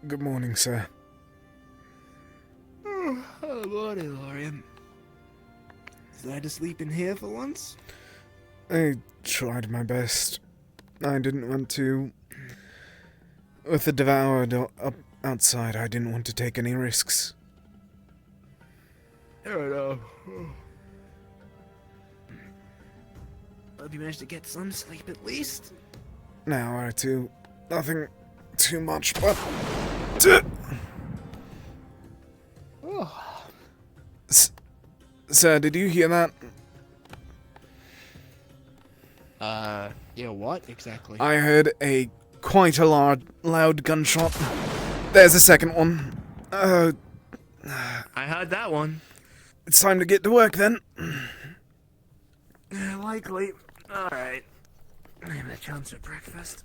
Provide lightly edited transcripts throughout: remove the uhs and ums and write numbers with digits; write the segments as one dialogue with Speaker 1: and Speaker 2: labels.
Speaker 1: Good morning, sir.
Speaker 2: Oh, morning, Lorian. Decided to sleep in here for once?
Speaker 1: I tried my best. I didn't want to. With the devoured up outside, I didn't want to take any risks.
Speaker 2: Fair enough. Hope you managed to get some sleep at least.
Speaker 1: An hour or two. Nothing too much, but...
Speaker 2: Oh.
Speaker 1: Sir, did you hear that?
Speaker 2: Yeah, what exactly?
Speaker 1: I heard quite a loud gunshot. There's a second one.
Speaker 2: I heard that one.
Speaker 1: It's time to get to work then.
Speaker 2: Likely. Alright. I have a chance for breakfast.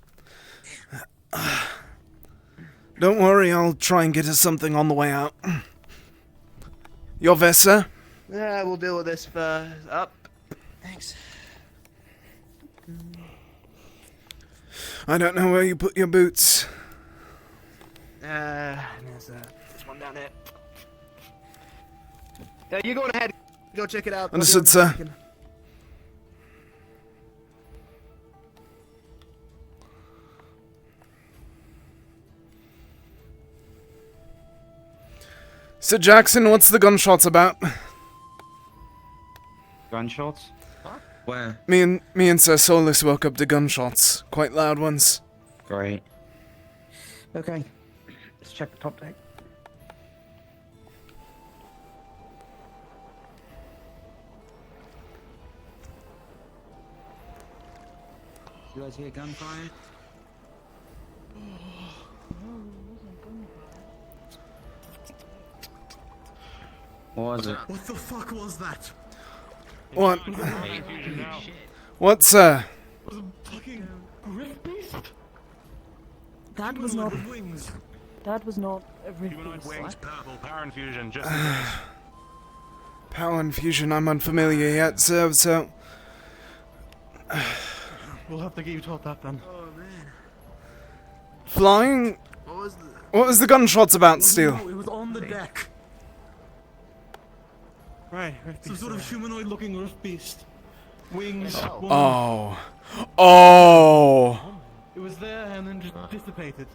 Speaker 1: Don't worry, I'll try and get us something on the way out. Your vest, sir?
Speaker 2: Yeah, we'll deal with this up. Thanks.
Speaker 1: I don't know where you put your boots.
Speaker 2: There's this one down there. Yeah, you go ahead. Go check it out.
Speaker 1: Understood, sir. Sir Jackson, what's the gunshots about?
Speaker 3: Gunshots?
Speaker 4: Huh?
Speaker 3: Where?
Speaker 1: Me and Sir Solus woke up to gunshots. Quite loud ones.
Speaker 3: Great. Okay. Let's check the top deck. You guys hear gunfire? What was it?
Speaker 4: What the fuck was that?
Speaker 1: What? What, sir?
Speaker 4: Was a fucking rift beast?
Speaker 5: That was not.
Speaker 4: With wings.
Speaker 5: That was not a rift
Speaker 6: Humanoid
Speaker 5: beast.
Speaker 6: wings, purple, power infusion, just in case.
Speaker 1: Power infusion, I'm unfamiliar yet, sir, so...
Speaker 4: We'll have to get you taught that then.
Speaker 2: Oh, man.
Speaker 1: Flying?
Speaker 2: What was
Speaker 1: the gunshots about, Steel?
Speaker 4: No, it was on the deck.
Speaker 6: Right,
Speaker 4: Some sort of humanoid-looking rift beast. Wings. woman.
Speaker 1: Oh. Oh!
Speaker 4: It was there and then just dissipated.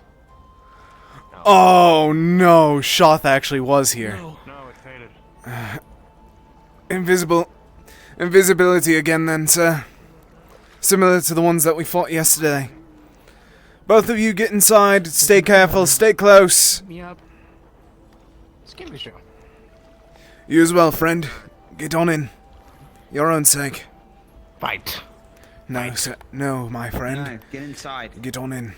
Speaker 1: Oh no, Shoth actually was here.
Speaker 4: No.
Speaker 6: No, it faded.
Speaker 1: Invisibility again then, sir. Similar to the ones that we fought yesterday. Both of you get inside, stay careful, stay close.
Speaker 2: Yep. Skip the show.
Speaker 1: You as well, friend. Get on in. Your own sake.
Speaker 6: Fight.
Speaker 1: No, sir. No, my friend.
Speaker 3: No, get inside.
Speaker 1: Get on in.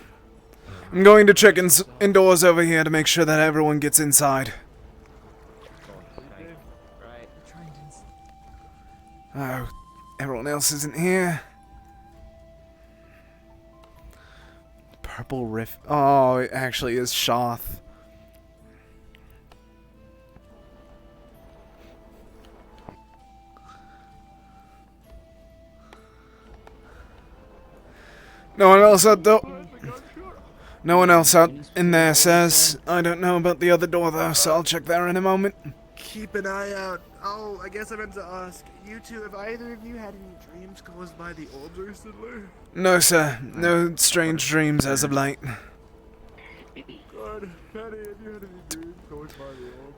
Speaker 1: I'm going to check indoors over here to make sure that everyone gets inside.
Speaker 3: Right.
Speaker 1: Oh, everyone else isn't here. Purple rift. Oh, it actually is Shoth. No one else out though. No one else out in there says. I don't know about the other door though, so I'll check there in a moment.
Speaker 2: Keep an eye out. Oh, I guess I meant to ask. You two, have either of you had any dreams caused by the old recently?
Speaker 1: No, sir. No strange dreams as of late.
Speaker 2: God, Patty, have you had any dreams caused by the old?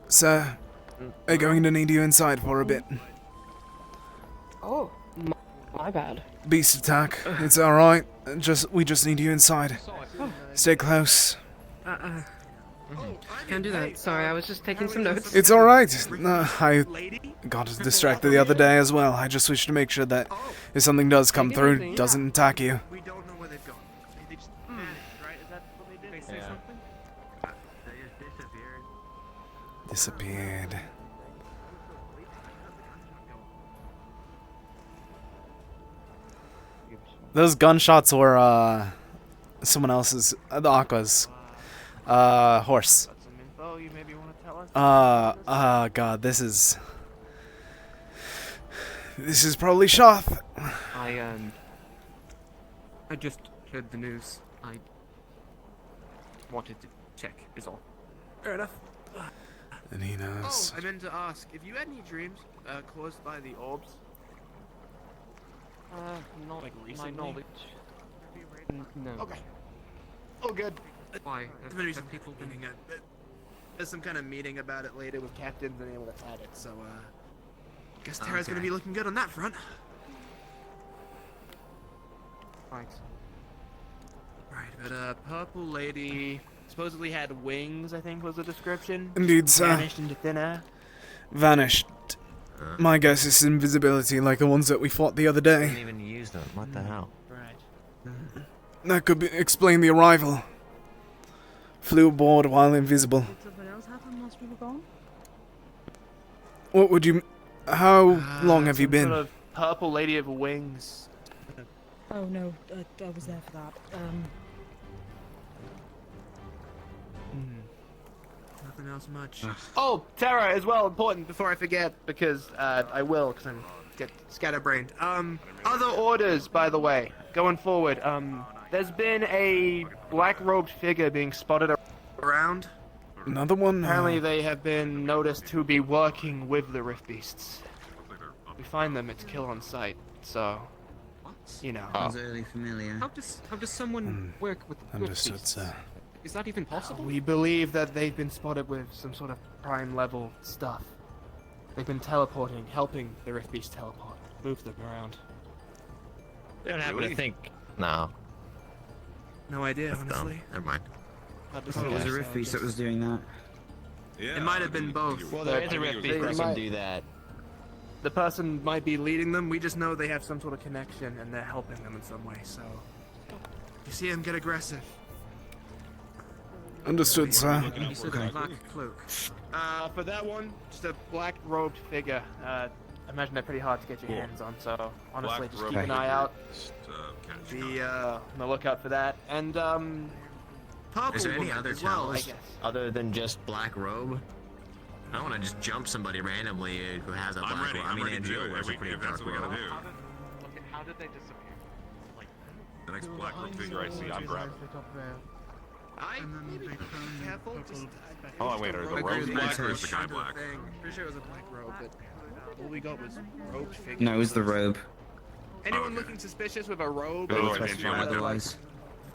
Speaker 1: Sir, we're going to need you inside for a bit.
Speaker 5: Oh, my bad.
Speaker 1: Beast attack. It's alright. We just need you inside. Stay close.
Speaker 7: Can't do that. Sorry, I was just taking some notes.
Speaker 1: It's alright. I got distracted the other day as well. I just wish to make sure that if something does come
Speaker 7: Take it
Speaker 1: through,
Speaker 7: easy,
Speaker 1: it doesn't attack you.
Speaker 2: We don't know where they've gone. They just vanished, right? Is that what they did? They say something? They just disappeared.
Speaker 1: Disappeared. Those gunshots were, someone else's, the Aqua's, horse.
Speaker 2: Got some info you maybe want to tell us?
Speaker 1: God, this is probably Shoth.
Speaker 7: I just heard the news. I wanted to
Speaker 2: check, is all. Fair enough.
Speaker 1: And he
Speaker 2: Oh,
Speaker 1: knows.
Speaker 2: I meant to ask, if you had any dreams caused by the orbs?
Speaker 7: Not
Speaker 2: Like
Speaker 7: my
Speaker 2: recently?
Speaker 7: knowledge. No.
Speaker 2: Okay. Oh, good.
Speaker 7: Why?
Speaker 2: That's the reason people been there's some kind of meeting about it later with captains and able to add it, so guess Tara's gonna be looking good on that front.
Speaker 7: Right.
Speaker 2: Right, but purple lady supposedly had wings, I think was the description.
Speaker 1: Indeed, sir.
Speaker 2: Vanished into thin air.
Speaker 1: Vanished. My guess is invisibility, like the ones that we fought the other
Speaker 8: Didn't
Speaker 1: day.
Speaker 8: even use them. What the hell?
Speaker 2: Right.
Speaker 1: That could explain the arrival. Flew aboard while invisible.
Speaker 5: Did something else happen whilst we were gone?
Speaker 1: What would you... How long have you
Speaker 2: Some
Speaker 1: been?
Speaker 2: Sort of purple lady of wings.
Speaker 5: Oh no, I was there for that.
Speaker 2: Nothing else much. Oh, Tara as well, important before I forget, because I will, because I'm get scatterbrained. Other orders, by the way, going forward. There's been a black-robed figure being spotted around.
Speaker 1: Another one?
Speaker 2: Apparently, they have been noticed to be working with the Rift Beasts. We find them, it's kill on sight. So, you know.
Speaker 3: Sounds early familiar.
Speaker 7: How does someone work with
Speaker 1: Understood,
Speaker 7: beasts?
Speaker 1: sir.
Speaker 7: Is that even possible?
Speaker 2: We believe that they've been spotted with some sort of prime level stuff. They've been teleporting, helping the Rift Beast teleport, move them around.
Speaker 8: They don't happen to think. No.
Speaker 2: No idea,
Speaker 8: That's dumb.
Speaker 2: honestly.
Speaker 8: Never mind.
Speaker 3: I thought it was a Rift Beast that was doing that.
Speaker 9: Yeah,
Speaker 2: It might have been both.
Speaker 8: Well, there is a Rift Beast that can do that.
Speaker 2: The person might be leading them. We just know they have some sort of connection and they're helping them in some way. So, you see them get aggressive.
Speaker 1: Understood, sir.
Speaker 2: You said a black cloak. For that one, just a black robed figure. I imagine they're pretty hard to get your hands on. So honestly, just keep an eye out. Be on the lookout for that. And purple
Speaker 8: Is there any
Speaker 2: woman
Speaker 8: other
Speaker 2: as well, I
Speaker 8: tells
Speaker 2: guess.
Speaker 8: other than just black robe? I don't want to just jump somebody randomly who has a black robe. I mean, and Jill wears a pretty dark robe.
Speaker 6: How did they disappear? Like,
Speaker 9: The next black robe figure I see, I'm grabbing.
Speaker 2: Maybe careful. Just,
Speaker 9: Oh, wait, are the
Speaker 2: robe
Speaker 9: robes
Speaker 2: is
Speaker 9: black or
Speaker 2: black
Speaker 9: is the guy black?
Speaker 2: Pretty sure it was a black robe, but all we got was robed figures.
Speaker 3: No, it was the robe.
Speaker 2: Anyone
Speaker 9: Okay.
Speaker 2: looking suspicious with a robe?
Speaker 9: Oh,
Speaker 2: or
Speaker 9: and
Speaker 2: some
Speaker 9: Angel
Speaker 2: kind
Speaker 9: would
Speaker 2: of,
Speaker 9: do
Speaker 2: like,
Speaker 3: Otherwise,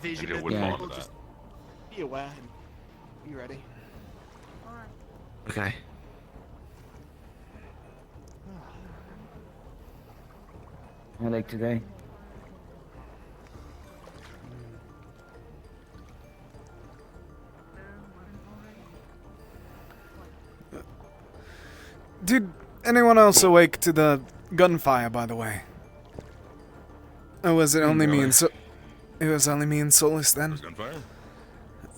Speaker 2: vision
Speaker 9: Angel
Speaker 2: of
Speaker 9: would
Speaker 3: Yeah.
Speaker 9: fall
Speaker 2: people,
Speaker 9: to
Speaker 2: just
Speaker 9: that.
Speaker 2: be aware and be ready.
Speaker 8: Okay.
Speaker 3: headache today.
Speaker 1: Did anyone else awake to the gunfire, by the way? Or was it only me and It was only me and Solus then?
Speaker 9: There's gunfire?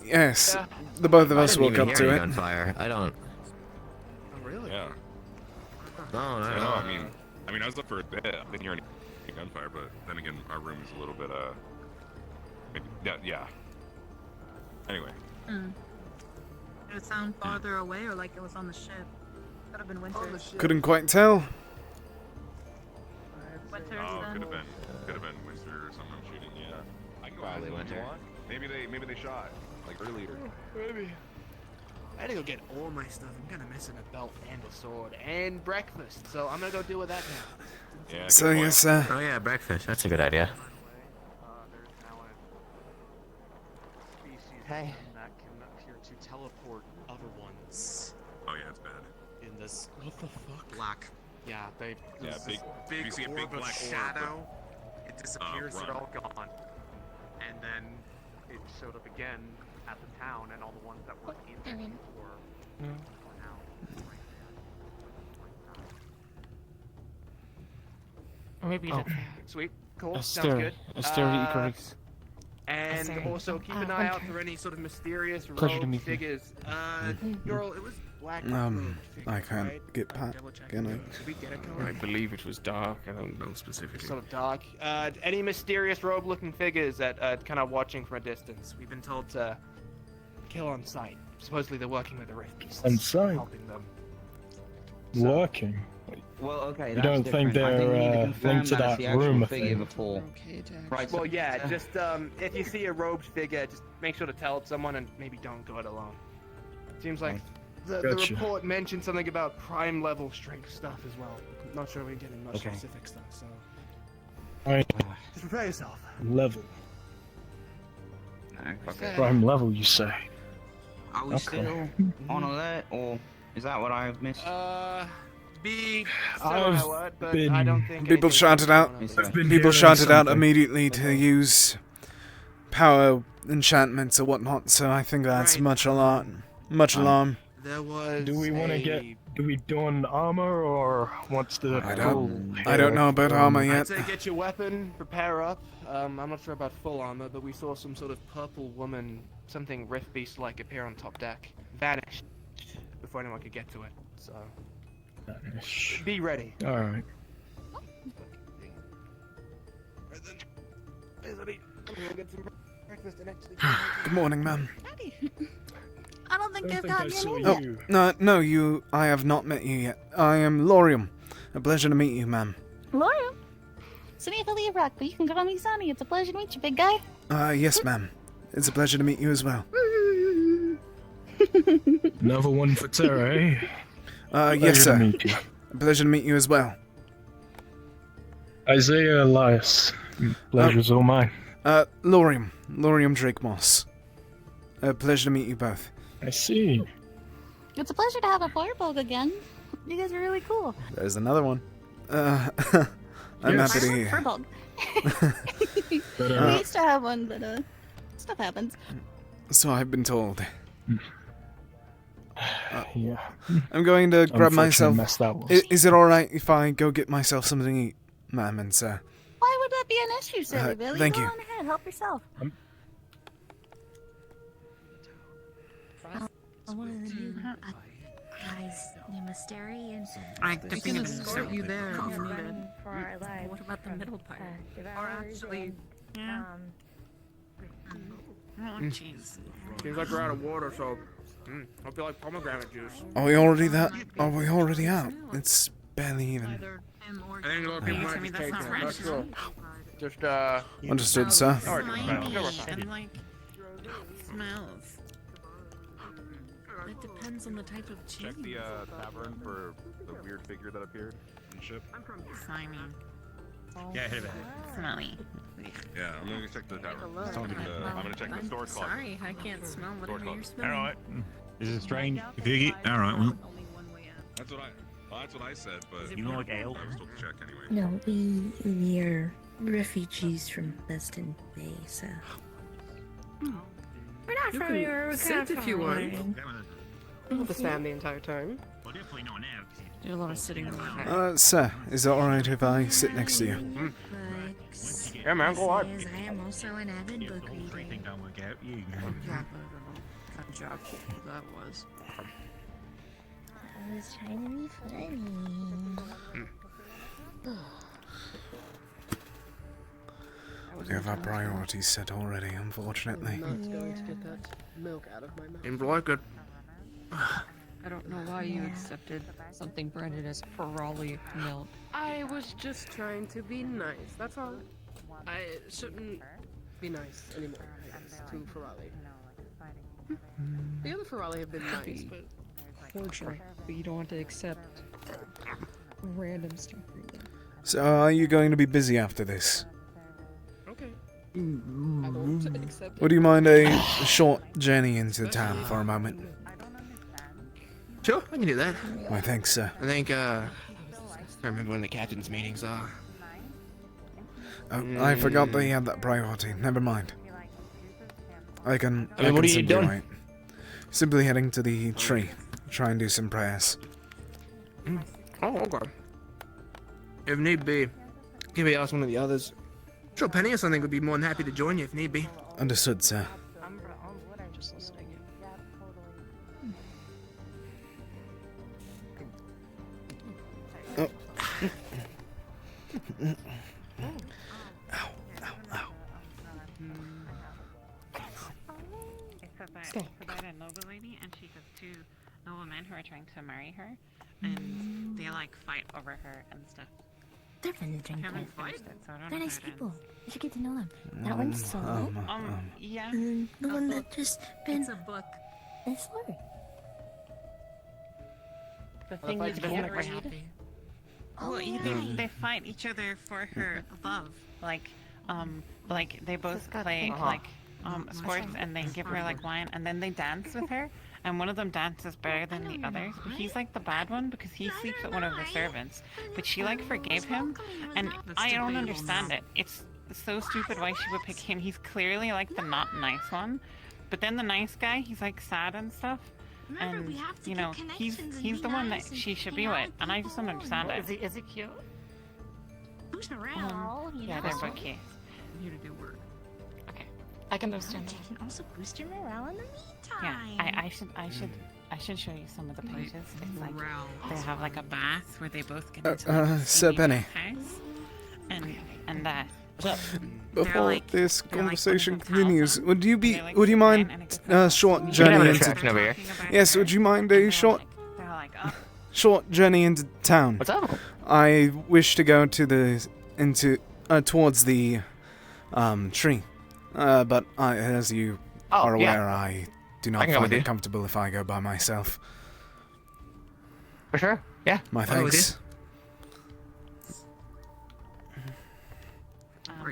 Speaker 1: Yes.
Speaker 2: Yeah.
Speaker 1: The both of
Speaker 8: I
Speaker 1: us
Speaker 8: didn't
Speaker 1: woke
Speaker 8: even
Speaker 1: up
Speaker 8: hear
Speaker 1: to
Speaker 8: any
Speaker 1: it.
Speaker 8: gunfire. I don't.
Speaker 2: Oh, really?
Speaker 9: Yeah.
Speaker 8: No, no,
Speaker 9: No,
Speaker 8: no.
Speaker 9: I mean, I was up for a bit. I didn't hear any gunfire, but then again, our room is a little bit, maybe, yeah. Anyway,
Speaker 10: Did it sound farther away or like it was on the ship? Could have been winter.
Speaker 1: Couldn't quite tell.
Speaker 10: Winter
Speaker 9: oh,
Speaker 10: then.
Speaker 9: could have been Winter or someone shooting. Yeah, I can go ask
Speaker 8: Probably
Speaker 9: them if you
Speaker 8: Winter.
Speaker 9: want. Maybe they shot like earlier.
Speaker 2: Maybe. I had to go get all my stuff. I'm kind of missing a belt and a sword and breakfast, so I'm gonna go deal with that now.
Speaker 9: Yeah.
Speaker 1: So
Speaker 9: good point.
Speaker 1: yes,
Speaker 8: Oh yeah, breakfast. That's a good idea.
Speaker 6: there's now a species
Speaker 8: Hey.
Speaker 6: that can appear to teleport other ones
Speaker 9: Oh yeah, it's bad.
Speaker 6: in this.
Speaker 4: What the fuck?
Speaker 6: Black. Yeah, they.
Speaker 9: Yeah,
Speaker 6: there's
Speaker 9: big.
Speaker 6: this
Speaker 9: If you see a big
Speaker 6: orb of
Speaker 9: black
Speaker 6: shadow. It disappears.
Speaker 9: run.
Speaker 6: They're all gone. And then it showed up again at the town, and all the ones that were in it were out.
Speaker 7: Maybe
Speaker 2: Oh, sweet, cool, sounds
Speaker 4: Esther,
Speaker 2: good.
Speaker 4: Esther Icarus.
Speaker 2: And
Speaker 7: Sorry.
Speaker 2: also keep an eye out for any sort of mysterious
Speaker 4: Pleasure to
Speaker 2: rogue
Speaker 4: meet you.
Speaker 2: figures. Girl, it was black.
Speaker 1: I
Speaker 2: robed figures,
Speaker 1: can't
Speaker 2: right?
Speaker 1: get pat.
Speaker 2: Double check.
Speaker 1: Can I?
Speaker 2: Did we get it
Speaker 4: I
Speaker 2: correct?
Speaker 4: believe it was dark. I don't know specifically.
Speaker 2: Sort of dark. Any mysterious robe-looking figures that kind of watching from a distance. We've been told to kill on sight. Supposedly they're working with the Rift Beasts.
Speaker 4: On sight?
Speaker 2: Helping them.
Speaker 4: Working.
Speaker 3: Well, okay.
Speaker 11: You
Speaker 3: That's
Speaker 11: don't think
Speaker 3: different. I think we need to
Speaker 11: they're
Speaker 3: confirm
Speaker 11: linked to
Speaker 3: that it's
Speaker 11: that
Speaker 3: the actual
Speaker 11: rumor
Speaker 3: figure
Speaker 11: thing?
Speaker 3: before. Right.
Speaker 2: Well,
Speaker 3: so-
Speaker 2: yeah, just if you see a robed figure, just make sure to tell someone and maybe don't go it alone. Seems like the
Speaker 11: Gotcha.
Speaker 2: report mentioned something about prime level strength stuff as well. Not sure we're getting much
Speaker 3: Okay.
Speaker 2: specific stuff, so
Speaker 11: Alright,
Speaker 2: just prepare yourself.
Speaker 11: level.
Speaker 3: No, fuck it.
Speaker 11: Prime level, you say?
Speaker 3: Are we
Speaker 11: Okay.
Speaker 3: still on alert, or is that what I've missed?
Speaker 2: Be
Speaker 11: I've
Speaker 2: alert, but
Speaker 11: been-
Speaker 2: I don't think
Speaker 1: People
Speaker 2: anything's
Speaker 1: shouted out.
Speaker 2: going on.
Speaker 11: I've been
Speaker 1: People
Speaker 11: hearing
Speaker 1: shouted out
Speaker 11: something.
Speaker 1: immediately to use power enchantments or whatnot, so I think that's
Speaker 2: Right.
Speaker 1: much alarm. Much alarm.
Speaker 2: There was.
Speaker 11: Do we want to get? Do we don armor or what's the?
Speaker 1: I
Speaker 11: full
Speaker 1: don't know about armor
Speaker 2: I'd
Speaker 1: yet.
Speaker 2: say get your weapon, prepare up. I'm not sure about full armor, but we saw some sort of purple woman, something Rift Beast-like, appear on top deck. Vanished before anyone could get to it. So be ready.
Speaker 11: All right.
Speaker 1: Good morning, ma'am.
Speaker 10: I don't think I've
Speaker 11: I
Speaker 10: gotten
Speaker 11: saw
Speaker 10: you.
Speaker 11: you.
Speaker 1: No, you. I have not met you yet. I am Lorium. A pleasure to meet you, ma'am.
Speaker 12: Laura? Sunny Affiliate Rock, but you can call me Sunny. It's a pleasure to meet you, big guy.
Speaker 1: Yes, ma'am. It's a pleasure to meet you as well.
Speaker 11: Another one for Terra, eh?
Speaker 1: Yes,
Speaker 11: Pleasure to
Speaker 1: sir.
Speaker 11: meet you.
Speaker 1: A pleasure to meet you as well.
Speaker 11: Isaiah Elias. Pleasure's all mine.
Speaker 1: Lorium. Lorium Drake Moss. A pleasure to meet you both.
Speaker 11: I see.
Speaker 12: It's a pleasure to have a firebug again. You guys are really cool.
Speaker 1: There's another one. I'm
Speaker 11: Yes.
Speaker 1: happy to hear.
Speaker 12: Firebug.
Speaker 11: But,
Speaker 12: We used to have one, but stuff happens.
Speaker 1: So I've been told.
Speaker 11: yeah.
Speaker 1: I'm going to grab
Speaker 11: Unfortunate
Speaker 1: myself.
Speaker 11: mess that was.
Speaker 1: Is it alright if I go get myself something to eat, ma'am and sir?
Speaker 12: Why would that be an issue, silly Billy?
Speaker 1: thank
Speaker 12: Go
Speaker 1: you.
Speaker 12: on ahead, help yourself.
Speaker 10: One of the new guys named Mystery and
Speaker 7: I
Speaker 10: we
Speaker 7: think
Speaker 10: can
Speaker 7: it's
Speaker 10: escort you there if you
Speaker 7: cover.
Speaker 10: needed.
Speaker 5: For our lives.
Speaker 10: What about the middle part?
Speaker 5: Or
Speaker 10: actually, yeah. Oh, jeez.
Speaker 2: Seems like we're out of water, so hope you like pomegranate juice.
Speaker 1: Are we already that? Are we already out? It's barely even.
Speaker 10: Either him or
Speaker 2: I think a lot of people
Speaker 10: I
Speaker 2: might
Speaker 10: mean,
Speaker 2: be
Speaker 10: that's
Speaker 2: taking
Speaker 10: not
Speaker 2: it. Not
Speaker 10: right.
Speaker 2: sure. Just
Speaker 1: Understood, sir.
Speaker 2: Alright,
Speaker 10: And like smells. It depends on the type of cheese.
Speaker 9: Check the tavern for the weird figure that appeared on the ship.
Speaker 10: Slimy.
Speaker 9: Yeah, hit it.
Speaker 10: Smelly.
Speaker 9: Yeah, I'm gonna check the tavern. I'm gonna check the store closet.
Speaker 10: Sorry, I can't smell whatever you're
Speaker 9: closet.
Speaker 10: smelling.
Speaker 9: Alright.
Speaker 13: Is it strange? Piggy? Alright, well.
Speaker 9: That's what I said, but
Speaker 13: You like ale?
Speaker 9: I was told to check anyway.
Speaker 14: No, we are refugees from Western Bay, so.
Speaker 10: We're not from here. We're
Speaker 7: sit if you want.
Speaker 5: Able to stand the entire time.
Speaker 13: Well, definitely not now.
Speaker 10: Do a lot of sitting around.
Speaker 1: Sir, is it alright if I sit next to you?
Speaker 2: Yeah, man, go on.
Speaker 14: I am also an avid book reader.
Speaker 13: Everything don't work out. You.
Speaker 10: Good job. That was.
Speaker 14: I was trying to be funny.
Speaker 1: We have our priorities set already, unfortunately.
Speaker 5: I'm not going to get that milk out of my mouth.
Speaker 2: seems like it.
Speaker 10: I don't know why you accepted something branded as Ferrari milk.
Speaker 5: I was just trying to be nice, that's all. I shouldn't be nice anymore, I guess, to Ferrari. The other Ferrari have been nice, but...
Speaker 10: Cordial, but you don't want to accept random stuff either.
Speaker 1: So are you going to be busy after this?
Speaker 5: Okay. I won't accept it.
Speaker 1: Would you mind a short journey into town for a moment?
Speaker 2: Sure, I can do that.
Speaker 1: Why, thanks, sir.
Speaker 2: I think I remember when the captain's meetings are.
Speaker 1: Oh, I forgot that you had that priority. Never mind. I can
Speaker 2: what are you
Speaker 1: simply
Speaker 2: doing?
Speaker 1: wait. Simply heading to the tree. Try and do some prayers.
Speaker 2: Oh, okay. If need be, maybe ask one of the others. Sure, Penny or something would be more than happy to join you if need be.
Speaker 1: Understood, sir.
Speaker 10: I'm just listening.
Speaker 1: Oh. Ow, ow, ow.
Speaker 10: Stop. Provide a noble lady, and she has two
Speaker 15: women who are trying to marry her, and they like fight over her and stuff.
Speaker 14: They're fun to drink
Speaker 15: I haven't
Speaker 14: with.
Speaker 15: finished it, so I don't
Speaker 14: They're
Speaker 15: know
Speaker 14: nice
Speaker 15: how it
Speaker 14: people.
Speaker 15: ends.
Speaker 14: You should get to know them. That one's solo.
Speaker 15: Yeah.
Speaker 14: And the one that just been.
Speaker 10: It's a book.
Speaker 14: S4.
Speaker 15: The
Speaker 2: thing
Speaker 15: thing
Speaker 2: is,
Speaker 15: you
Speaker 2: you
Speaker 15: can't
Speaker 2: can't
Speaker 15: read. Well, they fight each other for her love. Like they both play sports, and they give her like wine, and then they dance with her. And one of them dances better than the others, but he's like the bad one because he sleeps with one of the servants. But she like forgave him, and I don't understand it. It's so stupid why she would pick him. He's clearly like the not nice one, but then the nice guy, he's like sad and stuff. And you know, he's the one that she should be with, and I just don't understand it.
Speaker 3: Is he cute?
Speaker 10: Who's around?
Speaker 15: Yeah, they're both cute.
Speaker 10: I'm here to do work.
Speaker 12: Okay, I can understand that.
Speaker 10: You can also boost your morale in the
Speaker 15: Yeah,
Speaker 10: meantime.
Speaker 15: I should show you some of the pages. It's like
Speaker 10: Morale.
Speaker 15: they have like a bath where they both get into like, a
Speaker 1: Sir
Speaker 15: steamy
Speaker 1: Benny.
Speaker 15: house, and that.
Speaker 1: Before
Speaker 15: like-
Speaker 1: this
Speaker 15: they're like
Speaker 1: conversation
Speaker 15: putting the
Speaker 1: continues,
Speaker 15: towels on.
Speaker 1: would you
Speaker 15: They're, like,
Speaker 1: mind
Speaker 15: and it
Speaker 1: a short
Speaker 2: You can
Speaker 1: journey
Speaker 2: have an
Speaker 1: into?
Speaker 2: attraction over here.
Speaker 1: Yes, would you mind a short
Speaker 15: They're like, oh,
Speaker 1: short journey into town?
Speaker 2: What's up?
Speaker 1: I wish to go to the towards the tree, but as you are
Speaker 2: yeah.
Speaker 1: aware, I do
Speaker 2: I
Speaker 1: not
Speaker 2: can go with
Speaker 1: find it
Speaker 2: you.
Speaker 1: comfortable if I go by myself.
Speaker 2: For sure. Yeah.
Speaker 1: My
Speaker 2: I'll go with you.
Speaker 1: thanks.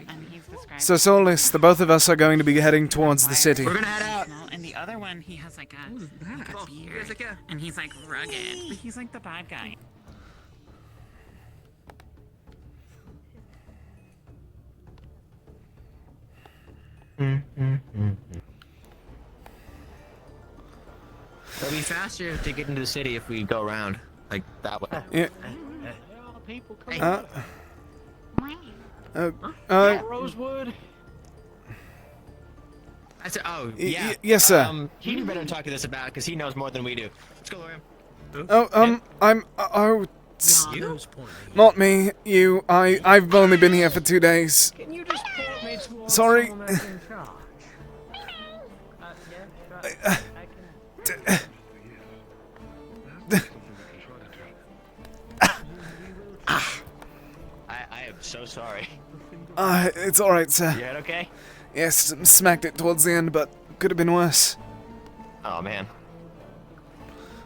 Speaker 15: and he's described.
Speaker 1: So Solus, the both of us are going to be heading towards the city.
Speaker 2: We're gonna head out.
Speaker 15: And the other one, he has like a beard, and he's like rugged, but he's like the bad guy.
Speaker 8: It'll be faster to get into the city if we go around, like that way.
Speaker 1: Yeah.
Speaker 3: People
Speaker 8: Hey.
Speaker 3: Rosewood.
Speaker 8: I said, oh, yeah.
Speaker 1: Yes, sir.
Speaker 8: He'd be better to talk to this about because he knows more than we do. Let's go, Lorian.
Speaker 1: Not me, you. I've only been here for 2 days.
Speaker 3: Can you just point me towards
Speaker 1: Sorry.
Speaker 3: someone that's in charge?
Speaker 8: I am so sorry.
Speaker 1: It's alright, sir.
Speaker 8: You head okay?
Speaker 1: Yes, smacked it towards the end, but could have been worse.
Speaker 8: Oh, man.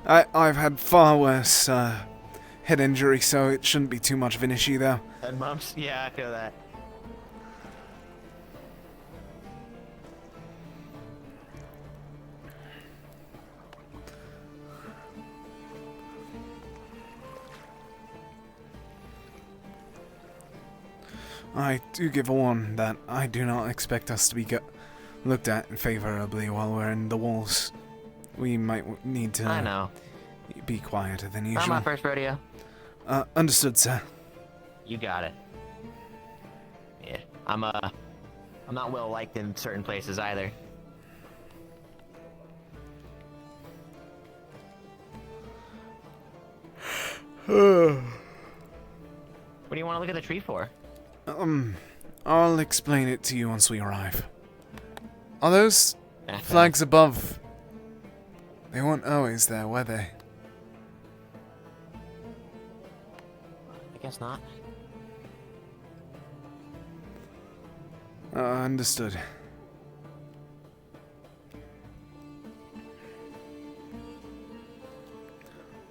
Speaker 1: I've had far worse head injury, so it shouldn't be too much of an issue, though.
Speaker 8: Head bumps? Yeah, I feel that.
Speaker 1: I do give a warning that I do not expect us to be looked at favorably while we're in the walls. We might need to
Speaker 2: I know.
Speaker 1: be quieter than
Speaker 2: Not my
Speaker 1: usual.
Speaker 2: first rodeo.
Speaker 1: Understood, sir.
Speaker 2: You got it. Yeah, I'm not well liked in certain places either. What do you want to look at the tree for?
Speaker 1: I'll explain it to you once we arrive. Are those flags above? They weren't always there, were they?
Speaker 2: I guess not.
Speaker 1: Understood.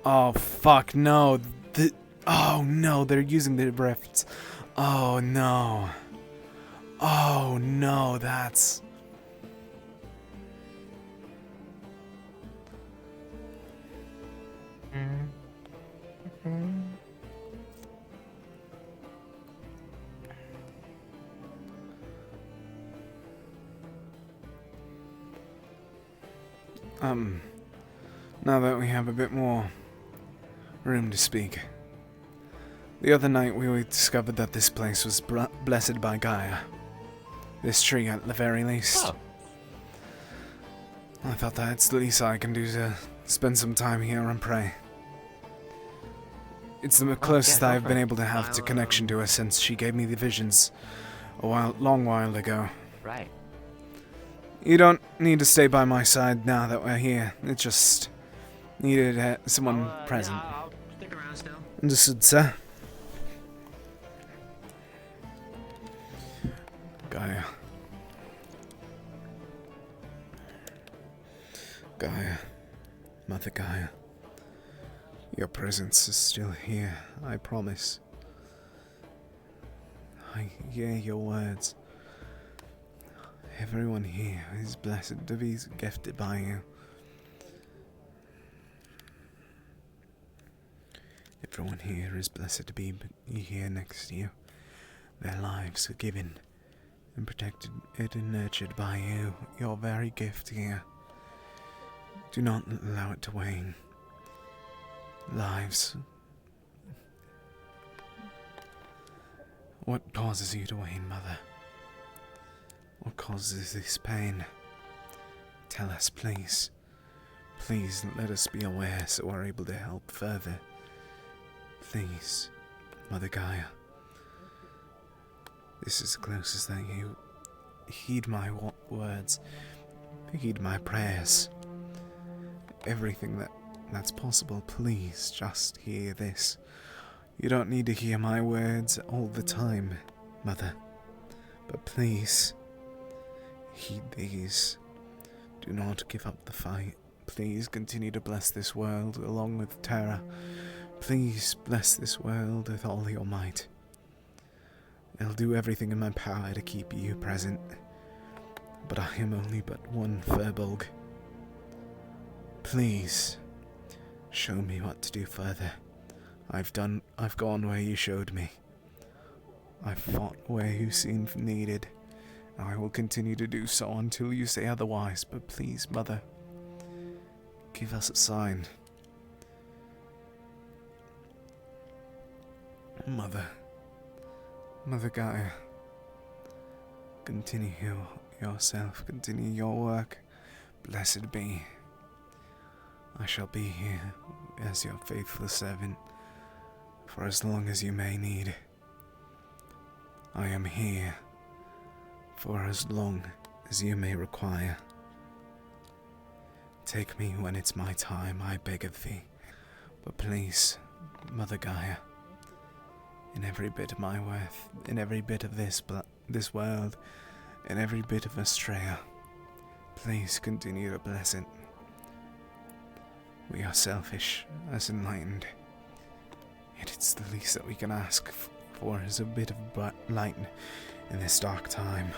Speaker 1: Oh, fuck, no. Oh, no, they're using the rifts. Oh, no. Oh, no, that's... Now that we have a bit more room to speak. The other night we discovered that this place was blessed by Gaia. This tree at the very least.
Speaker 2: Oh.
Speaker 1: I thought that's the least I can do to spend some time here and pray. It's the closest I've been able to have to connection to her since she gave me the visions a long while ago.
Speaker 2: Right.
Speaker 1: You don't need to stay by my side now that we're here. Needed someone present.
Speaker 8: Yeah, I'll stick around still.
Speaker 1: Understood, sir. Gaia. Gaia. Mother Gaia. Your presence is still here, I promise. I hear your words. Everyone here is blessed to be gifted by you. Everyone here is blessed to be here next to you. Their lives are given and protected and nurtured by you, your very gift here. Do not allow it to wane. Lives. What causes you to wane, Mother? What causes this pain? Tell us, please. Please let us be aware so we're able to help further. Please, Mother Gaia. This is the closest that you heed my words, heed my prayers. Everything that's possible, please just hear this. You don't need to hear my words all the time, Mother. But please, heed these. Do not give up the fight. Please continue to bless this world along with Terra. Please bless this world with all your might. I'll do everything in my power to keep you present. But I am only but one Furbolg. Please, show me what to do further. I've gone where you showed me. I've fought where you seemed needed. I will continue to do so until you say otherwise, but please, Mother, give us a sign. Mother Gaia, continue yourself, continue your work. Blessed be. I shall be here as your faithful servant for as long as you may need. I am here for as long as you may require. Take me when it's my time, I beg of thee. But please, Mother Gaia, in every bit of my worth, in every bit of this world, in every bit of Australia, please continue to bless it. We are selfish, as enlightened, yet it's the least that we can ask for is a bit of light in this dark time.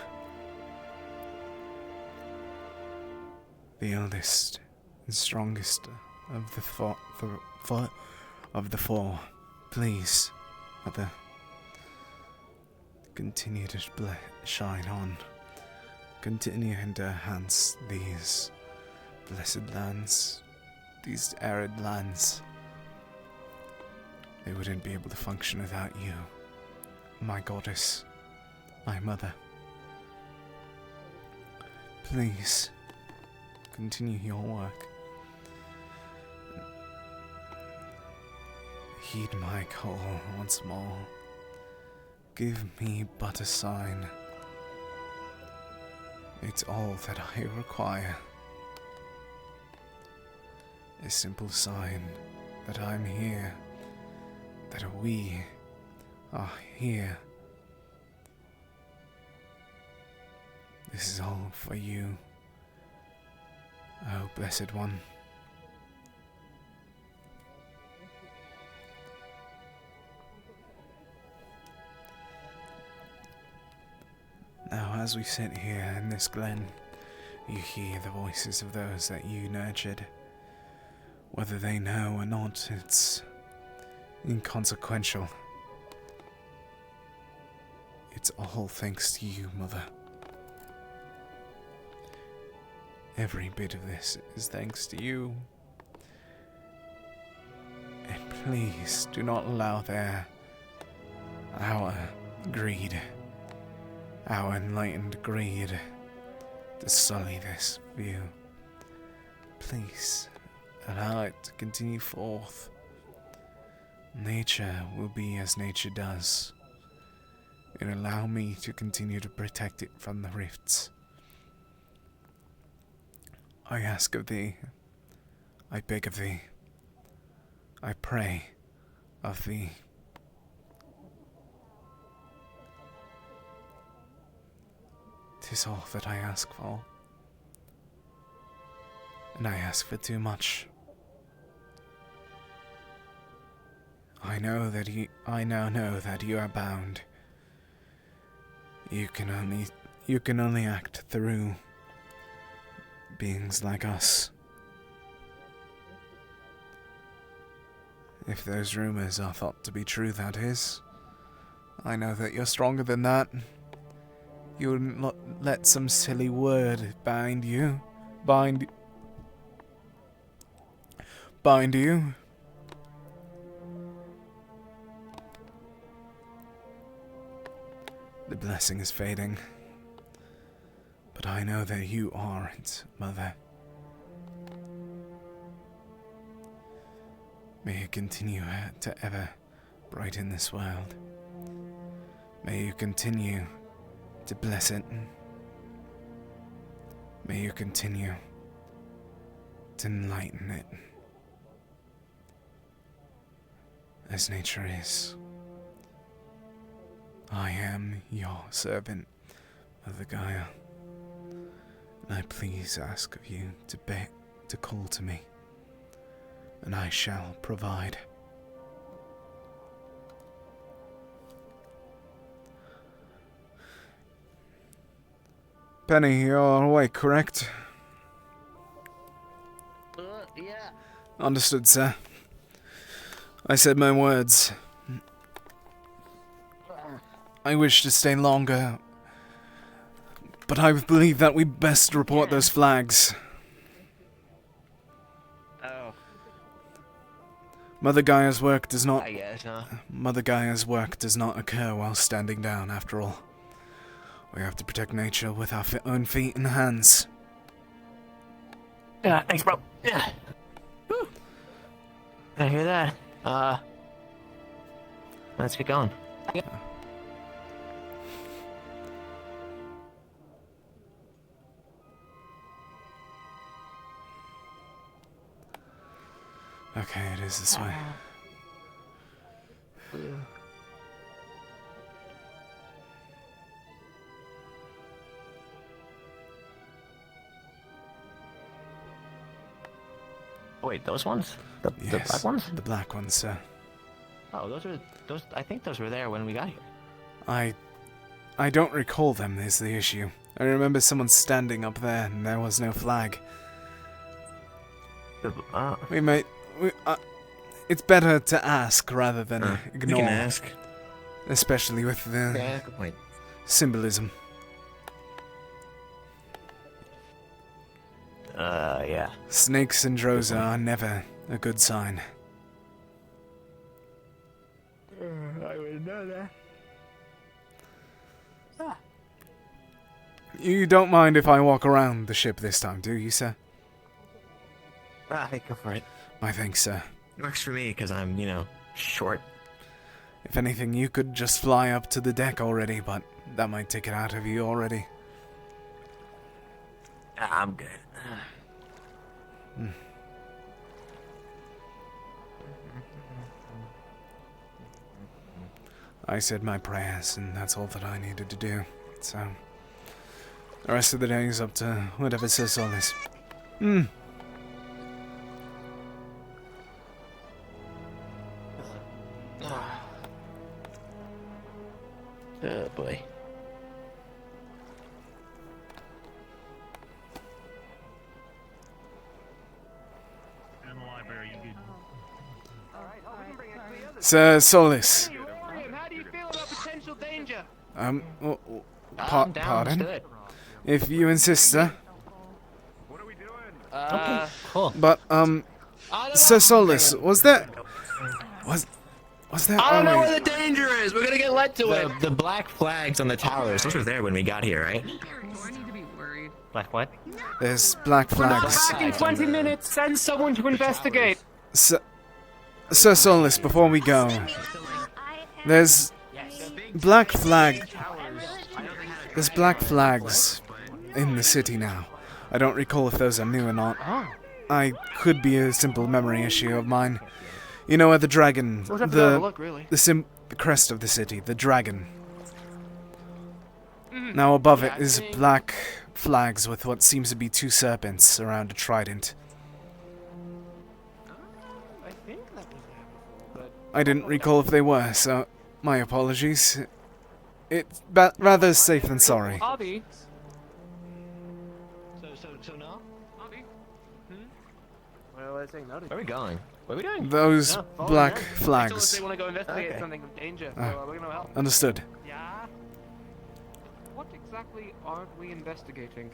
Speaker 1: The eldest and strongest of the four, please, Mother, continue to shine on. Continue to enhance these blessed lands, these arid lands. They wouldn't be able to function without you, my goddess, my mother. Please, continue your work. Heed my call once more. Give me but a sign. It's all that I require. A simple sign that I'm here, that we are here. This is all for you, oh blessed one. Now, as we sit here in this glen, you hear the voices of those that you nurtured. Whether they know or not, it's inconsequential. It's all thanks to you, Mother. Every bit of this is thanks to you. And please do not allow our greed, our enlightened greed, to sully this view. Please allow it to continue forth. Nature will be as nature does, and allow me to continue to protect it from the rifts. I ask of thee, I beg of thee, I pray of thee. "'Tis all that I ask for, and I ask for too much. I now know that you are bound. You can only act through beings like us. If those rumors are thought to be true, that is. I know that you're stronger than that. You wouldn't let some silly word bind you. Bind you. The blessing is fading. But I know that you aren't, Mother. May you continue to ever brighten this world. May you continue to bless it. May you continue to enlighten it. As nature is. I am your servant, Mother Gaia, and I please ask of you to call to me, and I shall provide. Penny, you're awake, correct?
Speaker 3: Yeah.
Speaker 1: Understood, sir. I said my words. I wish to stay longer, but I believe that we best report those flags.
Speaker 3: Oh.
Speaker 1: Mother Gaia's work does not.
Speaker 3: I guess, huh?
Speaker 1: Mother Gaia's work does not occur while standing down. After all, we have to protect nature with our own feet and hands.
Speaker 3: Yeah, thanks, bro. Yeah. Whew. I hear that. Let's get going.
Speaker 1: Okay, it is this way.
Speaker 3: Oh, wait, those ones? The
Speaker 1: Yes,
Speaker 3: black ones?
Speaker 1: the black ones, sir.
Speaker 3: Oh, those. I think those were there when we got here.
Speaker 1: I don't recall them, is the issue. I remember someone standing up there and there was no flag. It's better to ask rather than ignore.
Speaker 3: We can ask.
Speaker 1: Especially with the
Speaker 3: Yeah, good point.
Speaker 1: symbolism.
Speaker 3: Yeah.
Speaker 1: Snakes and Droza are never a good sign.
Speaker 3: I would know that.
Speaker 1: You don't mind if I walk around the ship this time, do you, sir?
Speaker 3: Go for it.
Speaker 1: My thanks, sir.
Speaker 3: Works for me, because I'm, short.
Speaker 1: If anything, you could just fly up to the deck already, but that might take it out of you already.
Speaker 3: I'm good.
Speaker 1: I said my prayers, and that's all that I needed to do. So, the rest of the day is up to whatever says all this.
Speaker 3: Oh, boy.
Speaker 13: In the library, you good?
Speaker 1: Sir Solis.
Speaker 2: How do you feel about potential danger?
Speaker 1: Pardon? If you insist, sir.
Speaker 3: Okay, cool.
Speaker 1: But, Sir Solis, was there... Was there
Speaker 2: I don't know
Speaker 1: always...
Speaker 2: where the danger is. We're gonna get led to it.
Speaker 3: The black flags on the towers, those were there when we got here, right?
Speaker 5: Do I need to be worried?
Speaker 3: Black what?
Speaker 1: There's black flags.
Speaker 2: Back in 20 minutes. Send someone to investigate.
Speaker 1: Sir Solis, before we go, there's black flags in the city now. I don't recall if those are new or not. I could be a simple memory issue of mine. You know where the dragon,
Speaker 2: We'll have to have a look, really.
Speaker 1: the crest of the city, the dragon. Now above it is black flags with what seems to be two serpents around a trident.
Speaker 2: I think that was there before, but
Speaker 1: I didn't recall if they were, so my apologies. It's rather safe than sorry.
Speaker 7: Abby.
Speaker 8: So no?
Speaker 7: Abby.
Speaker 2: well, I think no.
Speaker 8: Where are we going? What are we doing?
Speaker 1: Those
Speaker 2: follow
Speaker 1: black
Speaker 2: them. They
Speaker 1: flags.
Speaker 2: They want to go investigate
Speaker 8: Okay.
Speaker 2: something of danger, so we're gonna help.
Speaker 1: Understood.
Speaker 7: Yeah. What exactly are we investigating?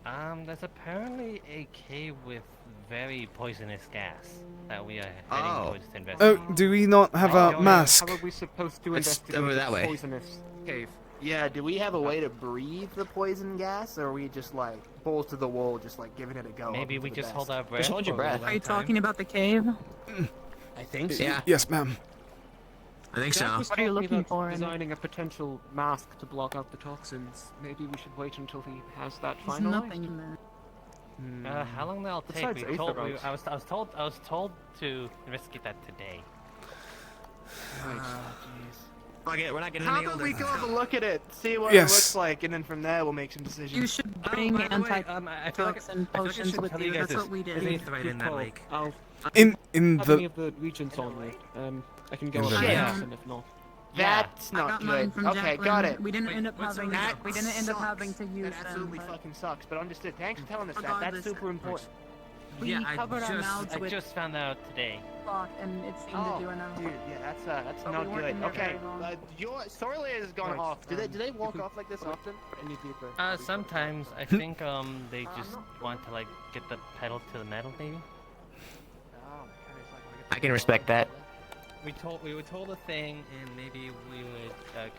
Speaker 16: There's apparently a cave with very poisonous gas that we are heading towards to investigate.
Speaker 1: Oh, do we not have a mask?
Speaker 7: How are we supposed to
Speaker 8: It's
Speaker 7: investigate
Speaker 8: over that way.
Speaker 7: the poisonous cave?
Speaker 2: Yeah, do we have a way to breathe the poison gas, or are we just like balls to the wall, just like giving it a go?
Speaker 16: Maybe
Speaker 2: hoping
Speaker 16: we
Speaker 2: for the
Speaker 16: just
Speaker 2: best?
Speaker 16: hold our breath.
Speaker 8: Just hold your
Speaker 16: for a
Speaker 8: breath.
Speaker 16: long
Speaker 10: Are you
Speaker 16: time.
Speaker 10: talking about the cave?
Speaker 2: I think so.
Speaker 8: Yeah.
Speaker 1: Yes, ma'am.
Speaker 8: I think
Speaker 7: Jack
Speaker 8: so.
Speaker 7: was
Speaker 10: What are you
Speaker 7: talking
Speaker 10: looking
Speaker 7: about
Speaker 10: for in it?
Speaker 7: Designing a potential mask to block out the toxins. Maybe we should wait until he has that
Speaker 10: There's
Speaker 7: finalized.
Speaker 10: nothing in there.
Speaker 16: How long that'll take?
Speaker 7: Besides
Speaker 16: We told,
Speaker 7: aetherols.
Speaker 16: I was told to investigate that today.
Speaker 8: Fuck it, we're not getting
Speaker 2: How
Speaker 8: any
Speaker 2: about
Speaker 8: older.
Speaker 2: we go have a look at it, see what
Speaker 1: Yes.
Speaker 2: it looks like, and then from there we'll make some decisions.
Speaker 10: You should bring
Speaker 16: by the way,
Speaker 10: anti-toxin
Speaker 16: I
Speaker 10: potions
Speaker 16: should
Speaker 10: with
Speaker 16: tell
Speaker 10: you.
Speaker 16: guys
Speaker 10: That's
Speaker 16: this.
Speaker 10: what we
Speaker 16: There's
Speaker 10: did.
Speaker 16: aetheryte in that lake.
Speaker 7: I'll
Speaker 1: In
Speaker 7: have any
Speaker 1: the
Speaker 7: of the regions on me. I can go
Speaker 1: In
Speaker 7: on
Speaker 1: the-
Speaker 7: the
Speaker 10: Yeah.
Speaker 7: and if not.
Speaker 2: That's
Speaker 10: I
Speaker 2: not
Speaker 10: got mine
Speaker 2: good.
Speaker 10: from
Speaker 2: Okay,
Speaker 10: Jacqueline.
Speaker 2: got it.
Speaker 10: We didn't end up
Speaker 2: That
Speaker 10: having. We didn't end up
Speaker 2: sucks.
Speaker 10: having to use
Speaker 2: That absolutely
Speaker 10: them. but
Speaker 2: fucking sucks, but understood. Thanks for telling us that.
Speaker 10: Regardless,
Speaker 2: That's super important.
Speaker 10: We
Speaker 16: Yeah,
Speaker 10: covered our mouths
Speaker 16: I
Speaker 10: with
Speaker 16: just found out today.
Speaker 10: cloth, and it seemed
Speaker 2: Oh,
Speaker 10: to do enough.
Speaker 2: dude, yeah, that's
Speaker 10: But
Speaker 2: not
Speaker 10: we weren't
Speaker 2: good.
Speaker 10: in there
Speaker 2: Okay,
Speaker 10: very long.
Speaker 2: your story layer has gone
Speaker 7: Right,
Speaker 2: off. Do they
Speaker 7: if
Speaker 2: walk
Speaker 7: we-
Speaker 2: off like this often? Any deeper?
Speaker 16: Sometimes I think they just want to like get the pedal to the metal, maybe.
Speaker 8: I can respect that.
Speaker 16: We were told a thing, and maybe we would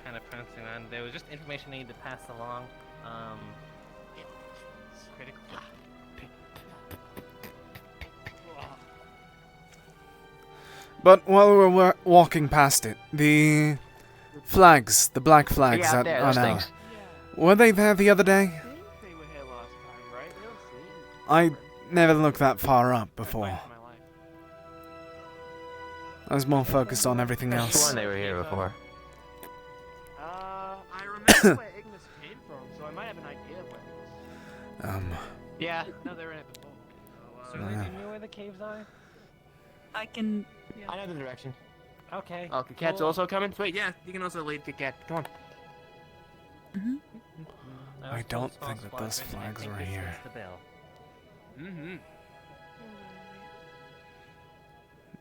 Speaker 16: kind of pronounce it on. There was just information I needed to pass along. It's critical.
Speaker 1: But while we were walking past it, the flags, the black flags
Speaker 8: Yeah,
Speaker 1: that
Speaker 8: there,
Speaker 1: are
Speaker 8: those
Speaker 1: now,
Speaker 8: things.
Speaker 1: were they there the other day?
Speaker 2: They were here last time, right?
Speaker 1: I never looked that far up before. I was more focused on everything
Speaker 8: I
Speaker 1: else.
Speaker 8: sworn they were here before.
Speaker 2: I remember where Ignis came from, so I might have an idea of where it is.
Speaker 8: Yeah.
Speaker 2: No, they were in it before.
Speaker 16: So, do you know where the caves are?
Speaker 10: I can.
Speaker 8: I know the direction.
Speaker 16: Okay.
Speaker 2: Oh, Cat's
Speaker 16: cool.
Speaker 2: also coming? Wait, yeah, you can also lead Cat. Come on.
Speaker 1: I don't think that those flags were here.
Speaker 2: Mm-hmm.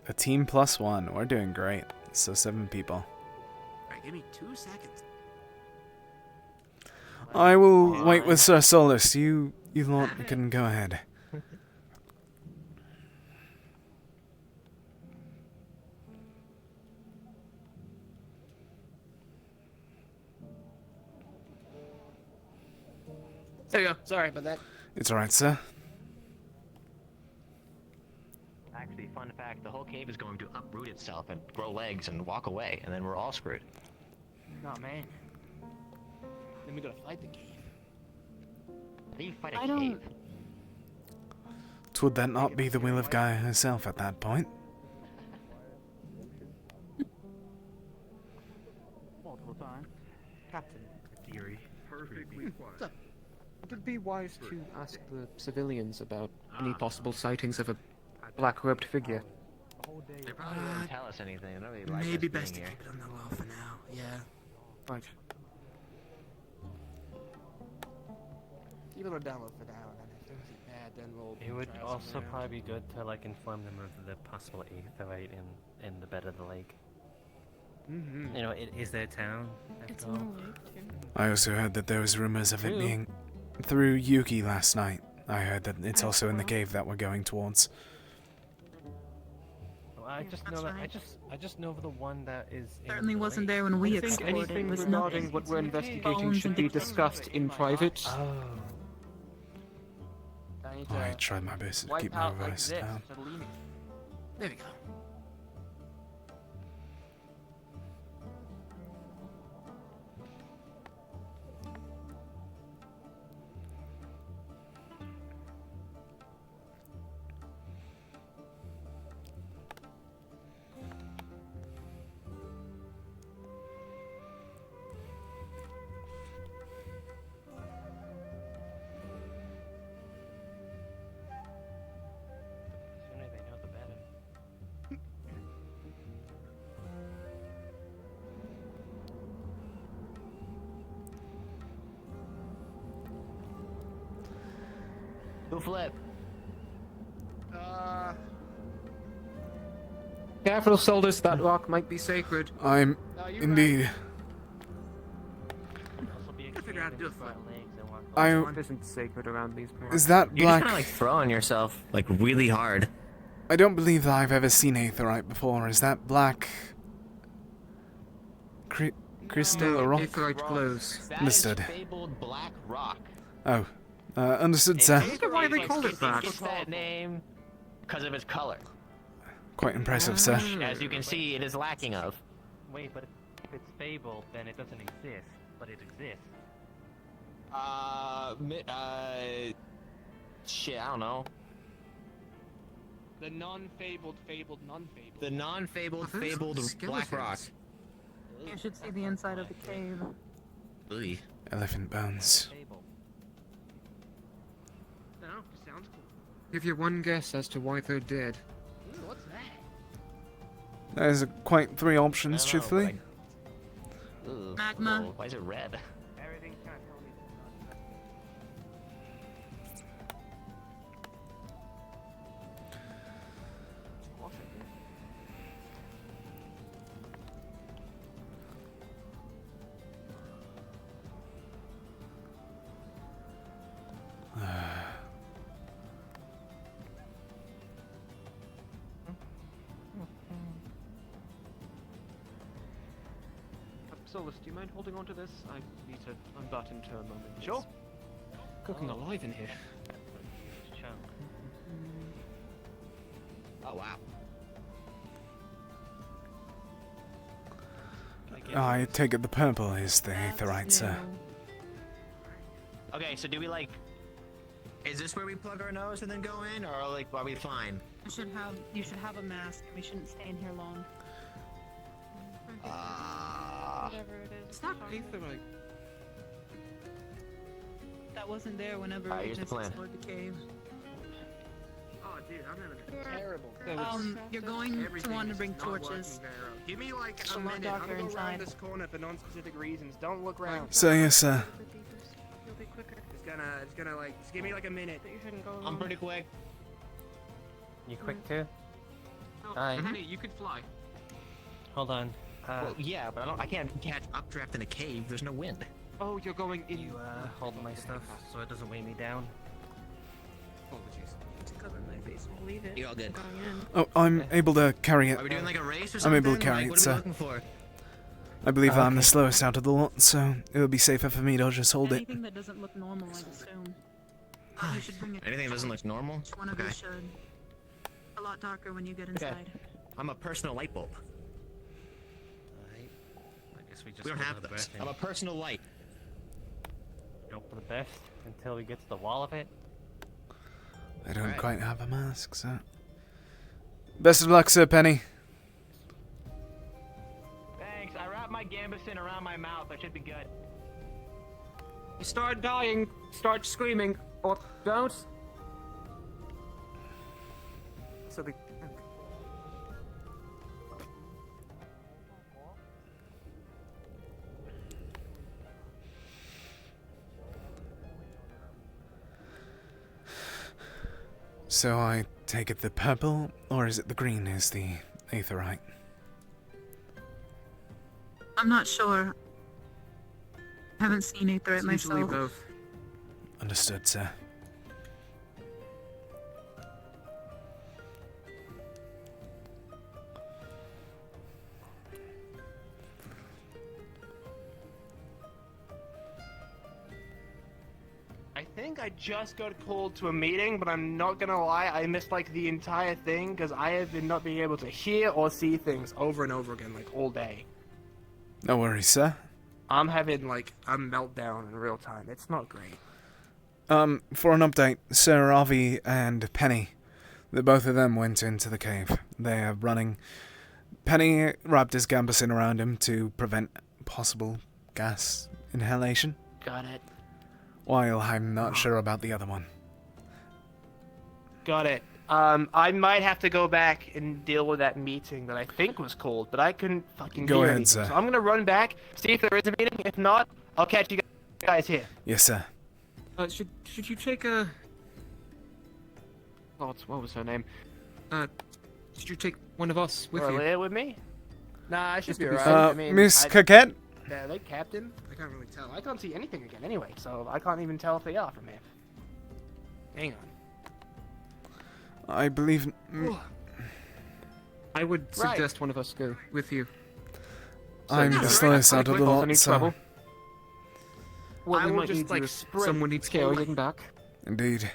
Speaker 1: A team plus one. We're doing great. So 7 people.
Speaker 2: Alright, give me 2 seconds.
Speaker 1: I will wait with Sir Solus. You lot can go ahead.
Speaker 2: There you go. Sorry about that.
Speaker 1: It's alright, sir.
Speaker 8: Actually, fun fact, the whole cave is going to uproot itself and grow legs and walk away, and then we're all screwed.
Speaker 2: Oh, man. Then we gotta fight the cave.
Speaker 8: How do you fight a
Speaker 10: I don't-
Speaker 8: cave?
Speaker 1: Would that not be the will of Gaia herself at that point?
Speaker 6: Multiple times.
Speaker 7: Captain,
Speaker 6: Theory. Perfectly quiet.
Speaker 7: would it be wise to ask the civilians about any possible sightings of a black-robed figure?
Speaker 8: They probably wouldn't tell us anything. They don't really like
Speaker 2: Maybe
Speaker 8: us
Speaker 2: best to
Speaker 8: being here.
Speaker 2: keep it on the low for now. Yeah.
Speaker 7: Right.
Speaker 2: Keep it on down low for now, and then if things get bad, then we'll.
Speaker 16: It would
Speaker 2: try
Speaker 16: also
Speaker 2: something around.
Speaker 16: probably be good to like inform them of the possible aetheryte in the bed of the lake.
Speaker 2: Mm-hmm.
Speaker 16: You know, it is their town.
Speaker 5: It's
Speaker 16: After
Speaker 5: in
Speaker 16: all.
Speaker 5: the lake, too.
Speaker 1: I also heard that there was rumors of it
Speaker 16: True.
Speaker 1: being through Yuki last night. I heard that it's also in the cave that we're going towards.
Speaker 16: Well, I just know
Speaker 10: that's
Speaker 16: that
Speaker 10: right.
Speaker 16: I just know of the one that is in
Speaker 10: Certainly
Speaker 16: the
Speaker 10: wasn't
Speaker 16: lake.
Speaker 10: there when we
Speaker 7: I think
Speaker 10: explored it.
Speaker 7: anything
Speaker 10: It was
Speaker 7: regarding
Speaker 10: nothing.
Speaker 7: what we're investigating
Speaker 10: Bones
Speaker 7: should
Speaker 10: and
Speaker 7: be
Speaker 10: decay.
Speaker 7: discussed in private.
Speaker 16: Oh.
Speaker 2: I need
Speaker 1: I
Speaker 2: to
Speaker 1: tried my best to
Speaker 2: wipe
Speaker 1: keep my
Speaker 2: out like
Speaker 1: voice
Speaker 2: this.
Speaker 1: down.
Speaker 2: So lean it. There we go.
Speaker 8: Who flip?
Speaker 7: Careful, soldiers. That rock might be sacred.
Speaker 1: I'm indeed.
Speaker 2: I figure out how to do a flip.
Speaker 7: It isn't sacred around these parts.
Speaker 1: Is that
Speaker 8: You're
Speaker 1: black?
Speaker 8: just kind of like throwing yourself like really hard.
Speaker 1: I don't believe that I've ever seen aetherite before. Is that black? Crystal or rock?
Speaker 7: Aetherite glows.
Speaker 1: Understood.
Speaker 8: Fabled black rock.
Speaker 1: Oh, understood, sir.
Speaker 7: I wonder why they called it that.
Speaker 8: It's that name because of its color.
Speaker 1: Quite impressive, sir.
Speaker 8: As you can see, it is lacking of.
Speaker 16: Wait, but if it's fabled, then it doesn't exist, but it exists.
Speaker 8: Shit, I don't know.
Speaker 2: The non-fabled, fabled, non-fabled.
Speaker 8: The non-fabled, fabled black rock.
Speaker 10: You should see the inside of the cave.
Speaker 8: Ooh.
Speaker 1: Elephant bones.
Speaker 2: No, sounds cool.
Speaker 7: Give your one guess as to why they're dead.
Speaker 2: Ooh, what's that?
Speaker 1: There's quite 3 options,
Speaker 8: I don't know,
Speaker 1: truthfully.
Speaker 8: but Ooh,
Speaker 10: Magma.
Speaker 8: cool. Why is it red?
Speaker 2: Everything's kind of telling me.
Speaker 7: Solus, do you mind holding on to this? I need to unbutton to a moment.
Speaker 2: Sure.
Speaker 7: Cooking alive in here.
Speaker 8: Oh wow.
Speaker 1: I take it the purple is the aetherite, sir.
Speaker 8: Okay, so do we like? Is this where we plug our nose and then go in, or like are we fine?
Speaker 10: You should have a mask. We shouldn't stay in here long.
Speaker 15: Whatever it is.
Speaker 7: It's not aetherite.
Speaker 10: That wasn't there whenever we
Speaker 8: here's the
Speaker 10: just
Speaker 8: plan.
Speaker 10: explored the cave.
Speaker 2: Oh, dude, I'm having a terrible.
Speaker 10: You're going to want to bring torches.
Speaker 2: Give me like
Speaker 10: It's
Speaker 2: a
Speaker 10: a lot
Speaker 2: minute. I'm
Speaker 10: darker
Speaker 2: gonna go around
Speaker 10: inside.
Speaker 2: this corner for non-specific reasons. Don't look around.
Speaker 1: So yes, sir.
Speaker 5: You'll be quicker.
Speaker 2: It's gonna like, just give me like a minute.
Speaker 5: But you shouldn't go
Speaker 8: I'm
Speaker 5: alone.
Speaker 8: pretty quick.
Speaker 16: You quick too?
Speaker 7: Hi.
Speaker 16: Hi.
Speaker 7: You could fly.
Speaker 16: Hold on.
Speaker 8: Well, yeah, but I can't catch updraft in a cave. There's no wind.
Speaker 7: Oh, you're going in.
Speaker 16: You hold my stuff so it doesn't weigh me down.
Speaker 7: Apologies.
Speaker 5: To cover my face and leave it.
Speaker 8: You're all good.
Speaker 5: Going in.
Speaker 1: Oh, I'm able to carry it.
Speaker 8: Are we doing like a race or
Speaker 1: I'm
Speaker 8: something?
Speaker 1: able to carry
Speaker 8: Like,
Speaker 1: it,
Speaker 8: what are
Speaker 1: sir.
Speaker 8: we looking for?
Speaker 1: I believe I'm the
Speaker 8: Okay.
Speaker 1: slowest out of the lot, so it would be safer for me to just hold it.
Speaker 10: Anything that doesn't look normal, I'd assume. You should bring it.
Speaker 8: Anything that doesn't look normal?
Speaker 10: One of you
Speaker 8: Okay.
Speaker 10: should. A lot darker when you get
Speaker 8: Okay.
Speaker 10: inside.
Speaker 8: I'm a personal light bulb.
Speaker 16: Alright. I guess we just
Speaker 8: We don't
Speaker 16: hope
Speaker 8: have
Speaker 16: for the
Speaker 8: those.
Speaker 16: best
Speaker 8: I'm a personal light.
Speaker 16: Hope for the best until we get to the wall of it.
Speaker 1: I don't
Speaker 8: Alright.
Speaker 1: quite have a mask, sir. Best of luck, Sir Penny.
Speaker 6: Thanks. I wrapped my gambeson around my mouth. I should be good.
Speaker 7: You start dying, start screaming, or don't. So the.
Speaker 1: So I take it the purple, or is it the green is the aetherite?
Speaker 10: I'm not sure. Haven't seen Aetherite
Speaker 7: It's usually
Speaker 10: myself.
Speaker 7: both.
Speaker 1: Understood, sir.
Speaker 2: I think I just got called to a meeting, but I'm not gonna lie, I missed like the entire thing because I have been not being able to hear or see things over and over again, like all day.
Speaker 1: No worries, sir.
Speaker 2: I'm having like a meltdown in real time. It's not great.
Speaker 1: For an update, Sir Avi and Penny, the both of them went into the cave. They are running. Penny wrapped his gambeson around him to prevent possible gas inhalation,
Speaker 2: Got it.
Speaker 1: while I'm not sure about the other one.
Speaker 2: Got it. I might have to go back and deal with that meeting that I think was called, but I couldn't fucking
Speaker 1: Go
Speaker 2: hear
Speaker 1: ahead,
Speaker 2: anything.
Speaker 1: sir.
Speaker 2: So I'm gonna run back, see if there is a meeting. If not, I'll catch you guys here.
Speaker 1: Yes, sir.
Speaker 7: Should you take a what was her name? Did you take one of us with
Speaker 2: Or
Speaker 7: you?
Speaker 2: with me? Nah, I should
Speaker 7: Just
Speaker 2: be
Speaker 7: to be
Speaker 2: alright.
Speaker 7: safe.
Speaker 1: Miss Coquette?
Speaker 2: Yeah, they captain? I can't really tell. I can't see anything again anyway, so I can't even tell if they are from here. Hang on.
Speaker 1: I believe...
Speaker 7: I would suggest one of us go with you.
Speaker 1: I'm the slowest out of the lot, so...
Speaker 7: Well,
Speaker 2: I
Speaker 7: we
Speaker 2: will
Speaker 7: might
Speaker 2: just,
Speaker 7: need
Speaker 2: like,
Speaker 7: you if
Speaker 2: sprint
Speaker 7: someone needs carrying back.
Speaker 1: Indeed.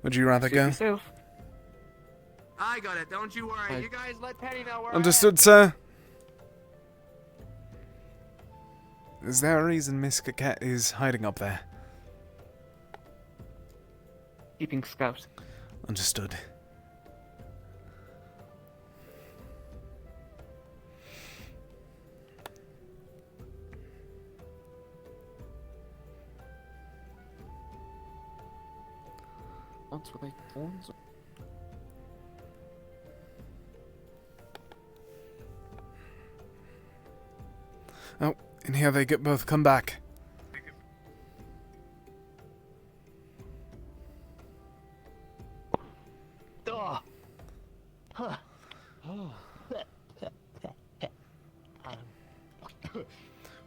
Speaker 1: Would you rather go?
Speaker 2: I got it, don't you worry. You guys let Penny know where
Speaker 1: Understood, sir. Is there a reason Miss Coquette is hiding up there?
Speaker 7: Keeping scout.
Speaker 1: Understood.
Speaker 7: Once were they thorns?
Speaker 1: Oh, and here they get both come back.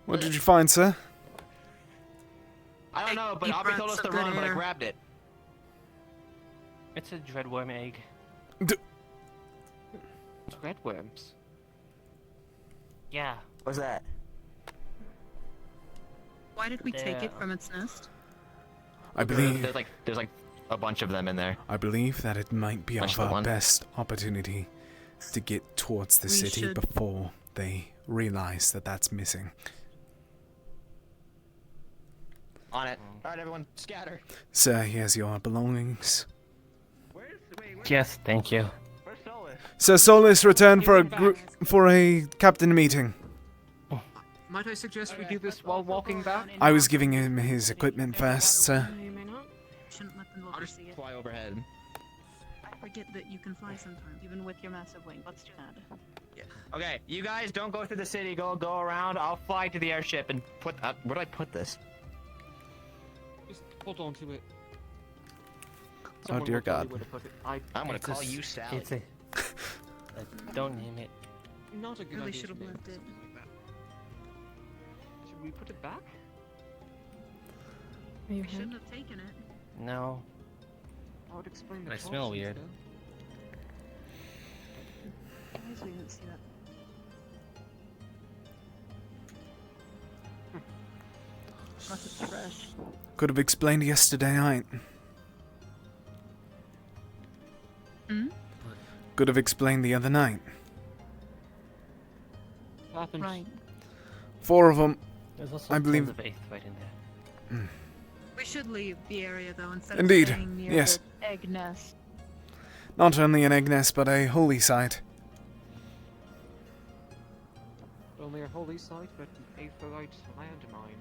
Speaker 1: What did you find, sir?
Speaker 16: I don't know, but Abby told us to run, but I grabbed it. It's a dreadworm egg.
Speaker 7: Dreadworms?
Speaker 16: Yeah.
Speaker 10: What's that? Why did we take it from its nest?
Speaker 1: I believe...
Speaker 8: There's like a bunch of them in there.
Speaker 1: I believe that it might be
Speaker 8: Bunch
Speaker 1: our
Speaker 8: of one.
Speaker 1: best opportunity to get towards the
Speaker 10: We
Speaker 1: city
Speaker 10: should-
Speaker 1: before they realize that that's missing.
Speaker 8: On it. Alright, everyone, scatter.
Speaker 1: Sir, here's your belongings.
Speaker 16: Yes, thank you.
Speaker 1: Sir Solus, return for a captain meeting.
Speaker 7: Might I suggest we do this while walking back?
Speaker 1: I was giving him his equipment first, sir.
Speaker 5: You may not.
Speaker 10: Shouldn't let them
Speaker 8: I'll just
Speaker 10: oversee it.
Speaker 8: fly overhead.
Speaker 10: I forget that you can fly sometimes, even with your massive wing. Let's do that.
Speaker 8: Okay, you guys don't go through the city. Go around. I'll fly to the airship and put. Where do I put this?
Speaker 7: Just hold on to it.
Speaker 1: Oh dear God.
Speaker 8: I'm gonna call you Sally.
Speaker 16: It's a. Don't name it.
Speaker 7: Not a good
Speaker 10: Really
Speaker 7: idea.
Speaker 10: should have
Speaker 7: to name
Speaker 10: left it.
Speaker 7: something like that. Should we put it back?
Speaker 10: We shouldn't have taken it.
Speaker 16: No.
Speaker 7: I would explain the
Speaker 16: I smell
Speaker 7: cost
Speaker 16: weird.
Speaker 7: instead.
Speaker 10: Guys, we didn't see that. Unless it's fresh.
Speaker 1: Could have explained yesterday night.
Speaker 10: Hmm?
Speaker 1: Could have explained the other night.
Speaker 7: Happened.
Speaker 10: Right.
Speaker 1: 4 of them.
Speaker 16: There's also
Speaker 1: I believe-
Speaker 16: tons of eighth right in there.
Speaker 10: We should leave the area though instead
Speaker 1: Indeed,
Speaker 10: of staying near
Speaker 1: yes.
Speaker 10: the egg nest.
Speaker 1: Not only an egg nest, but a holy site.
Speaker 7: Only a holy site, but an aetherite landmine.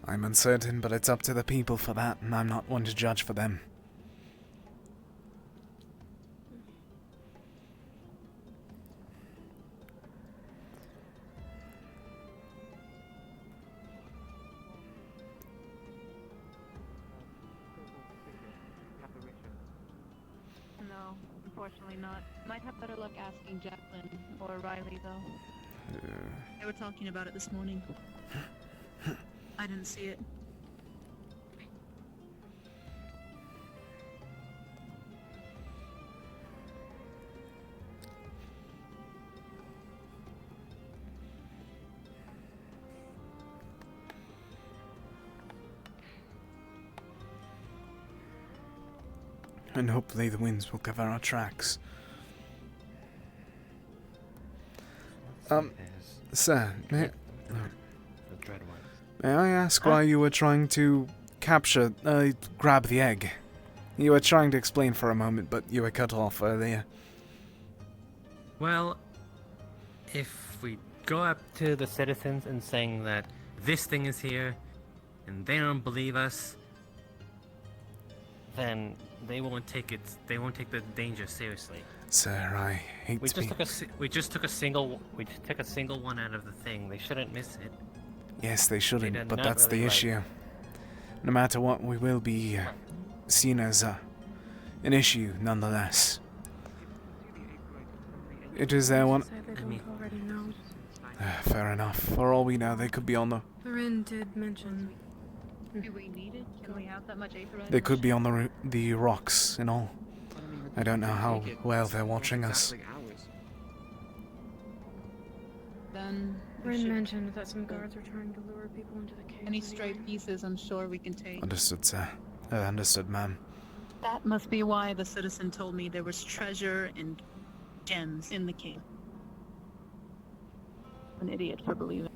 Speaker 1: I'm uncertain, but it's up to the people for that, and I'm not one to judge for them.
Speaker 10: No, unfortunately not. Might have better luck asking Jacqueline or Riley though. They were talking about it this morning. I didn't see it.
Speaker 1: And hopefully the winds will cover our tracks. Sir, may I ask why you were trying to grab the egg? You were trying to explain for a moment, but you were cut off earlier.
Speaker 16: Well, if we go up to the citizens and saying that this thing is here, and they don't believe us, then they won't take it. They won't take the danger seriously.
Speaker 1: Sir, I hate
Speaker 16: We
Speaker 1: to be...
Speaker 16: just took a single one out of the thing. They shouldn't miss it.
Speaker 1: Yes, they shouldn't,
Speaker 16: did
Speaker 1: but
Speaker 16: not
Speaker 1: that's
Speaker 16: really
Speaker 1: the
Speaker 16: right.
Speaker 1: issue. No matter what, we will be seen as an issue nonetheless. It is their one.
Speaker 5: Already know.
Speaker 1: Fair enough. For all we know, they could be on the.
Speaker 5: Corinne did mention.
Speaker 10: Do we need it? Can we have that much authorized?
Speaker 1: They could be on the rocks and all. I don't know how well they're watching us.
Speaker 10: Then
Speaker 5: Corinne mentioned that some guards were trying to lure people into the cave.
Speaker 10: any stray pieces, I'm sure we can take.
Speaker 1: Understood, sir. Understood, ma'am.
Speaker 10: That must be why the citizen told me there was treasure and gems in the cave. An idiot for believing.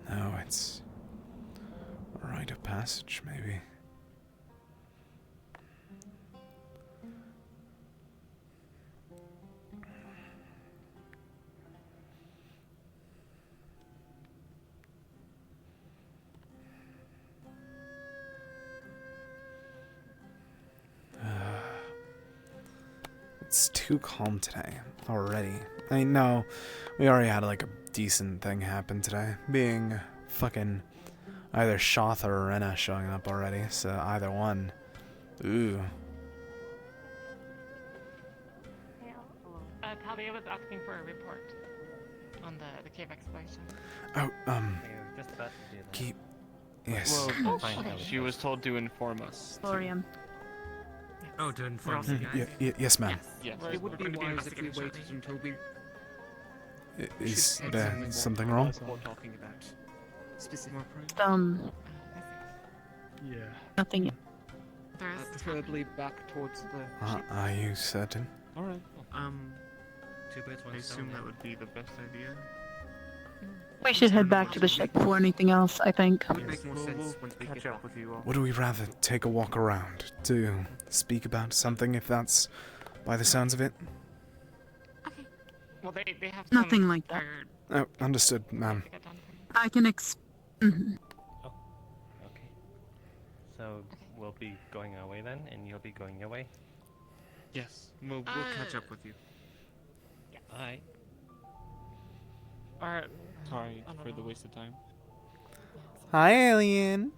Speaker 1: No, it's a rite of passage, maybe. It's too calm today already. I know we already had like a decent thing happen today, being fucking either Shoth or Rena showing up already, so either one. Ooh.
Speaker 15: Talia was asking for a report on the cave exploration.
Speaker 1: Oh,
Speaker 16: Just about to do that.
Speaker 1: keep. Yes.
Speaker 16: Well, fine,
Speaker 7: She was told to inform us.
Speaker 10: Thorium.
Speaker 8: Oh, to inform you guys?
Speaker 1: Yes, ma'am.
Speaker 7: Yes.
Speaker 2: It would be wise if we waited until we.
Speaker 1: Is
Speaker 2: should
Speaker 1: there
Speaker 2: examine
Speaker 1: something
Speaker 2: what
Speaker 1: wrong?
Speaker 2: we're talking about. Specific.
Speaker 11: Yeah.
Speaker 10: Nothing.
Speaker 2: Preferably back towards the.
Speaker 1: Are you certain?
Speaker 7: All right.
Speaker 16: Two birds, one
Speaker 6: I
Speaker 16: stone
Speaker 6: assume
Speaker 16: then.
Speaker 6: that would be the best idea.
Speaker 10: We should head back to the ship before anything else, I think.
Speaker 2: It would make more sense once we
Speaker 6: Catch
Speaker 2: get
Speaker 6: up with you all.
Speaker 1: Would we rather take a walk around to speak about something, if that's by the sounds of it?
Speaker 15: Well, they have
Speaker 10: Nothing like that.
Speaker 1: Oh, understood, ma'am.
Speaker 10: I can
Speaker 16: Okay. So we'll be going our way then, and you'll be going your way.
Speaker 7: Yes.
Speaker 6: We'll catch up with you.
Speaker 16: Alright.
Speaker 7: Alright. Sorry for the waste of time.
Speaker 1: Hi, alien.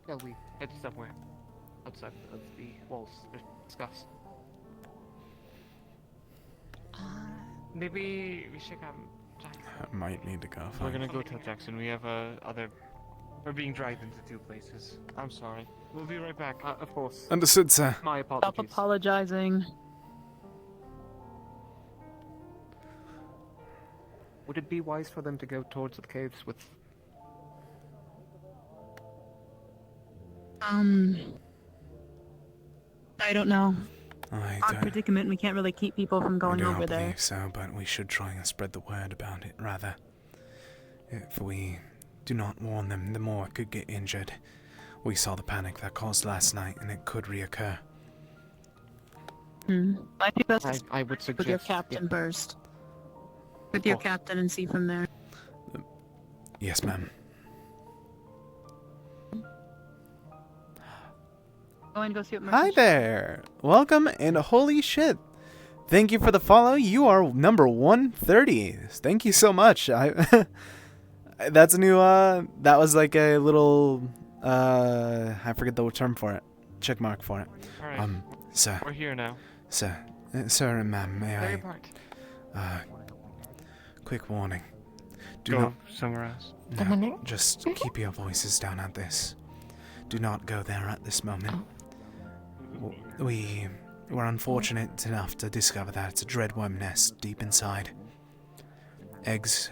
Speaker 2: Shall we head somewhere outside of the walls to discuss?
Speaker 15: Maybe we should come, Jackson.
Speaker 1: I might need to go.
Speaker 7: We're gonna go tell Jackson. We have other. We're being dragged into two places. I'm sorry. We'll be right back.
Speaker 2: Of course.
Speaker 1: Understood, sir.
Speaker 2: My
Speaker 10: Stop
Speaker 2: apologies.
Speaker 10: apologizing.
Speaker 2: Would it be wise for them to go towards the caves with?
Speaker 10: I don't know.
Speaker 1: I
Speaker 10: Odd
Speaker 1: don't,
Speaker 10: predicament. We can't really keep people from
Speaker 1: I
Speaker 10: going
Speaker 1: don't
Speaker 10: over there.
Speaker 1: believe so, but we should try and spread the word about it, rather. If we do not warn them, the more could get injured. We saw the panic that caused last night, and it could reoccur.
Speaker 10: I think that's
Speaker 2: I would
Speaker 10: with your
Speaker 2: suggest.
Speaker 10: captain first. With your captain and see from there.
Speaker 1: Yes, ma'am.
Speaker 10: Go and go see what
Speaker 1: Hi
Speaker 10: Mercy
Speaker 1: there! Welcome, and holy shit! Thank you for the follow. You are number 130. Thank you so much. That's a new, that was like a little, I forget the term for it. Check mark for it.
Speaker 7: Alright.
Speaker 1: Sir.
Speaker 7: We're here now.
Speaker 1: Sir. Sir and ma'am, may
Speaker 7: Very
Speaker 1: I,
Speaker 7: apart.
Speaker 1: quick warning. Do
Speaker 7: Go
Speaker 1: not,
Speaker 7: somewhere else.
Speaker 1: no, just keep your voices down at this. Do not go there at this moment. We were unfortunate enough to discover that it's a dreadworm nest deep inside. Eggs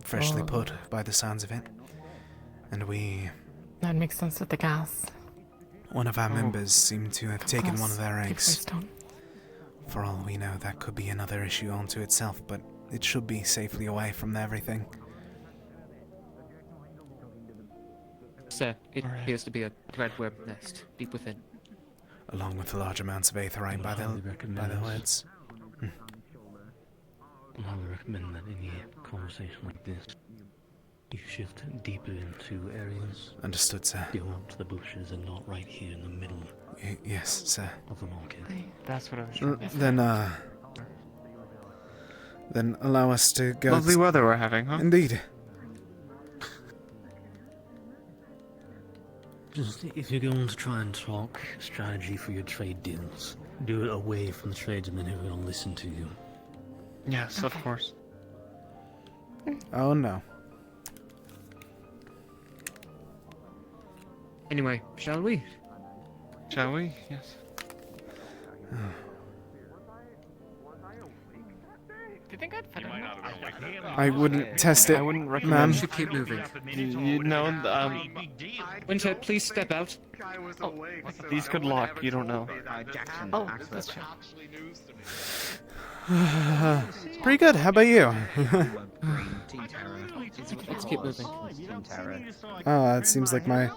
Speaker 1: freshly put by the sounds of it. And
Speaker 17: That makes sense with the gas.
Speaker 1: one of our members seemed to have taken one of their
Speaker 17: Keep
Speaker 1: eggs.
Speaker 17: stone.
Speaker 1: For all we know, that could be another issue unto itself, but it should be safely away from everything.
Speaker 2: Sir, it appears to be a dreadworm nest deep within.
Speaker 1: Along with large amounts of aetherine by the words.
Speaker 18: I would recommend that in a conversation like this, you shift deeper into areas.
Speaker 1: Understood, sir.
Speaker 18: Go up to the bushes and not right here in the middle.
Speaker 1: Yes, sir.
Speaker 18: Of the market.
Speaker 7: That's what I was trying to say.
Speaker 1: Then allow us to go.
Speaker 7: Lovely weather we're having, huh?
Speaker 1: Indeed.
Speaker 18: Just, if you're going to try and talk strategy for your trade deals, do it away from the tradesmen who will listen to you.
Speaker 7: Yes, of course.
Speaker 1: Oh no.
Speaker 7: Anyway, shall we? Shall we? Yes.
Speaker 15: Do you think I'd fit in?
Speaker 1: I wouldn't test it,
Speaker 7: I wouldn't recommend.
Speaker 1: ma'am.
Speaker 7: You should keep moving. You know, Winter, please step out. These could lock. You don't know.
Speaker 3: Oh, that's true.
Speaker 1: Pretty good. How about you?
Speaker 7: Let's keep moving.
Speaker 1: Oh, it seems like my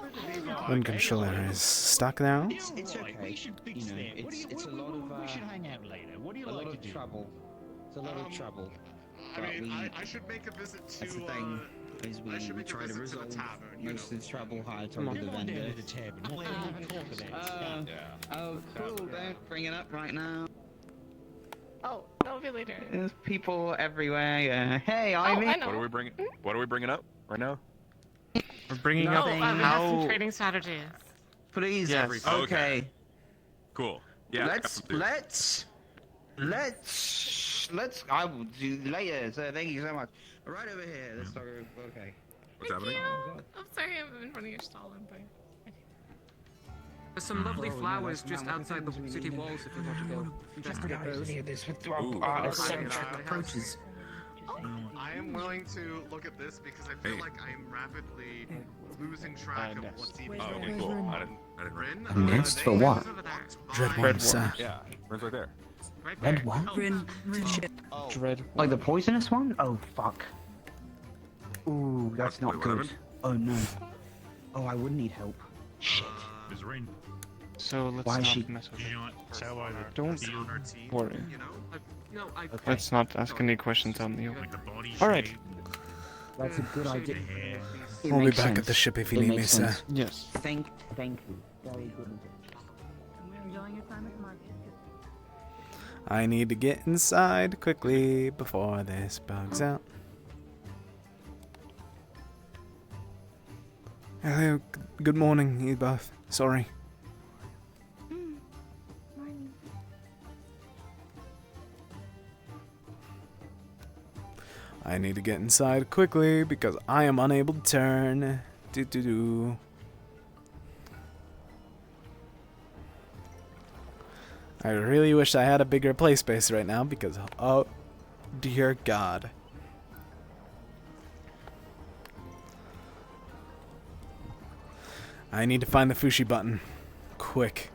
Speaker 1: wind controller is stuck now.
Speaker 3: It's okay. You know, it's a lot of
Speaker 13: We should hang out later. What do you
Speaker 3: a
Speaker 13: like
Speaker 3: lot
Speaker 13: to
Speaker 3: of
Speaker 13: do?
Speaker 3: trouble. It's a lot of trouble.
Speaker 6: I
Speaker 3: But
Speaker 6: mean, I should make a visit to.
Speaker 3: that's the thing. Is we try to resolve most of the trouble how I talk to the
Speaker 13: Come on down
Speaker 3: vendor.
Speaker 13: to the tavern. We'll talk about it.
Speaker 3: Oh, cool. Don't bring it up right now.
Speaker 15: Oh, that'll be later.
Speaker 3: There's people everywhere. Yeah. Hey,
Speaker 15: Oh,
Speaker 3: Ivy.
Speaker 15: I know.
Speaker 9: What are we bringing? What are we bringing up right now?
Speaker 7: We're bringing
Speaker 15: No,
Speaker 7: up
Speaker 15: we have
Speaker 7: how.
Speaker 15: some trading strategies.
Speaker 3: Please.
Speaker 7: Yes.
Speaker 3: Okay.
Speaker 9: Cool. Yeah.
Speaker 3: Let's. I will do later. So thank you so much. Right over here. Let's talk. Okay.
Speaker 9: What's happening?
Speaker 15: I'm sorry I'm in front of your stall. I'm fine.
Speaker 7: There's some lovely
Speaker 3: Oh, yeah,
Speaker 7: flowers
Speaker 3: that's
Speaker 7: just
Speaker 3: not what
Speaker 7: outside the
Speaker 3: happens when
Speaker 7: city
Speaker 3: you-
Speaker 7: walls if you want to go investigate those.
Speaker 3: This with
Speaker 9: Ooh.
Speaker 3: eccentric approaches.
Speaker 6: I am willing to look at this because I feel
Speaker 9: Hey.
Speaker 6: like I am rapidly losing track of what's even
Speaker 9: Oh, okay,
Speaker 6: going
Speaker 9: cool.
Speaker 6: on.
Speaker 9: I didn't.
Speaker 6: Rin,
Speaker 3: Nest for what?
Speaker 1: Dread
Speaker 7: Red
Speaker 1: one, sir.
Speaker 9: Yeah, Rin's right there.
Speaker 3: Red what?
Speaker 7: Dread.
Speaker 3: Like the poisonous one? Oh fuck. Ooh, that's not
Speaker 9: Wait, what
Speaker 3: good.
Speaker 9: happened?
Speaker 3: Oh no. Oh, I would need help. Shit.
Speaker 13: There's rain.
Speaker 7: So let's
Speaker 3: Why is
Speaker 7: not
Speaker 3: she-
Speaker 7: mess with
Speaker 13: You
Speaker 7: it.
Speaker 13: know what? So I
Speaker 7: Don't
Speaker 6: be on our team,
Speaker 7: worry.
Speaker 6: you know?
Speaker 7: No,
Speaker 3: Okay.
Speaker 7: Let's not ask any questions on the open.
Speaker 13: like the body
Speaker 7: All right.
Speaker 13: shape,
Speaker 3: That's a good idea.
Speaker 13: the hair.
Speaker 3: It
Speaker 1: We'll be
Speaker 3: makes
Speaker 1: back at
Speaker 3: sense.
Speaker 1: the ship if you
Speaker 3: It
Speaker 1: need me,
Speaker 3: makes
Speaker 1: sir.
Speaker 3: sense.
Speaker 7: Yes.
Speaker 3: Thank you. Very good.
Speaker 12: We're enjoying your time at the market.
Speaker 1: I need to get inside quickly before this bugs out. Hello, good morning, you both. Sorry. I need to get inside quickly because I am unable to turn. Do. I really wish I had a bigger play space right now because, oh dear God. I need to find the Fushi button. Quick.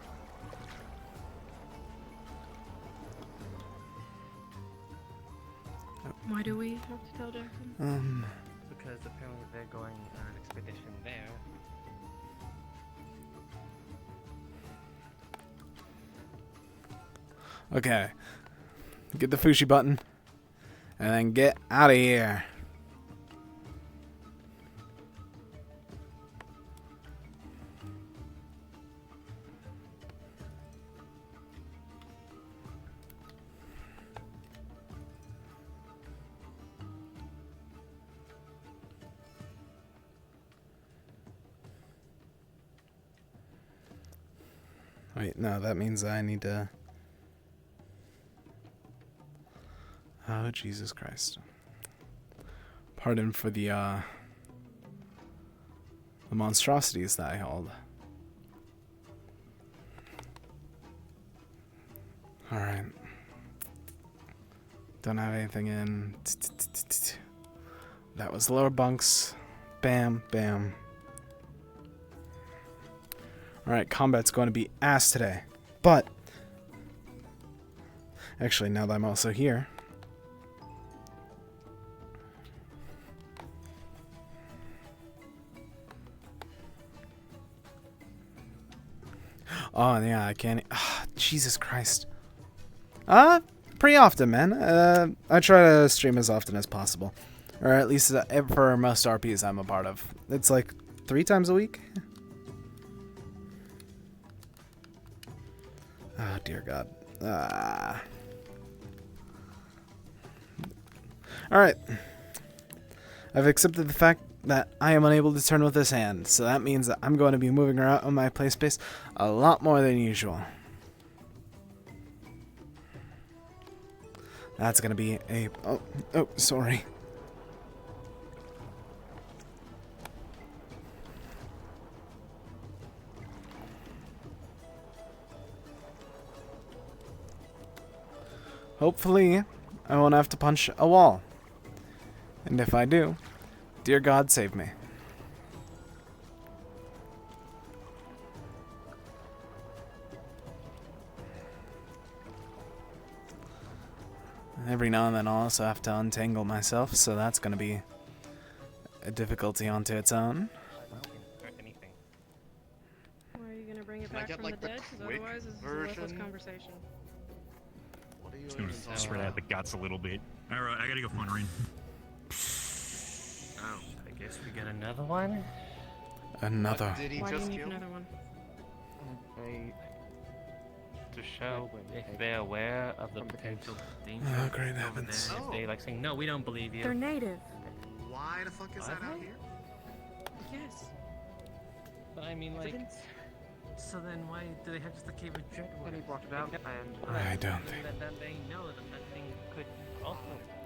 Speaker 10: Why do we have to tell Jackson?
Speaker 16: Because apparently they're going on an expedition there.
Speaker 1: Okay. Get the Fushi button. And then get out of here. Wait, no, that means I need to... Oh, Jesus Christ. Pardon for the monstrosities that I hold. Alright. Don't have anything in. That was lower bunks. Bam, bam. Alright, combat's going to be ass today. But, actually, now that I'm also here, oh, yeah, I can't. Jesus Christ. Pretty often, man. I try to stream as often as possible. Or at least for most RPs I'm a part of. It's like 3 times a week. Oh, dear God. Alright. I've accepted the fact that I am unable to turn with this hand, so that means that I'm going to be moving around on my play space a lot more than usual. That's going to be a... Oh, sorry. Hopefully, I won't have to punch a wall. And if I do, dear God, save me. Every now and then I'll also have to untangle myself, so that's going to be a difficulty onto its own.
Speaker 5: Why are you gonna bring it
Speaker 6: Can I
Speaker 5: back
Speaker 6: get,
Speaker 5: from
Speaker 6: like,
Speaker 5: the
Speaker 6: the
Speaker 5: dead? Because
Speaker 6: quick
Speaker 5: otherwise this is a worthless
Speaker 6: version?
Speaker 5: conversation.
Speaker 6: What are you
Speaker 13: Just gonna
Speaker 6: even
Speaker 13: spread out the guts a little bit. Alright, I gotta go find Rain.
Speaker 3: Oh, I guess we got another one.
Speaker 1: Another.
Speaker 6: Did he
Speaker 5: Why do you
Speaker 6: just
Speaker 5: need
Speaker 6: kill?
Speaker 5: another one?
Speaker 16: To show if they're aware of the potential danger
Speaker 1: Oh, great
Speaker 16: over
Speaker 1: heavens.
Speaker 16: there. If they like saying, no, we don't believe you.
Speaker 5: They're native.
Speaker 6: Why the fuck is
Speaker 16: Are
Speaker 6: that out
Speaker 16: they?
Speaker 6: here?
Speaker 5: Yes.
Speaker 16: But I mean, like,
Speaker 5: Evidence.
Speaker 16: so then why do they have just a cave of dreadwood?
Speaker 6: And he brought it out, and
Speaker 1: I don't think.
Speaker 16: That they know that that thing could also,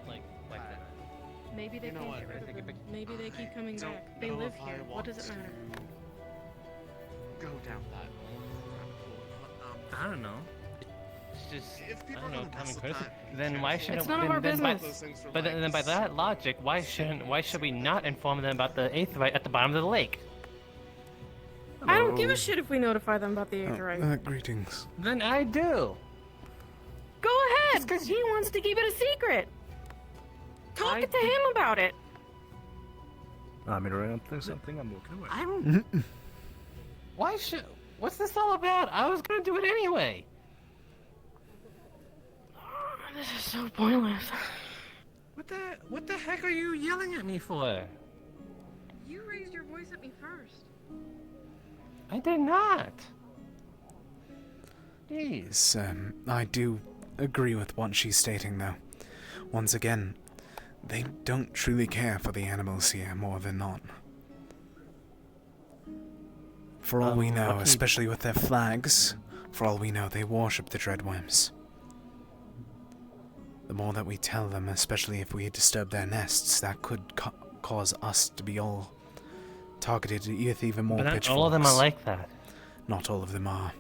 Speaker 16: like that.
Speaker 5: Maybe they
Speaker 6: You know
Speaker 5: can't
Speaker 6: what?
Speaker 5: get rid of
Speaker 16: Take it
Speaker 5: them.
Speaker 16: back.
Speaker 5: Maybe they keep coming
Speaker 6: don't
Speaker 5: back. They
Speaker 6: know
Speaker 5: live
Speaker 6: if I
Speaker 5: here. What
Speaker 6: want
Speaker 5: does it
Speaker 6: to.
Speaker 5: matter?
Speaker 6: Go down that.
Speaker 16: I don't know. It's just,
Speaker 6: If
Speaker 16: I
Speaker 6: people
Speaker 16: don't
Speaker 6: are
Speaker 16: know,
Speaker 6: gonna
Speaker 16: common
Speaker 6: mess with
Speaker 16: courtesy.
Speaker 6: that,
Speaker 16: Then why shouldn't
Speaker 5: It's none of our
Speaker 16: then by,
Speaker 5: business.
Speaker 16: but then by that logic, why should we not inform them about the aetheryte at the bottom of the lake?
Speaker 5: I don't give a shit if we notify them about the aetheryte.
Speaker 1: Greetings.
Speaker 16: Then I do.
Speaker 5: Go ahead, because he wants to keep it a secret. Talk to him about it.
Speaker 11: I'm interrupting something. I'm walking away.
Speaker 16: I'm. Why should? What's this all about? I was gonna do it anyway.
Speaker 5: This is so pointless.
Speaker 16: What the heck are you yelling at me for?
Speaker 5: You raised your voice at me first.
Speaker 16: I did not. Jeez.
Speaker 1: Yes, I do agree with what she's stating, though. Once again, they don't truly care for the animals here more than not. For all we know, especially with their flags, for all we know, they worship the dreadworms. The more that we tell them, especially if we disturb their nests, that could cause us to be all targeted with even more
Speaker 16: But
Speaker 1: pitchforks.
Speaker 16: not all of them are like that.
Speaker 1: Not all of them are,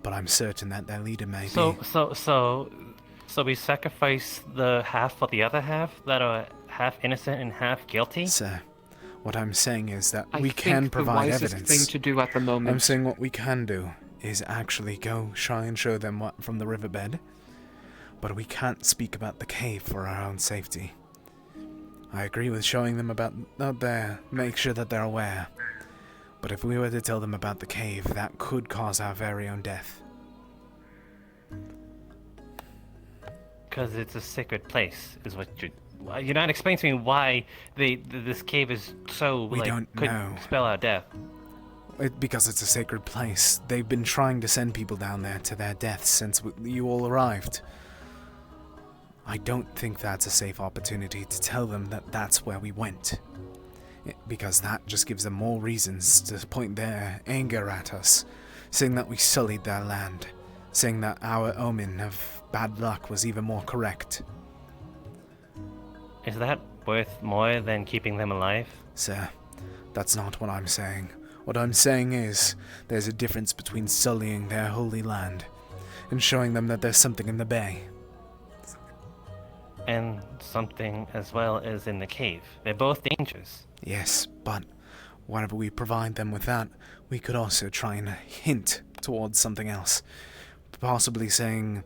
Speaker 1: but I'm certain that their leader may be.
Speaker 16: So we sacrifice the half for the other half that are half innocent and half guilty?
Speaker 1: Sir, what I'm saying is that
Speaker 7: I
Speaker 1: we
Speaker 7: think
Speaker 1: can
Speaker 7: the
Speaker 1: provide
Speaker 7: wisest
Speaker 1: evidence.
Speaker 7: thing to do at the moment.
Speaker 1: I'm saying what we can do is actually go try and show them what from the riverbed, but we can't speak about the cave for our own safety. I agree with showing them about there, make sure that they're aware. But if we were to tell them about the cave, that could cause our very own death.
Speaker 16: Because it's a sacred place, is what you're not explaining to me why this cave is so
Speaker 1: We don't
Speaker 16: could
Speaker 1: know.
Speaker 16: spell out death.
Speaker 1: Because it's a sacred place. They've been trying to send people down there to their deaths since you all arrived. I don't think that's a safe opportunity to tell them that that's where we went. Because that just gives them more reasons to point their anger at us, saying that we sullied their land, saying that our omen of bad luck was even more correct.
Speaker 16: Is that worth more than keeping them alive?
Speaker 1: Sir, that's not what I'm saying. What I'm saying is, there's a difference between sullying their holy land and showing them that there's something in the bay.
Speaker 16: And something as well as in the cave. They're both dangerous.
Speaker 1: Yes, but whenever we provide them with that, we could also try and hint towards something else. Possibly saying,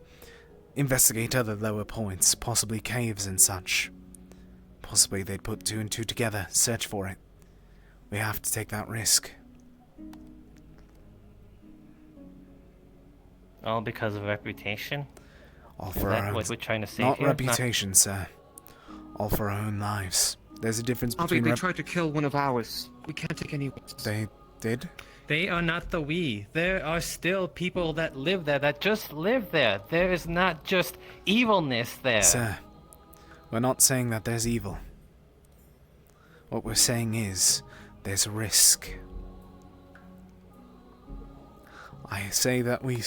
Speaker 1: investigate other lower points, possibly caves and such. Possibly they'd put two and two together, search for it. We have to take that risk.
Speaker 16: All because of reputation?
Speaker 1: All
Speaker 16: Is
Speaker 1: for
Speaker 16: that
Speaker 1: our own...
Speaker 16: what we're trying to say
Speaker 1: Not
Speaker 16: here?
Speaker 1: reputation, sir. All for our own lives. There's a difference
Speaker 7: Avi,
Speaker 1: between...
Speaker 7: they tried to kill one of ours. We can't take any risks.
Speaker 1: They did?
Speaker 16: They are not the we. There are still people that live there, that just live there. There is not just evilness there.
Speaker 1: Sir, we're not saying that there's evil. What we're saying is, there's risk. I say that we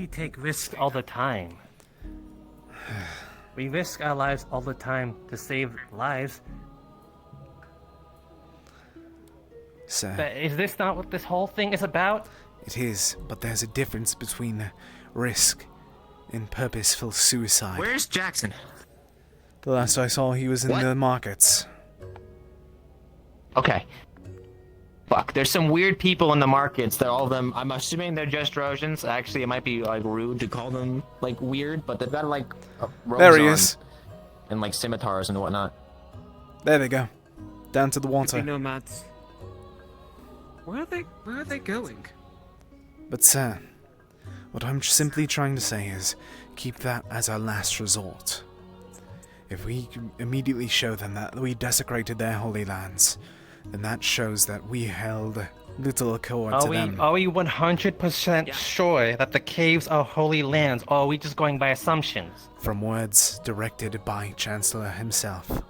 Speaker 16: take risks all the time. We risk our lives all the time to save lives.
Speaker 1: Sir.
Speaker 16: But is this not what this whole thing is about?
Speaker 1: It is, but there's a difference between risk and purposeful suicide.
Speaker 8: Where's Jackson?
Speaker 1: The last I saw, he was in the markets.
Speaker 7: Okay. Fuck, there's some weird people in the markets. They're all of them. I'm assuming they're just Trojans. Actually, it might be like rude to call them like weird, but they've got like robes
Speaker 1: There he
Speaker 7: on
Speaker 1: is.
Speaker 7: and like scimitars and whatnot.
Speaker 1: There they go. Down to the water.
Speaker 7: nomads. Where are they going?
Speaker 1: But sir, what I'm simply trying to say is, keep that as our last resort. If we immediately show them that we desecrated their holy lands, then that shows that we held little accord to them.
Speaker 16: Are we 100% sure that the caves are holy lands, or are we just going by assumptions?
Speaker 1: From words directed by Chancellor himself.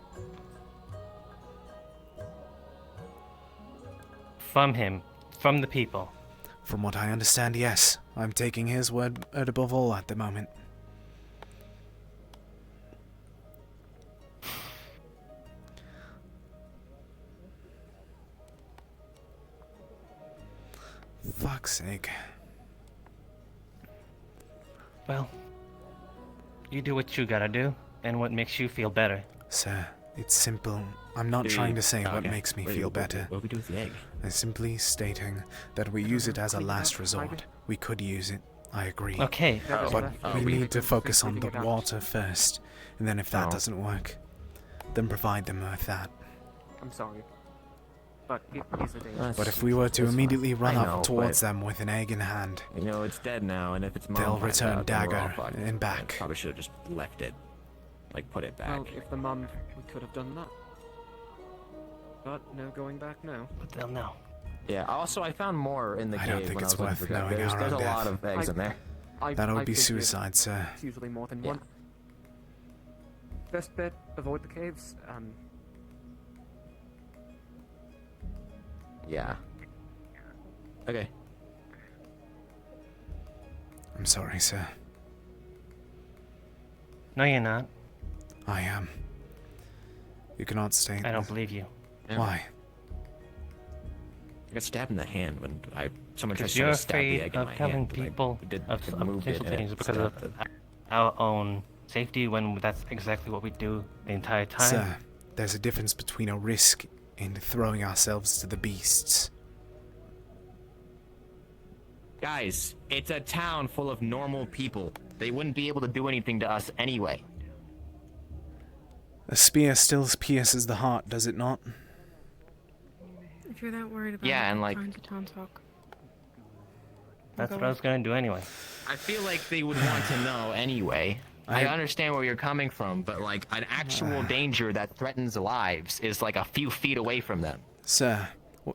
Speaker 16: From him, from the people.
Speaker 1: From what I understand, yes. I'm taking his word above all at the moment. Fuck's sake.
Speaker 16: Well, you do what you gotta do, and what makes you feel better.
Speaker 1: Sir, it's simple. I'm not trying to say what makes me feel better.
Speaker 8: What do we do with the egg?
Speaker 1: I'm simply stating that we use it as a last resort. We could use it, I agree.
Speaker 16: Okay.
Speaker 1: But we need to focus on the water first, and then if that doesn't work, then provide them with that.
Speaker 7: I'm sorry. But he's a danger.
Speaker 1: But if we were to immediately run
Speaker 8: I
Speaker 1: up
Speaker 8: know,
Speaker 1: towards
Speaker 8: but-
Speaker 1: them with an egg in hand,
Speaker 8: You know, it's dead now, and if it's mom
Speaker 1: they'll
Speaker 8: finds
Speaker 1: return
Speaker 8: out, then we're all
Speaker 1: dagger
Speaker 8: fucked.
Speaker 1: and back.
Speaker 8: Probably should have just left it. Like, put it back.
Speaker 7: Well, if the mum, we could have done that. But no going back now.
Speaker 16: But they'll know.
Speaker 8: Yeah, also, I found more in the
Speaker 1: I
Speaker 8: cave
Speaker 1: don't think
Speaker 8: when
Speaker 1: it's
Speaker 8: I was looking
Speaker 1: worth
Speaker 8: for drugs.
Speaker 1: knowing
Speaker 8: There's
Speaker 1: our
Speaker 8: a
Speaker 1: own
Speaker 8: lot
Speaker 1: death.
Speaker 8: of eggs in there.
Speaker 1: That would be
Speaker 7: figured
Speaker 1: suicide, sir.
Speaker 7: It's usually more than one. Best bet, avoid the caves.
Speaker 8: Yeah. Okay.
Speaker 1: I'm sorry, sir.
Speaker 16: No, you're not.
Speaker 1: I am. You cannot stay.
Speaker 16: I don't believe you.
Speaker 1: Why?
Speaker 8: I got stabbed in the hand when someone tried
Speaker 16: Because
Speaker 8: to
Speaker 16: you're
Speaker 8: stab the
Speaker 16: afraid
Speaker 8: egg in
Speaker 16: of
Speaker 8: my
Speaker 16: telling
Speaker 8: hand.
Speaker 16: people of
Speaker 8: moved
Speaker 16: potential
Speaker 8: it and
Speaker 16: things
Speaker 8: it
Speaker 16: because of
Speaker 8: stabbed it.
Speaker 16: our own safety when that's exactly what we do the entire time.
Speaker 1: Sir, there's a difference between a risk and throwing ourselves to the beasts.
Speaker 7: Guys, it's a town full of normal people. They wouldn't be able to do anything to us anyway.
Speaker 1: A spear still pierces the heart, does it not?
Speaker 5: If you're that worried about
Speaker 7: Yeah,
Speaker 5: it,
Speaker 7: and, like-
Speaker 5: fine to town talk.
Speaker 16: That's what I was gonna do anyway.
Speaker 7: I feel like they would want to know anyway. I understand where you're coming from, but like an actual danger that threatens lives is like a few feet away from them.
Speaker 1: Sir,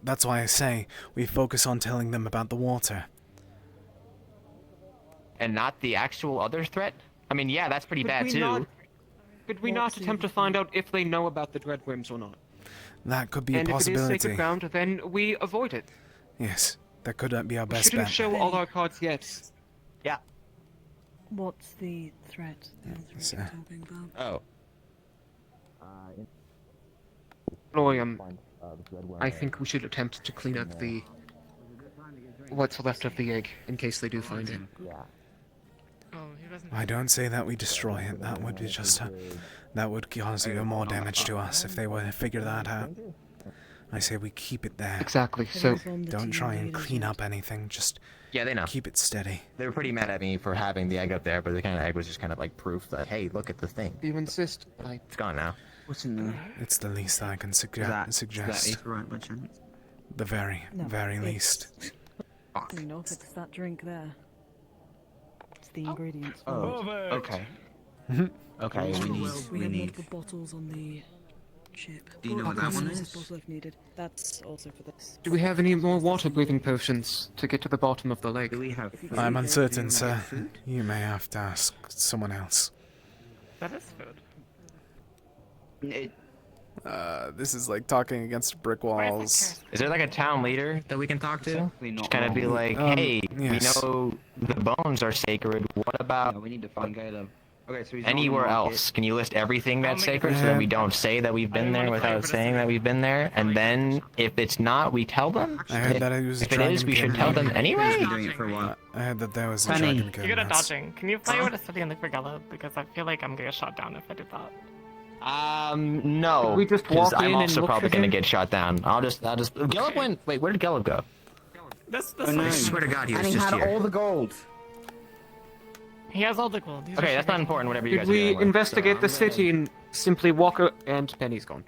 Speaker 1: that's why I say we focus on telling them about the water.
Speaker 7: And not the actual other threat? I mean, yeah, that's pretty bad too.
Speaker 19: Could we not attempt to find out if they know about the dreadworms or not?
Speaker 1: That could be a
Speaker 19: And if it is
Speaker 1: possibility.
Speaker 19: sacred ground, then we avoid it.
Speaker 1: Yes, that could be our
Speaker 19: We
Speaker 1: best
Speaker 19: shouldn't
Speaker 1: bet.
Speaker 19: show all our cards yet.
Speaker 7: Yeah.
Speaker 14: What's the threat?
Speaker 1: Sir.
Speaker 7: Oh.
Speaker 19: Roy, I think we should attempt to clean up the what's left of the egg in case they do find it.
Speaker 1: I don't say that we destroy it. That would be just that would cause even more damage to us if they were to figure that out. I say we keep it there.
Speaker 19: Exactly. So
Speaker 1: don't try and clean up anything. Just
Speaker 7: Yeah, they know.
Speaker 1: keep it steady.
Speaker 7: They were pretty mad at me for having the egg up there, but the kind of egg was just kind of like proof that, hey, look at the thing.
Speaker 19: You insist?
Speaker 7: It's gone now.
Speaker 19: What's in there?
Speaker 1: It's the least I can suggest. The very,
Speaker 14: No,
Speaker 1: very
Speaker 14: it's-
Speaker 1: least.
Speaker 14: You know, if it's that drink there. It's the ingredients.
Speaker 19: Oh, okay.
Speaker 7: Okay, we
Speaker 14: We
Speaker 7: need.
Speaker 14: have multiple bottles on the Shit.
Speaker 3: Do you know what that one
Speaker 14: This
Speaker 3: is?
Speaker 14: also if needed. That's also for this.
Speaker 19: Do we have any more water-breathing potions to get to the bottom of the lake?
Speaker 3: Do we have food?
Speaker 1: I'm
Speaker 3: Do
Speaker 1: uncertain,
Speaker 3: you
Speaker 1: sir.
Speaker 3: get food?
Speaker 1: You may have to ask someone else.
Speaker 16: That is food.
Speaker 1: This is like talking against brick walls.
Speaker 7: Is there like a town leader that we can talk to?
Speaker 3: Definitely not
Speaker 7: Just kind of be
Speaker 3: wrong.
Speaker 7: like, hey,
Speaker 1: yes.
Speaker 7: we know the bones are sacred. What about
Speaker 3: We need to find Caleb. Okay, so he's not
Speaker 7: anywhere
Speaker 3: on the market.
Speaker 7: else? Can you list everything that's sacred so that we don't say that we've been there without saying that we've been there? And then if it's not, we tell them?
Speaker 1: I heard that it was a
Speaker 7: If it
Speaker 1: dragon
Speaker 7: is, we should
Speaker 1: king.
Speaker 7: tell them
Speaker 3: He's
Speaker 7: anyway?
Speaker 3: been doing it for a while.
Speaker 1: I heard that there was a
Speaker 3: Funny.
Speaker 1: dragon king.
Speaker 17: You're good at
Speaker 1: that's-
Speaker 17: dodging. Can you fly over to city and look for Gala? Because I feel like I'm gonna get shot down if I do that.
Speaker 7: No.
Speaker 19: Could we just
Speaker 7: 'cause
Speaker 19: walk
Speaker 7: I'm
Speaker 19: in and
Speaker 7: also
Speaker 19: look
Speaker 7: probably
Speaker 19: for
Speaker 7: gonna
Speaker 19: him?
Speaker 7: get shot down. I'll just. Gelb went. Wait, where did Gelb go?
Speaker 17: This
Speaker 3: Oh, no.
Speaker 7: I swear to God, he was
Speaker 3: And he
Speaker 7: just
Speaker 3: had
Speaker 7: here.
Speaker 3: all the gold.
Speaker 17: He has all the gold. These are
Speaker 7: Okay, that's not
Speaker 17: sugar.
Speaker 7: important. Whatever you
Speaker 19: Did
Speaker 7: guys are
Speaker 19: we
Speaker 7: doing.
Speaker 19: investigate the city and simply walk out? And Penny's gone.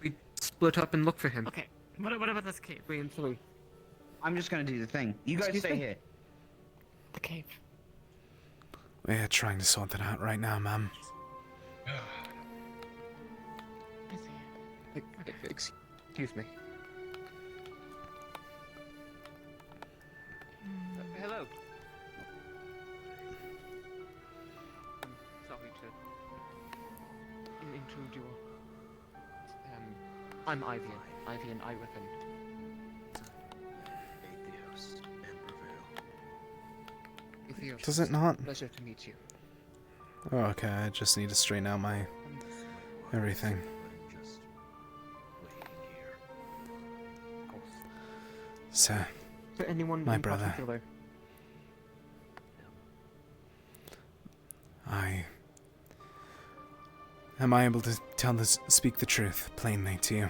Speaker 19: We split up and look for him.
Speaker 17: Okay. What about this cave?
Speaker 19: 3 and 3.
Speaker 3: I'm just gonna do the thing. You guys
Speaker 19: Excuse
Speaker 3: stay
Speaker 19: me?
Speaker 3: here.
Speaker 17: The cave.
Speaker 1: We're trying to sort that out right now, ma'am.
Speaker 19: Excuse me. Hello. Sorry to intrude you. I'm Ivy and I reckon. Atheos,
Speaker 1: Does it not?
Speaker 19: Pleasure to meet you.
Speaker 1: Oh, okay, I just need to straighten out my everything. Sir,
Speaker 19: To anyone
Speaker 1: my
Speaker 19: in
Speaker 1: brother.
Speaker 19: particular?
Speaker 1: Am I able to speak the truth plainly to you?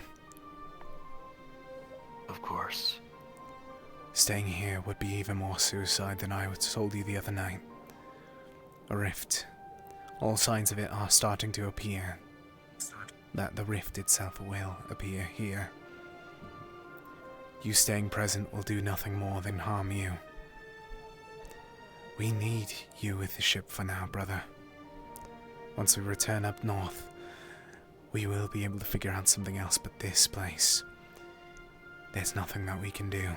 Speaker 18: Of course.
Speaker 1: Staying here would be even more suicide than I told you the other night. A rift. All signs of it are starting to appear. That the rift itself will appear here. You staying present will do nothing more than harm you. We need you with the ship for now, brother. Once we return up north, we will be able to figure out something else, but this place, there's nothing that we can do.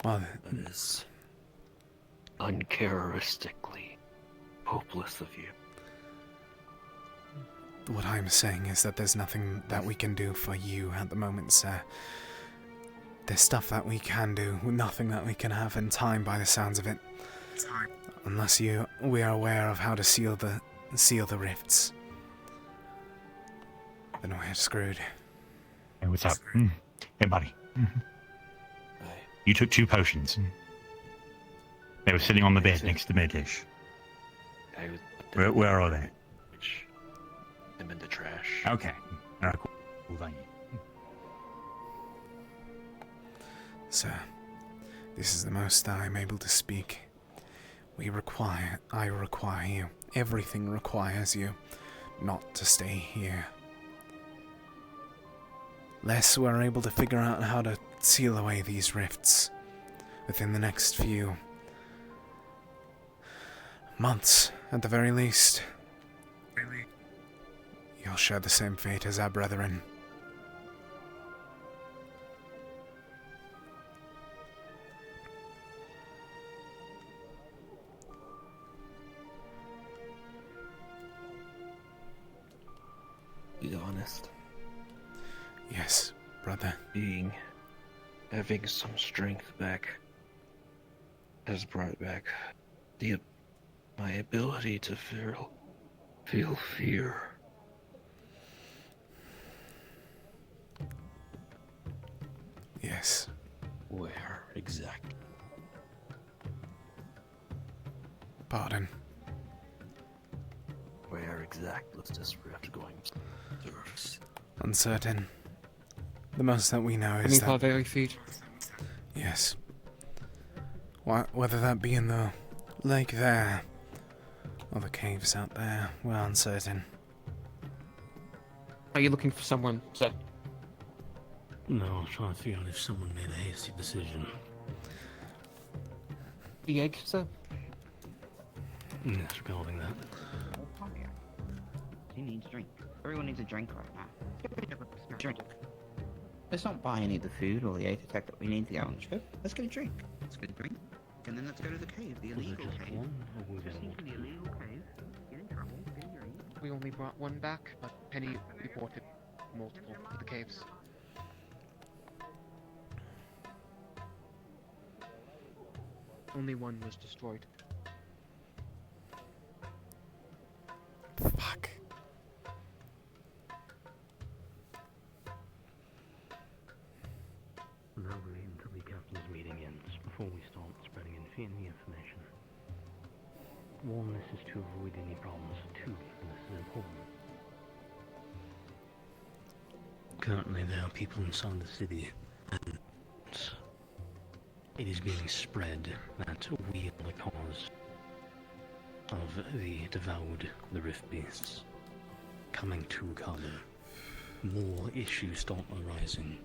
Speaker 1: Well,
Speaker 18: That is uncharacteristically hopeless of you.
Speaker 1: what I'm saying is that there's nothing that we can do for you at the moment, sir. There's stuff that we can do, nothing that we can have in time by the sounds of it. Unless we are aware of how to seal the rifts. Then we're screwed.
Speaker 13: Hey, what's up? Hey, buddy. You took 2 potions. They were sitting on the bed next to Medish. Where are they?
Speaker 18: Them in the trash.
Speaker 13: Okay. All right, cool. Thank you.
Speaker 1: Sir, this is the most that I'm able to speak. I require you. Everything requires you not to stay here. Lest we're able to figure out how to seal away these rifts within the next few months, at the very least. You'll share the same fate as our brethren.
Speaker 18: Be honest.
Speaker 1: Yes, brother.
Speaker 18: Having some strength back has brought back my ability to feel fear.
Speaker 1: Yes.
Speaker 18: Where exactly?
Speaker 1: Pardon.
Speaker 18: Where exactly is this rift going to us?
Speaker 1: Uncertain. The most that we know is
Speaker 19: Beneath
Speaker 1: that...
Speaker 19: our very feet.
Speaker 1: Yes. Whether that be in the lake there, or the caves out there, we're uncertain.
Speaker 19: Are you looking for someone, sir?
Speaker 18: No, I'm trying to figure out if someone made a hasty decision.
Speaker 19: The egg, sir?
Speaker 18: Yes, regarding that.
Speaker 3: He needs a drink. Everyone needs a drink right now. Drink. Let's not buy any of the food or the aid attack that we need to go on the trip. Let's get a drink. Let's get a drink. And then let's go to the cave, the illegal cave. The illegal cave. Get in trouble. Get your
Speaker 19: We only brought one back, but Penny reported multiple to the caves. Only one was destroyed.
Speaker 1: Fuck.
Speaker 18: Now we wait until the captain's meeting ends before we start spreading any information. One, this is to avoid any problems. Two, and this is important. Currently there are people inside the city, and it is being spread that we are the cause of the devoured, the Rift Beasts, coming to Carlo. More issues start arising,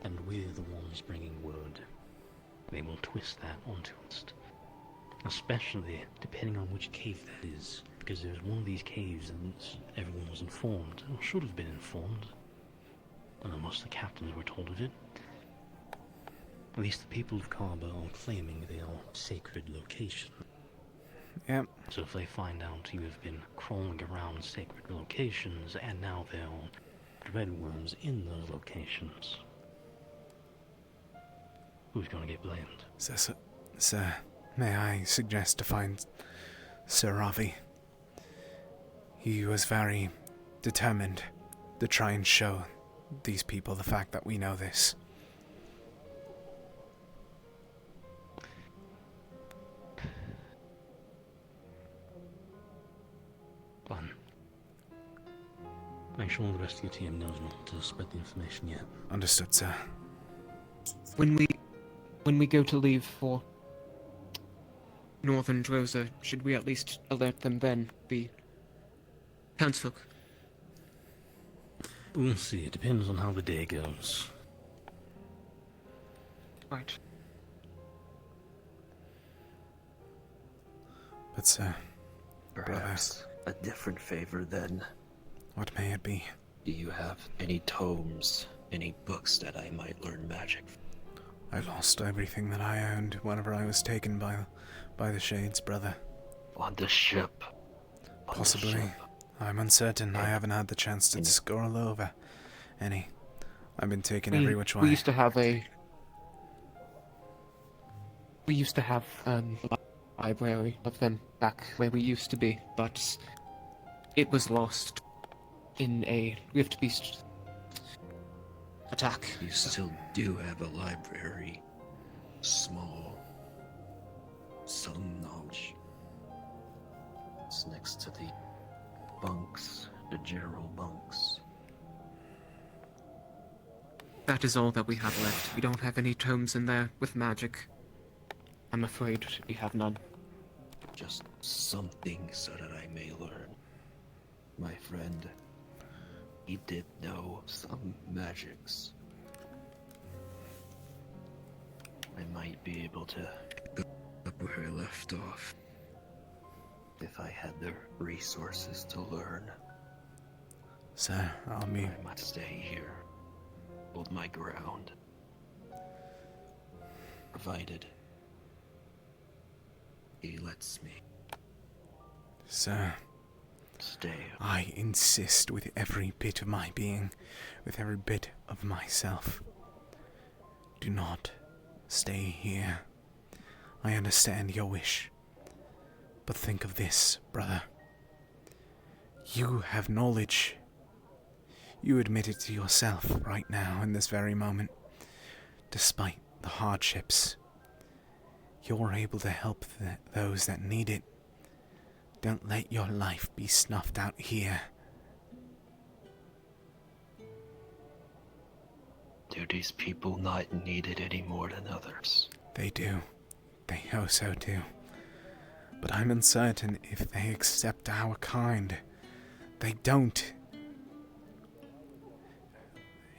Speaker 18: and we're the ones bringing word. They will twist that onto us, especially depending on which cave that is, because there's one of these caves and everyone was informed, or should have been informed, and most of the captains were told of it. At least the people of Carbo are claiming they are sacred locations.
Speaker 1: Yep.
Speaker 18: So if they find out you have been crawling around sacred locations, and now there are dreadworms in those locations, who's gonna get blamed?
Speaker 1: Sir, may I suggest to find Sir Ravi? He was very determined to try and show these people the fact that we know this.
Speaker 18: Fine. Make sure the rest of your team knows not to spread the information yet.
Speaker 1: Understood, sir.
Speaker 19: When we go to leave for Northern Drosa, should we at least alert them then, the townsfolk?
Speaker 18: We'll see. It depends on how the day goes.
Speaker 19: Right.
Speaker 1: But, sir,
Speaker 20: Perhaps a different favor then.
Speaker 1: What may it be?
Speaker 20: Do you have any tomes, any books that I might learn magic from?
Speaker 1: I lost everything that I owned whenever I was taken by the Shades, brother.
Speaker 20: On the ship.
Speaker 1: Possibly. I'm uncertain. I haven't had the chance to scroll over any. I've been taken every which way.
Speaker 19: We used to have a library of them back where we used to be, but it was lost in a Rift Beast attack.
Speaker 20: You still do have a library. Small. Some knowledge. It's next to the bunks, the general bunks.
Speaker 19: That is all that we have left. We don't have any tomes in there with magic. I'm afraid we have none.
Speaker 20: Just something so that I may learn. My friend, he did know some magics. I might be able to pick up where I left off if I had the resources to learn.
Speaker 1: Sir, I
Speaker 20: might stay here, hold my ground, provided he lets me.
Speaker 1: Sir,
Speaker 20: stay.
Speaker 1: I insist with every bit of my being, with every bit of myself. Do not stay here. I understand your wish. But think of this, brother. You have knowledge. You admit it to yourself right now in this very moment. Despite the hardships, you're able to help those that need it. Don't let your life be snuffed out here.
Speaker 20: Do these people not need it any more than others?
Speaker 1: They do. They so do. But I'm uncertain if they accept our kind. They don't.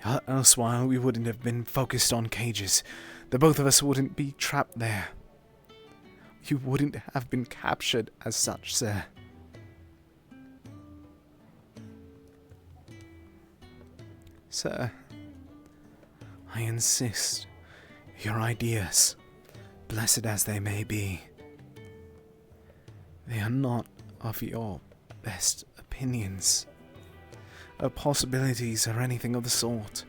Speaker 1: Else while we wouldn't have been focused on cages. The both of us wouldn't be trapped there. you wouldn't have been captured as such, sir. Sir, I insist, your ideas, blessed as they may be, they are not of your best opinions, or possibilities, or anything of the sort.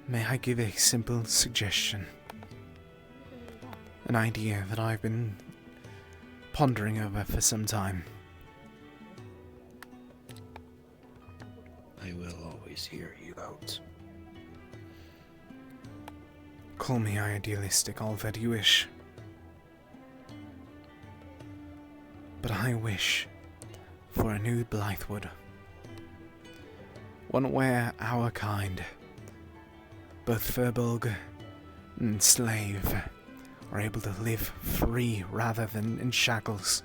Speaker 1: May I give a simple suggestion? An idea that I've been pondering over for some time.
Speaker 20: I will always hear you out.
Speaker 1: Call me idealistic all that you wish. But I wish for a new Blythewood. One where our kind, both Furbolg and slave, are able to live free rather than in shackles.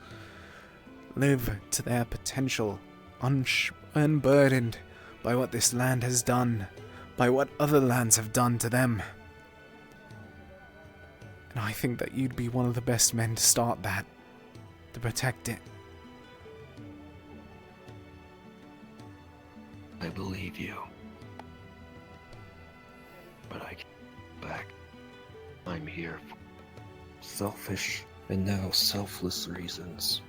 Speaker 1: Live to their potential, unburdened by what this land has done, by what other lands have done to them. And I think that you'd be one of the best men to start that, to protect it.
Speaker 20: I believe you. But I can't go back. I'm here for selfish and now selfless reasons.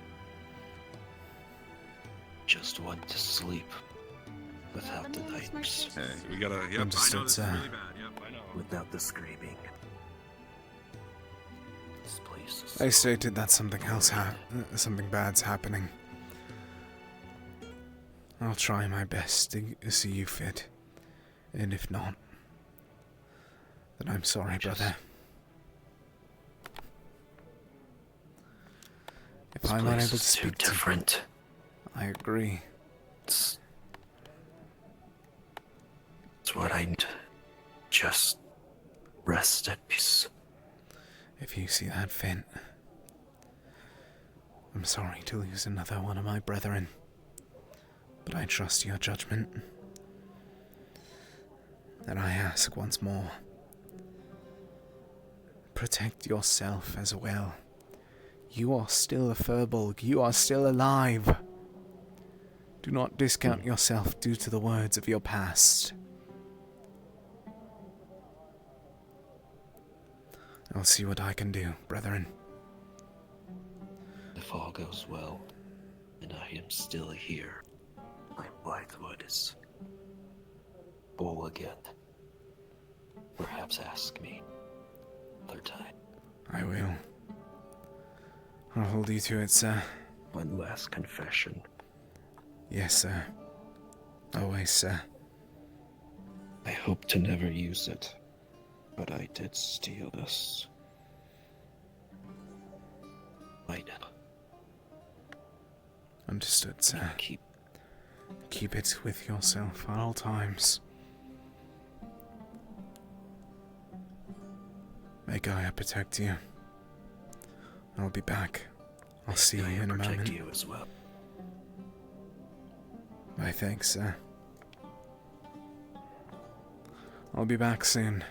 Speaker 20: Just want to sleep without the nightmares.
Speaker 9: Hey, we gotta. Yep, I know
Speaker 1: Understood,
Speaker 9: this is
Speaker 1: sir.
Speaker 9: really bad. Yep, I know.
Speaker 20: Without the screaming. This place is
Speaker 1: I stated that something bad's happening. I'll try my best to see you fit. And if not, then I'm sorry, brother. If
Speaker 20: This
Speaker 1: I'm
Speaker 20: place
Speaker 1: unable to
Speaker 20: is too
Speaker 1: speak to you,
Speaker 20: different.
Speaker 1: I agree.
Speaker 20: It's what I need. Just rest at peace.
Speaker 1: If you see that fit, I'm sorry to lose another one of my brethren, but I trust your judgment. And I ask once more, protect yourself as well. You are still a Furbolg. You are still alive. Do not discount yourself due to the words of your past. I'll see what I can do, brethren.
Speaker 20: If all goes well, and I am still here, my Blythewood is whole again. Perhaps ask me another time.
Speaker 1: I will. I'll hold you to it, sir.
Speaker 20: One last confession.
Speaker 1: Yes, sir. Always, sir.
Speaker 20: I hope to never use it, but I did steal this. I know.
Speaker 1: Understood, sir. Keep it with yourself at all times. May Gaia protect you. I'll be back. I'll see you in a moment.
Speaker 20: Protect you as well.
Speaker 1: My thanks, sir. I'll be back soon.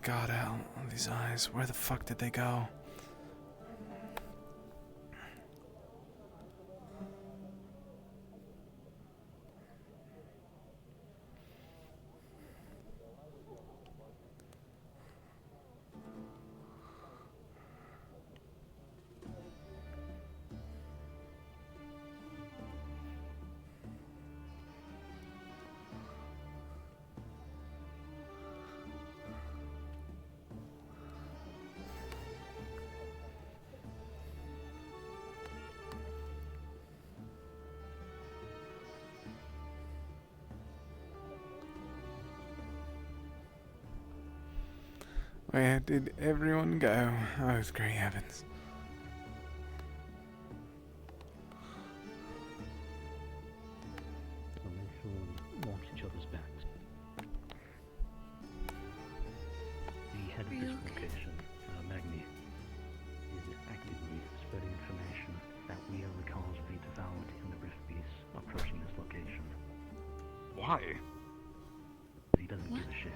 Speaker 1: God, hell, these eyes. Where the fuck did they go? Where did everyone go? Oh, great heavens.
Speaker 18: So make sure we watch each other's backs.
Speaker 9: Why?
Speaker 18: He doesn't give a shit.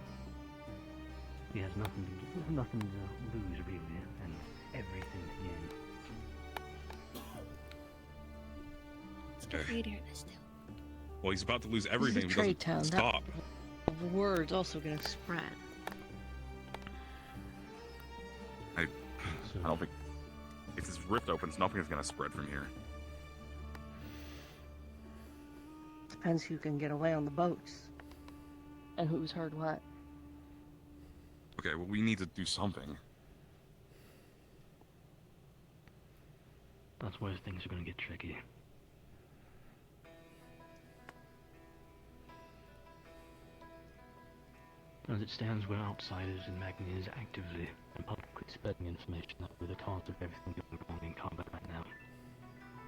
Speaker 18: He has nothing to lose really, and everything to gain.
Speaker 14: Let's get radio this too.
Speaker 9: Well, he's about to lose everything if he
Speaker 21: Trade
Speaker 9: doesn't
Speaker 21: town.
Speaker 9: stop.
Speaker 21: That word's also gonna spread.
Speaker 9: I don't think... If this rift opens, nothing is going to spread from here.
Speaker 21: Depends who can get away on the boats. And who's heard what.
Speaker 9: Okay, well, we need to do something.
Speaker 18: That's where things are gonna get tricky. As it stands, we're outsiders, and Magni is actively and publicly spreading information that we're the cause of everything going on in combat right now.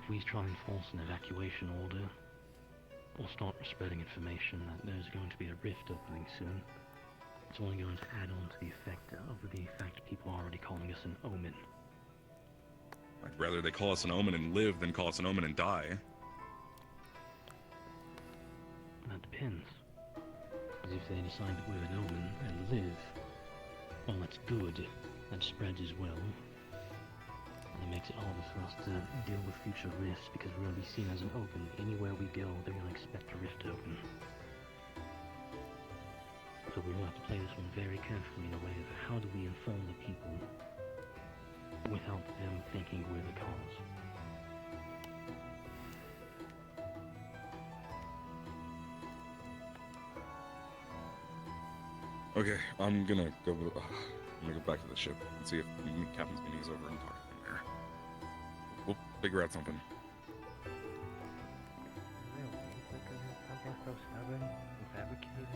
Speaker 18: If we try and force an evacuation order, or start spreading information that there's going to be a rift opening soon, it's only going to add on to the fact people are already calling us an omen.
Speaker 9: I'd rather they call us an omen and live than call us an omen and die.
Speaker 18: That depends. Because if they decide that we're an omen and live, well, that's good. That spreads as well. And it makes it harder for us to deal with future rifts because we're going to be seen as an open. Anywhere we go, they're going to expect a rift to open. So we're going to have to play this one very carefully in a way of how do we inform the people without them thinking we're the cause.
Speaker 9: Okay, I'm gonna go back to the ship and see if Captain's meeting is over and talk to him there. We'll figure out something.
Speaker 16: Something so stubborn and fabricated.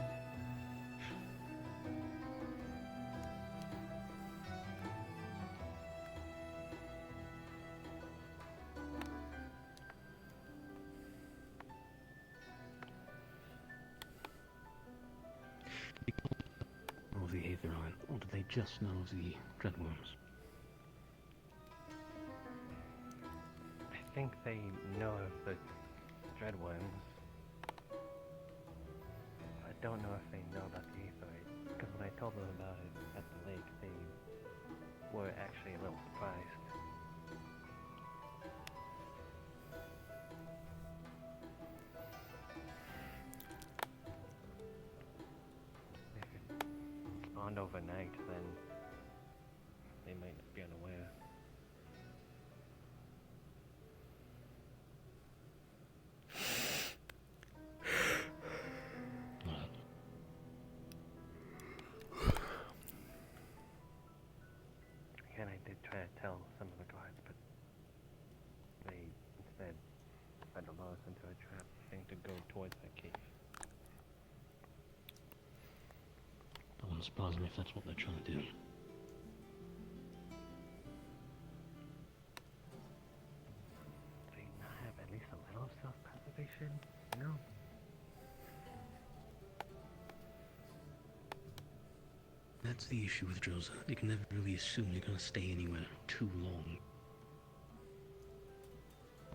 Speaker 18: Of the Aetherine, or do they just know of the Dreadworms?
Speaker 16: I think they know of the Dreadworms. I don't know if they know about the Aetherite, because when I told them about it at the lake, they were actually a little surprised. Overnight, then they might be unaware. Again, I did try to tell some of the guards, but they instead tried to lure us into a trap, saying to go towards that cave.
Speaker 18: That wouldn't surprise me if that's what they're trying to do.
Speaker 16: Do you not have at least a little self-preservation? No.
Speaker 18: That's the issue with Droza. You can never really assume you're gonna stay anywhere too long.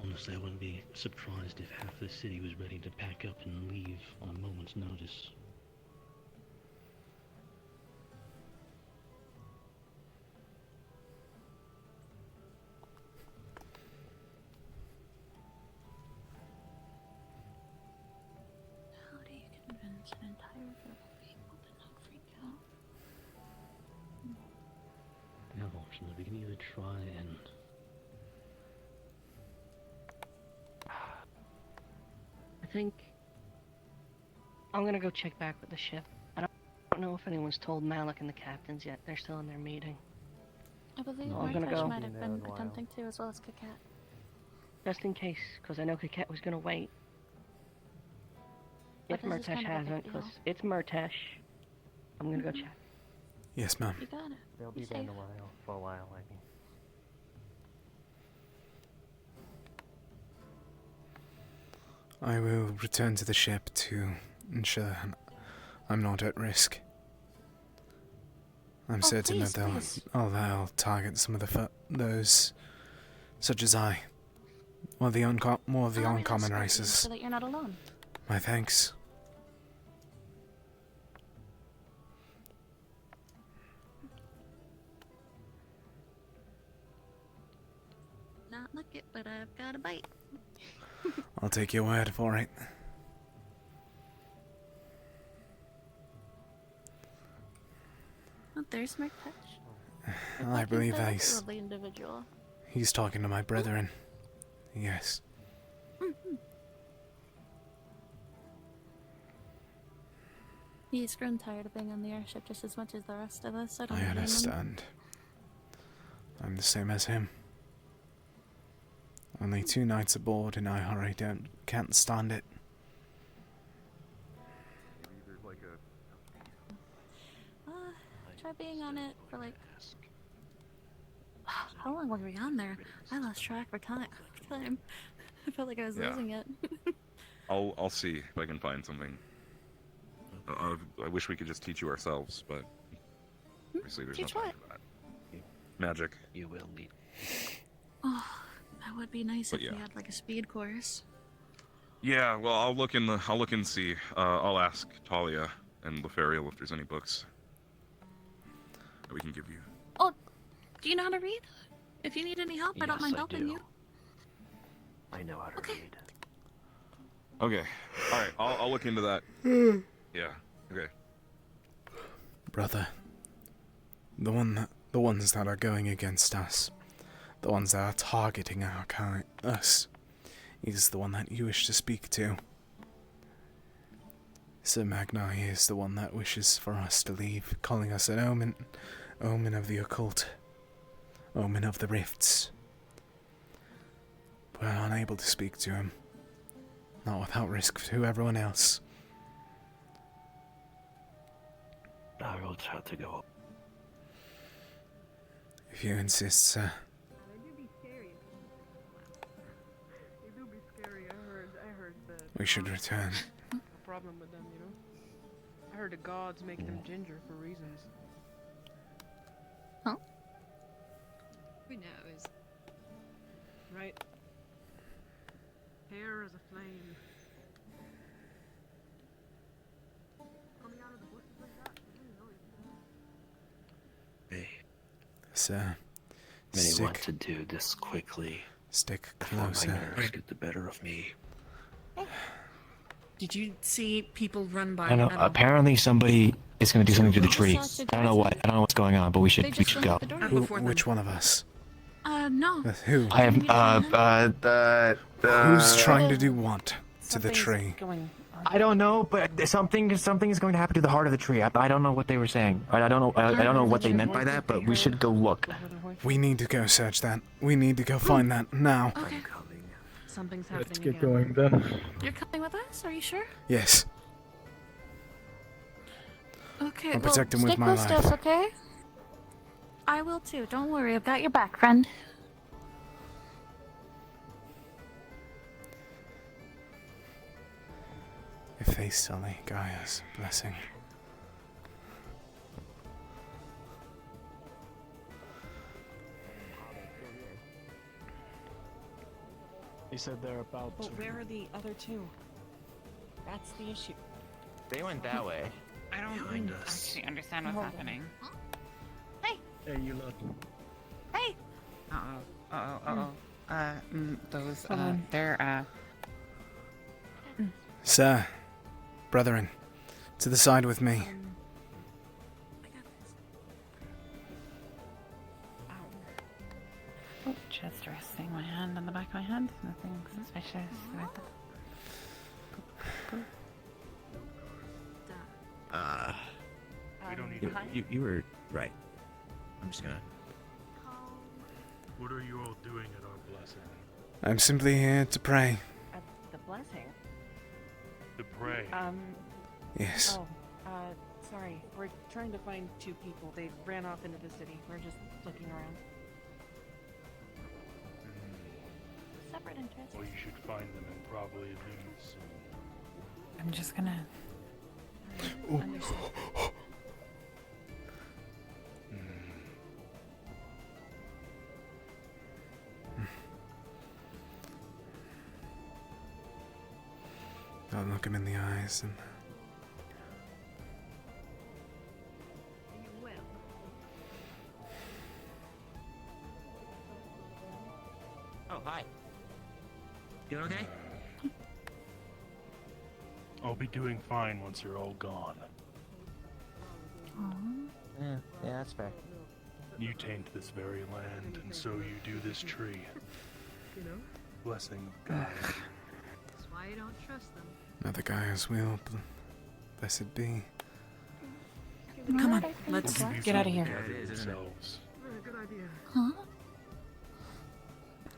Speaker 18: Honestly, I wouldn't be surprised if half the city was ready to pack up and leave on a moment's notice.
Speaker 12: How do you convince an entire group of people to not freak out?
Speaker 18: We have options. We can either try and...
Speaker 21: I think I'm gonna go check back with the ship. I don't know if anyone's told Malik and the captains yet. They're still in their meeting.
Speaker 12: I believe
Speaker 21: No, I'm gonna
Speaker 12: Marrakesh
Speaker 21: go.
Speaker 12: might have been attempting to, as well as Kakat.
Speaker 21: Just in case, because I know Kakat was gonna wait.
Speaker 12: But
Speaker 21: If
Speaker 12: this is
Speaker 21: Murtesh
Speaker 12: kind of a big
Speaker 21: hasn't,
Speaker 12: deal.
Speaker 21: because it's Murtesh. I'm gonna go check.
Speaker 1: Yes, ma'am.
Speaker 12: You got it.
Speaker 16: They'll be
Speaker 12: Be
Speaker 16: there in
Speaker 12: safe.
Speaker 16: for a while, I think.
Speaker 1: I will return to the ship to ensure I'm not at risk. I'm
Speaker 12: Oh,
Speaker 1: certain
Speaker 12: please,
Speaker 1: that
Speaker 12: please.
Speaker 1: they'll target some of those, such as I, or the more of the
Speaker 12: Allow me to
Speaker 1: uncommon
Speaker 12: escort you
Speaker 1: races.
Speaker 12: so that you're not alone.
Speaker 1: My thanks.
Speaker 12: lick it, but I've got a bite.
Speaker 1: I'll take your word for it.
Speaker 12: Oh, there's Merketch.
Speaker 1: I believe
Speaker 12: a
Speaker 1: he's
Speaker 12: lovely individual.
Speaker 1: talking to my brethren. Yes.
Speaker 12: Mhm. He's grown tired of being on the airship just as much as the rest of us. I don't
Speaker 1: I
Speaker 12: blame him.
Speaker 1: understand. I'm the same as him. Only 2 nights aboard and I already can't stand it.
Speaker 12: Try being on it for like... How long were we on there? I lost track for time. I felt like I was losing it.
Speaker 9: I'll see if I can find something. I wish we could just teach you ourselves, but obviously there's
Speaker 12: Teach
Speaker 9: no time
Speaker 12: what?
Speaker 9: for that. Magic.
Speaker 20: You will need.
Speaker 12: Oh, that would be nice
Speaker 9: But
Speaker 12: if
Speaker 9: yeah.
Speaker 12: we had like a speed course.
Speaker 9: Yeah, well, I'll look and see. I'll ask Talia and Lefariel if there's any books that we can give you.
Speaker 12: Oh, do you know how to read? If you need any help, I don't mind helping you.
Speaker 20: I know how to read.
Speaker 9: Okay. All right. I'll look into that. Yeah. Okay.
Speaker 1: Brother, the ones that are going against us, the ones that are targeting our kind, us, is the one that you wish to speak to. Sir Magnai is the one that wishes for us to leave, calling us an omen of the occult, omen of the rifts. We're unable to speak to him, not without risk to everyone else.
Speaker 20: I will try to go.
Speaker 1: If you insist, sir.
Speaker 5: They do be scary. They do be scary. I heard that.
Speaker 1: We should return.
Speaker 5: No problem with them, you know. I heard the gods make them ginger for reasons.
Speaker 12: Huh?
Speaker 5: Who knows? Right. Hair is a flame. Coming out of the bushes like that? I didn't know.
Speaker 20: Hey,
Speaker 1: Sir,
Speaker 20: many want to do this quickly.
Speaker 1: Stick
Speaker 20: Before my
Speaker 1: closer.
Speaker 20: nerves get the better of me.
Speaker 4: Did you see people run by?
Speaker 7: I don't know. Apparently, somebody is going to do something to the tree. I don't know what. I don't know what's going on, but we should go.
Speaker 1: Which one of us?
Speaker 12: No.
Speaker 1: Who?
Speaker 7: I have
Speaker 1: Who's trying to do what to the tree?
Speaker 7: I don't know, but something is going to happen to the heart of the tree. I don't know what they were saying. I don't know. I don't know what they meant by that, but we should go look.
Speaker 1: We need to go search that. We need to go find that now.
Speaker 12: Okay.
Speaker 5: Something's happening.
Speaker 11: Let's get going then.
Speaker 12: You're coming with us? Are you sure?
Speaker 1: Yes.
Speaker 12: Okay.
Speaker 1: I'll protect him with
Speaker 12: stay
Speaker 1: my
Speaker 12: close to
Speaker 1: life.
Speaker 12: us, okay? I will too. Don't worry. I've got your back, friend.
Speaker 1: If they sully Gaia's blessing.
Speaker 11: They said they're about
Speaker 15: But where are the other two? That's the issue.
Speaker 7: They went that way.
Speaker 15: I don't actually understand what's happening.
Speaker 11: Hey, you look.
Speaker 12: Hey.
Speaker 15: Those
Speaker 12: Hold on.
Speaker 15: they're
Speaker 1: Sir, brethren, to the side with me.
Speaker 15: just resting my hand on the back of my hand. Nothing suspicious.
Speaker 8: We don't need you were right. I'm just gonna.
Speaker 11: What are you all doing at our blessing?
Speaker 1: I'm simply here to pray.
Speaker 15: The blessing.
Speaker 11: To pray.
Speaker 1: Yes.
Speaker 5: Oh, sorry. We're trying to find two people. They ran off into the city. We're just looking around.
Speaker 12: Separate interests.
Speaker 11: Well, you should find them and probably leave soon.
Speaker 15: I'm just gonna.
Speaker 5: Understood.
Speaker 1: I'll look him in the eyes and...
Speaker 3: Oh,
Speaker 8: hi. Doing okay?
Speaker 11: I'll be doing fine once you're all gone.
Speaker 7: Yeah, that's fair.
Speaker 11: You taint this very land, and so you do this tree.
Speaker 5: You know?
Speaker 11: Blessing of God.
Speaker 5: That's why you don't trust them.
Speaker 1: Another Gaia's will, blessed be.
Speaker 4: Come on, let's get out of here.
Speaker 11: Yeah, it is, isn't it?
Speaker 5: Good idea.
Speaker 12: Huh?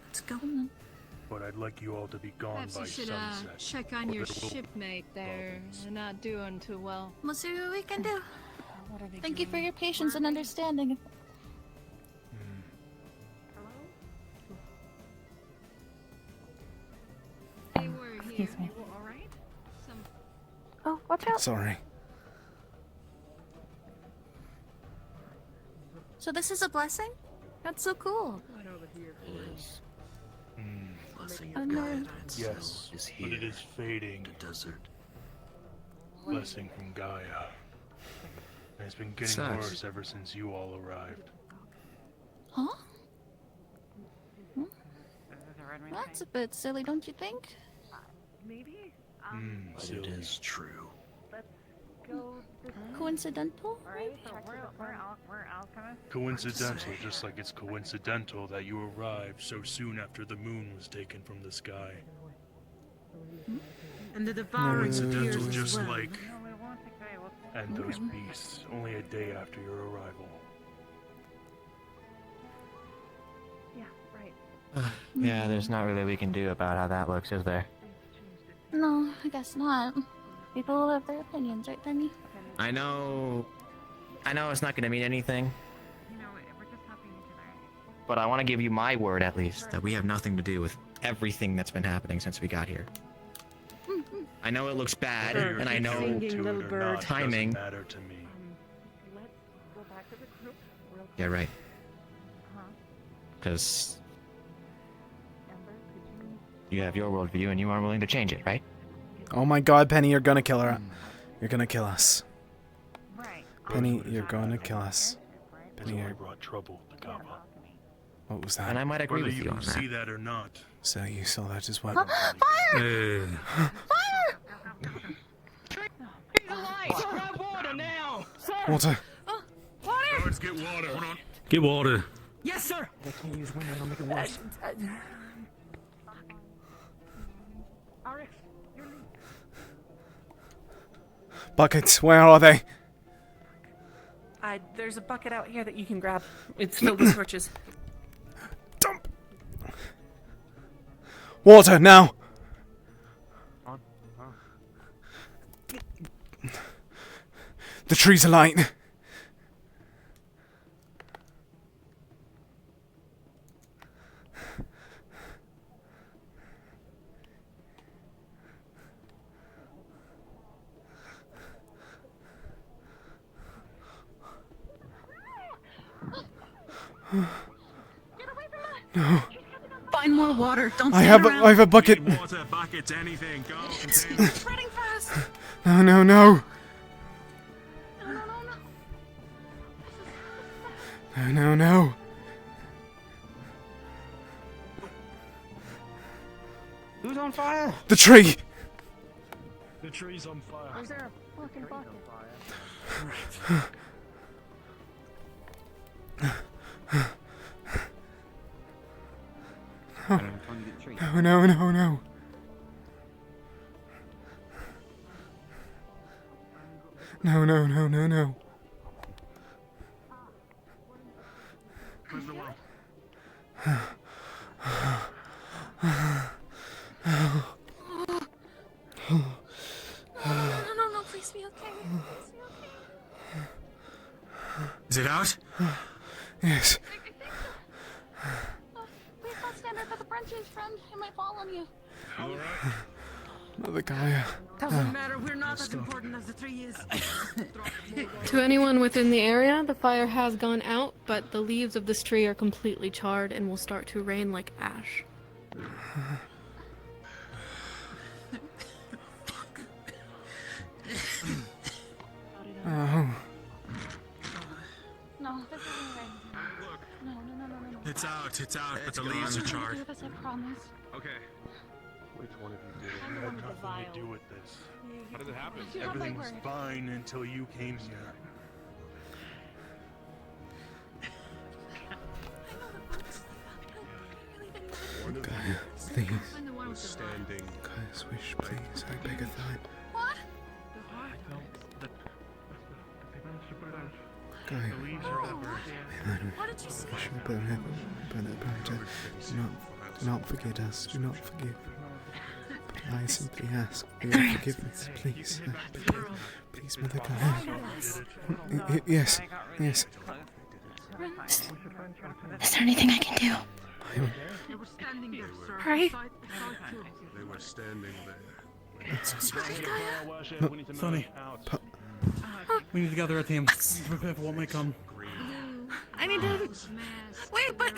Speaker 12: Let's go then.
Speaker 11: But I'd like you all to be gone
Speaker 10: Perhaps
Speaker 11: by
Speaker 10: you should
Speaker 11: sunset.
Speaker 10: check on
Speaker 11: or
Speaker 10: your
Speaker 11: there will be
Speaker 10: shipmate there. They're not doing too well.
Speaker 12: We'll see what we can do. Thank you for your patience and understanding.
Speaker 10: They were here.
Speaker 12: Excuse me.
Speaker 10: You all right?
Speaker 12: Oh, watch out.
Speaker 1: Sorry.
Speaker 12: So this is a blessing? That's so cool.
Speaker 20: Yes. Blessing
Speaker 12: Oh,
Speaker 20: of
Speaker 12: no.
Speaker 20: God and
Speaker 11: Yes,
Speaker 20: is
Speaker 11: but
Speaker 20: here.
Speaker 11: it is fading.
Speaker 20: The desert.
Speaker 11: Blessing from Gaia. And it's been getting
Speaker 20: Sucks.
Speaker 11: worse ever since you all arrived.
Speaker 12: Huh? That's a bit silly, don't you think?
Speaker 10: Maybe.
Speaker 20: But it is true.
Speaker 12: Coincidental?
Speaker 10: We're alchemists.
Speaker 11: Coincidental, just like it's coincidental that you arrived so soon after the moon was taken from the sky.
Speaker 4: And the devouring
Speaker 11: Coincidental,
Speaker 4: appears as
Speaker 11: just
Speaker 4: well.
Speaker 11: like and those beasts, only a day after your arrival.
Speaker 10: Yeah, right.
Speaker 7: Yeah, there's not really we can do about how that looks, is there?
Speaker 12: No, I guess not. People will have their opinions, right, Penny?
Speaker 7: I know it's not gonna mean anything,
Speaker 10: You know, we're just helping each other.
Speaker 7: but I want to give you my word at least that we have nothing to do with everything that's been happening since we got here. I know it looks bad,
Speaker 11: Whether
Speaker 7: and I
Speaker 11: you're
Speaker 7: know
Speaker 11: told to it or not
Speaker 7: timing.
Speaker 11: doesn't matter to me.
Speaker 10: Let's go back to the group real quick.
Speaker 7: Yeah, right.
Speaker 10: Huh?
Speaker 7: Because
Speaker 10: Ember, could
Speaker 7: you have your worldview and you aren't willing to change it, right?
Speaker 1: Oh my god, Penny, you're gonna kill her. You're gonna kill us.
Speaker 10: Right.
Speaker 1: Penny, you're gonna kill us.
Speaker 11: Penny,
Speaker 1: Penny,
Speaker 11: I
Speaker 1: you're...
Speaker 11: brought trouble to Kappa.
Speaker 1: What was that?
Speaker 7: And I might agree
Speaker 11: Whether
Speaker 7: with
Speaker 11: you
Speaker 7: you on
Speaker 11: can see
Speaker 7: that.
Speaker 11: that or not.
Speaker 1: So you saw that as well.
Speaker 12: Fire! Fire!
Speaker 8: Grab water now!
Speaker 1: Water.
Speaker 11: Guards, get water. Hold on.
Speaker 18: Get water.
Speaker 8: Yes, sir!
Speaker 19: They can't use wind, it'll make it worse.
Speaker 10: Arif, you're leaving.
Speaker 1: Buckets, where are they?
Speaker 17: There's a bucket out here that you can grab. It's filled with torches.
Speaker 1: Dump! Water, now! The trees alight. No.
Speaker 4: Find more water. Don't
Speaker 1: I
Speaker 4: stand
Speaker 1: have
Speaker 4: around.
Speaker 1: a bucket.
Speaker 11: Water, buckets, anything. Go. Container.
Speaker 4: Spreading fast.
Speaker 1: No, no, no. No, no, no.
Speaker 8: Who's on fire?
Speaker 1: The tree.
Speaker 11: The tree's on fire.
Speaker 10: Where's there a fucking bucket?
Speaker 1: No, no, no, no. No, no, no, no, no.
Speaker 11: Where's the well?
Speaker 12: No, please be okay. Please be okay.
Speaker 8: Is it out?
Speaker 1: Yes.
Speaker 12: Please don't stand up at the branches, friend. It might fall on you.
Speaker 1: Another guy.
Speaker 4: Doesn't matter. We're not as important as the tree is.
Speaker 5: To anyone within the area, the fire has gone out, but the leaves of this tree are completely charred and will start to rain like ash.
Speaker 1: Oh.
Speaker 12: No, this isn't right. No.
Speaker 8: It's out, but the leaves are charred.
Speaker 10: I promise.
Speaker 9: Okay.
Speaker 11: Which one of you did it? It had nothing to do with this.
Speaker 9: How did it happen?
Speaker 11: Everything was fine until you came here.
Speaker 1: Gaia, please.
Speaker 20: Standing.
Speaker 1: Gaia's wish, please. I beg of thine.
Speaker 10: What?
Speaker 1: Gaia.
Speaker 10: What did you say?
Speaker 1: Do not forget us. Do not forgive. But I simply ask for your forgiveness, please. Please, Mother Gaia. Yes, yes.
Speaker 14: Is there anything I can do? Hurry.
Speaker 20: They were standing there.
Speaker 2: Sonny, we need to gather a team. Prepare for what may come.
Speaker 10: I need to... Wait, but...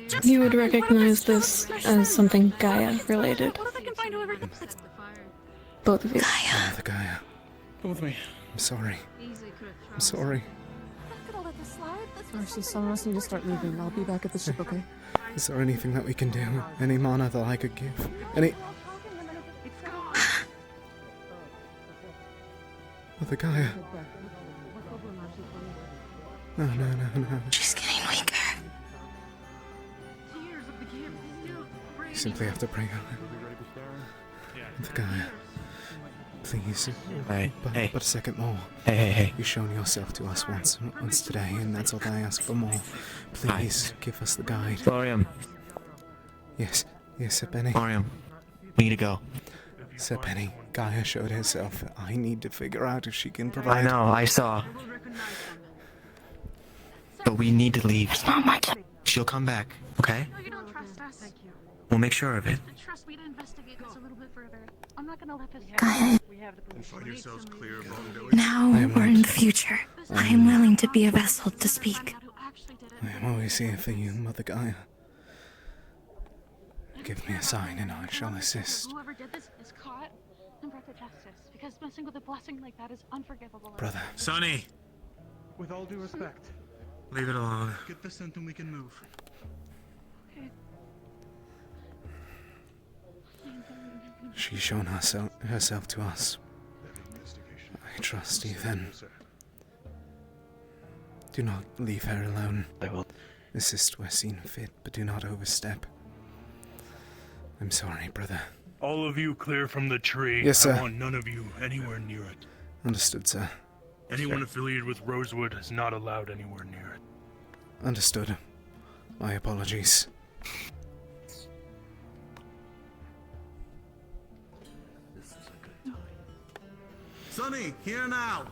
Speaker 10: just...
Speaker 22: You would recognize this as something Gaia related.
Speaker 10: What if I can find whoever...
Speaker 22: Both of you.
Speaker 1: Mother Gaia.
Speaker 2: Come with me.
Speaker 1: I'm sorry. I'm sorry.
Speaker 4: Actually, some of us need to start moving. I'll be back at the ship, okay?
Speaker 1: Is there anything that we can do? Any mana that I could give? Any... Mother Gaia. No.
Speaker 14: She's getting weaker.
Speaker 1: You simply have to pray on it. Mother Gaia. Please. But a second more.
Speaker 7: Hey.
Speaker 1: You've shown yourself to us once today, and that's all I ask for more. Please, give us the guide.
Speaker 7: Florian.
Speaker 1: Yes, Sir Benny.
Speaker 7: Florian, we need to go.
Speaker 1: Sir Benny, Gaia showed herself. I need to figure out if she can provide...
Speaker 7: I know, I saw. But we need to leave. She'll come back, okay?
Speaker 10: No, you don't trust us. Thank you.
Speaker 7: We'll make sure of it.
Speaker 10: Trust me to investigate this a little bit further. I'm not gonna let this...
Speaker 14: Gaia.
Speaker 20: And find yourselves clear of wrongdoing.
Speaker 14: Now or in the future, I am willing to be a vessel to speak.
Speaker 1: I am always here for you, Mother Gaia. Give me a sign and I shall assist.
Speaker 10: Whoever did this is caught and brought to justice, because messing with a blessing like that is unforgivable.
Speaker 1: Brother.
Speaker 8: Sonny!
Speaker 2: With all due respect,
Speaker 8: Leave it alone.
Speaker 2: get this sent and we can move.
Speaker 10: Okay.
Speaker 1: She's shown herself to us. I trust you then. Do not leave her alone.
Speaker 20: I will.
Speaker 1: Assist where seen fit, but do not overstep. I'm sorry, brother.
Speaker 11: All of you clear from the tree.
Speaker 1: Yes, sir.
Speaker 11: I want none of you anywhere near it.
Speaker 1: Understood, sir.
Speaker 11: Anyone affiliated with Rosewood is not allowed anywhere near it.
Speaker 1: Understood. My apologies.
Speaker 8: Sonny, here now!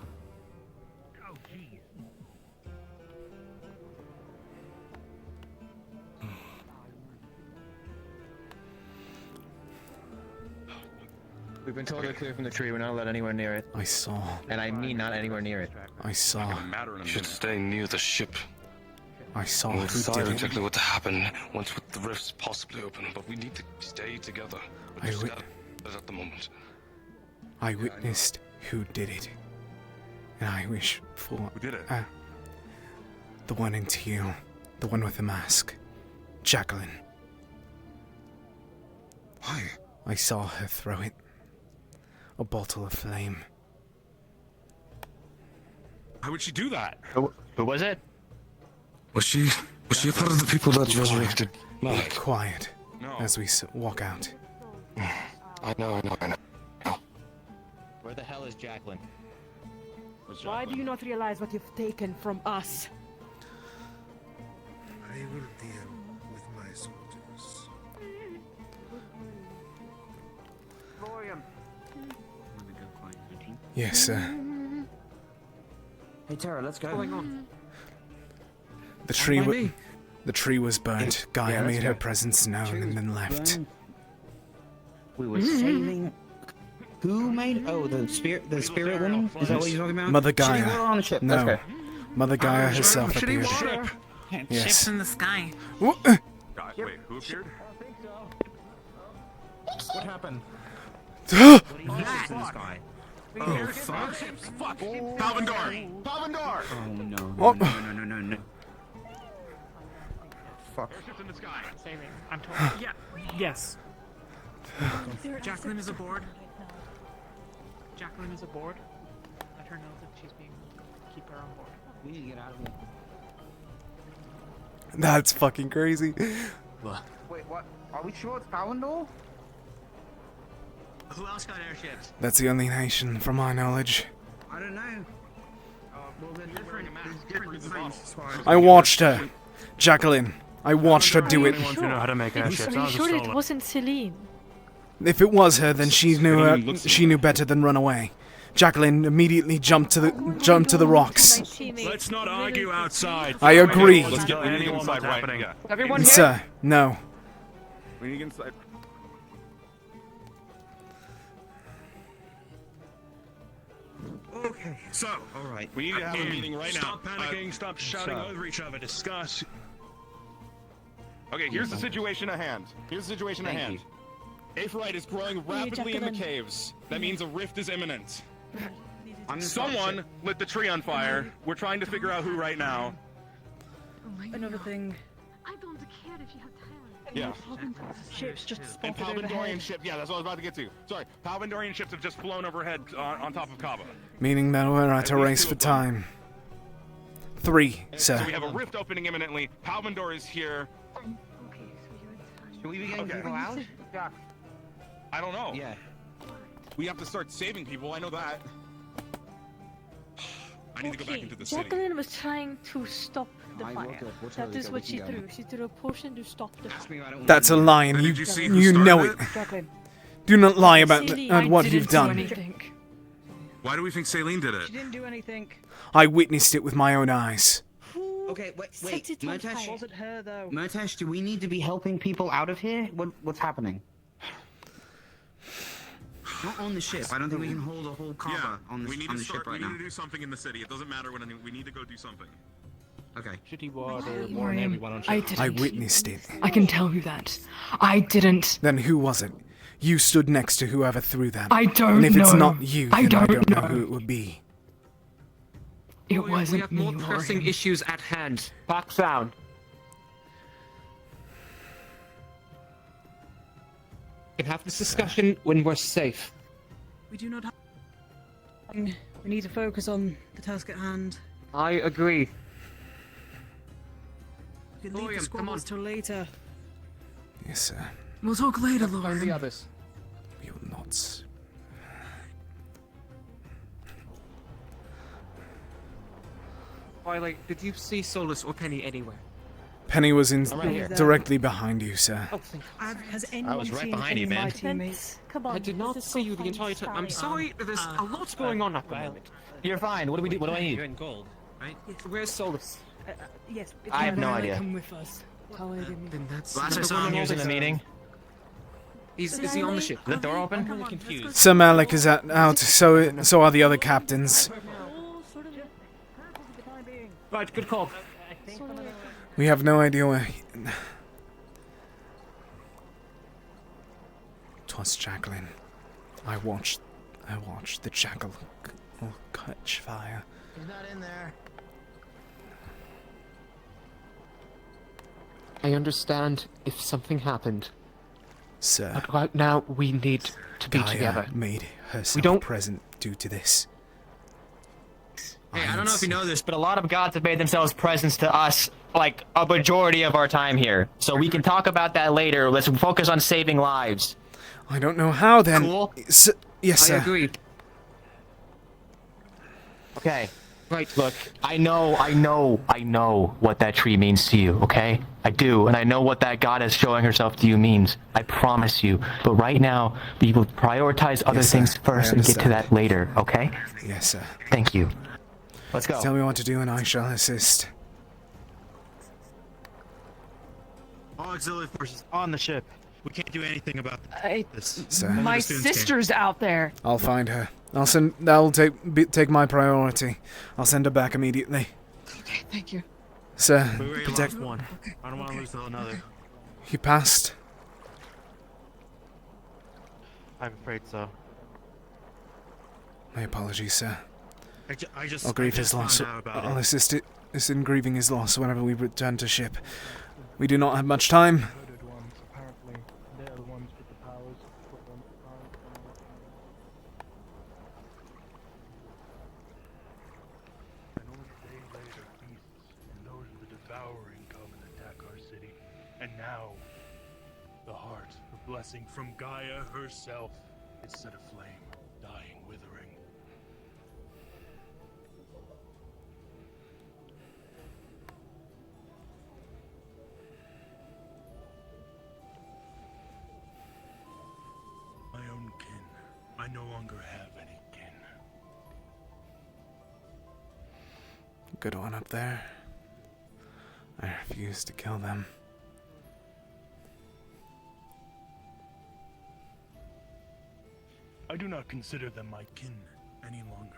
Speaker 7: We've been told to clear from the tree. We're not allowed anywhere near it.
Speaker 1: I saw.
Speaker 7: And I mean not anywhere near it.
Speaker 1: I saw.
Speaker 20: You should stay near the ship.
Speaker 1: I saw
Speaker 20: We'll
Speaker 1: who
Speaker 20: decide
Speaker 1: did it.
Speaker 20: exactly what to happen once with the rifts possibly open, but we need to stay together. We're just scattered at the moment.
Speaker 1: I witnessed who did it. And I wish for...
Speaker 9: Who did it?
Speaker 1: The one in teal. The one with the mask. Jacqueline.
Speaker 20: Why?
Speaker 1: I saw her throw it. A bottle of flame.
Speaker 9: Why would she do that?
Speaker 7: Who was it?
Speaker 20: Was she a part of the people that resurrected
Speaker 1: Be
Speaker 20: Malik?
Speaker 1: quiet.
Speaker 9: No.
Speaker 1: As we walk out.
Speaker 20: I know.
Speaker 7: Where the hell is Jacqueline?
Speaker 4: Why do you not realize what you've taken from us?
Speaker 20: I will deal with my soldiers.
Speaker 1: Yes, sir.
Speaker 3: Hey Tara, let's go. What's going on?
Speaker 1: The tree was burnt. Gaia
Speaker 3: Yeah, let's
Speaker 1: made her
Speaker 3: go.
Speaker 1: presence known and then left.
Speaker 3: We were saving... Who made... Oh, the spirit woman? Is that what you're talking about?
Speaker 1: Mother
Speaker 3: Shitty water
Speaker 1: Gaia.
Speaker 3: on the ship.
Speaker 1: No.
Speaker 3: Let's go.
Speaker 1: Mother Gaia herself appeared. Yes.
Speaker 15: Ships in the sky.
Speaker 1: What?
Speaker 9: God, wait, who appeared?
Speaker 3: What happened?
Speaker 1: Oh,
Speaker 3: Ships in the sky.
Speaker 9: Oh, fuck. Fuck. Palvindor! Palvindor!
Speaker 3: Oh, no.
Speaker 1: Oh.
Speaker 3: No. fuck?
Speaker 17: Saving. I'm told.
Speaker 2: Yeah. Yes. Jacqueline is aboard. Jacqueline is aboard. Let her know that she's being. Keep her on board.
Speaker 3: We need to get out of here.
Speaker 1: That's fucking crazy.
Speaker 3: Wait, what? Are we sure it's Palandor?
Speaker 8: Who else got airships?
Speaker 1: That's the only nation, from my knowledge.
Speaker 3: I don't know. Well, they're different. There's different things as far as
Speaker 1: I watched her. Jacqueline. I watched her do it.
Speaker 11: I want to know how to make airships.
Speaker 22: Are
Speaker 11: I
Speaker 22: you
Speaker 11: was
Speaker 22: sure it
Speaker 11: stolen.
Speaker 22: wasn't Celine?
Speaker 1: If it was her, then she knew better than run away. Jacqueline immediately jumped to the rocks.
Speaker 11: Let's not argue outside.
Speaker 1: I agree.
Speaker 9: Let's get inside right now. Yeah.
Speaker 17: Everyone here?
Speaker 1: Sir, no.
Speaker 9: We need to get inside.
Speaker 3: Okay.
Speaker 8: So,
Speaker 3: all right.
Speaker 9: We need to have a meeting right now.
Speaker 11: Stop panicking. Stop shouting over each other. Discuss.
Speaker 9: Okay, here's the situation at hand.
Speaker 3: Thank
Speaker 9: Aephorite is growing rapidly in the caves. That means a rift is imminent.
Speaker 3: Someone
Speaker 9: lit the tree on fire. We're trying to figure out who right now.
Speaker 21: Another thing.
Speaker 12: I don't care if you have talent.
Speaker 9: Yeah.
Speaker 21: Ships just
Speaker 9: And
Speaker 21: spotted
Speaker 9: Palvindorian
Speaker 21: overhead.
Speaker 9: ship. Yeah, that's what I was about to get to. Sorry, Palvindorian ships have just flown overhead on top of Kava.
Speaker 1: Meaning that we're at a race for time. 3, sir.
Speaker 9: So we have a rift opening imminently. Palvindor is here.
Speaker 3: Should we be getting people out?
Speaker 9: Yeah. I don't know.
Speaker 3: Yeah.
Speaker 9: We have to start saving people. I know that. I need to go back into the city.
Speaker 22: Jacqueline was trying to stop the
Speaker 3: I
Speaker 22: fire.
Speaker 3: will go. We'll
Speaker 22: That
Speaker 3: totally
Speaker 22: is
Speaker 3: go.
Speaker 22: what
Speaker 3: We
Speaker 22: she
Speaker 3: can go.
Speaker 22: threw. She threw a potion to stop the fire.
Speaker 1: That's a lie, and
Speaker 9: Did you see who
Speaker 1: you know it.
Speaker 9: started
Speaker 22: Jacqueline.
Speaker 1: Do not lie about
Speaker 22: Celine,
Speaker 1: what
Speaker 22: I
Speaker 1: you've
Speaker 22: didn't do
Speaker 1: done.
Speaker 22: anything.
Speaker 9: Why do we think Saline did it?
Speaker 21: She didn't do anything.
Speaker 1: I witnessed it with my own eyes.
Speaker 3: Okay, wait,
Speaker 22: Set it on
Speaker 3: Murtash.
Speaker 22: fire.
Speaker 21: Wasn't her though.
Speaker 3: Murtash, do we need to be helping people out of here? What's happening? Not on the ship. I don't think we can hold a whole Kava on the ship right now.
Speaker 9: We need to do something in the city. It doesn't matter what we need to go do something.
Speaker 3: Okay.
Speaker 16: Shitty water, warn everyone on
Speaker 22: I
Speaker 16: ship.
Speaker 22: didn't.
Speaker 1: I witnessed it.
Speaker 22: I can tell you that. I didn't.
Speaker 1: Then who was it? You stood next to whoever threw that.
Speaker 22: I don't
Speaker 1: And if it's
Speaker 22: know.
Speaker 1: not you,
Speaker 22: I
Speaker 1: then I
Speaker 22: don't
Speaker 1: don't know
Speaker 22: know.
Speaker 1: who it would be.
Speaker 22: It
Speaker 19: We
Speaker 22: wasn't
Speaker 19: have
Speaker 22: me,
Speaker 19: more pressing
Speaker 22: Lauren.
Speaker 19: issues at hand.
Speaker 7: Back sound.
Speaker 19: We can have this discussion when we're safe.
Speaker 21: We do not have. We need to focus on the task at hand.
Speaker 19: I agree.
Speaker 21: We can leave the
Speaker 19: William, come on.
Speaker 21: squabbles till later.
Speaker 1: Yes, sir.
Speaker 5: We'll talk later,
Speaker 19: Find the
Speaker 5: Lauren.
Speaker 19: others.
Speaker 1: We will not.
Speaker 19: Twilight, did you see Solus or Penny anywhere?
Speaker 1: Penny was in
Speaker 19: I'm right here.
Speaker 1: directly behind you, sir.
Speaker 19: Oh, thank
Speaker 21: Has anyone
Speaker 8: was right
Speaker 21: seen
Speaker 8: behind
Speaker 21: any
Speaker 8: you,
Speaker 21: of my
Speaker 8: man.
Speaker 21: teammates?
Speaker 22: Come on.
Speaker 19: I did not see you the entire time. I'm sorry, there's a lot going on at the moment.
Speaker 7: You're fine. What do we do? What do I
Speaker 8: You're
Speaker 7: need?
Speaker 8: in gold, right?
Speaker 19: Where's Solus?
Speaker 21: Yes.
Speaker 7: I have no
Speaker 21: Malik,
Speaker 7: idea.
Speaker 21: Come with us.
Speaker 19: Then that's
Speaker 8: Last I
Speaker 19: number
Speaker 8: saw
Speaker 19: one
Speaker 8: him,
Speaker 19: on
Speaker 8: he was
Speaker 19: all
Speaker 8: in the
Speaker 19: the-
Speaker 8: meeting.
Speaker 19: Is he on the ship?
Speaker 7: Is the door open?
Speaker 19: I'm really confused.
Speaker 1: Sir Malik is out, so are the other captains.
Speaker 19: Right, good call.
Speaker 1: We have no idea where. 'Twas Jacqueline. I watched the jackal catch fire.
Speaker 8: He's not in there.
Speaker 19: I understand if something happened.
Speaker 1: Sir,
Speaker 19: But right now, we need to be
Speaker 1: Gaia
Speaker 19: together.
Speaker 1: made herself
Speaker 19: We don't-
Speaker 1: present due to this.
Speaker 7: Hey, I don't know if you know this, but a lot of gods have made themselves presents to us, like, a majority of our time here. So we can talk about that later. Let's focus on saving lives.
Speaker 1: I don't know how then.
Speaker 7: Cool.
Speaker 1: Yes,
Speaker 19: I
Speaker 1: sir.
Speaker 19: agree.
Speaker 7: Okay.
Speaker 19: Right.
Speaker 7: Look, I know what that tree means to you, okay? I do, and I know what that goddess showing herself to you means. I promise you. But right now, we will prioritize other
Speaker 1: Yes, sir.
Speaker 7: things first
Speaker 1: I
Speaker 7: and get to
Speaker 1: understand.
Speaker 7: that later, okay?
Speaker 1: Yes, sir.
Speaker 7: Thank you. Let's go.
Speaker 1: Tell me what to do and I shall assist.
Speaker 8: All auxiliary forces on the ship. We can't do anything about this.
Speaker 1: Sir.
Speaker 8: Only
Speaker 22: My
Speaker 8: the students can.
Speaker 22: sister's out there.
Speaker 1: I'll find her. That'll take my priority. I'll send her back immediately.
Speaker 22: Okay, thank you.
Speaker 1: Sir,
Speaker 8: We already
Speaker 1: protect.
Speaker 8: lost one. I don't want to lose another.
Speaker 1: He passed.
Speaker 8: I'm afraid so.
Speaker 1: My apologies, sir.
Speaker 8: I just
Speaker 1: I'll grieve
Speaker 8: I just
Speaker 1: his loss.
Speaker 8: found out about
Speaker 1: I'll assist in grieving his loss whenever we return to ship. We do not have much time.
Speaker 11: Hooded ones, apparently, they're the ones with the powers equivalent and only they lay their beasts, and those of the devouring come and attack our city. And now, the heart of blessing from Gaia herself is set aflame, dying, withering. My own kin. I no longer have any kin.
Speaker 1: Good one up there. I refuse to kill them.
Speaker 11: I do not consider them my kin any longer.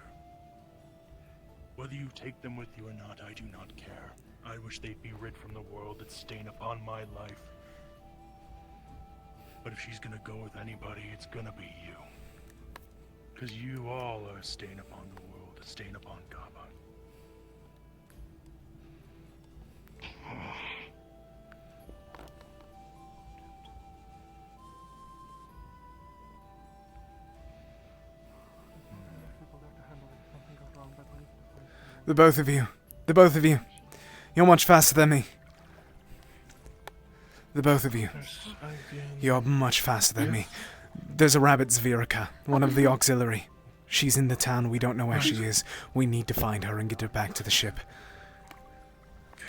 Speaker 11: Whether you take them with you or not, I do not care. I wish they'd be rid from the world that stain upon my life. But if she's gonna go with anybody, it's gonna be you. 'Cause you all are a stain upon the world, a stain upon Gaba.
Speaker 1: The both of you. The both of you. You're much faster than me. The both of you. You're much faster than me. There's a rabbit Zvirica, one of the auxiliary. She's in the town. We don't know where she is. We need to find her and get her back to the ship.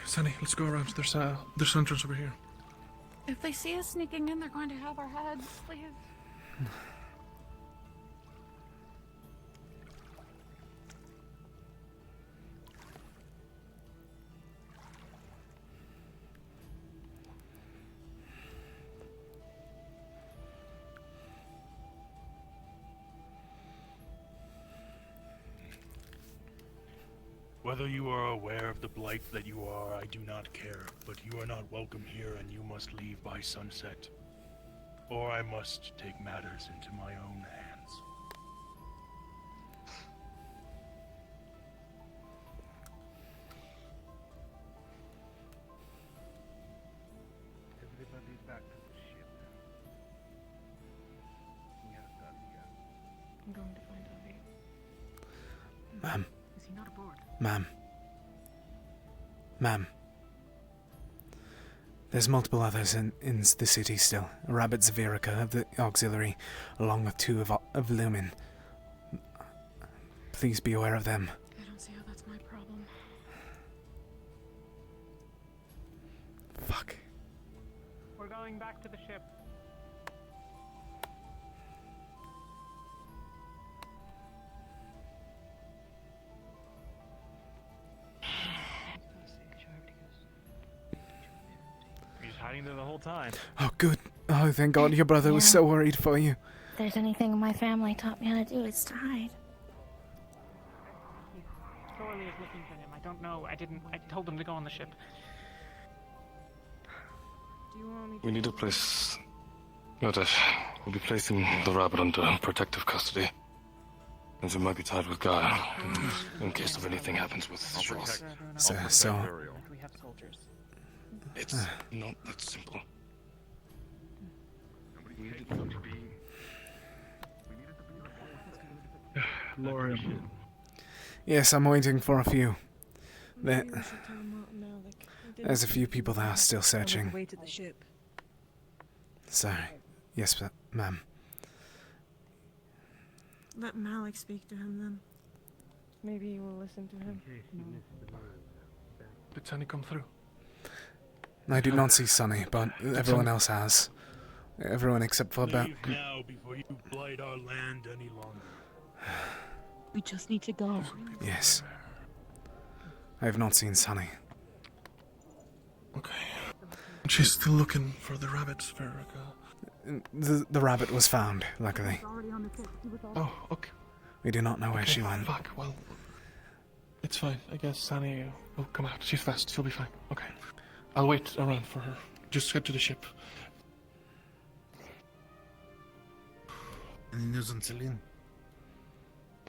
Speaker 2: Sunny, let's go around. There's an entrance over here.
Speaker 12: If they see us sneaking in, they're going to have our heads. Please.
Speaker 11: Whether you are aware of the blight that you are, I do not care, but you are not welcome here and you must leave by sunset. Or I must take matters into my own hands.
Speaker 16: Everybody back to the ship.
Speaker 17: I'm going to find Avi.
Speaker 1: Ma'am.
Speaker 17: Is he not aboard?
Speaker 1: Ma'am. Ma'am. There's multiple others in the city still. A rabbit Zvirica of the auxiliary, along with two of Lumen. Please be aware of them.
Speaker 12: I don't see how that's my problem.
Speaker 1: Fuck.
Speaker 17: We're going back to the ship.
Speaker 7: He's hiding there the whole time.
Speaker 1: Oh, good. Oh, thank God. Your brother was so worried for you.
Speaker 14: If there's anything my family taught me how to do, it's to hide.
Speaker 17: Sorely is looking for him. I don't know. I told him to go on the ship.
Speaker 12: Do you want me
Speaker 6: We need a place. Notice, we'll be placing the rabbit under protective custody. As it might be tied with Gaia, in case of anything happens with Ross.
Speaker 1: So,
Speaker 17: We have soldiers.
Speaker 6: It's not that simple.
Speaker 2: Laura.
Speaker 1: yes, I'm waiting for a few. There's a few people that are still searching.
Speaker 5: Way to the ship.
Speaker 1: Sorry. Yes, ma'am.
Speaker 22: Let Malik speak to him then.
Speaker 17: Maybe he will listen to him.
Speaker 2: Did Sunny come through?
Speaker 1: I did not see Sunny, but everyone else has. Everyone except for
Speaker 11: Leave now before you blight our land any longer.
Speaker 21: We just need to go.
Speaker 1: Yes. I have not seen Sunny.
Speaker 2: Okay. She's still looking for the rabbits, Verica.
Speaker 1: The rabbit was found, luckily.
Speaker 2: Oh, okay.
Speaker 1: We do not know where she went.
Speaker 2: Fuck, well, it's fine. I guess Sunny will come out. She's fast. She'll be fine. Okay. I'll wait around for her. Just head to the ship.
Speaker 13: Any news on Celine?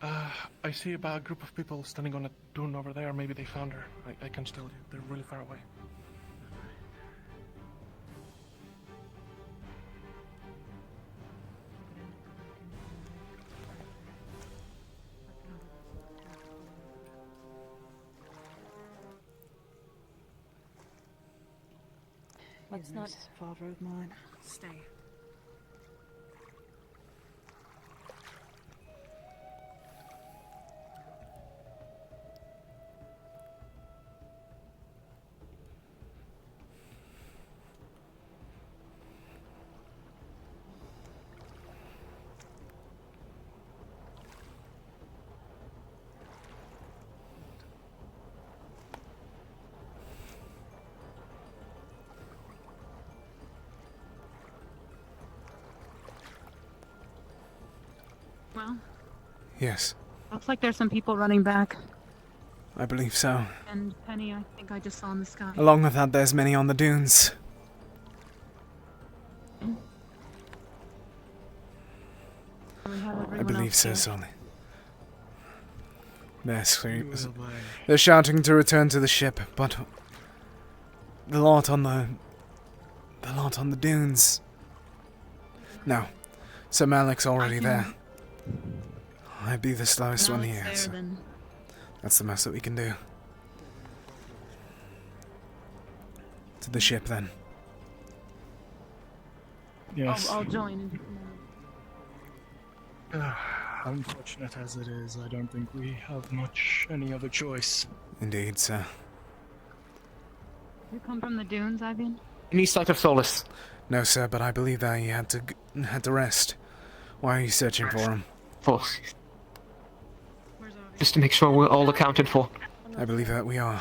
Speaker 2: I see about a group of people standing on a dune over there. Maybe they found her. I can tell you. They're really far away.
Speaker 4: Let's not
Speaker 10: father of mine.
Speaker 4: stay. Well,
Speaker 1: Yes,
Speaker 10: looks like there's some people running back.
Speaker 1: I believe so.
Speaker 10: And Penny, I think I just saw in the sky.
Speaker 1: Along with that, there's many on the dunes. I believe so, Solly. They're shouting to return to the ship, but the lot on the dunes. No, Sir Malik's already there. I'd be the slowest one here, so that's the most that we can do. To the ship, then.
Speaker 11: Yes.
Speaker 10: I'll join.
Speaker 11: Unfortunate as it is, I don't think we have much any other choice.
Speaker 1: Indeed, sir.
Speaker 10: You come from the dunes, Ivan?
Speaker 19: Any sight of Solus?
Speaker 1: No, sir, but I believe that he had to rest. Why are you searching for him?
Speaker 19: Force. Just to make sure we're all accounted for.
Speaker 1: I believe that we are.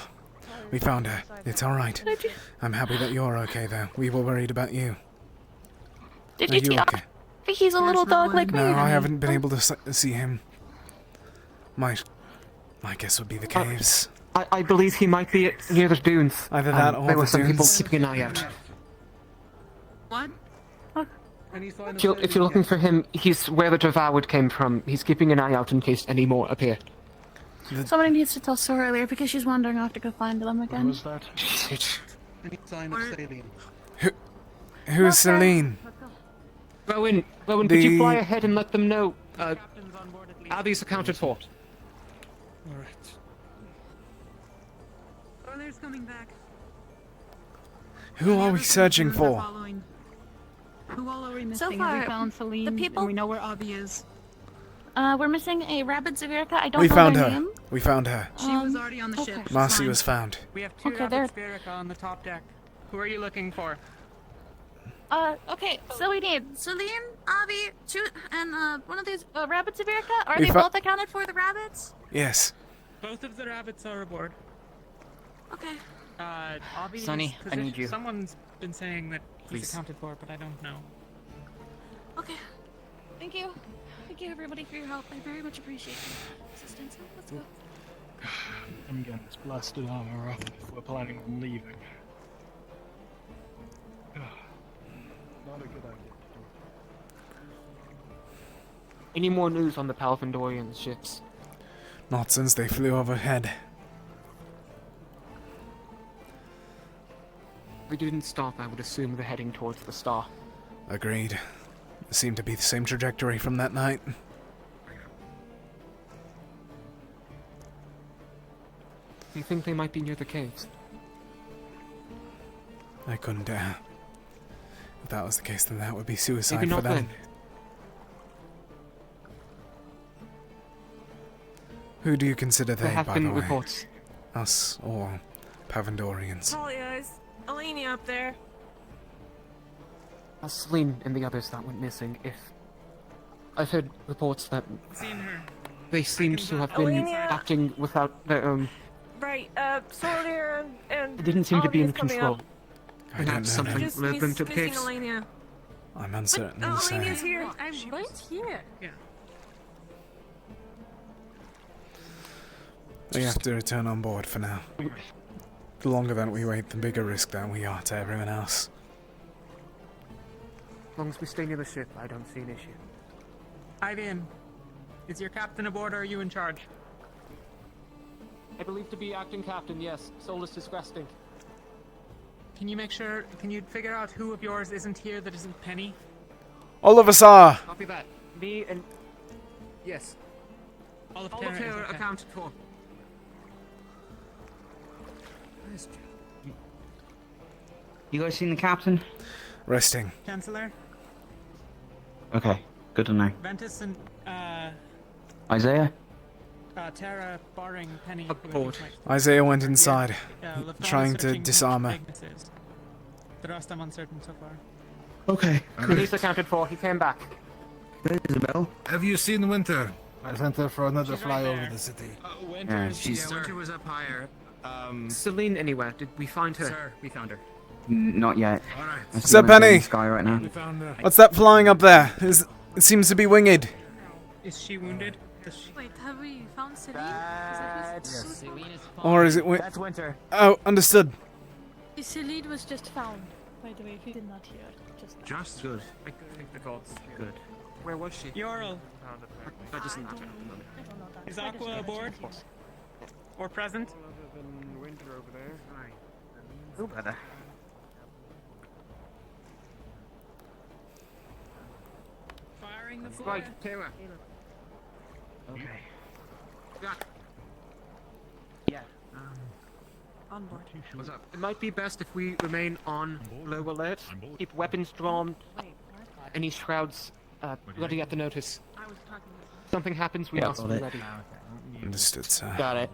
Speaker 1: We found her. It's alright. I'm happy that you're okay, though. We were worried about you.
Speaker 22: Did
Speaker 1: Are
Speaker 22: you
Speaker 1: you
Speaker 22: see?
Speaker 1: okay?
Speaker 22: He's a little dog like me.
Speaker 1: No, I haven't been able to see him. My guess would be the caves.
Speaker 19: I believe he might be near the dunes.
Speaker 1: Either that or
Speaker 19: there were
Speaker 1: the
Speaker 19: some people
Speaker 1: dunes.
Speaker 19: keeping an eye out.
Speaker 10: What?
Speaker 19: If you're looking for him, he's where the Devoured came from. He's keeping an eye out in case any more appear.
Speaker 22: Somebody needs to tell Sora earlier because she's wandering off to go find them again.
Speaker 11: Who was that?
Speaker 20: Any sign of Saline?
Speaker 1: Who is Celine?
Speaker 19: Rowan, could you fly ahead and let them know? Abby's accounted for.
Speaker 11: Alright.
Speaker 10: Earlier's coming back.
Speaker 1: Who are we searching for?
Speaker 10: Who all are we missing?
Speaker 22: So
Speaker 10: Have
Speaker 22: far,
Speaker 10: we found Celine?
Speaker 22: the people-
Speaker 10: And we know where Abby is.
Speaker 22: We're missing a rabid Zavirica. I don't
Speaker 1: We
Speaker 22: know
Speaker 1: found
Speaker 22: their
Speaker 1: her.
Speaker 22: name.
Speaker 1: We found her.
Speaker 10: She was already on the ship. She's
Speaker 1: Marcy
Speaker 10: fine.
Speaker 1: was found.
Speaker 17: We have two
Speaker 22: Okay,
Speaker 17: rabbit Spirica on the top deck. Who are you looking for?
Speaker 22: Okay, so we need Celine, Avi, and one of these rabbit Zavirica. Are
Speaker 1: We
Speaker 22: they
Speaker 1: fo-
Speaker 22: both accounted for, the rabbits?
Speaker 1: Yes.
Speaker 17: Both of the rabbits are aboard.
Speaker 22: Okay.
Speaker 17: Avi's
Speaker 7: Sonny, I need you.
Speaker 17: Someone's been saying that he's
Speaker 7: Please.
Speaker 17: accounted for, but I don't know.
Speaker 22: Okay. Thank you. Thank you, everybody, for your help. I very much appreciate your assistance. Let's go.
Speaker 11: I'm getting this blasted armor off if we're planning on leaving. Not a good idea.
Speaker 19: Any more news on the Palvandorian ships?
Speaker 1: Not since they flew overhead.
Speaker 19: If we didn't stop, I would assume they're heading towards the star.
Speaker 1: Agreed. It seemed to be the same trajectory from that night.
Speaker 19: Do you think they might be near the caves?
Speaker 1: I couldn't dare. If that was the case, then that would be suicide
Speaker 19: Maybe
Speaker 1: for
Speaker 19: not
Speaker 1: them.
Speaker 19: then.
Speaker 1: Who do you consider
Speaker 19: There
Speaker 1: they,
Speaker 19: have
Speaker 1: by
Speaker 19: been
Speaker 1: the way?
Speaker 19: reports.
Speaker 1: Us or Pavandorians?
Speaker 4: Talia, is Elenia up there?
Speaker 19: Celine and the others that went missing. If I've heard reports that
Speaker 17: Seen her.
Speaker 19: they seem to have been
Speaker 4: Elenia!
Speaker 19: acting without their own.
Speaker 4: Right, Solier and
Speaker 19: They didn't seem to be in
Speaker 4: Avi is coming
Speaker 19: control.
Speaker 4: up.
Speaker 1: I don't
Speaker 19: Perhaps
Speaker 1: know.
Speaker 19: something
Speaker 4: Just
Speaker 19: led them to the
Speaker 4: missing
Speaker 19: caves.
Speaker 4: Elenia.
Speaker 1: I'm uncertain
Speaker 4: Oh,
Speaker 1: to say.
Speaker 4: Elenia's here. I'm right here.
Speaker 17: Yeah.
Speaker 1: We have to return on board for now. The longer that we wait, the bigger risk that we are to everyone else.
Speaker 19: As long as we stay near the ship, I don't see an issue.
Speaker 17: Ivan, is your captain aboard or are you in charge?
Speaker 19: I believe to be acting captain, yes. Solus is resting.
Speaker 17: Can you figure out who of yours isn't here that isn't Penny?
Speaker 1: All of us are!
Speaker 19: Copy that. Me and... Yes.
Speaker 17: All of
Speaker 19: All
Speaker 17: Terra
Speaker 19: of Terra
Speaker 17: is okay.
Speaker 19: accounted for.
Speaker 3: You guys seen the captain?
Speaker 1: Resting.
Speaker 17: Chancellor,
Speaker 3: Okay, good to know.
Speaker 17: Ventus and
Speaker 3: Isaiah?
Speaker 17: Tara, barring Penny.
Speaker 1: Isaiah went inside,
Speaker 17: Lefthal is
Speaker 1: trying to
Speaker 17: searching
Speaker 1: disarm her.
Speaker 17: Ignis's. The rest I'm uncertain so far.
Speaker 3: Okay.
Speaker 19: Police accounted for. He came back.
Speaker 3: Isabel?
Speaker 13: Have you seen Winter? I sent her for another fly over the city.
Speaker 3: Yeah, she's...
Speaker 8: Winter was up higher.
Speaker 19: Celine, anywhere? Did we find her?
Speaker 8: Sir, we found her.
Speaker 3: Not yet.
Speaker 1: What's up, Penny?
Speaker 3: Sky right now.
Speaker 1: What's that flying up there? It seems to be winged.
Speaker 17: Is she wounded?
Speaker 22: Wait, have we found Celine? Yes,
Speaker 1: Or is it
Speaker 7: That's Winter.
Speaker 1: Oh, understood.
Speaker 22: Celine was just found, by the way, if you did not hear.
Speaker 8: Just good.
Speaker 19: I think the gods.
Speaker 8: Good.
Speaker 19: Where was she?
Speaker 17: Yoral,
Speaker 8: That doesn't matter.
Speaker 17: is Aqua aboard? Or present?
Speaker 16: Winter over there.
Speaker 3: Oh, brother.
Speaker 17: Firing the floor.
Speaker 19: Right, Tara.
Speaker 3: Okay.
Speaker 19: Yeah.
Speaker 22: On board.
Speaker 8: What's up?
Speaker 19: It might be best if we remain on low alert. Keep weapons drawn. Any shrouds ready at the notice. Something happens, we must be ready.
Speaker 1: Understood, sir.
Speaker 19: Got it.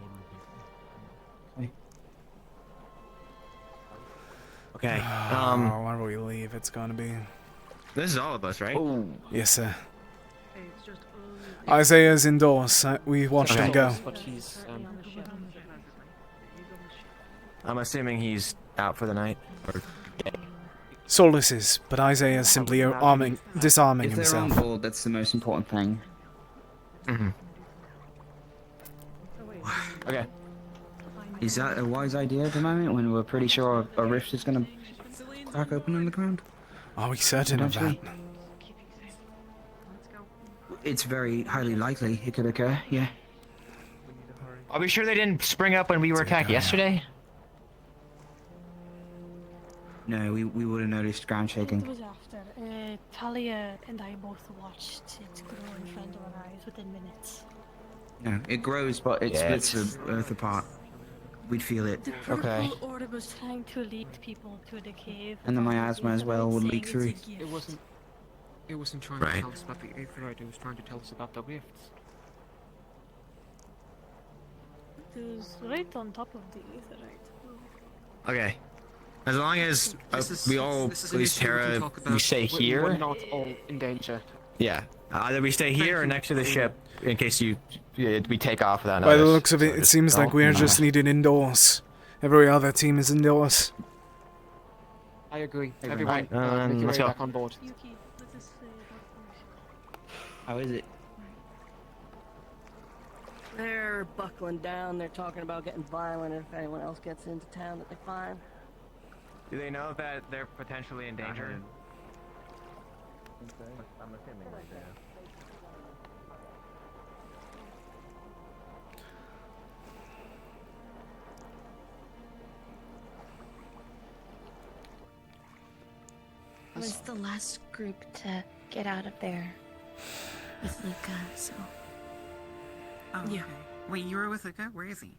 Speaker 8: Okay.
Speaker 1: Where will we leave? It's gonna be.
Speaker 8: This is all of us, right?
Speaker 1: Yes, sir. Isaiah's indoors. We watched him go.
Speaker 19: But he's,
Speaker 7: I'm assuming he's out for the night. Or
Speaker 1: Solus is, but Isaiah is simply disarming
Speaker 3: If they're on
Speaker 1: himself.
Speaker 3: board, that's the most important thing.
Speaker 7: Okay.
Speaker 3: Is that a wise idea at the moment when we're pretty sure a rift is going to crack open on the ground?
Speaker 1: Are we certain of that?
Speaker 3: Potentially. It's very highly likely it could occur, yeah.
Speaker 7: Are we sure they didn't spring up when we were attacked yesterday?
Speaker 3: No, we would have noticed ground shaking.
Speaker 22: It was after. Talia and I both watched it grow in front of our eyes within minutes.
Speaker 3: No, it grows, but it splits the earth apart. We'd feel it.
Speaker 22: The purple orb was trying to lead people to the cave.
Speaker 3: And the miasma as well would leak through.
Speaker 19: It wasn't trying
Speaker 8: Right.
Speaker 19: to tell us about the Aetherite, it was trying to tell us about the rifts.
Speaker 22: It was right on top of the Aetherite.
Speaker 8: Okay. As long as we all, at least Tara, we stay here.
Speaker 19: We're not all in danger.
Speaker 8: Yeah. Either we stay here or next to the ship in case we take off without
Speaker 1: By the
Speaker 8: notice.
Speaker 1: looks of it, it seems like we are just needed indoors. Every other team is indoors.
Speaker 19: I agree. Everyone, make your
Speaker 8: let's
Speaker 19: way
Speaker 8: go.
Speaker 19: back on board.
Speaker 3: How is it?
Speaker 21: They're buckling down. They're talking about getting violent if anyone else gets into town that they find.
Speaker 7: Do they know that they're potentially in danger?
Speaker 16: I'm assuming they do.
Speaker 12: I was the last group to get out of there with Luca, so.
Speaker 15: Oh, yeah. Wait, you were with Luca? Where is he?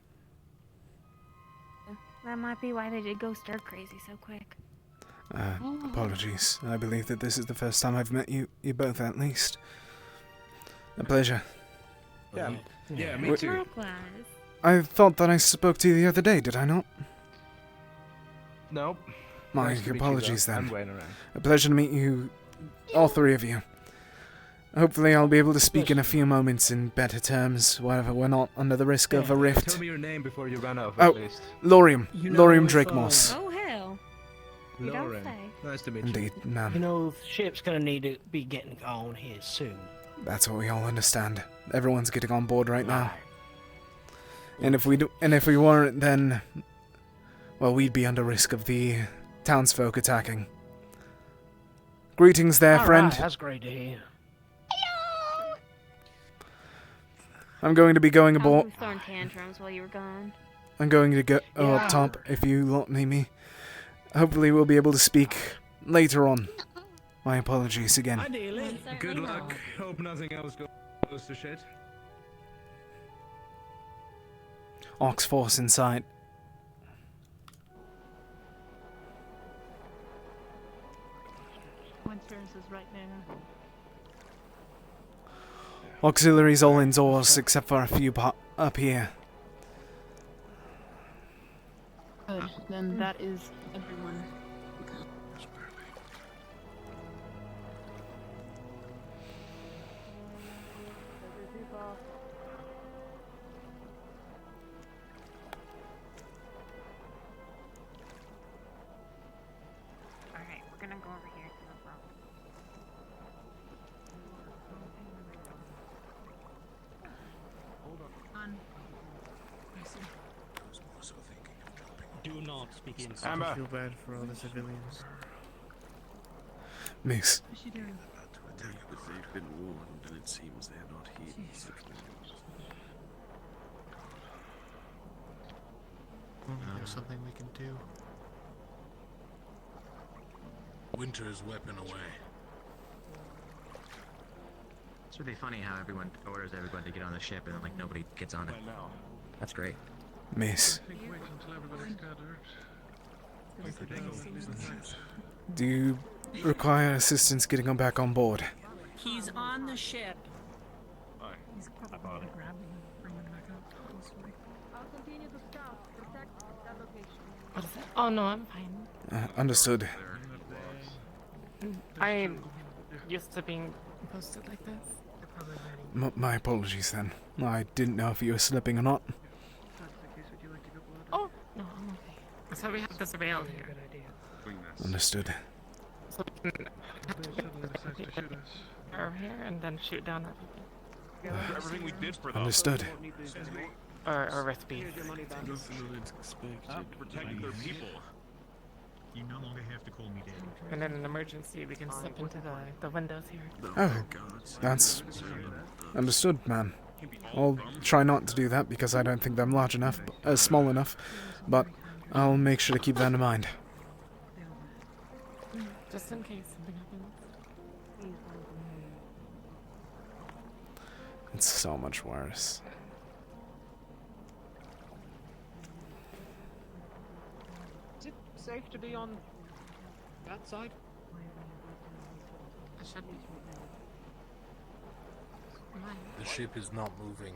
Speaker 12: That might be why they did go stir crazy so quick.
Speaker 1: Apologies. I believe that this is the first time I've met you both, at least. A pleasure.
Speaker 13: Yeah, me
Speaker 1: Wait,
Speaker 13: too.
Speaker 12: Likewise.
Speaker 1: I thought that I spoke to you the other day, did I not?
Speaker 13: Nope.
Speaker 1: My
Speaker 13: Nice to meet you,
Speaker 1: apologies
Speaker 13: though.
Speaker 1: then.
Speaker 13: I'm waiting around.
Speaker 1: A pleasure to meet you, all three of you. Hopefully I'll be able to speak in a few moments in better terms, wherever we're not under the risk of a rift.
Speaker 13: Tell me your name before you run off,
Speaker 1: Oh,
Speaker 13: at least.
Speaker 1: Laurium.
Speaker 13: You know
Speaker 1: Laurium
Speaker 13: if,
Speaker 1: Drakemoss.
Speaker 22: Oh, hell. You don't
Speaker 13: Lauren.
Speaker 22: say.
Speaker 13: Nice to meet
Speaker 1: Indeed, ma'am.
Speaker 18: You know, the ship's gonna need to be getting on here soon.
Speaker 1: That's what we all understand. Everyone's getting on board right now. And if we weren't, then, well, we'd be under risk of the townsfolk attacking. Greetings there, friend.
Speaker 18: Right, that's great to hear.
Speaker 1: I'm going to be going aboard.
Speaker 22: Throwing tantrums while you were gone.
Speaker 1: I'm going to go up top if you lot need me. Hopefully we'll be able to speak later on. My apologies again.
Speaker 13: Ideally. Good luck. Hope nothing else goes to shit.
Speaker 1: Ox Force in sight.
Speaker 10: Winter's is right there.
Speaker 1: Auxiliaries all indoors except for a few up here.
Speaker 10: Good. Then that is everyone.
Speaker 15: Alright, we're gonna go over here to the front.
Speaker 16: Hold
Speaker 15: on.
Speaker 10: I see.
Speaker 16: Do not speak in.
Speaker 2: I feel bad for all the civilians.
Speaker 1: Miss.
Speaker 10: What's she doing?
Speaker 20: But they've been warned, and it seems they're not heeding such warnings.
Speaker 2: There's something we can do.
Speaker 11: Winter's weapon away.
Speaker 8: It's really funny how everyone orders everyone to get on the ship and then like nobody gets on it. That's great.
Speaker 1: Miss.
Speaker 2: Wait until everybody's gathered.
Speaker 1: Do you require assistance getting him back on board?
Speaker 4: He's on the ship.
Speaker 10: He's probably gonna grab him and bring him back up. Hopefully.
Speaker 5: I'll continue to scout, protect that location.
Speaker 21: What is that? Oh no, I'm fine.
Speaker 1: Understood.
Speaker 21: I'm used to being posted like this.
Speaker 1: My apologies then. I didn't know if you were slipping or not.
Speaker 21: Oh no, I'm okay. So we have the surveil here.
Speaker 1: Understood.
Speaker 21: So we can over here and then shoot down at people.
Speaker 11: Everything we did for them.
Speaker 1: Understood.
Speaker 21: Or recipe.
Speaker 11: Protecting their people.
Speaker 9: You no longer have to call me Dad.
Speaker 21: And in an emergency, we can slip into the windows here.
Speaker 1: Oh, that's understood, man. I'll try not to do that because I don't think I'm large enough, small enough, but I'll make sure to keep that in mind.
Speaker 21: Just in case something happens.
Speaker 1: It's so much worse.
Speaker 19: Is it safe to be on that side?
Speaker 21: It should be.
Speaker 11: The ship is not moving.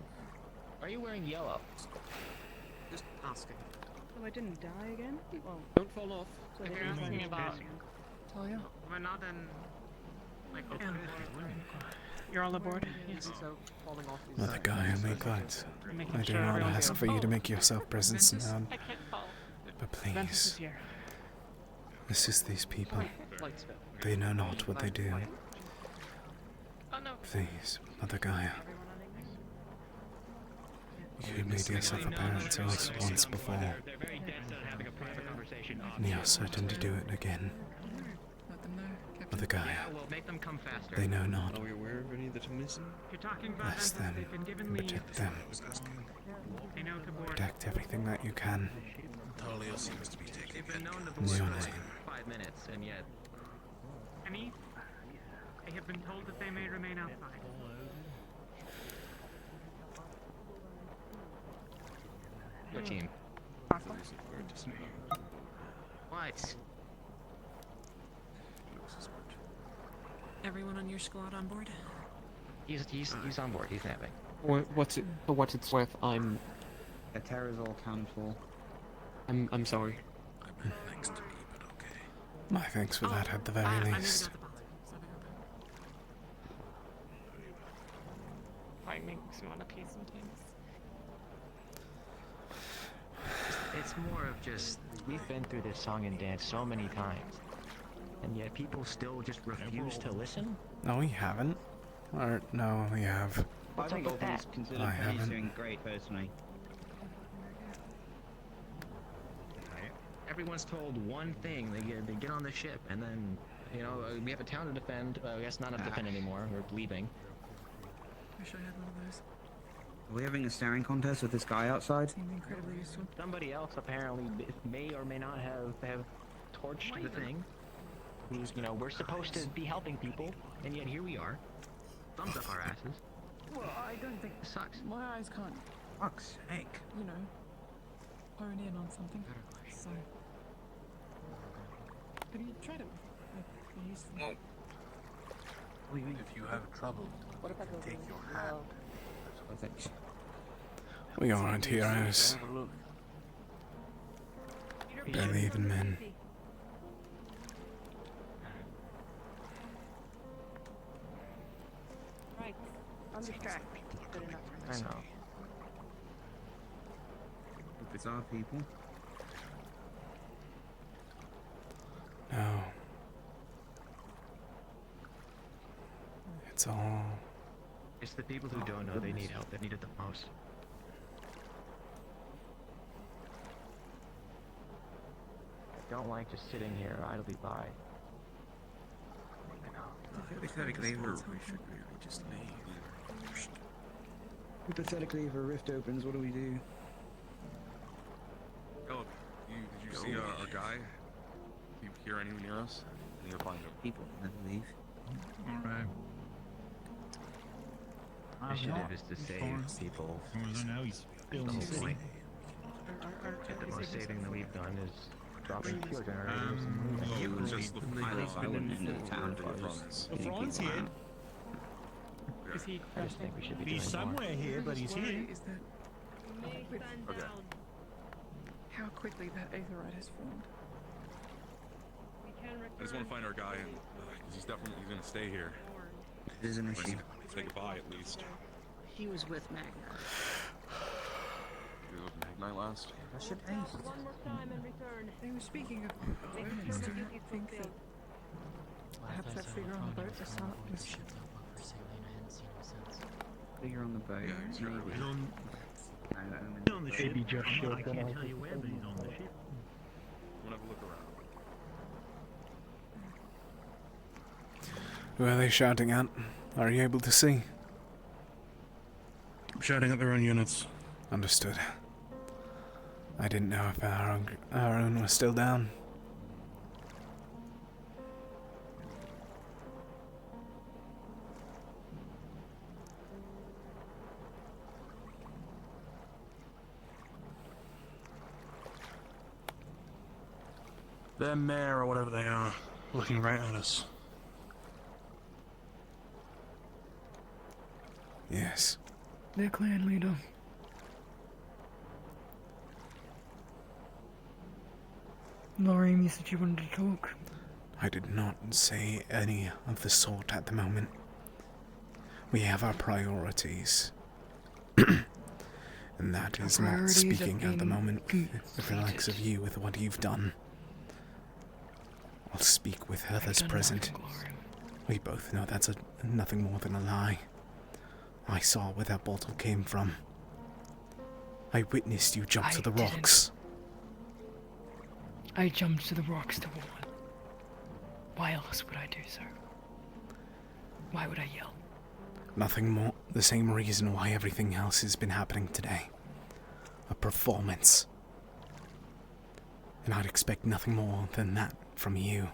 Speaker 19: Are you wearing yellow? Just asking.
Speaker 10: Oh, I didn't die again? Well,
Speaker 19: Don't fall off.
Speaker 10: so
Speaker 21: If
Speaker 10: it
Speaker 21: you're
Speaker 10: was
Speaker 21: asking
Speaker 10: like-
Speaker 21: about,
Speaker 10: Talia?
Speaker 21: we're not in like
Speaker 10: You're all aboard?
Speaker 21: Yes.
Speaker 1: Mother Gaia, make guides.
Speaker 21: Making
Speaker 1: I do
Speaker 21: sure
Speaker 1: not
Speaker 21: everyone's
Speaker 1: ask
Speaker 21: good.
Speaker 1: for you to make yourself present known,
Speaker 21: I can't fall.
Speaker 1: but
Speaker 21: Ventus is
Speaker 1: please,
Speaker 21: here.
Speaker 1: assist these people. They know not what they do.
Speaker 21: Oh no.
Speaker 1: Please, Mother Gaia. You made yourself apparent to us once before, and you are certain to do it again. Mother Gaia, they know not.
Speaker 20: Are we aware of any that are missing?
Speaker 1: Bless them, and protect them. Protect everything that you can.
Speaker 11: Talia seems to be taking
Speaker 8: Been known to
Speaker 1: In your
Speaker 8: blow
Speaker 1: name.
Speaker 8: 5 minutes, and yet
Speaker 17: Any? I have been told that they may remain outside.
Speaker 8: your team. What?
Speaker 4: Everyone on your squad on board?
Speaker 8: He's on board. He's napping.
Speaker 19: For what it's worth, I'm
Speaker 3: Terra's all accounted for.
Speaker 19: I'm sorry.
Speaker 11: next to me, but okay.
Speaker 1: My thanks for that at the very least.
Speaker 21: Fight makes me want to pee sometimes.
Speaker 8: It's more of just we've been through this song and dance so many times, and yet people still just refuse to listen.
Speaker 1: No, we haven't. Or, no, we have.
Speaker 3: I think
Speaker 8: up with
Speaker 3: everyone's
Speaker 8: that?
Speaker 3: considered
Speaker 1: I
Speaker 3: Penny's
Speaker 1: haven't.
Speaker 3: doing great, personally.
Speaker 8: Everyone's told one thing. They get on the ship, and then we have a town to defend. I guess not to defend anymore. We're leaving.
Speaker 5: Wish I had one of those.
Speaker 3: Are we having a staring contest with this guy outside?
Speaker 5: Seemed incredibly useful.
Speaker 8: Somebody else apparently may or may not have torched the thing. Who's we're supposed to be helping people, and yet here we are. Thumbs up our asses.
Speaker 5: Well, I don't think...
Speaker 8: Sucks.
Speaker 5: My eyes can't,
Speaker 3: Fuck's sake.
Speaker 5: you know, hone in on something. So... Have you tried it before? Like, you used to...
Speaker 11: If you have trouble, you can take your hand.
Speaker 1: We aren't heroes. Barely even men.
Speaker 21: Right. I'm distracted. Good enough.
Speaker 3: I know. If it's our people.
Speaker 1: No. It's all...
Speaker 7: It's the people who don't know they need help that need it the most. I don't like just sitting here idly by. I know.
Speaker 3: Hypothetically, we should really just leave. Hypothetically, if a rift opens, what do we do?
Speaker 6: Oh, did you see our guy? Do you hear anyone near us? Any other
Speaker 3: People never leave.
Speaker 6: Alright.
Speaker 7: Initiative is to save people. That's the whole point. And the most saving that we've done is dropping fuel generators and moving.
Speaker 6: It was just the
Speaker 3: Island in the town
Speaker 6: The
Speaker 3: Fran's
Speaker 6: here.
Speaker 17: Is he?
Speaker 7: I just think we should be doing
Speaker 17: He's somewhere here, but he's here.
Speaker 5: Is that
Speaker 6: Okay.
Speaker 5: how quickly that aetherite has formed?
Speaker 6: I just want to find our guy, and he's definitely gonna stay here.
Speaker 3: It is an issue.
Speaker 6: Say goodbye at least.
Speaker 21: He was with Magna.
Speaker 6: You were with Magnite last?
Speaker 3: That should
Speaker 21: One more time and return.
Speaker 5: They were speaking of awareness. Do you think that perhaps that figure on the boat is not was
Speaker 3: Figure on the boat.
Speaker 6: Yeah, he's here.
Speaker 3: Maybe.
Speaker 6: He's
Speaker 3: on
Speaker 8: the ship. Maybe just showed I can't tell you where, but he's on the ship.
Speaker 6: We'll have a look around.
Speaker 1: Who are they shouting at? Are you able to see?
Speaker 11: I'm shouting at their own units.
Speaker 1: Understood. I didn't know if our own was still down.
Speaker 11: Their mayor or whatever they are, looking right at us.
Speaker 1: Yes.
Speaker 5: their clan leader? Lauren, you said you wanted to talk.
Speaker 1: I did not say any of the sort at the moment. We have our priorities. And that is not
Speaker 5: priorities have
Speaker 1: speaking at the
Speaker 5: been
Speaker 1: moment with the likes of you with what you've done. I'll speak with others present. We both know that's nothing more than a lie. I saw where that bottle came from. I witnessed you jump to the rocks.
Speaker 5: I jumped to the rocks to warn. Why else would I do so? Why would I yell?
Speaker 1: Nothing more. The same reason why everything else has been happening today. A performance. And I'd expect nothing more than that from you.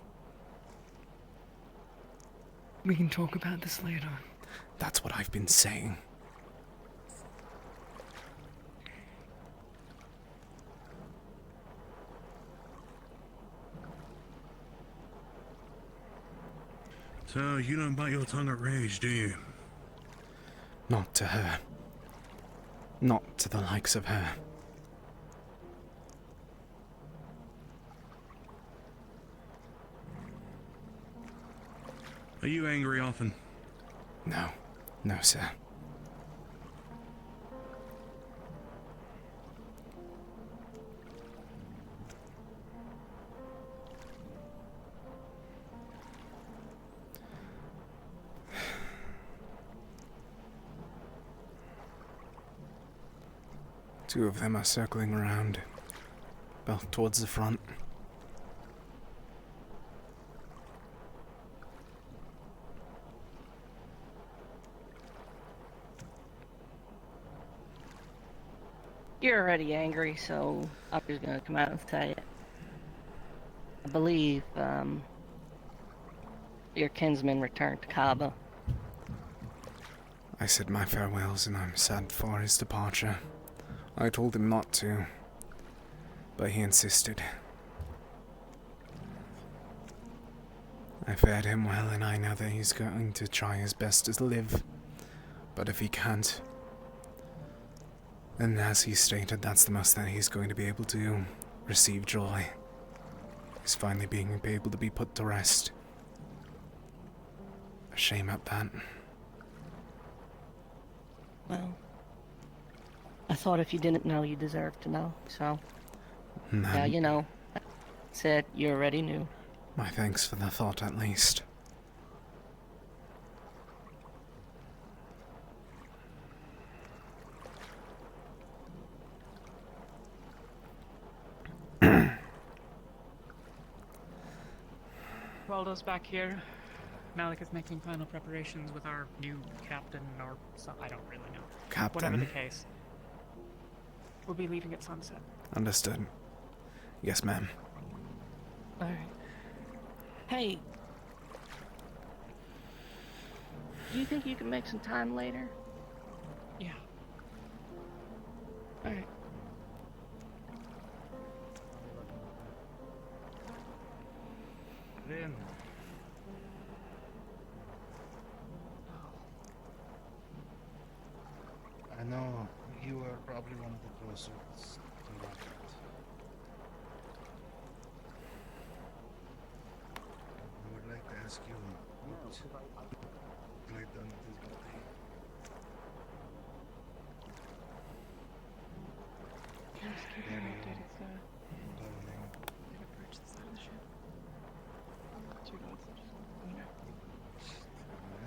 Speaker 5: We can talk about this later.
Speaker 1: That's what I've been saying.
Speaker 11: So, you don't bite your tongue at rage, do you?
Speaker 1: Not to her. Not to the likes of her.
Speaker 11: Are you angry often?
Speaker 1: No. No, sir. Two of them are circling around, belt towards the front.
Speaker 21: You're already angry, so I'm just gonna come out and say it. I believe, your kinsman returned to Kaba.
Speaker 1: I said my farewells and I'm sad for his departure. I told him not to, but he insisted. I fared him well, and I know that he's going to try his best to live. But if he can't, then as he stated, that's the most that he's going to be able to receive joy. He's finally being able to be put to rest. A shame at that.
Speaker 21: Well, I thought if you didn't know, you deserved to know, so... Now you know. Said you already knew.
Speaker 1: My thanks for the thought, at least.
Speaker 17: Waldo's back here. Malik is making final preparations with our new captain, or I don't really know.
Speaker 1: Captain?
Speaker 17: Whatever the case. We'll be leaving at sunset.
Speaker 1: Understood. Yes, ma'am.
Speaker 21: Alright. Hey. Do you think you can make some time later?
Speaker 17: Yeah.
Speaker 21: Alright.
Speaker 13: Then. I know you are probably one of the closest to Rocket. I would like to ask you what have I done with his body?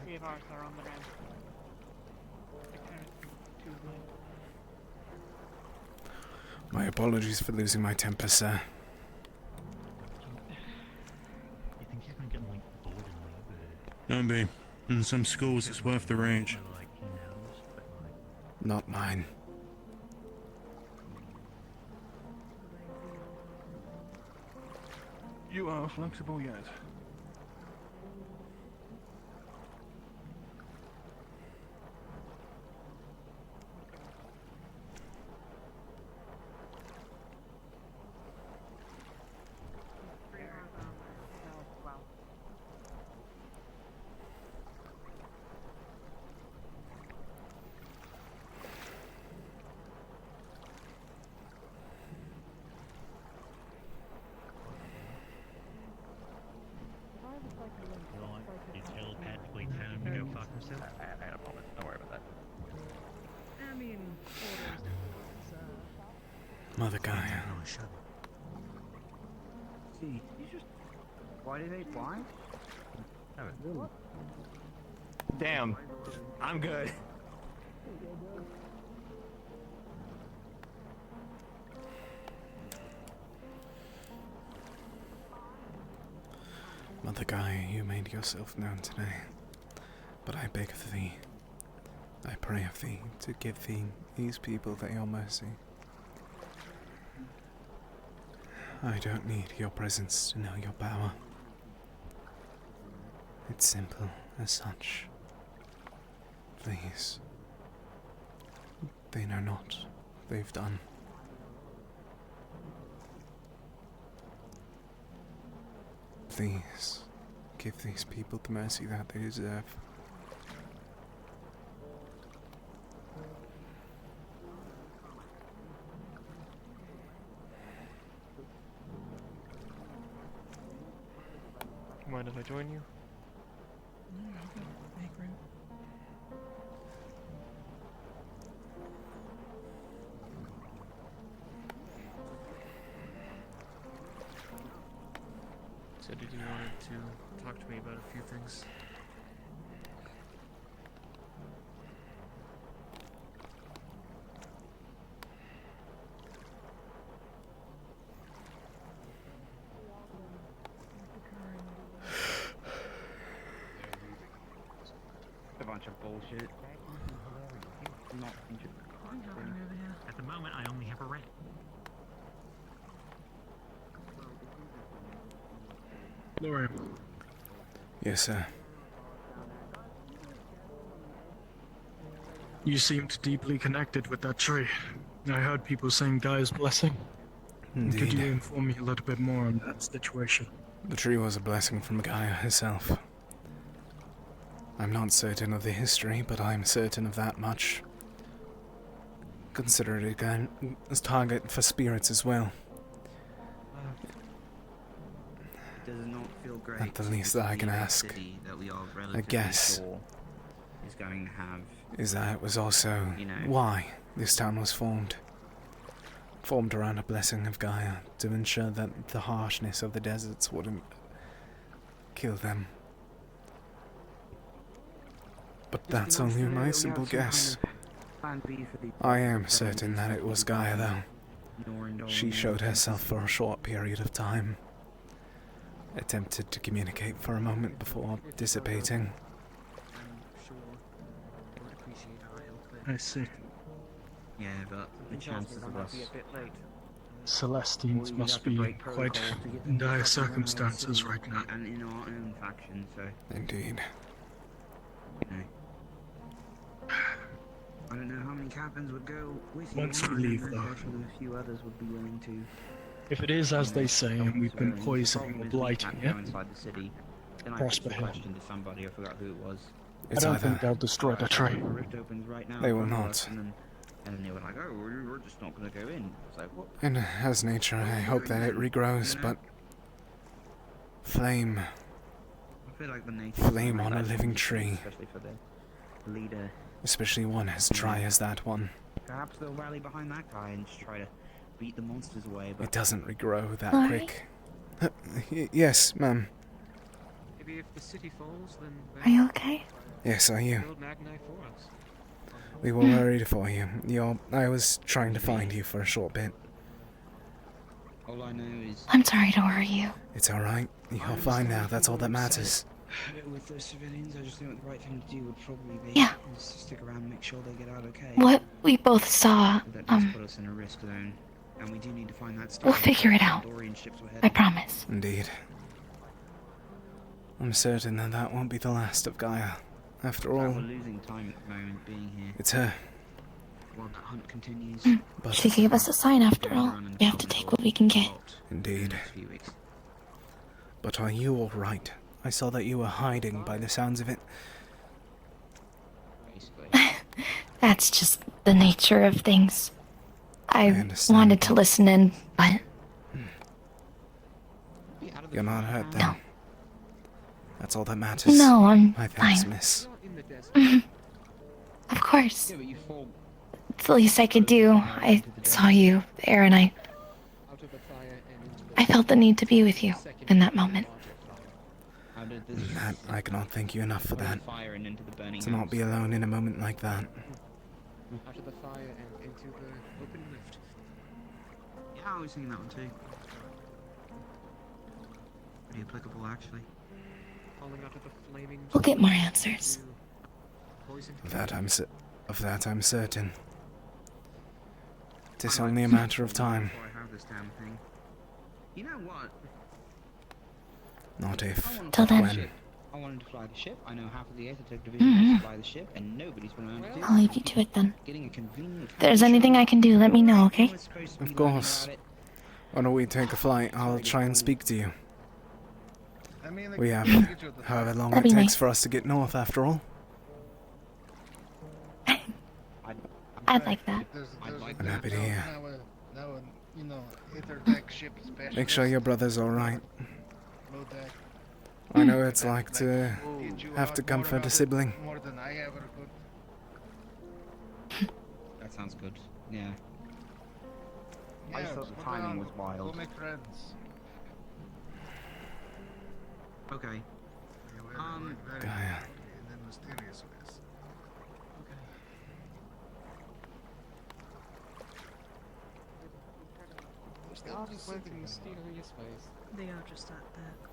Speaker 17: Three of ours are on the ramp.
Speaker 1: My apologies for losing my temper, sir.
Speaker 9: You think he's gonna get like bored and leave? Don't be. In some schools, it's worth the range.
Speaker 1: Not mine.
Speaker 2: You are flexible yet.
Speaker 9: You telepathically tell him to go fuck himself?
Speaker 7: I had a moment. Don't worry about that.
Speaker 5: I mean,
Speaker 1: Mother guy.
Speaker 3: See, you just... Why did they fly?
Speaker 7: Damn. I'm good.
Speaker 1: Mother Gaia, you made yourself known today, but I beg of thee, I pray of thee, to give thee these people your mercy. I don't need your presence to know your power. It's simple as such. Please. They know not what they've done. Please, give these people the mercy that they deserve.
Speaker 2: Mind if I join you?
Speaker 17: No, I'll go make room. So did you want to talk to me about a few things?
Speaker 3: A bunch of bullshit. Not injured.
Speaker 9: At the moment, I only have a rat.
Speaker 2: Lorian.
Speaker 1: Yes, sir.
Speaker 2: You seemed deeply connected with that tree. I heard people saying Gaia's blessing.
Speaker 1: Indeed.
Speaker 2: Could you inform me a little bit more on that situation?
Speaker 1: The tree was a blessing from Gaia herself. I'm not certain of the history, but I'm certain of that much. Consider it again as target for spirits as well.
Speaker 3: It does not feel great.
Speaker 1: At the least that I can ask,
Speaker 3: that we are
Speaker 1: I
Speaker 3: relatively
Speaker 1: guess,
Speaker 3: sure is going to have,
Speaker 1: is that it was also
Speaker 3: you know,
Speaker 1: why this town was formed. Formed around a blessing of Gaia to ensure that the harshness of the deserts wouldn't kill them. But that's only my simple guess. I am certain that it was Gaia, though. She showed herself for a short period of time. Attempted to communicate for a moment before dissipating.
Speaker 11: I see.
Speaker 3: Yeah, but the chances of us...
Speaker 11: Celestines must be quite in dire circumstances right now.
Speaker 3: And in our own faction, so...
Speaker 1: Indeed.
Speaker 3: You know. I don't know how many captains would go with you.
Speaker 11: Once we leave, though,
Speaker 3: Especially a few others would be willing to...
Speaker 11: if it is as they say and we've been poisoning or blighting it,
Speaker 3: inside the city, then
Speaker 11: Prosper
Speaker 3: I
Speaker 11: Hill.
Speaker 3: questioned to somebody, I forgot who it was.
Speaker 11: I don't think they'll destroy the tree.
Speaker 3: The rift opens right now
Speaker 1: They
Speaker 3: in
Speaker 1: will
Speaker 3: front of
Speaker 1: not.
Speaker 3: us, and then they were like, oh, we're just not going to go in. It's like, what?
Speaker 1: And as nature, I hope that it regrows, but... Flame.
Speaker 3: I feel like the nature
Speaker 1: Flame on a living tree.
Speaker 3: especially for the leader.
Speaker 1: Especially one as dry as that one.
Speaker 3: Perhaps they'll rally behind that guy and just try to beat the monsters away, but...
Speaker 1: It doesn't regrow that
Speaker 22: Sorry?
Speaker 1: quick. Yes, ma'am.
Speaker 17: Maybe if the city falls, then
Speaker 22: Are you okay?
Speaker 1: Yes, are you?
Speaker 17: build Magni for us.
Speaker 1: We were worried for you. I was trying to find you for a short bit.
Speaker 3: All I know is...
Speaker 22: I'm sorry to worry you.
Speaker 1: It's alright. You're fine now, that's all that matters.
Speaker 3: With those civilians, I just think the right thing to do would probably be
Speaker 22: Yeah.
Speaker 3: is to stick around and make sure they get out okay.
Speaker 22: What we both saw,
Speaker 3: That does put us in a risk zone, and we do need to find that
Speaker 22: we'll
Speaker 3: star
Speaker 22: figure it
Speaker 3: where
Speaker 22: out.
Speaker 3: Dorian ships were
Speaker 22: I
Speaker 3: headed.
Speaker 22: promise.
Speaker 1: Indeed. I'm certain that that won't be the last of Gaia. After all,
Speaker 3: We're losing time at the moment being here.
Speaker 1: it's her.
Speaker 3: While that hunt continues.
Speaker 1: But
Speaker 22: She gave us a sign after all. We have to take what we can get.
Speaker 1: indeed. But are you alright? I saw that you were hiding by the sounds of it.
Speaker 22: That's just the nature of things. I
Speaker 1: understand.
Speaker 22: wanted to listen in, but
Speaker 1: You're not hurt then? That's all that matters.
Speaker 22: No, I'm
Speaker 1: My thanks,
Speaker 22: fine.
Speaker 1: miss.
Speaker 22: of course. It's the least I could do. I saw you there and I felt the need to be with you in that moment.
Speaker 1: That, I cannot thank you enough for that.
Speaker 3: Fire and into the burning
Speaker 1: To not be alone in a moment like that.
Speaker 17: Out of the fire and into the open rift.
Speaker 3: Yeah, I was thinking that one too. Pretty applicable, actually.
Speaker 17: Falling out of the flaming...
Speaker 22: We'll get more answers.
Speaker 1: Of that I'm certain. Tis only a matter of time.
Speaker 3: Before I have this damn thing. You know what?
Speaker 1: Not if,
Speaker 22: Till
Speaker 1: but
Speaker 22: then.
Speaker 1: when.
Speaker 3: I wanted to fly the ship. I know half of the Aethertech division wants to fly the ship, and nobody's been around to do
Speaker 22: I'll leave you to it then.
Speaker 3: Getting a convenient...
Speaker 22: If there's anything I can do, let me know, okay?
Speaker 1: Of course. Why don't we take a flight? I'll try and speak to you. We have however long
Speaker 22: That'd
Speaker 1: it
Speaker 22: be
Speaker 1: takes
Speaker 22: nice.
Speaker 1: for us to get north, after all.
Speaker 22: I'd like that.
Speaker 1: I'm happy to hear.
Speaker 13: Now, you know, Aethertech ship specialist.
Speaker 1: Make sure your brother's alright.
Speaker 13: Low deck.
Speaker 1: I know it's like to have to comfort a sibling.
Speaker 13: More than I ever could.
Speaker 3: That sounds good. Yeah. I
Speaker 13: Yeah,
Speaker 3: just thought the
Speaker 13: put
Speaker 3: timing
Speaker 13: on,
Speaker 3: was wild.
Speaker 13: Go make friends.
Speaker 3: Okay.
Speaker 1: Gaia.
Speaker 13: In a mysterious ways.
Speaker 17: They are just working mysterious ways.
Speaker 22: They are just that.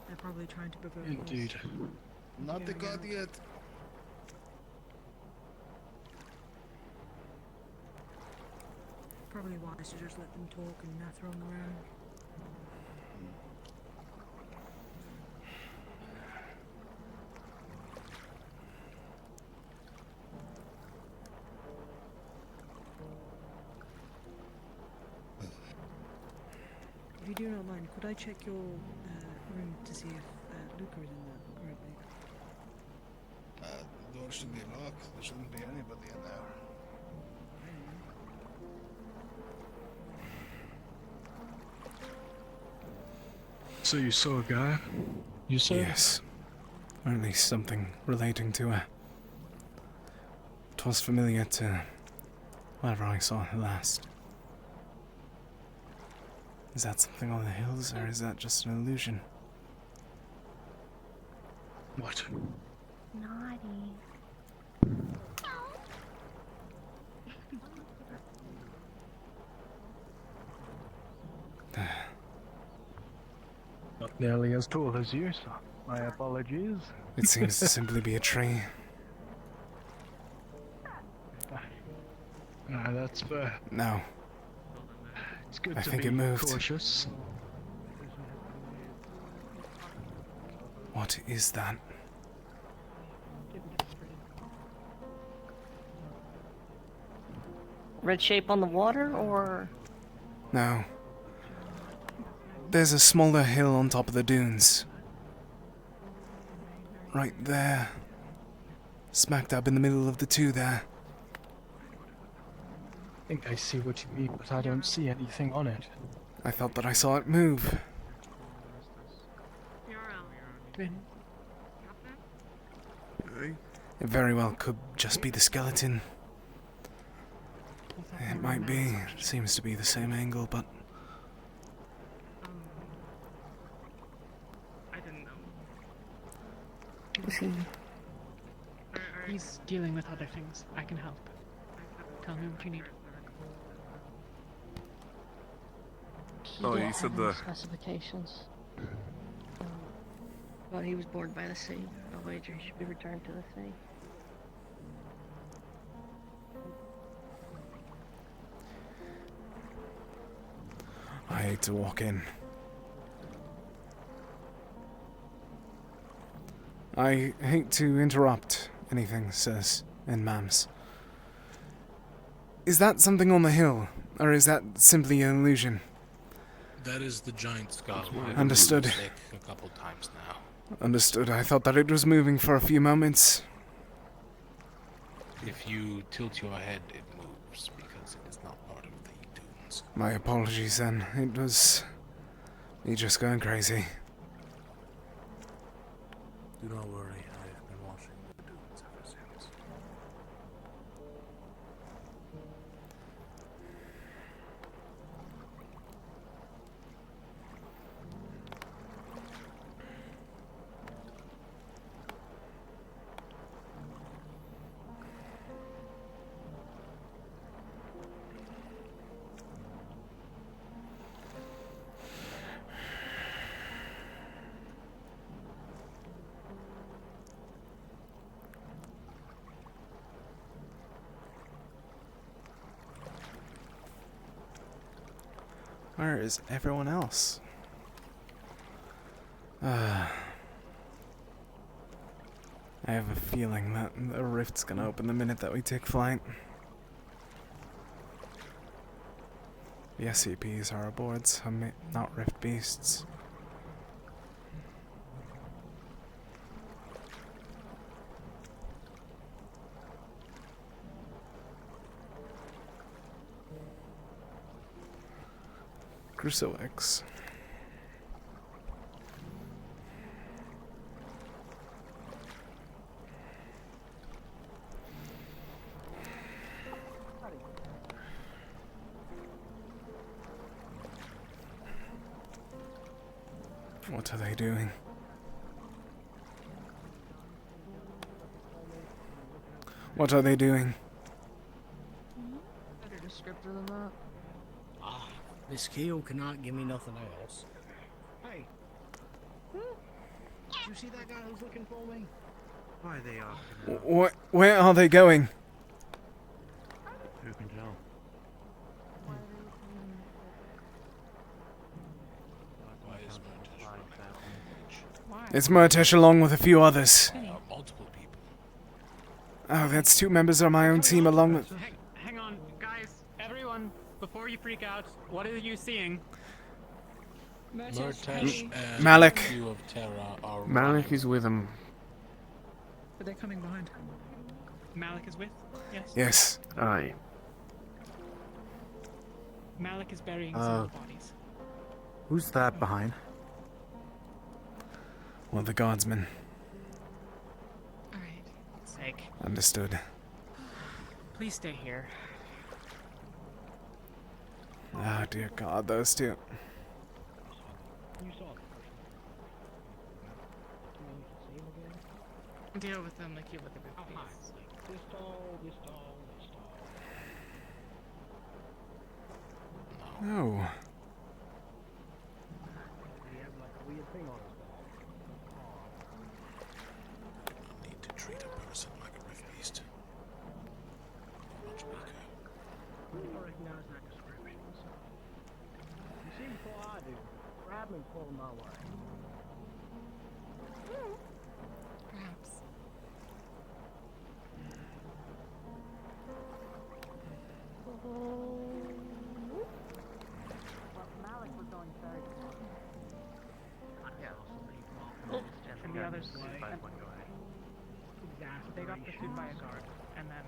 Speaker 22: They're probably trying to provoke
Speaker 11: Indeed.
Speaker 13: Not the god yet.
Speaker 22: Probably wise to just let them talk and not throw them around.
Speaker 12: If you do not mind, could I check your
Speaker 17: room to see if Luca is in there currently.
Speaker 13: The door should be locked. There shouldn't be anybody in there.
Speaker 11: So you saw a guy? You said?
Speaker 1: Yes. Or at least something relating to her. 'Twas familiar to whatever I saw her last. Is that something on the hills, or is that just an illusion?
Speaker 11: What?
Speaker 21: Naughty.
Speaker 11: Not nearly as tall as you, so my apologies.
Speaker 1: It seems to simply be a tree.
Speaker 11: That's fair.
Speaker 1: No.
Speaker 11: It's good
Speaker 1: I
Speaker 11: to
Speaker 1: think
Speaker 11: be
Speaker 1: it moved.
Speaker 11: cautious.
Speaker 1: What is that?
Speaker 21: Red shape on the water, or?
Speaker 1: No. There's a smaller hill on top of the dunes. Right there. Smack dab in the middle of the two there.
Speaker 11: I think I see what you mean, but I don't see anything on it.
Speaker 1: I thought that I saw it move. It very well could just be the skeleton. It might be. It seems to be the same angle, but...
Speaker 17: I didn't know. He's dealing with other things. I can help. Tell me what you need.
Speaker 6: Oh,
Speaker 21: He
Speaker 6: you
Speaker 21: didn't
Speaker 6: said
Speaker 21: have any
Speaker 6: the...
Speaker 21: specifications. But he was bored by the sea. A wager he should be returned to the sea.
Speaker 1: I hate to walk in. I hate to interrupt anything, sirs and ma'ams. Is that something on the hill, or is that simply an illusion?
Speaker 12: That is the giant skull.
Speaker 1: Understood.
Speaker 12: I've been sick a couple times now.
Speaker 1: Understood. I thought that it was moving for a few moments.
Speaker 12: If you tilt your head, it moves because it is not part of the dunes.
Speaker 1: My apologies then. It was me just going crazy.
Speaker 12: Do not worry, I have been watching the dunes ever since.
Speaker 1: Where is everyone else? I have a feeling that the rift's gonna open the minute that we take flight. The SCPs are aboard, so not rift beasts. Crusoe X. What are they doing? What are they doing?
Speaker 5: Better descriptor than that.
Speaker 18: Miss Keel cannot give me nothing else.
Speaker 14: Hey. Did you see that guy who's looking for me? Why they are?
Speaker 1: Where are they going?
Speaker 9: Who can tell?
Speaker 1: It's Murtish along with a few others.
Speaker 12: Multiple people.
Speaker 1: Oh, that's two members of my own team along with...
Speaker 17: Hang on, guys, everyone, before you freak out, what are you seeing?
Speaker 12: Murtash and
Speaker 1: Malik.
Speaker 12: Hugh of Terra are
Speaker 19: Malik
Speaker 12: running.
Speaker 19: is with him.
Speaker 17: But they're coming behind. Malik is with? Yes.
Speaker 1: Yes.
Speaker 19: Aye.
Speaker 17: Malik is burying some of the bodies.
Speaker 15: Who's that behind?
Speaker 1: Well, the guardsmen.
Speaker 17: Alright. Sake.
Speaker 1: Understood.
Speaker 17: Please stay here.
Speaker 1: Oh dear God, those two.
Speaker 14: You saw the person.
Speaker 17: Deal with them like you look at the bodies.
Speaker 14: This tall, this tall, this tall.
Speaker 1: No.
Speaker 14: He has like a weird thing on his back.
Speaker 12: I need to treat a person like a rift beast. Much weaker.
Speaker 14: You don't recognize that description, so. You see before I do. Grab me and pull him my way.
Speaker 17: Perhaps.
Speaker 21: Malik was going third.
Speaker 17: And the others, they got pursued by a guard, and then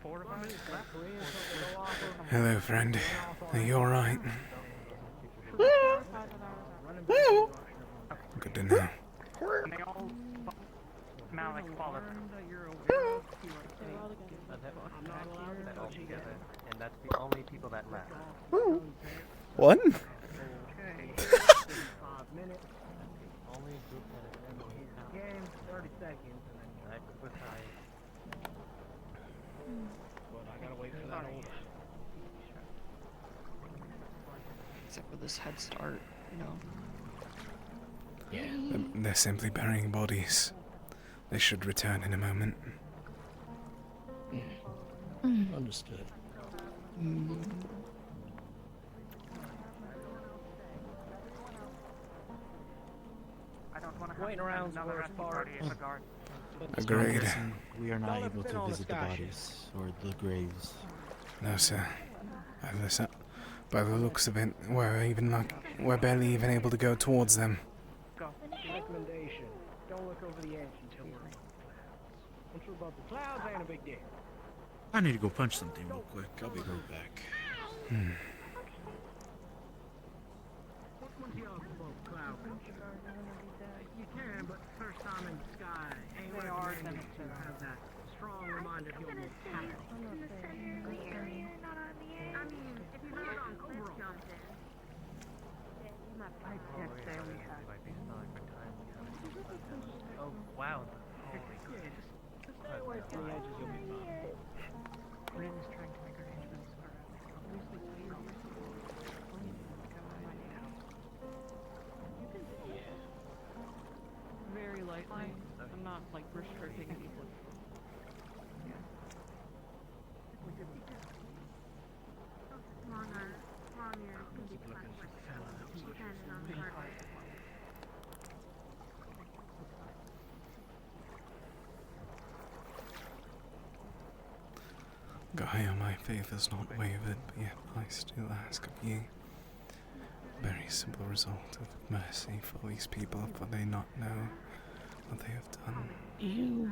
Speaker 17: 4 of us left.
Speaker 1: Hello, friend. Are you alright? Good to know.
Speaker 17: And they all, Malik followed them.
Speaker 7: That all together, and that's the only people that left.
Speaker 1: What?
Speaker 14: Okay. 5 minutes.
Speaker 7: Only group that is in the
Speaker 14: Game, 30 seconds, and then
Speaker 7: That was high.
Speaker 14: but I gotta wait for that order.
Speaker 21: Except for this head start, you know.
Speaker 1: They're simply burying bodies. They should return in a moment.
Speaker 20: Understood.
Speaker 17: I don't want to
Speaker 14: Waiting around for
Speaker 17: another
Speaker 14: a party
Speaker 17: if a guard.
Speaker 1: Agreed.
Speaker 15: We are not
Speaker 14: Don't
Speaker 15: able
Speaker 14: fit
Speaker 15: to
Speaker 14: on the
Speaker 15: visit the
Speaker 14: sky
Speaker 15: bodies or the graves.
Speaker 1: No, sir. Listen, by the looks of it, we're barely even able to go towards them.
Speaker 14: Recommendation. Don't look over the edge until we're above the clouds. Once we're above the clouds, ain't a big deal.
Speaker 15: I need to go punch something real quick. I'll be right back.
Speaker 14: Once you're above the clouds, you can, but first time in the sky, ain't recommended to have that strong reminder of your mortality.
Speaker 17: I can't say we have. Oh, wow. Holy
Speaker 14: Yeah, just stay away from the edges, you'll be fine.
Speaker 17: Rin is trying to make arrangements for very lightly. I'm not like restricting people.
Speaker 1: Gaia, my faith has not wavered, but yet I still ask of you. Very simple result of mercy for these people, for they not know what they have done.
Speaker 21: You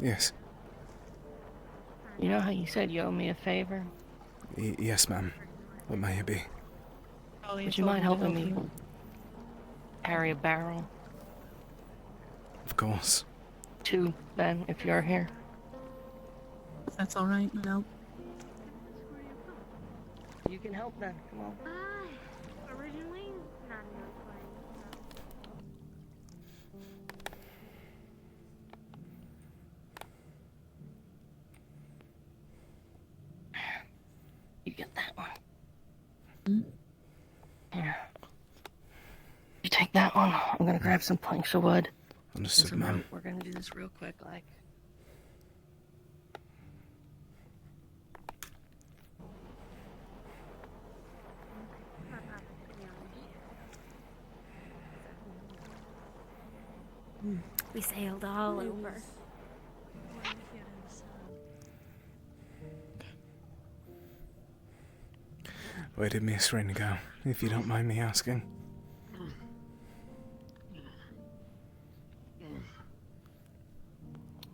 Speaker 1: Yes.
Speaker 21: know how you said you owe me a favor?
Speaker 1: Yes, ma'am. What may it be?
Speaker 21: Would you mind helping me carry a barrel?
Speaker 1: Of course.
Speaker 21: 2, Ben, if you're here.
Speaker 10: That's alright, no.
Speaker 21: You can help then, come on.
Speaker 22: Originally, not really
Speaker 21: You get that one. Here. You take that one. I'm gonna grab some planks of wood.
Speaker 1: Understood, ma'am.
Speaker 21: We're gonna do this real quick, like.
Speaker 22: We sailed all over.
Speaker 1: Where did Miss Rin go, if you don't mind me asking?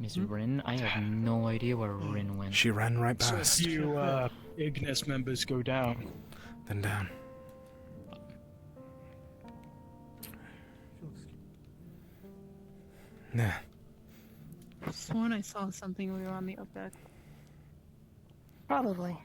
Speaker 17: Miss Rin? I have no idea where Rin went.
Speaker 1: She ran right
Speaker 11: So
Speaker 1: past.
Speaker 11: a few Ignis members go down.
Speaker 1: Then down. Nah.
Speaker 10: I sworn I saw something when we were on the up deck.
Speaker 21: Probably.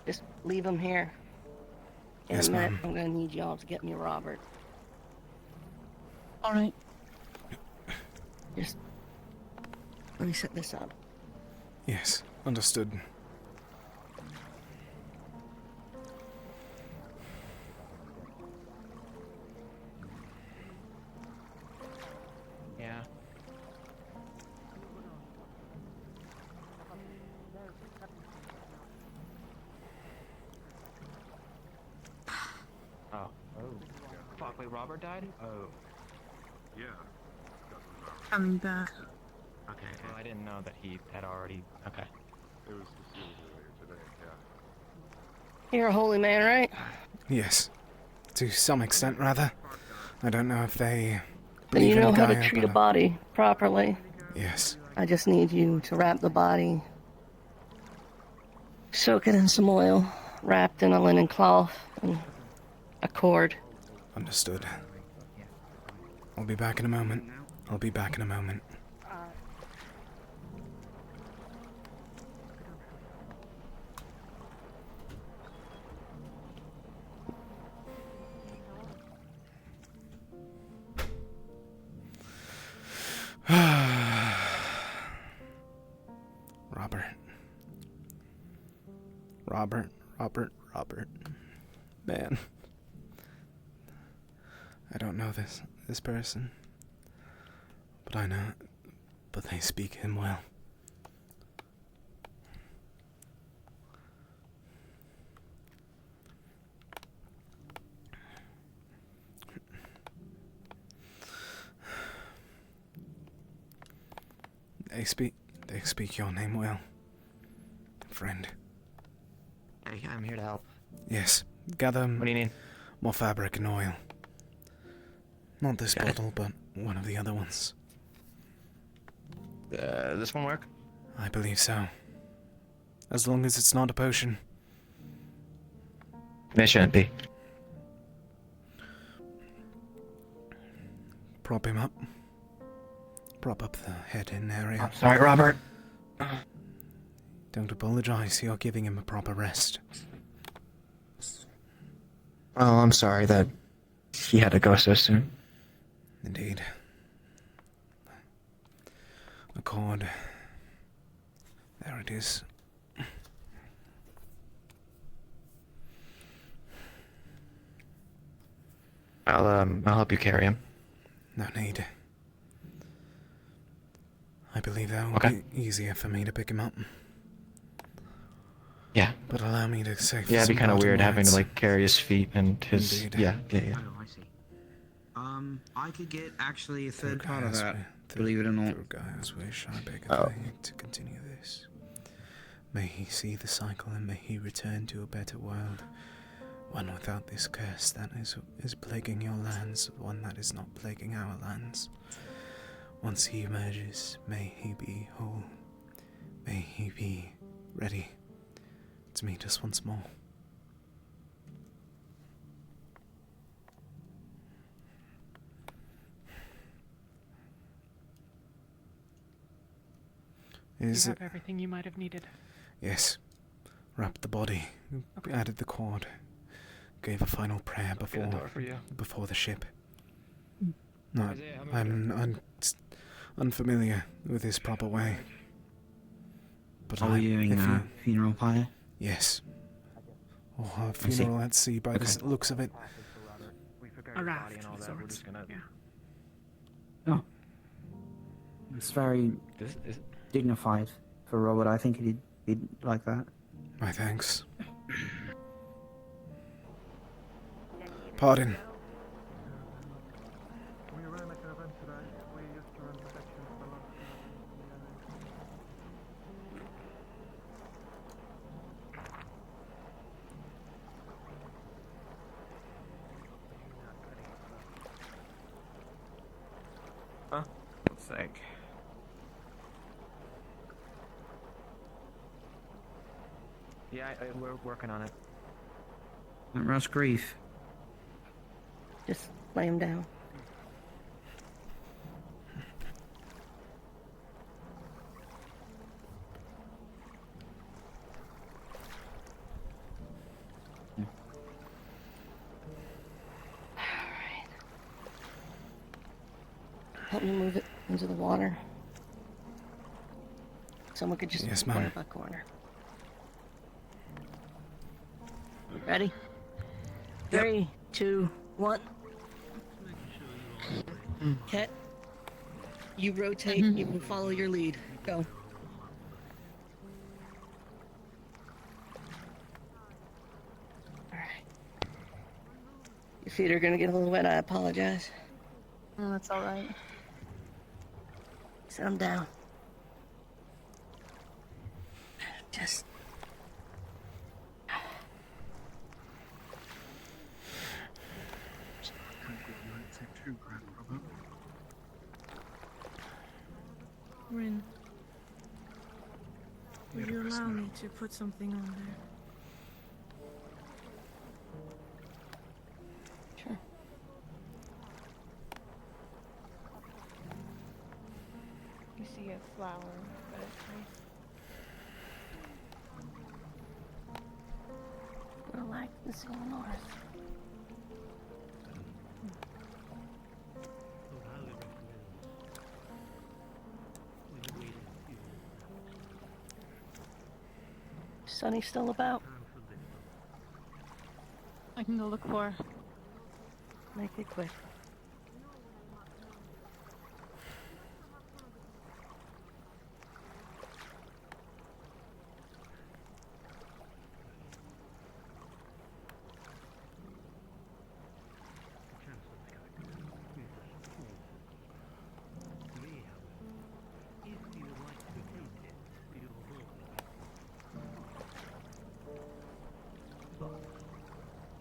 Speaker 21: Just leave him here. In
Speaker 1: Yes,
Speaker 21: a minute,
Speaker 1: ma'am.
Speaker 21: I'm gonna need y'all to get me Robert.
Speaker 10: All right.
Speaker 21: Just let me set this up.
Speaker 1: Yes, understood.
Speaker 7: Yeah. Oh. Fuck, wait, Robert died? Oh.
Speaker 6: Yeah.
Speaker 10: Coming back.
Speaker 7: Okay. Well, I didn't know that he had already. Okay.
Speaker 6: It was just earlier today, yeah.
Speaker 21: You're a holy man, right?
Speaker 1: Yes. To some extent, rather. I don't know if they
Speaker 21: Then you
Speaker 1: believe in
Speaker 21: know how to
Speaker 1: Gaia,
Speaker 21: treat a
Speaker 1: but,
Speaker 21: body properly.
Speaker 1: Yes.
Speaker 21: I just need you to wrap the body, soak it in some oil, wrapped in a linen cloth, and a cord.
Speaker 1: Understood. I'll be back in a moment. I'll be back in a moment. Robert. Man. I don't know this person. But they speak him well. They speak your name well, friend.
Speaker 7: Hey, I'm here to help.
Speaker 1: Yes, gather
Speaker 7: What do you need?
Speaker 1: more fabric and oil. Not this bottle, but one of the other ones.
Speaker 7: This one work?
Speaker 1: I believe so. As long as it's not a potion.
Speaker 7: It shouldn't be.
Speaker 1: Prop him up. Prop up the head-in area.
Speaker 7: I'm sorry, Robert.
Speaker 1: Don't apologize, you're giving him a proper rest.
Speaker 7: Oh, I'm sorry that he had to go so soon.
Speaker 1: Indeed. The cord. There it is.
Speaker 7: I'll help you carry him.
Speaker 1: No need. I believe that will
Speaker 7: Okay.
Speaker 1: be easier for me to pick him up.
Speaker 7: Yeah.
Speaker 1: But allow me to say
Speaker 7: Yeah, it'd be
Speaker 1: some
Speaker 7: kind of
Speaker 1: parting
Speaker 7: weird having to
Speaker 1: words.
Speaker 7: like carry his feet and his.
Speaker 1: Indeed.
Speaker 7: Yeah.
Speaker 3: Oh, I see. I could get actually a third part of that, believe it or not.
Speaker 1: Through Gaia's wish, I beg
Speaker 7: Oh.
Speaker 1: of thee to continue this. May he see the cycle and may he return to a better world. One without this curse that is plaguing your lands, one that is not plaguing our lands. Once he emerges, may he be whole. May he be ready to meet us once more. Is
Speaker 17: you
Speaker 1: it?
Speaker 17: have everything you might have needed.
Speaker 1: Yes. Wrapped the body, added the cord, gave a final prayer
Speaker 7: Open the door for you.
Speaker 1: before the ship.
Speaker 7: Mm.
Speaker 1: No,
Speaker 7: Isaiah, how about
Speaker 1: I'm unfamiliar with his proper way. But
Speaker 3: Are you doing
Speaker 1: if
Speaker 3: a funeral pyre?
Speaker 1: Yes. Or a
Speaker 3: see.
Speaker 1: funeral at sea by the looks of it.
Speaker 7: We prepared
Speaker 17: A
Speaker 7: his
Speaker 17: raft
Speaker 7: body and all
Speaker 17: of
Speaker 7: that. We're
Speaker 17: sorts,
Speaker 7: just gonna.
Speaker 17: yeah.
Speaker 3: Oh. It's very dignified for Robert. I think he'd like that.
Speaker 1: My thanks. Pardon.
Speaker 2: We ran like an event today. We used to run protection for lunch.
Speaker 7: Huh? Looks like. Yeah, we're working on it.
Speaker 3: Don't rush grief.
Speaker 21: Just lay him down. Help me move it into the water. Someone could just
Speaker 1: Yes,
Speaker 21: corner
Speaker 1: ma'am.
Speaker 21: by corner. Ready? 3, 2, 1. Ket, you rotate. You can follow your lead. Go. Alright. Your feet are gonna get a little wet. I apologize.
Speaker 10: Oh, that's alright.
Speaker 21: Set them down. Just.
Speaker 22: Rin, will you allow me to put something on there?
Speaker 21: Sure.
Speaker 10: You see a flower, but it's nice.
Speaker 21: Relax and see north. Sonny still about?
Speaker 10: I can go look for her.
Speaker 21: Make it quick.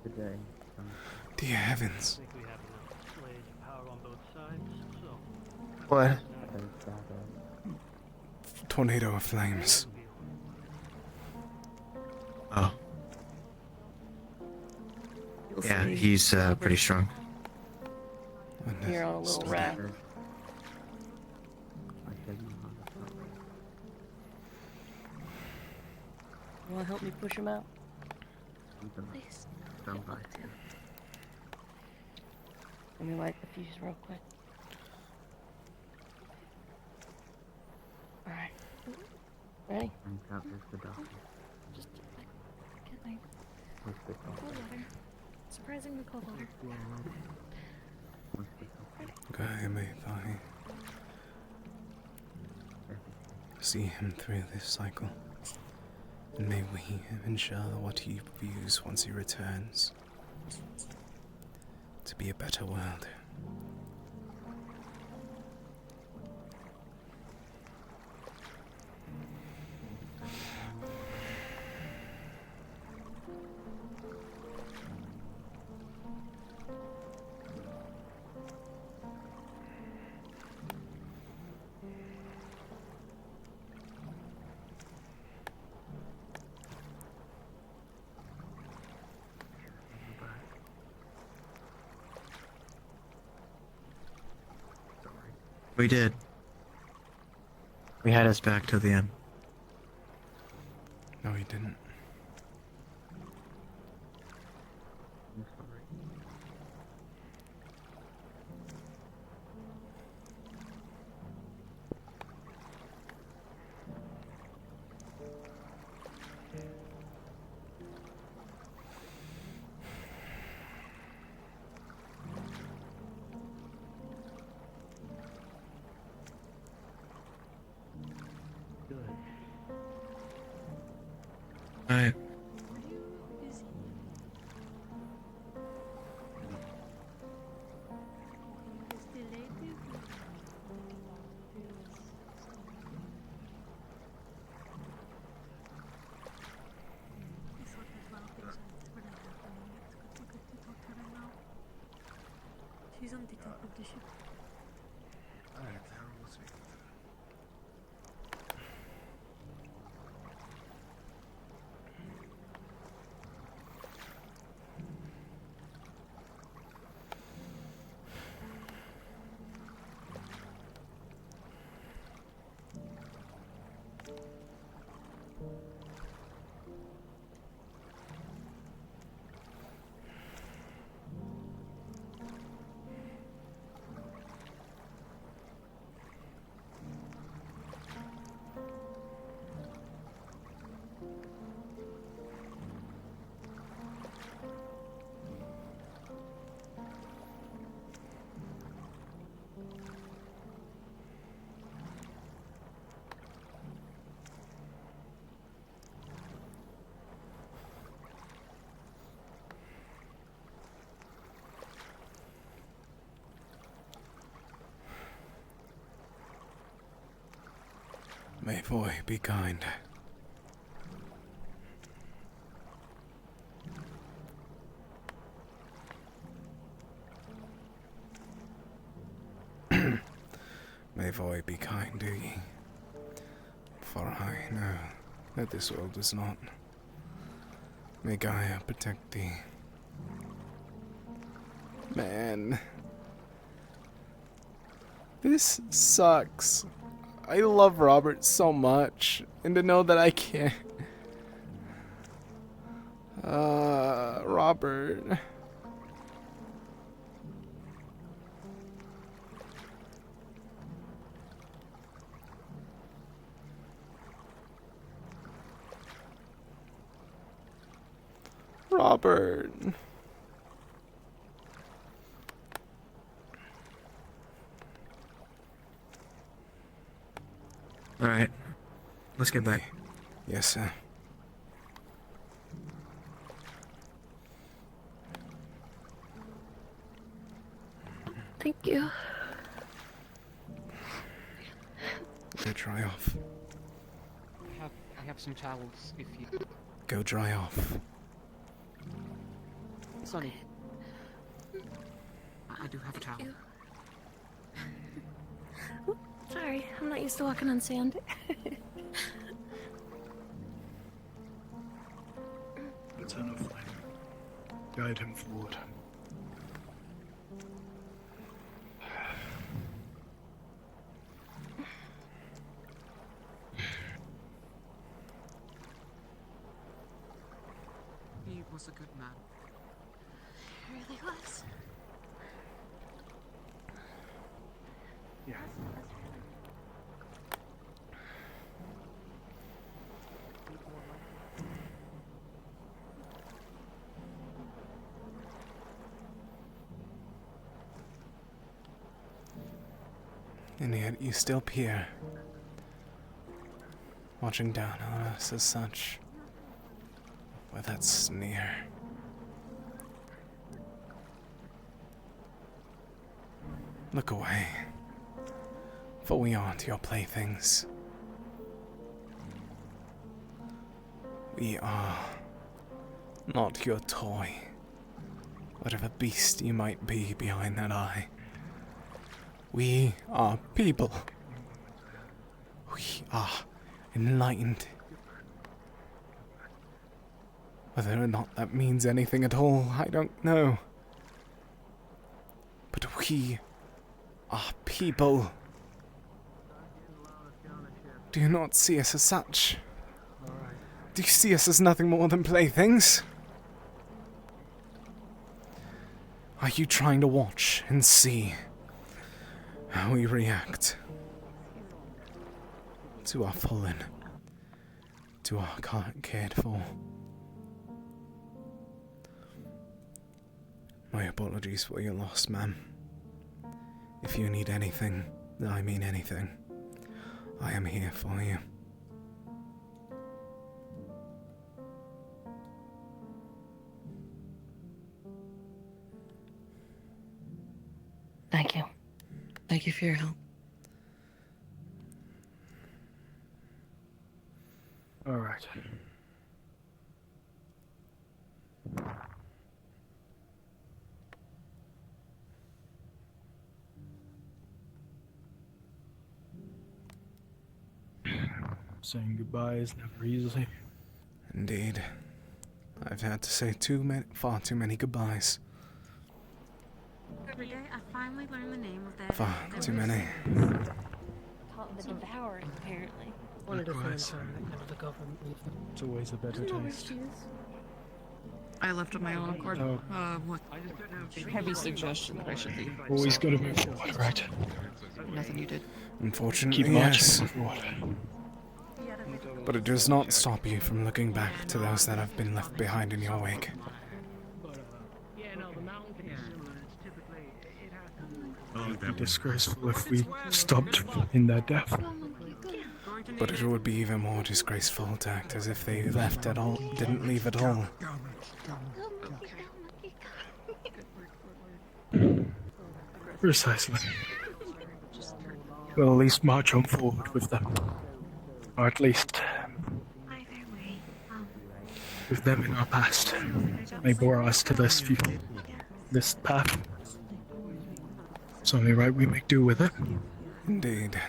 Speaker 3: Today.
Speaker 1: Dear heavens.
Speaker 7: What?
Speaker 1: Tornado of flames.
Speaker 7: Oh.
Speaker 21: You'll
Speaker 7: Yeah,
Speaker 21: see.
Speaker 7: he's pretty strong.
Speaker 21: You're on a little raft. You wanna help me push him out?
Speaker 10: Please.
Speaker 21: Let me light the fuse real quick. Alright. Ready?
Speaker 10: Just get my cold water. Surprisingly cold water.
Speaker 1: Guide me, Thy. See him through this cycle. And may we ensure what he views once he returns. To be a better world.
Speaker 7: We did. We had us back to the end.
Speaker 1: No, he didn't.
Speaker 15: Alright.
Speaker 10: She's on the top of the ship.
Speaker 13: Alright, let's wait.
Speaker 1: May boy be kind. May boy be kind, do ye? For I know that this world does not. May Gaia protect thee. Man. This sucks. I love Robert so much, and to know that I can't. Robert. Robert.
Speaker 15: Alright. Let's get back.
Speaker 1: Yes, sir.
Speaker 21: Thank you.
Speaker 1: Go dry off.
Speaker 17: I have some towels if you.
Speaker 1: Go dry off.
Speaker 17: Sonny. I do have a towel.
Speaker 22: Sorry, I'm not used to walking on sand.
Speaker 11: Turn off flame. Guide him forward.
Speaker 17: He was a good man.
Speaker 22: He really was.
Speaker 11: Yeah.
Speaker 1: And yet you still peer, watching down on us as such, with that sneer. Look away, for we aren't your playthings. We are not your toy, whatever beast you might be behind that eye. We are people. We are enlightened. Whether or not that means anything at all, I don't know. But we are people. Do you not see us as such? Do you see us as nothing more than playthings? Are you trying to watch and see how we react to our fallen, to our cared for? My apologies for your loss, ma'am. If you need anything, I mean anything, I am here for you.
Speaker 21: Thank you. Thank you for your help.
Speaker 2: All right. Saying goodbye is never easy.
Speaker 1: Indeed. I've had to say far too many goodbyes.
Speaker 22: Every day, I finally learned the name of that.
Speaker 1: Far too many.
Speaker 21: Called the Devourer, apparently.
Speaker 5: One of the
Speaker 2: Likewise.
Speaker 5: things that never the government leave them.
Speaker 2: It's always a better taste.
Speaker 4: I left of my own accord.
Speaker 2: Oh.
Speaker 4: What heavy suggestion that I should leave?
Speaker 2: Always gotta move forward, right?
Speaker 4: Nothing you did.
Speaker 1: Unfortunately,
Speaker 2: Keep marching
Speaker 1: yes.
Speaker 2: forward.
Speaker 1: But it does not stop you from looking back to those that have been left behind in your wake.
Speaker 2: It would be disgraceful if we stopped in their death.
Speaker 1: But it would be even more disgraceful to act as if they left at all, didn't leave at all.
Speaker 2: Precisely. We'll at least march on forward with them. Or at least with them in our past. They bore us to this path. It's only right we make do with it.
Speaker 1: Indeed.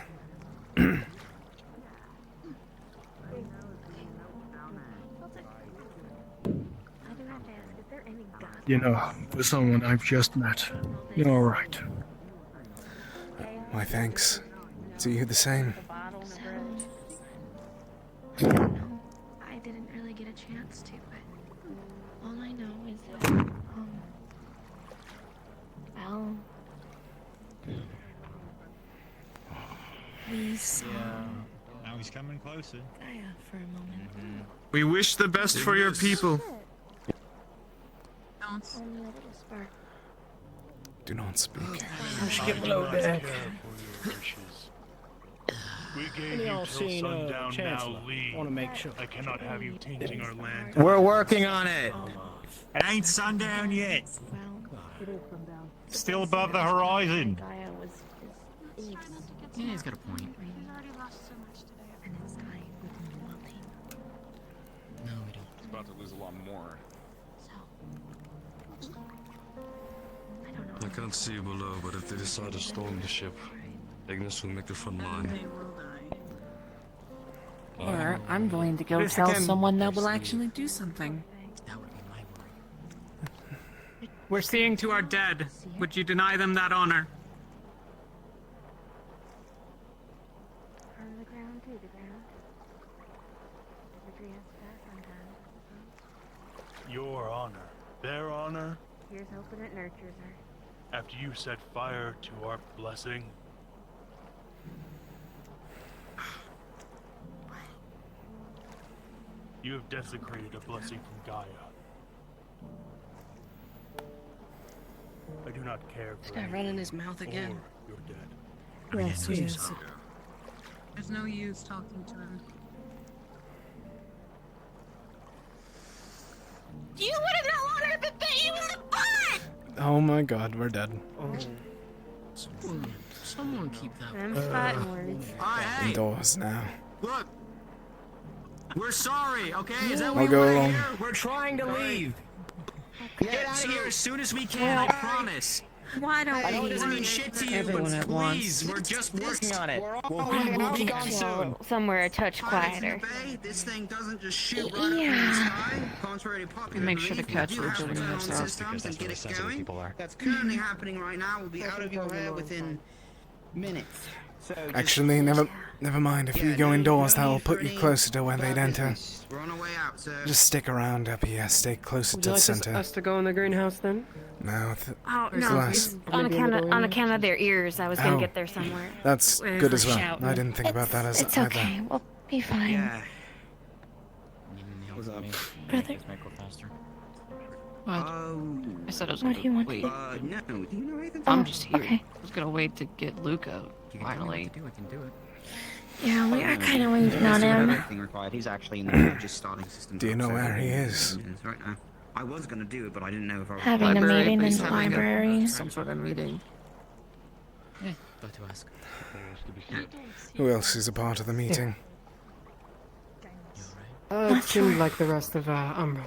Speaker 2: You know, for someone I've just met, you're alright.
Speaker 1: My thanks. To you the same.
Speaker 22: I didn't really get a chance to, but all I know is that, well, we saw
Speaker 16: Now he's coming closer.
Speaker 22: Gaia for a moment.
Speaker 1: We wish the best for your people.
Speaker 22: Only a little spark.
Speaker 1: Do not speak.
Speaker 18: Get below deck.
Speaker 11: We gave
Speaker 18: Any
Speaker 11: you
Speaker 18: all
Speaker 11: till
Speaker 18: seen,
Speaker 11: sundown.
Speaker 18: Chancellor?
Speaker 11: Now leave.
Speaker 18: Want to make sure.
Speaker 11: I cannot have you tainting our land.
Speaker 16: We're working on it. It ain't sundown yet. Still above the horizon.
Speaker 22: Gaia was just
Speaker 4: Yeah, he's got a point.
Speaker 22: He's already lost so much today. And it's Gaia with nothing.
Speaker 4: No, we don't.
Speaker 6: He's about to lose a lot more.
Speaker 23: I can't see you below, but if they decide to storm the ship, Ignis will make the front line.
Speaker 4: Or I'm going to go
Speaker 17: If
Speaker 4: tell
Speaker 17: again-
Speaker 4: someone that will actually do something.
Speaker 17: We're seeing to our dead. Would you deny them that honor?
Speaker 22: From the ground to the ground. The tree has to pass sometimes.
Speaker 11: Your honor. Their honor?
Speaker 22: Here's hoping it nurtures her.
Speaker 11: After you set fire to our blessing? You have desecrated a blessing from Gaia. I do not care for
Speaker 21: This guy running his mouth again.
Speaker 11: your dead.
Speaker 10: Yes, he is. There's no use talking to him.
Speaker 22: You would have no honor if it bit you in the butt!
Speaker 1: Oh my god, we're dead.
Speaker 4: Someone keep that.
Speaker 22: Them fighting words.
Speaker 1: Indoors now.
Speaker 8: Look! We're sorry, okay? Is that
Speaker 1: I'll
Speaker 8: what you
Speaker 1: go
Speaker 8: want to
Speaker 1: along.
Speaker 8: hear? We're trying to leave. Get out of here as soon as we can, I promise.
Speaker 10: Why don't
Speaker 8: I know
Speaker 10: we
Speaker 8: it doesn't mean shit to you, but please, we're just working on it. We'll be gone soon.
Speaker 22: Somewhere a touch quieter.
Speaker 3: This thing doesn't just shoot right up in the sky. Contrary to popular
Speaker 4: Make sure to
Speaker 3: belief,
Speaker 4: catch
Speaker 3: we do
Speaker 4: we're
Speaker 3: have
Speaker 4: building
Speaker 3: return
Speaker 4: this up.
Speaker 3: systems and get it going. That's currently happening right now. Will be out of your hair within minutes. So
Speaker 1: Actually, never mind. If you go indoors, that will put you closer to where they'd enter.
Speaker 3: we're on our way out, sir.
Speaker 1: Just stick around up here. Stay closer
Speaker 5: Would
Speaker 1: to
Speaker 5: you
Speaker 1: the
Speaker 5: like
Speaker 1: center.
Speaker 5: us to go in the greenhouse then?
Speaker 1: No,
Speaker 22: Oh,
Speaker 1: it's
Speaker 22: no.
Speaker 1: less.
Speaker 22: On account of their ears, I was gonna
Speaker 1: Oh.
Speaker 22: get there somewhere.
Speaker 1: That's good as well. I didn't think about that as
Speaker 22: It's
Speaker 1: either.
Speaker 22: okay. We'll be fine.
Speaker 3: Yeah.
Speaker 8: What's up?
Speaker 22: Brother.
Speaker 4: What?
Speaker 3: Oh.
Speaker 4: I said I was
Speaker 22: What
Speaker 4: gonna
Speaker 22: do you want?
Speaker 4: wait.
Speaker 3: No. Do you know anything?
Speaker 4: I'm just here.
Speaker 22: Okay.
Speaker 4: I was gonna wait to get Luke out, finally.
Speaker 3: I can do it.
Speaker 22: Yeah, we are kind of waiting on him.
Speaker 3: Everything required. He's actually in the just starting system.
Speaker 1: Do you know where he is?
Speaker 3: Right now. I was gonna do it, but I didn't know if I was
Speaker 22: Having a
Speaker 4: Library,
Speaker 22: meeting
Speaker 4: but
Speaker 22: in
Speaker 4: he's
Speaker 22: the
Speaker 4: having
Speaker 22: library.
Speaker 4: some sort of meeting.
Speaker 17: Glad to ask.
Speaker 1: Who else is a part of the meeting?
Speaker 5: It seemed like the rest of Umbra.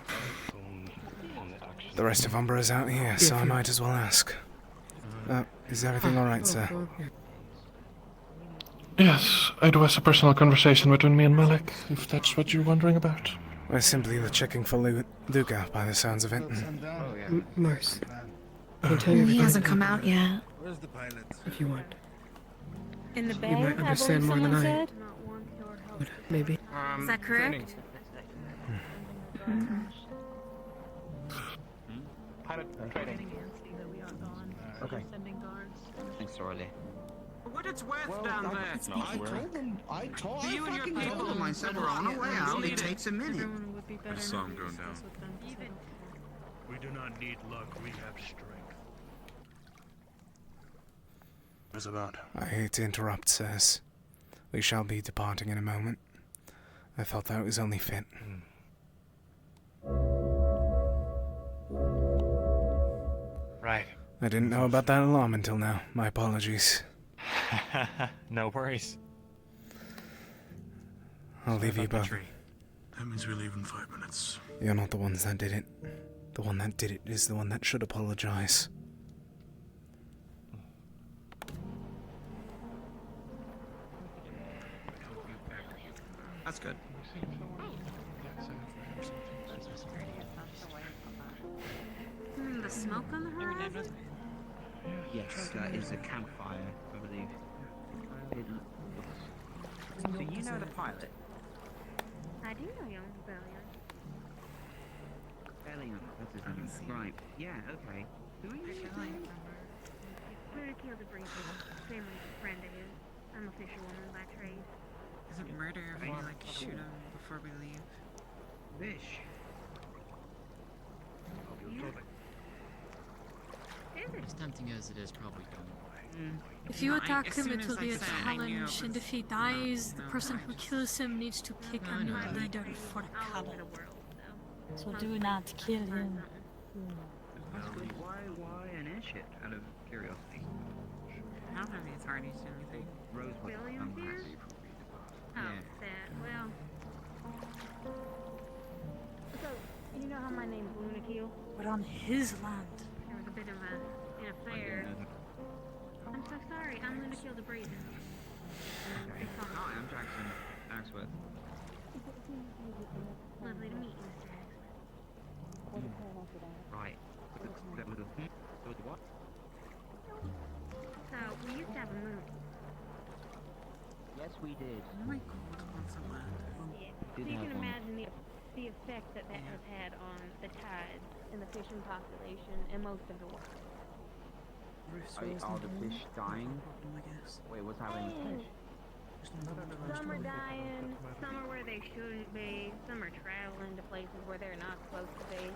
Speaker 1: The rest of Umbra is out here, so I might as well ask. Is everything alright, sir?
Speaker 2: Yes, it was a personal conversation between me and Malik, if that's what you're wondering about.
Speaker 1: We're simply checking for Luca, by the sounds of it.
Speaker 5: Mars.
Speaker 9: He hasn't come out yet.
Speaker 13: Where's the pilot?
Speaker 5: If you want.
Speaker 9: In the bay,
Speaker 5: You might understand more than I. But maybe.
Speaker 9: Is that correct?
Speaker 3: Pilot training. Okay. Thanks, Riley.
Speaker 14: What it's worth down there.
Speaker 3: I told you and your people. I said we're on our way out. It takes a minute.
Speaker 6: I just saw him going down.
Speaker 11: We do not need luck, we have strength. What's about?
Speaker 1: I hate to interrupt, sirs. We shall be departing in a moment. I thought that was only fit.
Speaker 12: Right.
Speaker 1: I didn't know about that alarm until now. My apologies.
Speaker 12: No worries.
Speaker 1: I'll leave you both.
Speaker 11: That means we leave in 5 minutes.
Speaker 1: You're not the ones that did it. The one that did it is the one that should apologize.
Speaker 3: That's good.
Speaker 9: The smoke on the horizon?
Speaker 3: Yes, that is a campfire, I believe. So you know the pilot?
Speaker 22: I do know young Rebellion.
Speaker 3: Bellion, that's his name. Right, yeah, okay. Who are you?
Speaker 22: Murder killed a brief family friend of his. I'm a fisherwoman by trade.
Speaker 4: Is it murder if we like to shoot him before we leave?
Speaker 3: Fish.
Speaker 17: As tempting as it is, probably don't.
Speaker 9: If you
Speaker 4: No,
Speaker 9: attack
Speaker 4: as
Speaker 9: him,
Speaker 4: soon
Speaker 9: it
Speaker 4: as
Speaker 9: will
Speaker 4: I
Speaker 9: be a
Speaker 4: said I knew it
Speaker 9: challenge, and
Speaker 4: was-
Speaker 9: if he dies, the
Speaker 4: No,
Speaker 9: person
Speaker 4: I
Speaker 9: who
Speaker 4: just-
Speaker 9: kills him needs to pick a new leader for the cabin.
Speaker 22: So do not kill him.
Speaker 3: Why an airship, out of curiosity?
Speaker 4: Not that it's already to anything.
Speaker 3: Rosewood.
Speaker 22: Williams here? Oh, sad. Well. So, you know how my name's Luna Keel?
Speaker 9: But on his land.
Speaker 22: There was a bit of an affair. I'm so sorry. I'm Luna Keel the Brazen.
Speaker 3: Hi, I'm Jackson Axworth.
Speaker 22: Lovely to meet you, Mr. Axworth.
Speaker 3: Right. That was a what?
Speaker 22: So, we used to have a moon.
Speaker 3: Yes, we did.
Speaker 4: Oh my god, what's the land?
Speaker 22: Yeah. So you can imagine the effect that has had on the tides and the fishing population in most of the world.
Speaker 3: Are the fish dying? Wait, what's happening to fish?
Speaker 22: Some are dying, some are where they shouldn't be, some are traveling to places where they're not supposed to be,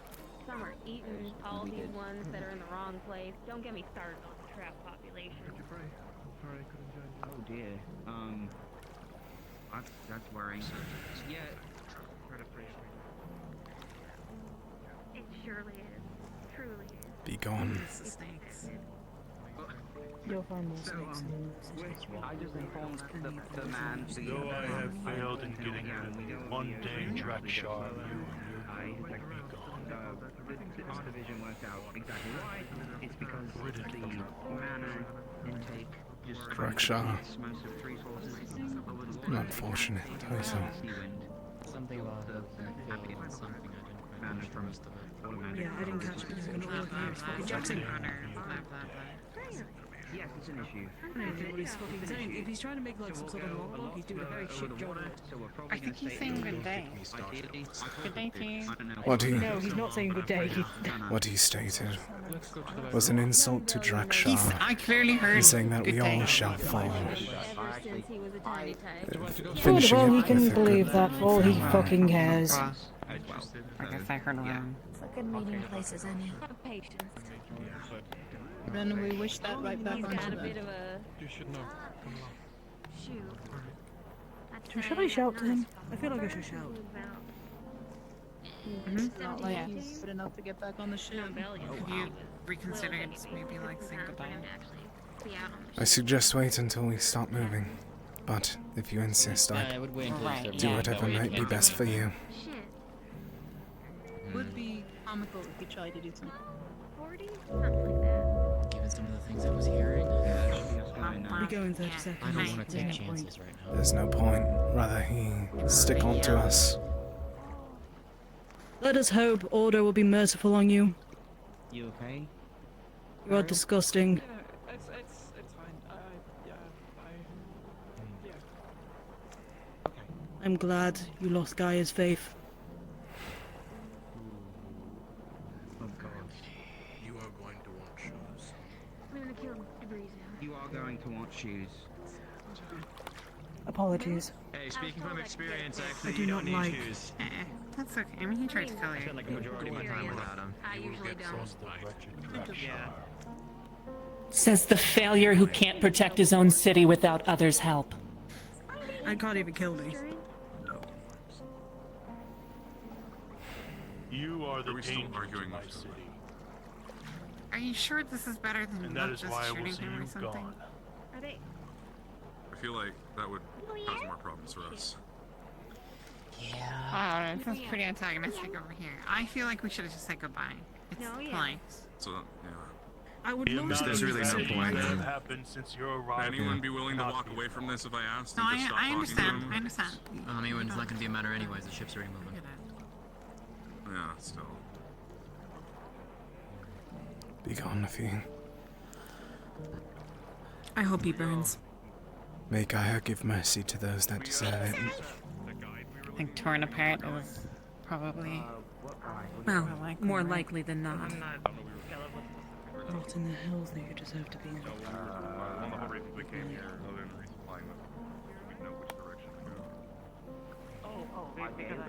Speaker 22: some are eating all these ones that are in the wrong place. Don't get me started on the trout population.
Speaker 3: Oh dear. That's worrying. Yeah.
Speaker 22: It surely is. Truly is.
Speaker 1: Be gone.
Speaker 22: You'll find more
Speaker 3: snakes I just informed the man.
Speaker 11: Though I have failed in getting one day Drakshar, you will be gone.
Speaker 3: Our division worked out exactly why. It's because the mana intake just
Speaker 1: Drakshar.
Speaker 3: most of the resources over the water.
Speaker 1: Unfortunate title.
Speaker 17: Something about the field and something I didn't quite catch the rest of it.
Speaker 9: Yeah, I didn't catch it because I'm gonna look here. It's fucking Jackson.
Speaker 3: Yes, it's an issue.
Speaker 5: I don't know what he's fucking saying. If he's trying to make like some sort of monologue, he's doing a very shit job.
Speaker 4: I think he's saying good day. Good day to you.
Speaker 1: What he,
Speaker 5: No, he's not saying good day.
Speaker 1: what he stated was an insult to Drakshar.
Speaker 4: I clearly heard
Speaker 1: and saying that
Speaker 4: good
Speaker 1: we
Speaker 4: day.
Speaker 1: all shall fall.
Speaker 22: Ever since he was a tiny type.
Speaker 1: Finishing
Speaker 5: Well, he
Speaker 1: it
Speaker 5: can
Speaker 1: with a
Speaker 5: believe
Speaker 1: good
Speaker 5: that for all he fucking cares.
Speaker 4: I guess I heard wrong.
Speaker 9: It's a good meeting place, isn't it?
Speaker 22: Have patience.
Speaker 10: Then we wish that right back
Speaker 22: He's
Speaker 10: onto
Speaker 22: got a
Speaker 10: them.
Speaker 22: bit of a
Speaker 11: You should know.
Speaker 22: shoot.
Speaker 5: Should I shout to him? I feel like I should shout.
Speaker 10: It's not like he's good enough to get back on the ship.
Speaker 4: Have you reconsidered maybe like saying goodbye?
Speaker 22: be out on the
Speaker 1: I suggest wait until we stop moving. But if you insist,
Speaker 7: I would wait until
Speaker 22: Right,
Speaker 7: you start
Speaker 1: do
Speaker 7: moving.
Speaker 1: whatever
Speaker 7: That way
Speaker 1: might be
Speaker 7: you
Speaker 1: best for you.
Speaker 22: shit.
Speaker 10: Would be comical if you tried to do something.
Speaker 22: 40? Something like that.
Speaker 7: Given some of the things I was hearing,
Speaker 10: We go in 30 seconds.
Speaker 7: I don't want to take chances right now.
Speaker 1: There's no point. Rather he stick on to us.
Speaker 10: Let us hope Order will be merciful on you.
Speaker 3: You okay?
Speaker 10: You are disgusting.
Speaker 17: Yeah, it's fine. Yeah.
Speaker 10: I'm glad you lost Gaia's faith.
Speaker 23: Oh God. You are going to want shoes.
Speaker 22: I'm gonna kill debris out.
Speaker 3: You are going to want shoes.
Speaker 10: Apologies.
Speaker 8: Hey, speaking from experience,
Speaker 10: I
Speaker 8: actually,
Speaker 10: do
Speaker 8: you
Speaker 10: not
Speaker 8: don't need
Speaker 10: like-
Speaker 8: shoes.
Speaker 4: That's okay. I mean, he tried to kill
Speaker 8: I
Speaker 4: you.
Speaker 8: spent like a majority of my time without them.
Speaker 22: I usually don't.
Speaker 8: Yeah.
Speaker 19: Says the failure who can't protect his own city without others' help.
Speaker 10: I can't even kill me.
Speaker 11: You are the
Speaker 6: Are we still
Speaker 11: danger
Speaker 6: arguing
Speaker 11: to my
Speaker 6: with
Speaker 11: city,
Speaker 4: Are you sure this is better than
Speaker 11: and that
Speaker 4: not
Speaker 11: is
Speaker 4: just
Speaker 11: why I
Speaker 4: shooting
Speaker 11: will see
Speaker 4: him or
Speaker 11: you
Speaker 4: something?
Speaker 11: gone.
Speaker 22: Are they?
Speaker 6: I feel like that would cause more problems for us.
Speaker 4: Oh, this is pretty antagonistic over here. I feel like we should have just said goodbye. It's
Speaker 22: No, yeah.
Speaker 4: polite.
Speaker 6: So, yeah.
Speaker 10: I would love to
Speaker 23: There's really no
Speaker 11: Things
Speaker 23: point
Speaker 11: that have
Speaker 23: then.
Speaker 11: happened since your
Speaker 6: Would
Speaker 11: arrival.
Speaker 6: anyone be willing to
Speaker 11: cannot
Speaker 6: walk
Speaker 11: be
Speaker 6: away from this if I asked
Speaker 4: No,
Speaker 6: and just stop
Speaker 4: I
Speaker 6: talking to
Speaker 4: understand.
Speaker 6: them?
Speaker 4: I understand.
Speaker 7: I mean, it's not going to be a matter anyways. The ship's already moving.
Speaker 6: Yeah, still.
Speaker 1: Be gone with you.
Speaker 10: I hope he burns.
Speaker 1: May Gaia give mercy to those that deserve it.
Speaker 4: I think torn apart is probably
Speaker 10: Well,
Speaker 4: likely,
Speaker 10: more
Speaker 4: right?
Speaker 10: likely than not.
Speaker 4: I'm not.
Speaker 10: Not in the hills that you deserve to be in.
Speaker 6: One of the reasons we came here, other than resupplying them, we know which direction to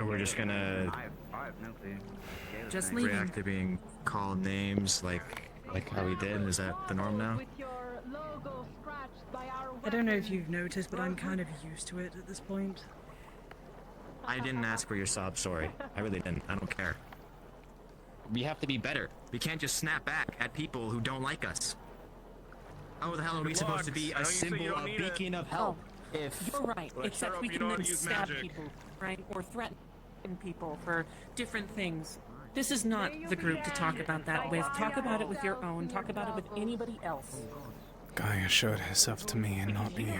Speaker 6: go.
Speaker 23: Or we're just gonna
Speaker 3: I have no clue.
Speaker 10: Just leaving.
Speaker 23: react to being called names like how we did. Is that the norm now?
Speaker 10: I don't know if you've noticed, but I'm kind of used to it at this point.
Speaker 23: I didn't ask for your sob story. I really didn't. I don't care. We have to be better. We can't just snap back at people who don't like us. How the hell are we supposed to be a symbol, a beacon of help?
Speaker 19: If you're right, except we can then stab people, right? Or threaten people for different things. This is not the group to talk about that with. Talk about it with your own. Talk about it with anybody else.
Speaker 1: Gaia showed herself to me and not you.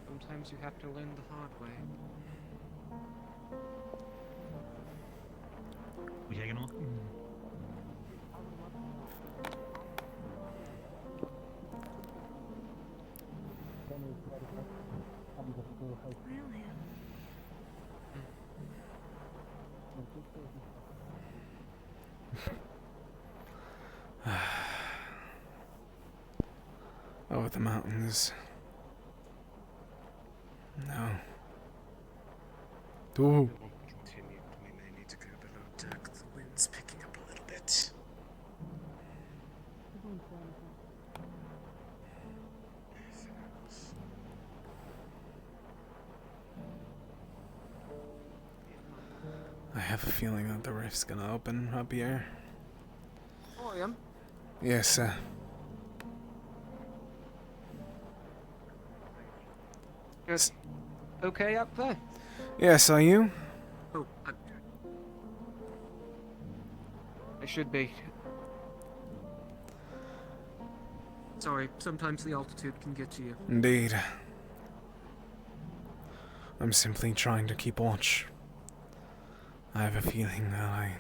Speaker 17: Sometimes you have to learn the hard way.
Speaker 8: We taking off?
Speaker 1: Over the mountains. No. Ooh.
Speaker 23: Continue. We may need to go below deck. The wind's picking up a little bit.
Speaker 1: I have a feeling that the rift's gonna open up here.
Speaker 17: William?
Speaker 1: Yes, sir.
Speaker 17: Just okay up there?
Speaker 1: Yes, are you?
Speaker 17: Oh, I should be. Sorry, sometimes the altitude can get to you.
Speaker 1: Indeed. I'm simply trying to keep watch. I have a feeling that I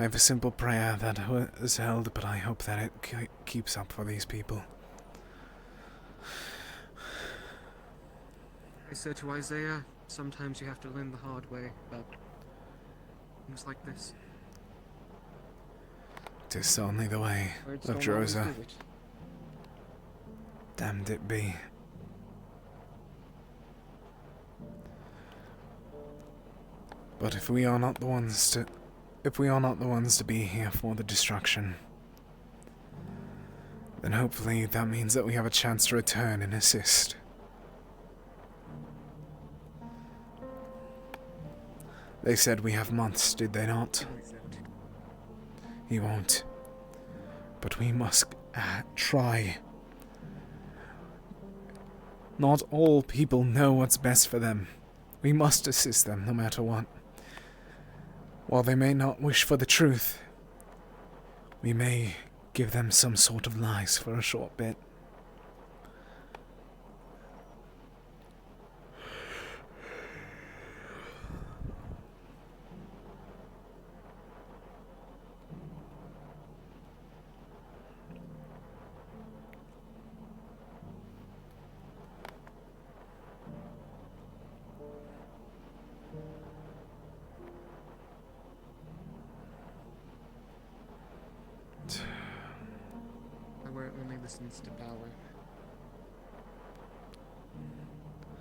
Speaker 1: have a simple prayer that is held, but I hope that it keeps up for these people.
Speaker 17: I said to Isaiah, sometimes you have to learn the hard way about things like this.
Speaker 1: 'Tis only the way
Speaker 17: Words
Speaker 1: of
Speaker 17: don't always
Speaker 1: Droza.
Speaker 17: do it.
Speaker 1: Damned it be. But if we are not the ones to be here for the destruction, then hopefully that means that we have a chance to return and assist. They said we have months, did they not? He won't. But we must try. Not all people know what's best for them. We must assist them, no matter what. While they may not wish for the truth, we may give them some sort of lies for a short bit.
Speaker 17: Power only listens to power.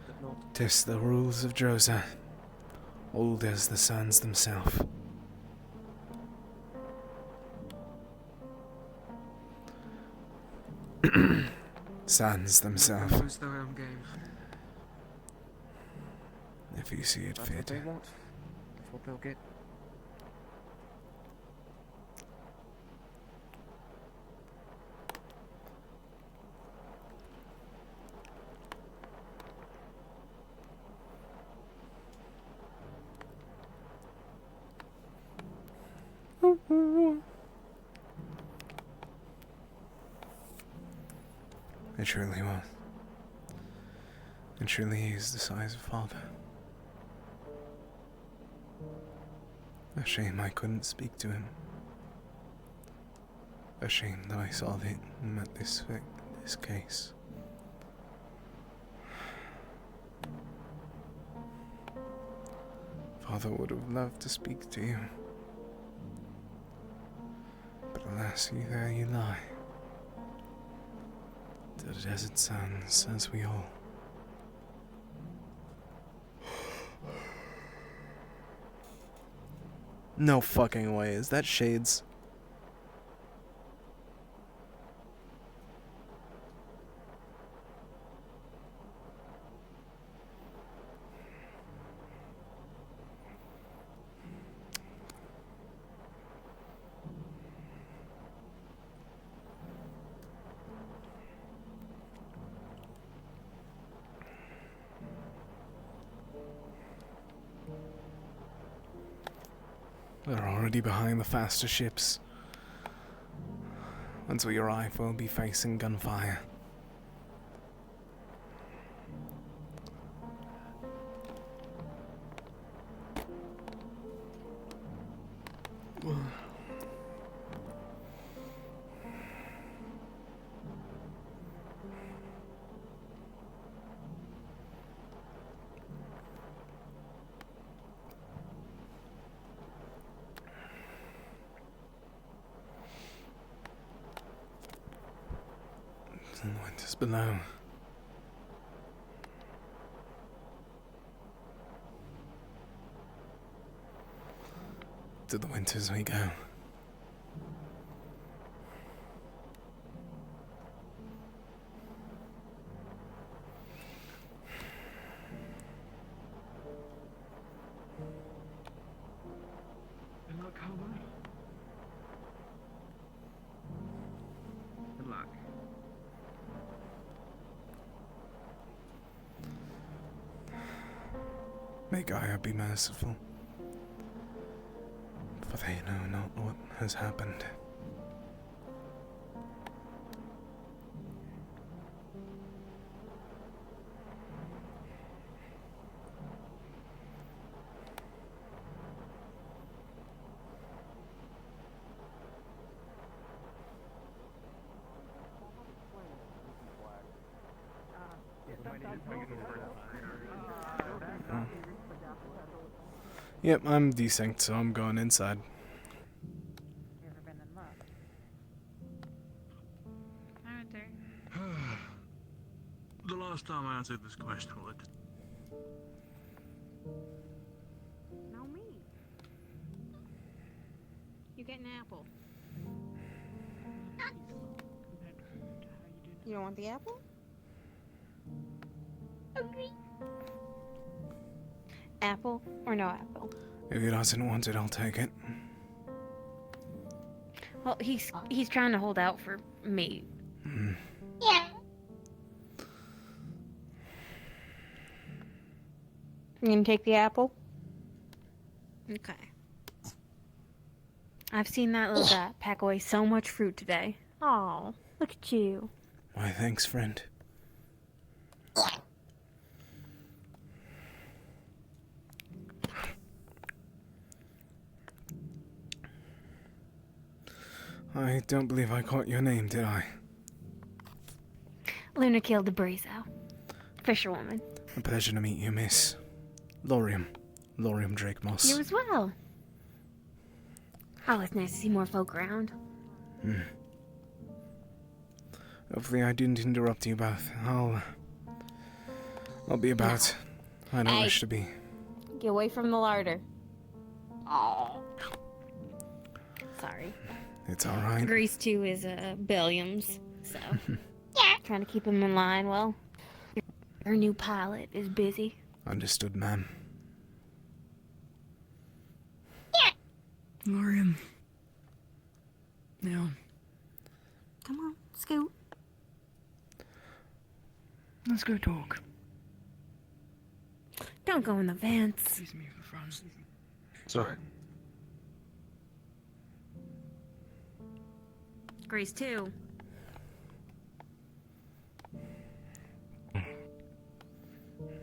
Speaker 17: But not
Speaker 1: 'Tis the rules of Drosa, old as the suns themselves. Suns themselves,
Speaker 17: lose their own game.
Speaker 1: if you see it
Speaker 17: That's
Speaker 1: fit.
Speaker 17: what they want. That's what they'll get.
Speaker 1: It truly was. It truly is the size of Father. A shame I couldn't speak to him. A shame that I saw it and met this case. Father would have loved to speak to you. But alas, there you lie. To the desert sands, as we all. No fucking way, is that Shades? They're already behind the faster ships. Once we arrive, we'll be facing gunfire. And the winter's below. To the winters we go.
Speaker 14: Good luck, cowboy. Good luck.
Speaker 1: May Gaia be merciful, for they know not what has happened. Yep, I'm desynced, so I'm going inside.
Speaker 11: The last time I answered this question, well, it
Speaker 22: No, me. You get an apple. You don't want the apple? Okay. Apple or no apple?
Speaker 1: If he doesn't want it, I'll take it.
Speaker 22: Well, he's trying to hold out for me.
Speaker 9: Yeah.
Speaker 22: You gonna take the apple? Okay. I've seen that little guy pack away so much fruit today. Oh, look at you.
Speaker 1: Why, thanks, friend. I don't believe I caught your name, did I?
Speaker 22: Luna killed the Brizo. Fisherwoman.
Speaker 1: A pleasure to meet you, miss. Lorium. Lorium Drake Moss.
Speaker 22: You as well. Oh, it's nice to see more folk around.
Speaker 1: Hopefully I didn't interrupt you both. I'll be about. I don't wish to be.
Speaker 22: Get away from the larder. Oh. Sorry.
Speaker 1: It's alright.
Speaker 22: Grease 2 is Billiams, so trying to keep him in line. Well, your new pilot is busy.
Speaker 1: Understood, ma'am.
Speaker 19: Lorium. Now.
Speaker 22: Come on, scoot.
Speaker 19: Let's go talk.
Speaker 22: Don't go in the vents.
Speaker 19: Excuse me for front.
Speaker 2: Sorry.
Speaker 22: Grease 2.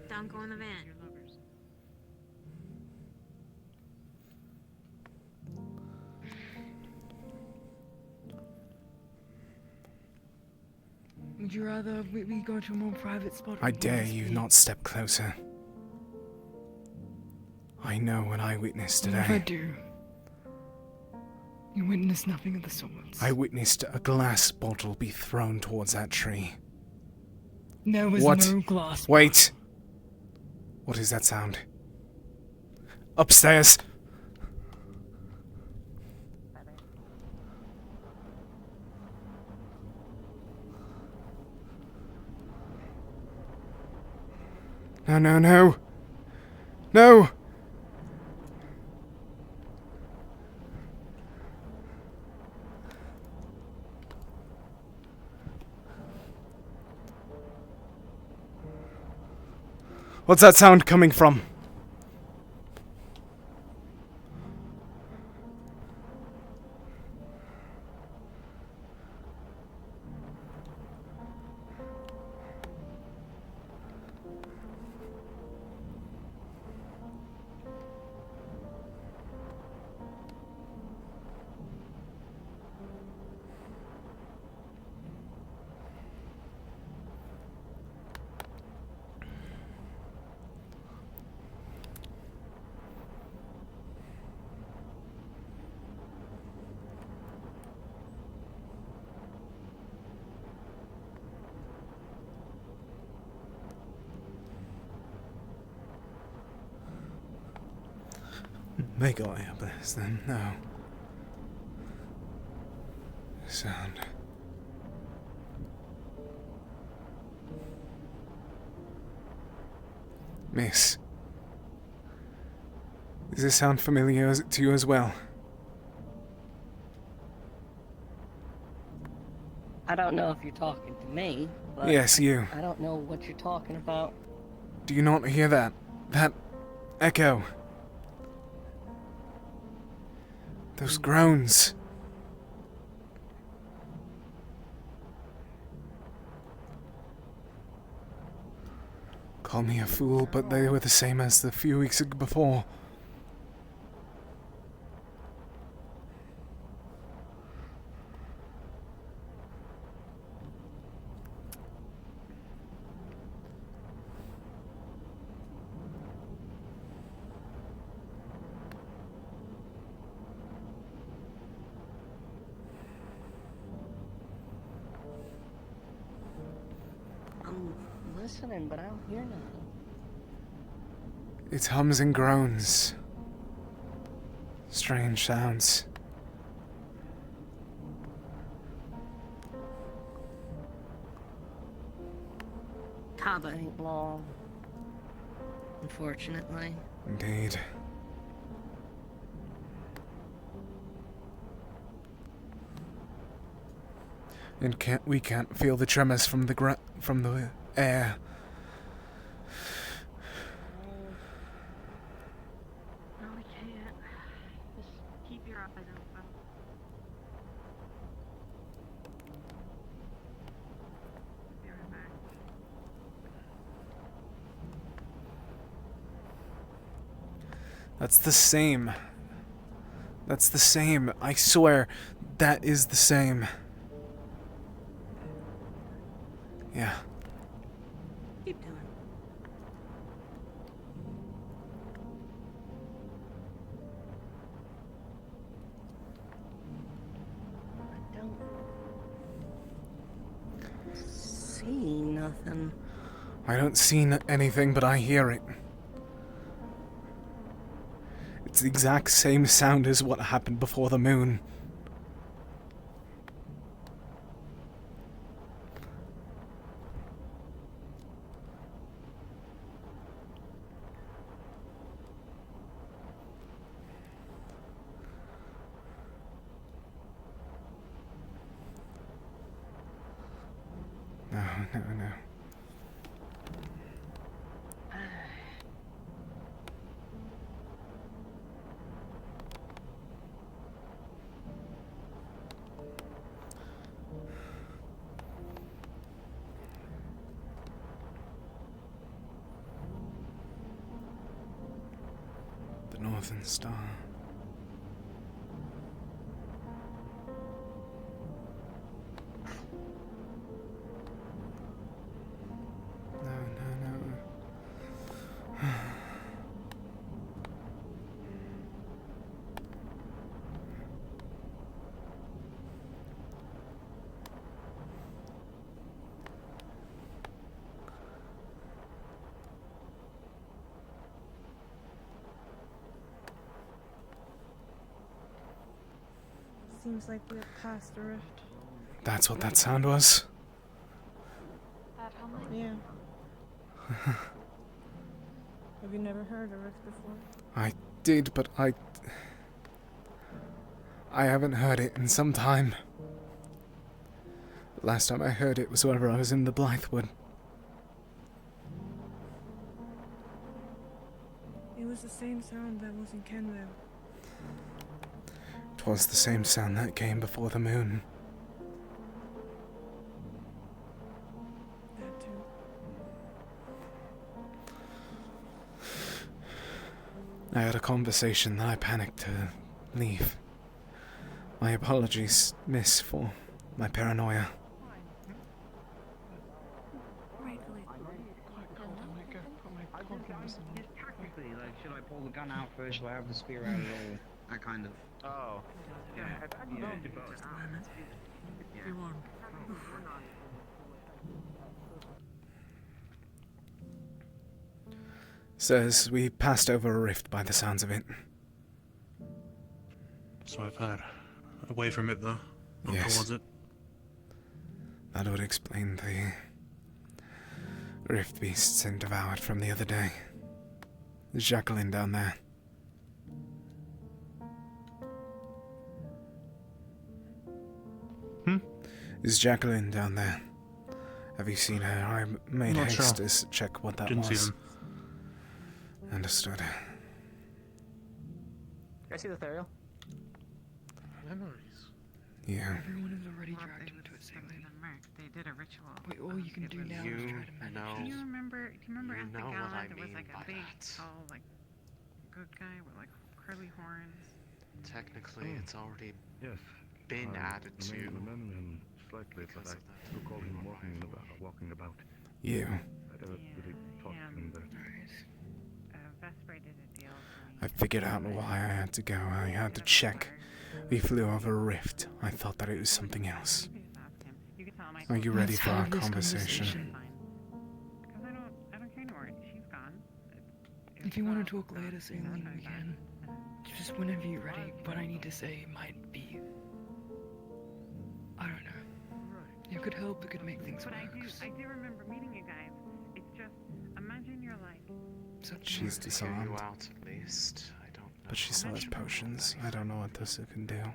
Speaker 22: Don't go in the van.
Speaker 19: Would you rather we go to a more private spot?
Speaker 1: I dare you not step closer. I know what I witnessed today.
Speaker 19: What if I do? You witnessed nothing of the sort.
Speaker 1: I witnessed a glass bottle be thrown towards that tree.
Speaker 19: There was
Speaker 1: What?
Speaker 19: no glass.
Speaker 1: Wait! What is that sound? Upstairs! No, no, no! No! What's that sound coming from? May God help us then. No. Sound. Miss. Does this sound familiar to you as well?
Speaker 21: I don't know if you're talking to me, but
Speaker 1: Yes, you.
Speaker 21: I don't know what you're talking about.
Speaker 1: Do you not hear that? That echo? Those groans. Call me a fool, but they were the same as the few weeks before.
Speaker 21: I'm listening, but I don't hear nothing.
Speaker 1: It hums and groans. Strange sounds.
Speaker 21: Kaba ain't long, unfortunately.
Speaker 1: Indeed. And we can't feel the tremors from the air.
Speaker 21: No, we can't. Just keep your eyes open. Be right back.
Speaker 1: That's the same. That's the same. I swear, that is the same. Yeah.
Speaker 21: Keep doing. I don't see nothing.
Speaker 1: I don't see anything, but I hear it. It's the exact same sound as what happened before the moon. No, no, no. The Northern Star. No, no, no.
Speaker 10: Seems like we're past the rift.
Speaker 1: That's what that sound was?
Speaker 10: Yeah. Have you never heard a rift before?
Speaker 1: I did, but I haven't heard it in some time. Last time I heard it was whenever I was in the Blythewood.
Speaker 10: It was the same sound that was in Kenville.
Speaker 1: It was the same sound that came before the moon.
Speaker 10: That too.
Speaker 1: I had a conversation that I panicked to leave. My apologies, miss, for my paranoia.
Speaker 3: Technically, like, should I pull the gun out first? Should I have the spear out at all? That kind of.
Speaker 8: Oh.
Speaker 3: Yeah.
Speaker 1: Says we passed over a rift by the sounds of it.
Speaker 11: So I've heard. Away from it, though. Not
Speaker 1: Yes.
Speaker 11: towards it.
Speaker 1: That would explain the rift beasts and devoured from the other day. There's Jacqueline down there. Is Jacqueline down there? Have you seen her? I made
Speaker 11: Not
Speaker 1: haste
Speaker 11: sure.
Speaker 1: to check what that
Speaker 11: Didn't
Speaker 1: was.
Speaker 11: see them.
Speaker 1: Understood.
Speaker 8: Can I see the Therial?
Speaker 13: Memories.
Speaker 1: Yeah.
Speaker 15: Everyone is already dragged into it safely.
Speaker 4: They did a ritual.
Speaker 15: Wait, all you can do now is try to manage.
Speaker 4: Do you remember? Do you remember
Speaker 15: You
Speaker 4: at the
Speaker 15: know what
Speaker 4: gala
Speaker 15: I
Speaker 4: there was
Speaker 15: mean
Speaker 4: like a
Speaker 15: by
Speaker 4: big,
Speaker 15: that.
Speaker 4: tall, like good guy with like curly horns?
Speaker 15: Technically, it's already
Speaker 6: Yes.
Speaker 15: been added to.
Speaker 6: Remember him slightly, but I recall him walking about.
Speaker 1: You.
Speaker 6: I never really talked to him there.
Speaker 4: Vesper did a deal.
Speaker 1: I figured out why I had to go. I had to check. We flew over a rift. I thought that it was something else. Are you ready
Speaker 15: Let's
Speaker 1: for our
Speaker 15: have this
Speaker 1: conversation?
Speaker 4: Because I don't care anymore. She's gone.
Speaker 15: If you want to talk later, Saline, we can. Just whenever you're ready. What I need to say might be. I don't know. It could help, it could make things
Speaker 4: But
Speaker 15: worse.
Speaker 4: I do remember meeting you guys. It's just, imagine you're like.
Speaker 1: She's
Speaker 15: To hear you
Speaker 1: disarmed.
Speaker 15: out, at least. I don't know.
Speaker 1: But she still has potions. I don't know what this can do.
Speaker 15: Well,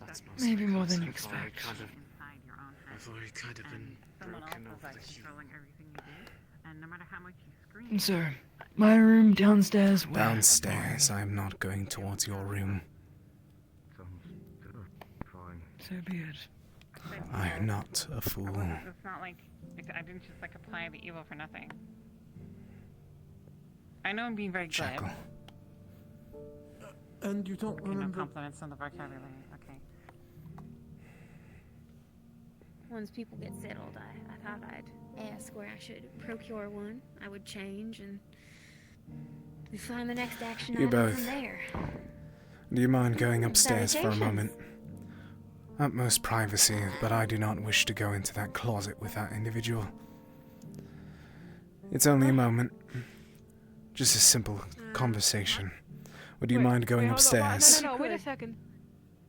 Speaker 15: that's Maybe more than you expensive, or expect. Kind of
Speaker 4: Inside your
Speaker 2: I've already kind of been
Speaker 4: Someone else
Speaker 2: broken
Speaker 4: is
Speaker 2: over
Speaker 4: like
Speaker 2: the
Speaker 4: controlling everything you do, and no matter how much you scream.
Speaker 15: So, my room downstairs. Where?
Speaker 1: Downstairs. I'm not going towards your room.
Speaker 13: Fine.
Speaker 15: So be it.
Speaker 1: I'm not a fool.
Speaker 4: It's not like I didn't just like apply the evil for nothing. I know I'm being very
Speaker 1: Jackal.
Speaker 4: glib.
Speaker 14: And you don't
Speaker 4: Okay, no
Speaker 14: remember...
Speaker 4: compliments on the vocabulary. Okay.
Speaker 22: Once people get settled, I thought I'd ask where I should procure one. I would change and we find the next action
Speaker 1: You
Speaker 22: item
Speaker 1: both.
Speaker 22: from there.
Speaker 1: Do you mind going upstairs for a
Speaker 22: Salutations.
Speaker 1: moment? Utmost privacy, but I do not wish to go into that closet with that individual. It's only a moment. Just a simple conversation. Would you mind going upstairs?
Speaker 5: No, wait a second.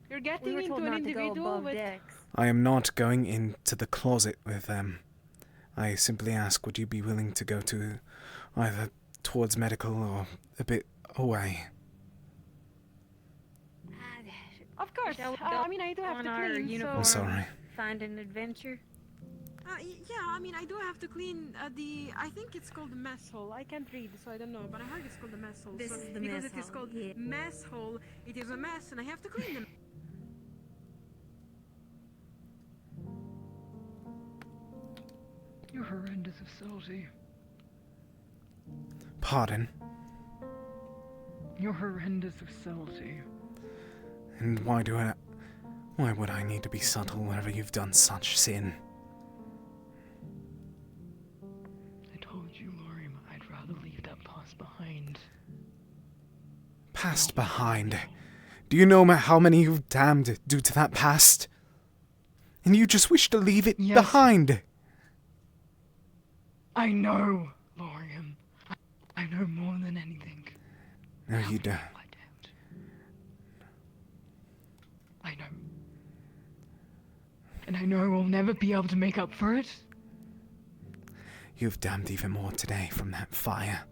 Speaker 5: You're getting
Speaker 22: We were told
Speaker 5: into an
Speaker 22: not to go
Speaker 5: individual
Speaker 22: above
Speaker 5: with...
Speaker 22: decks.
Speaker 1: I am not going into the closet with them. I simply ask, would you be willing to go to either towards medical or a bit away?
Speaker 5: Of course.
Speaker 22: Shall we
Speaker 5: I mean, I do have
Speaker 22: on
Speaker 5: to
Speaker 22: our
Speaker 5: clean,
Speaker 22: uniform,
Speaker 1: I'm sorry.
Speaker 22: find an adventure.
Speaker 5: Yeah, I mean, I do have to clean I think it's called the mess hole. I can't read, so I don't know, but I heard it's called the mess hole.
Speaker 22: This
Speaker 5: so
Speaker 22: is the
Speaker 5: because
Speaker 22: mess
Speaker 5: it is
Speaker 22: hole,
Speaker 5: called
Speaker 22: yeah.
Speaker 5: mess hole, it is a mess, and I have to clean them.
Speaker 15: You're horrendous of subtlety.
Speaker 1: Pardon?
Speaker 15: You're horrendous of subtlety.
Speaker 1: And why would I need to be subtle whenever you've done such sin?
Speaker 15: I told you, Lorium, I'd rather leave that past behind.
Speaker 1: Past behind. Do you know how many you've damned due to that past? And you just wish to leave it behind.
Speaker 15: I know, Lorium. I know more than anything.
Speaker 1: No, you don't.
Speaker 15: I know. And I know I will never be able to make up for it.
Speaker 1: You've damned even more today from that fire.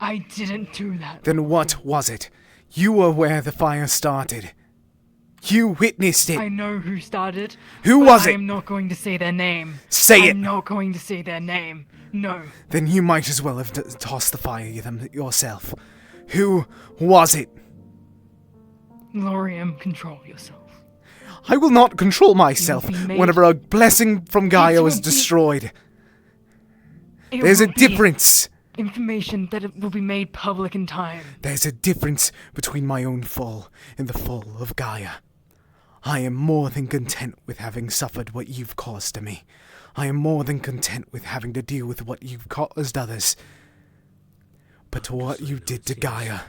Speaker 15: I didn't do that.
Speaker 1: Then what was it? You were where the fire started. You witnessed it.
Speaker 15: I know who started.
Speaker 1: Who
Speaker 15: but
Speaker 1: was
Speaker 15: I
Speaker 1: it?
Speaker 15: am not going to say their name.
Speaker 1: Say it.
Speaker 15: I'm not going to say their name. No.
Speaker 1: Then you might as well have tossed the fire yourself. Who was it?
Speaker 15: Lorium, control yourself.
Speaker 1: I will not control myself whenever a blessing from Gaia was
Speaker 15: will be-
Speaker 1: destroyed.
Speaker 15: It
Speaker 1: There's a
Speaker 15: will be
Speaker 1: difference.
Speaker 15: Information that it will be made public in time.
Speaker 1: There's a difference between my own fall and the fall of Gaia. I am more than content with having suffered what you've caused to me. I am more than content with having to deal with what you've caused others. But to what you did to Gaia...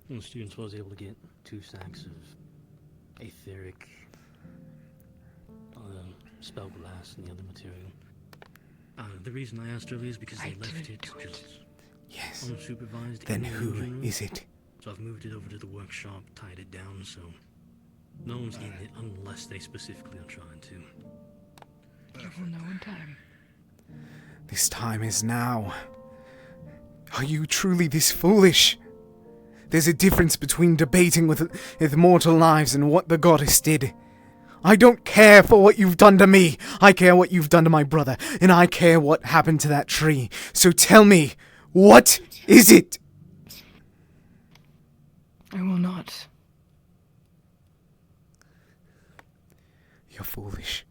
Speaker 16: One of the students was able to get 2 sacks of etheric spell blast and the other material. The reason I asked earlier is because they left it just
Speaker 1: Yes.
Speaker 16: unsupervised.
Speaker 1: Then
Speaker 16: in the
Speaker 1: who
Speaker 16: engine room.
Speaker 1: is it?
Speaker 16: So I've moved it over to the workshop, tied it down, so no one's getting it unless they specifically are trying to.
Speaker 15: You will know in time.
Speaker 1: This time is now. Are you truly this foolish? There's a difference between debating with mortal lives and what the goddess did. I don't care for what you've done to me. I care what you've done to my brother, and I care what happened to that tree. So tell me, what is it?
Speaker 15: I will not.
Speaker 1: You're foolish.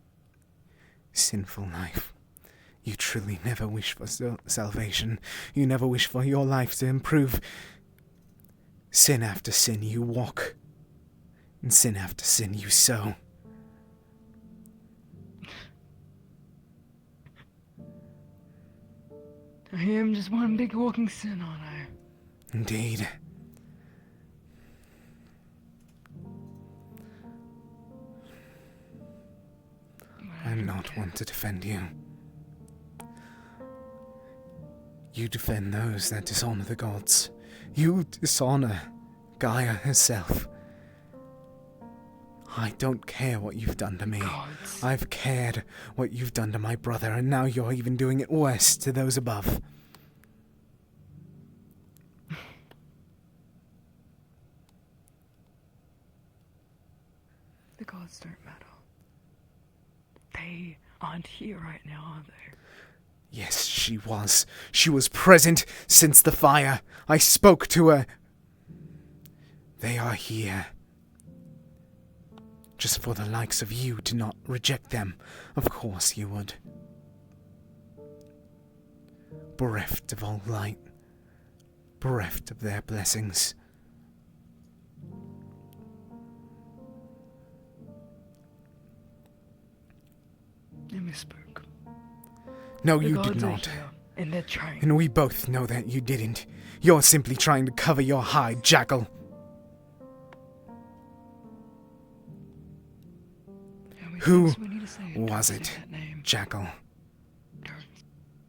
Speaker 1: Sinful life. You truly never wish for salvation. You never wish for your life to improve. Sin after sin you walk. And sin after sin you sow.
Speaker 15: I am just one big walking sin, aren't I?
Speaker 1: Indeed. I'm not one to defend you. You defend those that dishonor the gods. You dishonor Gaia herself. I don't care what you've done to me.
Speaker 15: Gods.
Speaker 1: I've cared what you've done to my brother, and now you're even doing it worse to those above.
Speaker 15: The gods don't matter. They aren't here right now, are they?
Speaker 1: Yes, she was. She was present since the fire. I spoke to her. They are here. Just for the likes of you to not reject them. Of course you would. Bereft of all light. Bereft of their blessings.
Speaker 15: I misspoke.
Speaker 1: No,
Speaker 15: The
Speaker 1: you did
Speaker 15: gods are
Speaker 1: not.
Speaker 15: here, and they're trying.
Speaker 1: And we both know that you didn't. You're simply trying to cover your hide, Jackal. Who was it, Jackal?
Speaker 15: Don't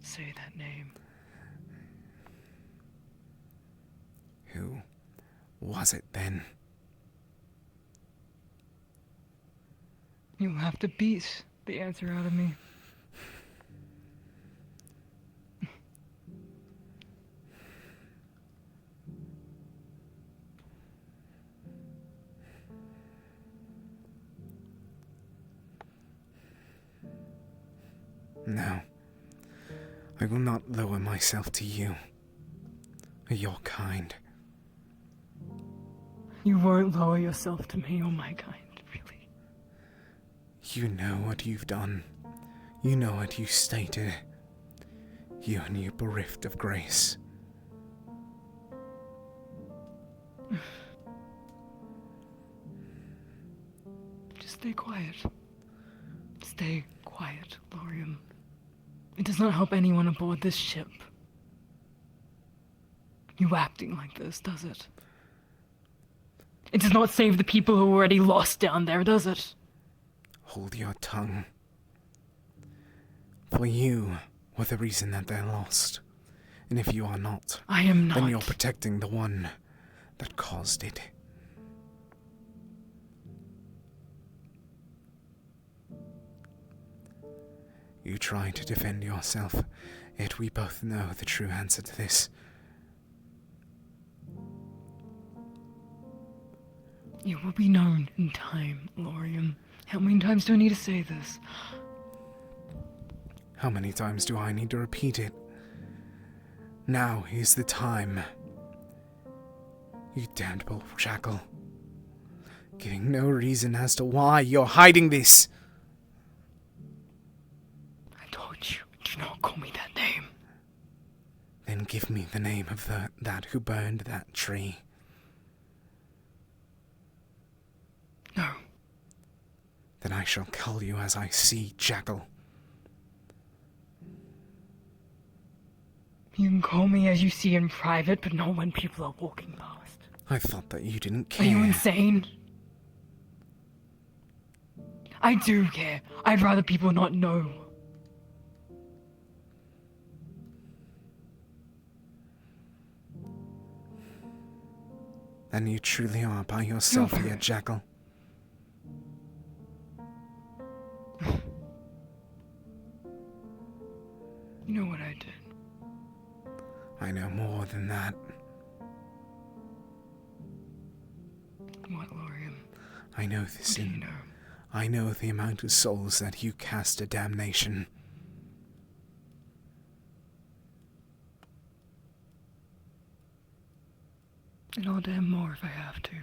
Speaker 15: say that name.
Speaker 1: Who was it then?
Speaker 15: You'll have to beat the answer out of me.
Speaker 1: No. I will not lower myself to you. Or your kind.
Speaker 15: You won't lower yourself to me or my kind, really.
Speaker 1: You know what you've done. You know what you stated. You and you bereft of grace.
Speaker 15: Just stay quiet. Stay quiet, Lorium. It does not help anyone aboard this ship. You acting like this, does it? It does not save the people who are already lost down there, does it?
Speaker 1: Hold your tongue. For you were the reason that they're lost. And if you are not,
Speaker 15: I am not.
Speaker 1: Then you're protecting the one that caused it. You try to defend yourself, yet we both know the true answer to this.
Speaker 15: It will be known in time, Lorium. How many times do I need to say this?
Speaker 1: How many times do I need to repeat it? Now is the time. You damnable jackal. Giving no reason as to why you're hiding this.
Speaker 15: I told you, do not call me that name.
Speaker 1: Then give me the name of that who burned that tree.
Speaker 15: No.
Speaker 1: Then I shall call you as I see, jackal.
Speaker 15: You can call me as you see in private, but not when people are walking past.
Speaker 1: I thought that you didn't care.
Speaker 15: Are you insane? I do care. I'd rather people not know.
Speaker 1: Then you truly are by yourself here, jackal.
Speaker 15: You know what I did?
Speaker 1: I know more than that.
Speaker 15: What, Lorium?
Speaker 1: I know this.
Speaker 15: What do you know?
Speaker 1: I know the amount of souls that you cast to damnation.
Speaker 15: And I'll damn more if I have to.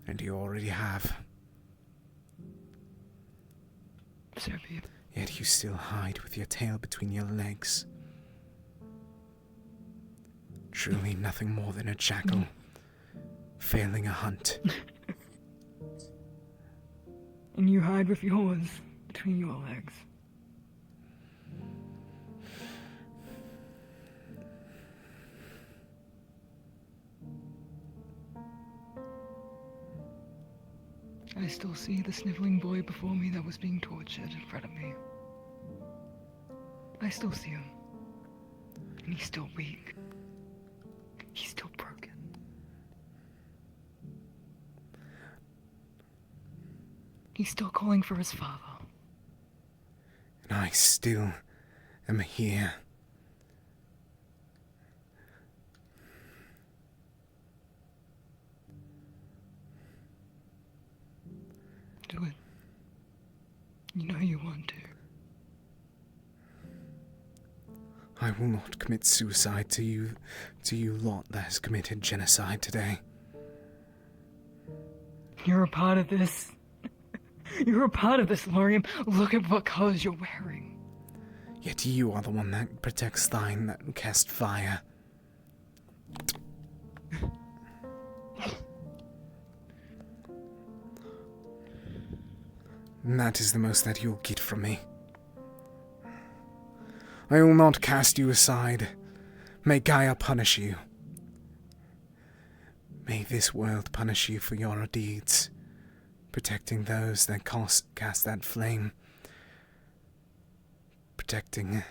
Speaker 1: And you already have.
Speaker 15: So be it.
Speaker 1: Yet you still hide with your tail between your legs. Truly nothing more than a jackal, failing a hunt.
Speaker 15: And you hide with yours between your legs. I still see the sniveling boy before me that was being tortured in front of me. I still see him. And he's still weak. He's still broken. He's still calling for his father.
Speaker 1: And I still am here. I will not commit suicide to you lot that has committed genocide today.
Speaker 15: You're a part of this. You're a part of this, Lorium. Look at what colors you're wearing.
Speaker 1: Yet you are the one that protects thine that cast fire. And that is the most that you'll get from me. I will not cast you aside. May Gaia punish you. May this world punish you for your deeds, protecting those that cast that flame, protecting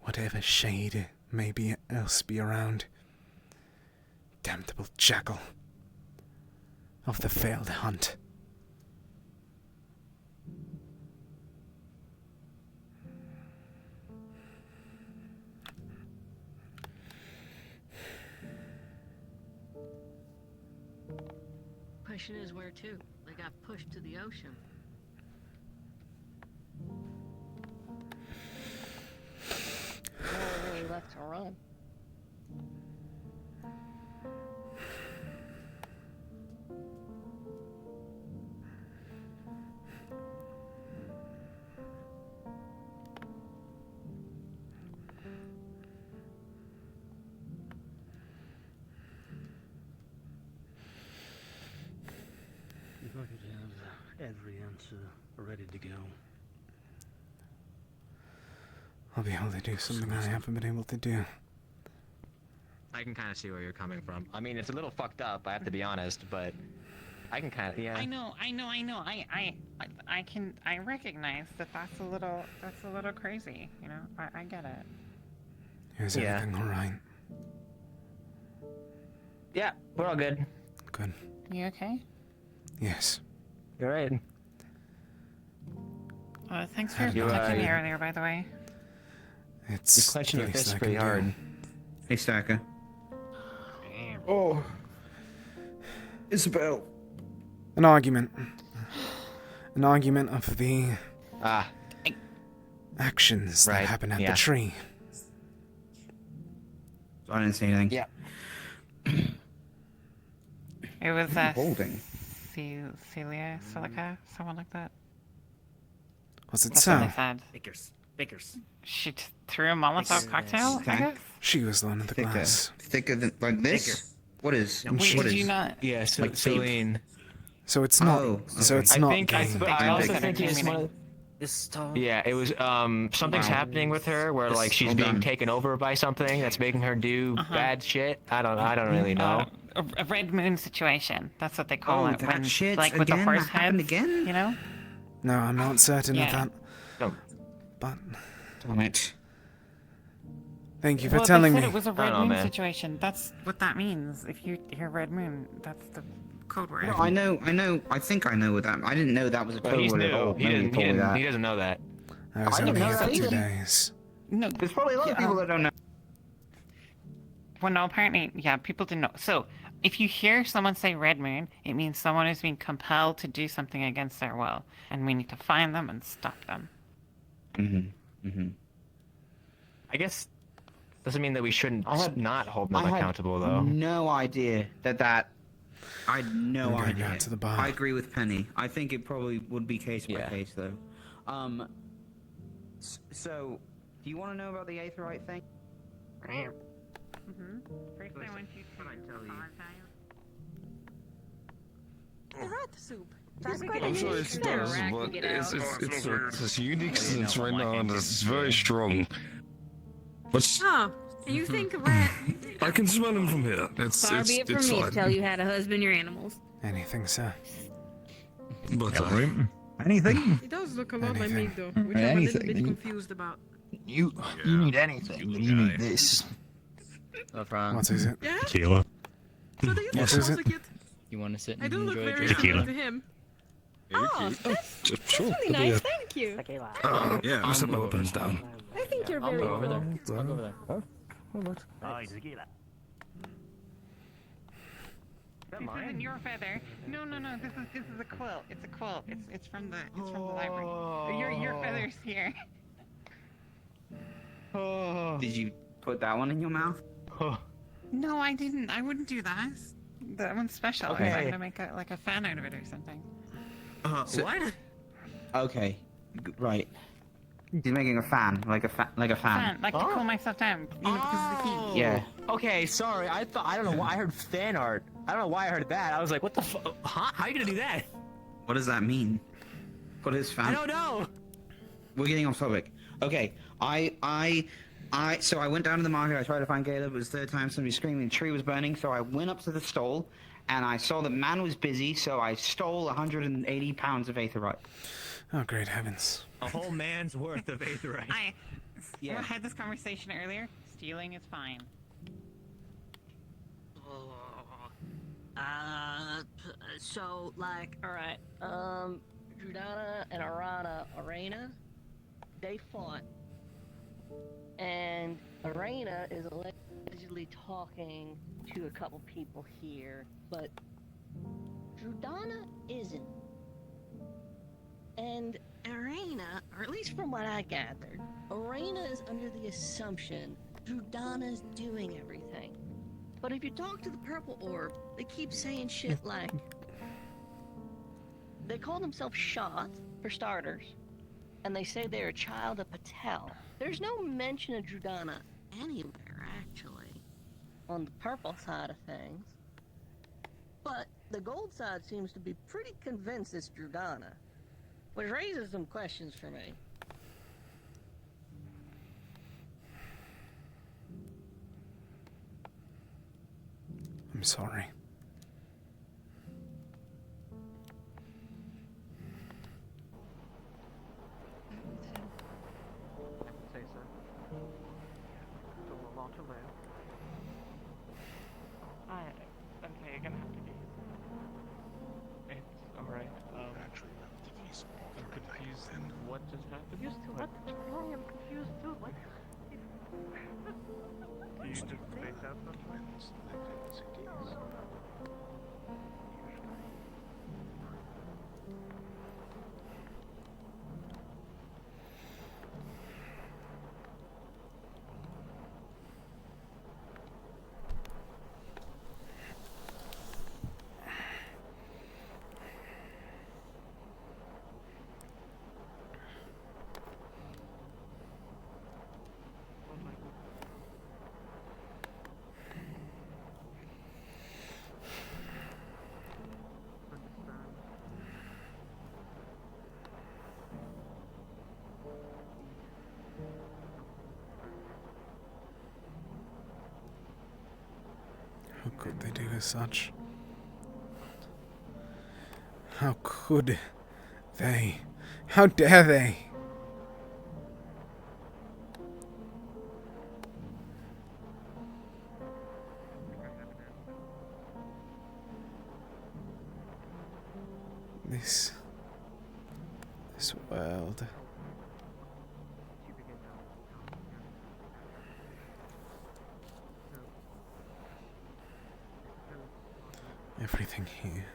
Speaker 1: whatever shade may be else be around. Damnable jackal of the failed hunt.
Speaker 21: Question is where to? They got pushed to the ocean. No really left to run.
Speaker 16: If I could have every answer ready to go.
Speaker 1: I'll be able to do something I haven't been able to do.
Speaker 23: I can kind of see where you're coming from. I mean, it's a little fucked up, I have to be honest, but I can kind of, yeah.
Speaker 4: I know. I recognize that that's a little crazy. You know, I get it.
Speaker 1: Is everything alright?
Speaker 8: Yeah, we're all good.
Speaker 1: Good.
Speaker 4: You okay?
Speaker 1: Yes.
Speaker 8: You're right.
Speaker 4: Thanks for protecting me earlier, by the way.
Speaker 1: It's
Speaker 3: You're clenching your
Speaker 1: the least
Speaker 3: fists
Speaker 1: I
Speaker 3: pretty
Speaker 1: can do.
Speaker 3: hard. Hey, Stacker.
Speaker 1: Oh.
Speaker 3: Isabel.
Speaker 1: An argument. An argument of the actions that happen at the tree.
Speaker 3: So I didn't say anything.
Speaker 8: Yeah.
Speaker 4: It was
Speaker 3: holding.
Speaker 4: Celia, Silica, someone like that.
Speaker 1: Was it
Speaker 4: That's
Speaker 1: so?
Speaker 4: what they said.
Speaker 7: Vickers.
Speaker 4: She threw a Molotov cocktail, I guess?
Speaker 1: She was the one with the glass.
Speaker 3: Thicker than like this? What is?
Speaker 4: Wait,
Speaker 3: what
Speaker 4: did
Speaker 3: is?
Speaker 4: you not?
Speaker 8: Yeah, so
Speaker 3: Like
Speaker 8: Celine.
Speaker 1: So it's not.
Speaker 3: Oh,
Speaker 1: So
Speaker 3: okay.
Speaker 1: it's
Speaker 8: I
Speaker 1: not.
Speaker 8: think I also think it's one of
Speaker 7: This tall.
Speaker 8: Yeah, it was something's happening with her where like she's being taken over by something that's making her do bad shit. I don't really know.
Speaker 4: A red moon situation. That's what they call
Speaker 3: Oh,
Speaker 4: it.
Speaker 3: that
Speaker 4: When,
Speaker 3: shit
Speaker 4: like with the
Speaker 3: again?
Speaker 4: horse
Speaker 3: That happened
Speaker 4: heads,
Speaker 3: again?
Speaker 4: you know?
Speaker 1: No, I'm not certain of
Speaker 4: Yeah.
Speaker 1: that.
Speaker 8: No.
Speaker 1: But
Speaker 3: Damn it.
Speaker 1: thank you for
Speaker 4: Well,
Speaker 1: telling
Speaker 4: they
Speaker 1: me.
Speaker 4: said it was a red
Speaker 8: know,
Speaker 4: moon
Speaker 8: man.
Speaker 4: situation. That's what that means. If you hear red moon, that's the code word.
Speaker 3: No, I know. I think I know what that. I didn't know that was a
Speaker 8: But
Speaker 3: code
Speaker 8: he's
Speaker 3: word at
Speaker 8: new.
Speaker 3: all. Nobody told me that.
Speaker 8: He doesn't know that.
Speaker 1: I was
Speaker 3: I
Speaker 1: only
Speaker 3: didn't
Speaker 1: here
Speaker 3: know
Speaker 1: for
Speaker 3: that
Speaker 1: 2
Speaker 3: either.
Speaker 1: days.
Speaker 4: No,
Speaker 3: There's probably a lot of people that don't know.
Speaker 4: Well, no, apparently, yeah, people didn't know. So, if you hear someone say red moon, it means someone is being compelled to do something against their will, and we need to find them and stop them.
Speaker 8: I guess doesn't mean that we shouldn't not hold them
Speaker 3: I had
Speaker 8: accountable though.
Speaker 3: No idea that. I had no
Speaker 1: I'm going
Speaker 3: idea.
Speaker 1: down to the bar.
Speaker 3: I agree with Penny. I think it probably would be case by case though. So, do you want to know about the Aetherite thing?
Speaker 4: First, I want you to apologize.
Speaker 5: The rat soup.
Speaker 12: I'm sure it does, but it's unique since right now and it's very strong. But
Speaker 5: Oh, you think a rat?
Speaker 12: I can smell him from here.
Speaker 22: Far be it from me to tell you how to husband your animals.
Speaker 1: Anything, sir.
Speaker 12: But
Speaker 6: anything?
Speaker 5: It does look a lot like me, though, which I'm a little bit confused about.
Speaker 3: You need anything. You need this.
Speaker 7: What's wrong?
Speaker 1: What is it?
Speaker 5: Yeah?
Speaker 11: Tequila.
Speaker 5: So do you
Speaker 1: What
Speaker 5: think
Speaker 1: is
Speaker 5: sounds
Speaker 1: it?
Speaker 5: like it?
Speaker 7: You want to sit
Speaker 5: I
Speaker 7: and
Speaker 5: do look
Speaker 7: enjoy a
Speaker 5: very
Speaker 7: drink?
Speaker 5: similar to him. Oh, that's
Speaker 12: sure.
Speaker 22: Really nice, thank you.
Speaker 12: Yeah, I'm set my weapons down.
Speaker 22: I think you're very
Speaker 7: Over there.
Speaker 22: cool.
Speaker 7: I'll go over there.
Speaker 8: tequila.
Speaker 4: This isn't your feather. No. This is a quilt. It's a quilt. It's from the library. Your feather's here.
Speaker 3: Did you put that one in your mouth?
Speaker 4: No, I didn't. I wouldn't do that. That one's special.
Speaker 3: Okay.
Speaker 4: I'm gonna make like a fan out of it or something.
Speaker 3: What? Okay, right. He's making a fan, like a fan.
Speaker 4: Fan, like to cool myself down, you know, because of the heat.
Speaker 3: Yeah.
Speaker 8: Okay, sorry. I don't know why I heard fan art. I don't know why I heard that. I was like, what the fuck? Huh? How are you gonna do that?
Speaker 3: What does that mean? What is fan?
Speaker 8: I don't know.
Speaker 3: We're getting off topic. Okay, so I went down to the market, I tried to find Caleb, it was the third time somebody screaming the tree was burning, so I went up to the stall, and I saw the man was busy, so I stole 180 pounds of aetherite.
Speaker 1: Oh, great heavens.
Speaker 8: A whole man's worth of aetherite.
Speaker 4: I had this conversation earlier. Stealing is fine.
Speaker 21: So, like, alright, Judana and Arena, they fought. And Arena is allegedly talking to a couple people here, but Judana isn't. And Arena, or at least from what I gathered, Arena is under the assumption Judana's doing everything. But if you talk to the Purple Orb, they keep saying shit like... They call themselves Shot, for starters, and they say they're a child of Patel. There's no mention of Judana anywhere, actually, on the purple side of things. But the gold side seems to be pretty convinced it's Judana, which raises some questions for me.
Speaker 1: I'm sorry.
Speaker 14: Say so. Still a lot to live.
Speaker 4: Okay, you're gonna have to be.
Speaker 11: It's alright. Actually, relatively small. I'm confused. And
Speaker 14: What just happened? Confused too? What? I am confused too. What?
Speaker 11: Can you just space out sometimes?
Speaker 1: How could they do such? How could they? How dare they? This world. Everything here.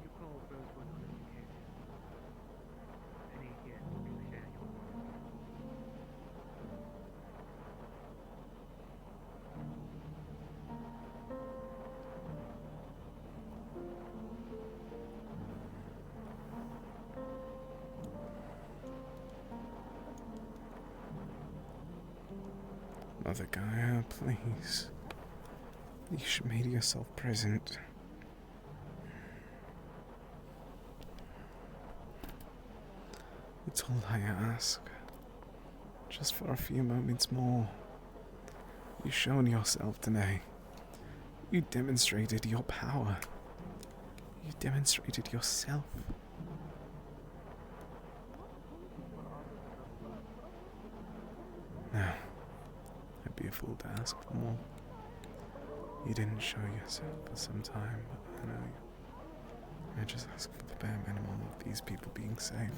Speaker 14: You called Rosewood uneducated. Any here to share your words?
Speaker 1: Mother Gaia, please. You should make yourself present. It's all I ask. Just for a few moments more. You've shown yourself today. You demonstrated your power. You demonstrated yourself. Now, I'd be a fool to ask for more. You didn't show yourself for some time, but I know I just ask for the bare minimum of these people being safe.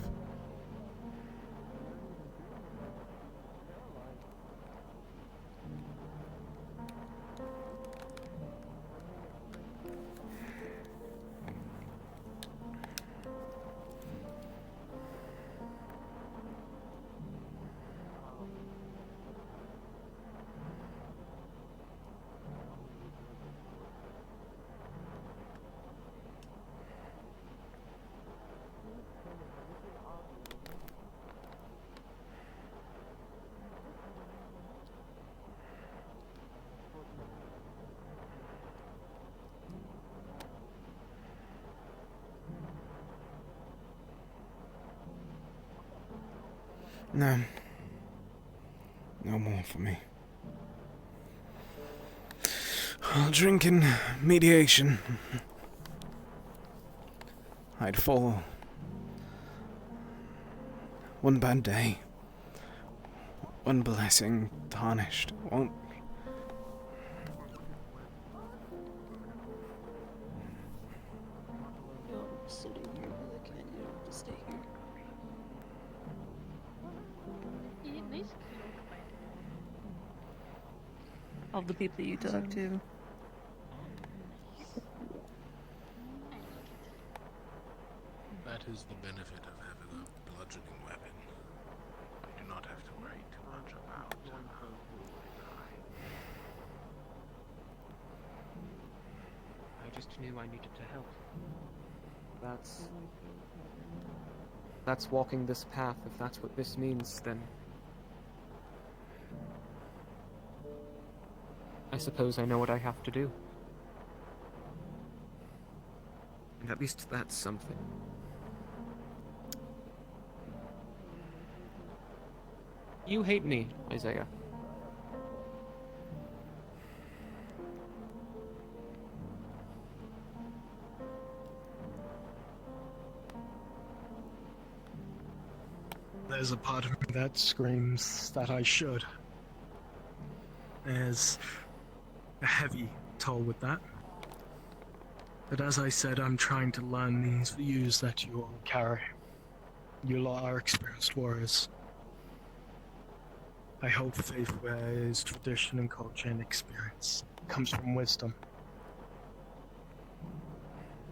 Speaker 1: No. No more for me. I'll drink in mediation. I'd fall. One bad day. One blessing tarnished. Won't.
Speaker 10: Of the people you talk to.
Speaker 13: That is the benefit of having a bludgeoning weapon. I do not have to worry too much about.
Speaker 8: I just knew I needed to help. That's walking this path. If that's what this means, then I suppose I know what I have to do. And at least that's something. You hate me, Isaiah.
Speaker 2: There's a part of me that screams that I should. There's a heavy toll with that. But as I said, I'm trying to learn these views that you all carry. You lot are experienced warriors. I hope faith is tradition and culture and experience. It comes from wisdom.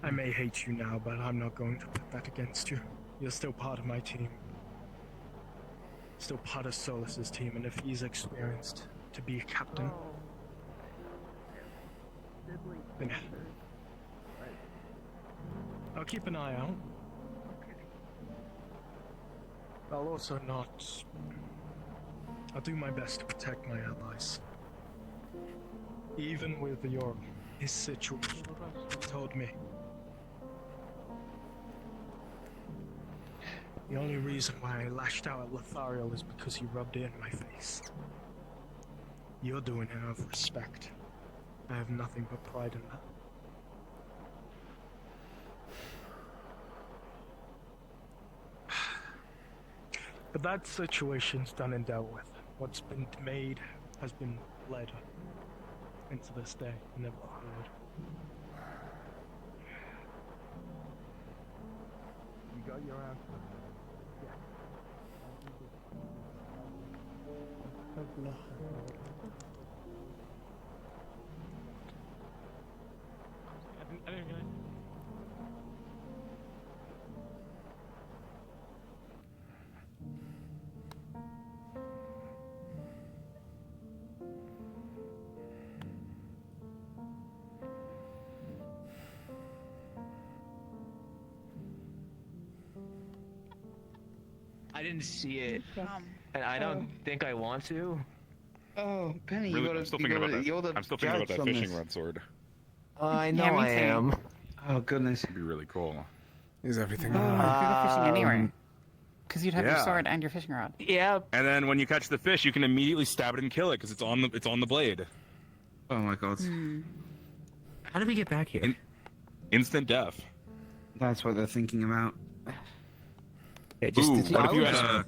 Speaker 2: I may hate you now, but I'm not going to put that against you. You're still part of my team. Still part of Solus's team, and if he's experienced to be a captain, then I'll keep an eye out. I'll also not... I'll do my best to protect my allies. Even with his situation, he told me. The only reason why I lashed out at Lothario is because he rubbed it in my face. You're doing it out of respect. I have nothing but pride in that. But that situation's done and dealt with. What's been made has been led into this day, never forward. You got your answer. Yeah. Thank you.
Speaker 8: I didn't realize. I didn't see it, and I don't think I want to.
Speaker 3: Oh, Penny,
Speaker 6: Really,
Speaker 3: you gotta.
Speaker 6: I'm still thinking about that. I'm still thinking about that fishing rod sword.
Speaker 3: I
Speaker 4: know I am.
Speaker 3: Oh goodness,
Speaker 6: it'd be really cool.
Speaker 1: Is everything
Speaker 4: You
Speaker 1: alright?
Speaker 4: could go fishing anywhere. Because you'd have your
Speaker 6: Yeah.
Speaker 4: sword and your fishing rod.
Speaker 8: Yeah.
Speaker 6: And then when you catch the fish, you can immediately stab it and kill it because it's on the blade.
Speaker 3: Oh my god.
Speaker 8: How did we get back here?
Speaker 6: Instant death.
Speaker 3: That's what they're thinking about.
Speaker 8: Yeah, just
Speaker 6: Ooh, what if you had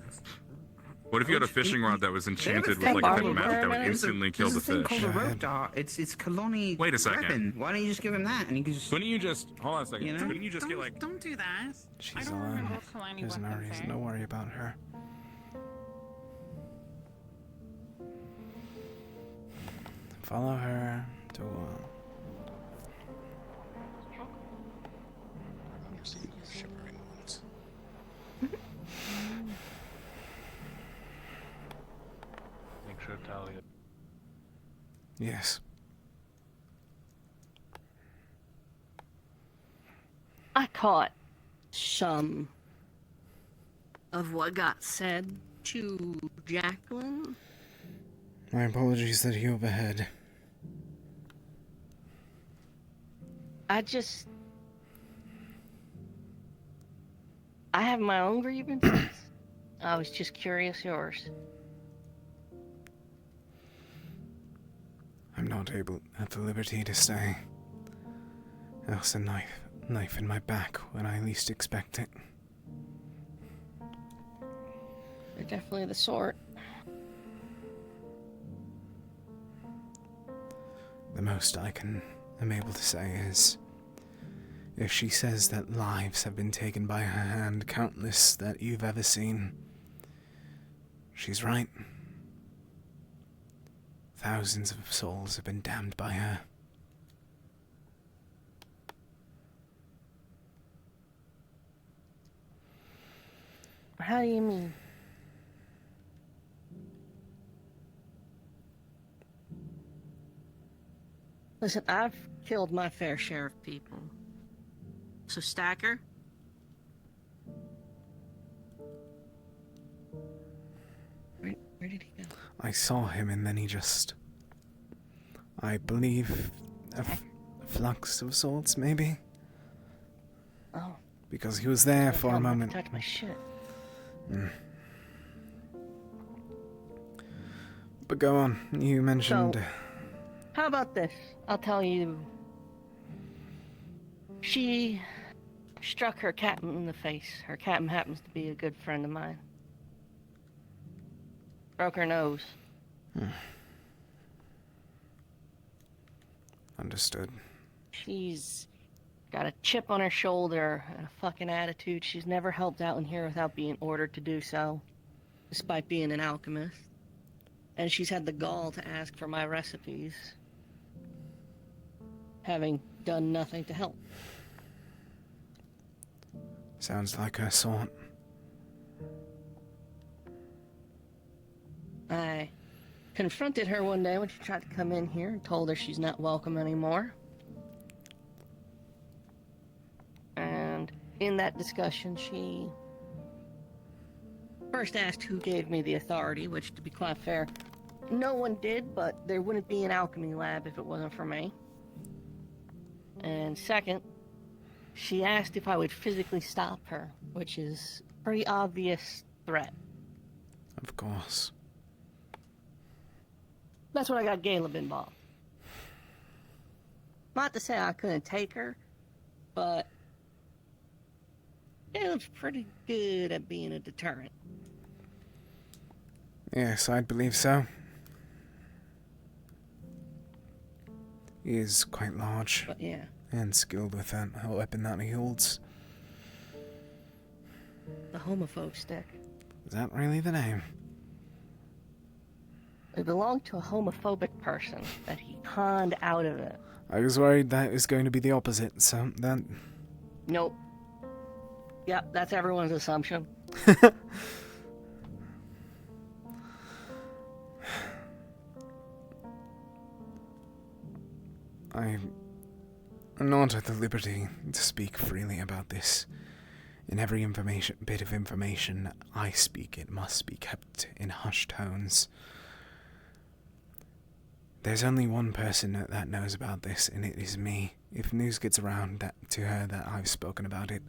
Speaker 6: What if you had a fishing rod that was enchanted with like a type of magic that would instantly kill the
Speaker 3: There's a thing
Speaker 6: fish?
Speaker 3: called a rope dart. It's Kalani.
Speaker 6: Wait a second.
Speaker 3: Weapon. Why don't you just give him that and he can just?
Speaker 6: Couldn't you just hold on a second?
Speaker 3: You know?
Speaker 6: Couldn't you just get like?
Speaker 4: Don't do that.
Speaker 1: She's alone. There's no reason to worry about her. Follow her to.
Speaker 11: Make sure Talia.
Speaker 1: Yes.
Speaker 21: I caught some of what got said to Jacqueline.
Speaker 1: My apologies that you overheard.
Speaker 21: I have my own grievances. I was just curious yours.
Speaker 1: I'm not able at the liberty to stay. Else a knife in my back when I least expect it.
Speaker 21: You're definitely the sort.
Speaker 1: The most am able to say is, if she says that lives have been taken by her hand, countless that you've ever seen, she's right. Thousands of souls have been damned by her.
Speaker 21: How do you mean? Listen, I've killed my fair share of people. So, Stacker? Where did he go?
Speaker 1: I saw him and then he just... I believe... a flux of sorts, maybe?
Speaker 21: Oh.
Speaker 1: Because he was there for a moment.
Speaker 21: Touch my shit.
Speaker 1: But go on, you mentioned...
Speaker 21: So, how about this? I'll tell you. She struck her captain in the face. Her captain happens to be a good friend of mine. Broke her nose.
Speaker 1: Understood.
Speaker 21: She's got a chip on her shoulder and a fucking attitude. She's never helped out in here without being ordered to do so, despite being an alchemist. And she's had the gall to ask for my recipes, having done nothing to help.
Speaker 1: Sounds like her sort.
Speaker 21: I confronted her one day when she tried to come in here and told her she's not welcome anymore. And in that discussion, she first asked who gave me the authority, which, to be quite fair, no one did, but there wouldn't be an alchemy lab if it wasn't for me. And second, she asked if I would physically stop her, which is a pretty obvious threat.
Speaker 1: Of course.
Speaker 21: That's when I got Caleb involved. Not to say I couldn't take her, but Caleb's pretty good at being a deterrent.
Speaker 1: Yes, I'd believe so. He is quite large.
Speaker 21: But yeah.
Speaker 1: And skilled with that weapon that he holds.
Speaker 21: The homophobe stick.
Speaker 1: Is that really the name?
Speaker 21: It belonged to a homophobic person that he conned out of it.
Speaker 1: I was worried that it was going to be the opposite, so that...
Speaker 21: Nope. Yep, that's everyone's assumption.
Speaker 1: I'm not at the liberty to speak freely about this. In every bit of information I speak, it must be kept in hushed tones. There's only one person that knows about this, and it is me. If news gets around to her that I've spoken about it,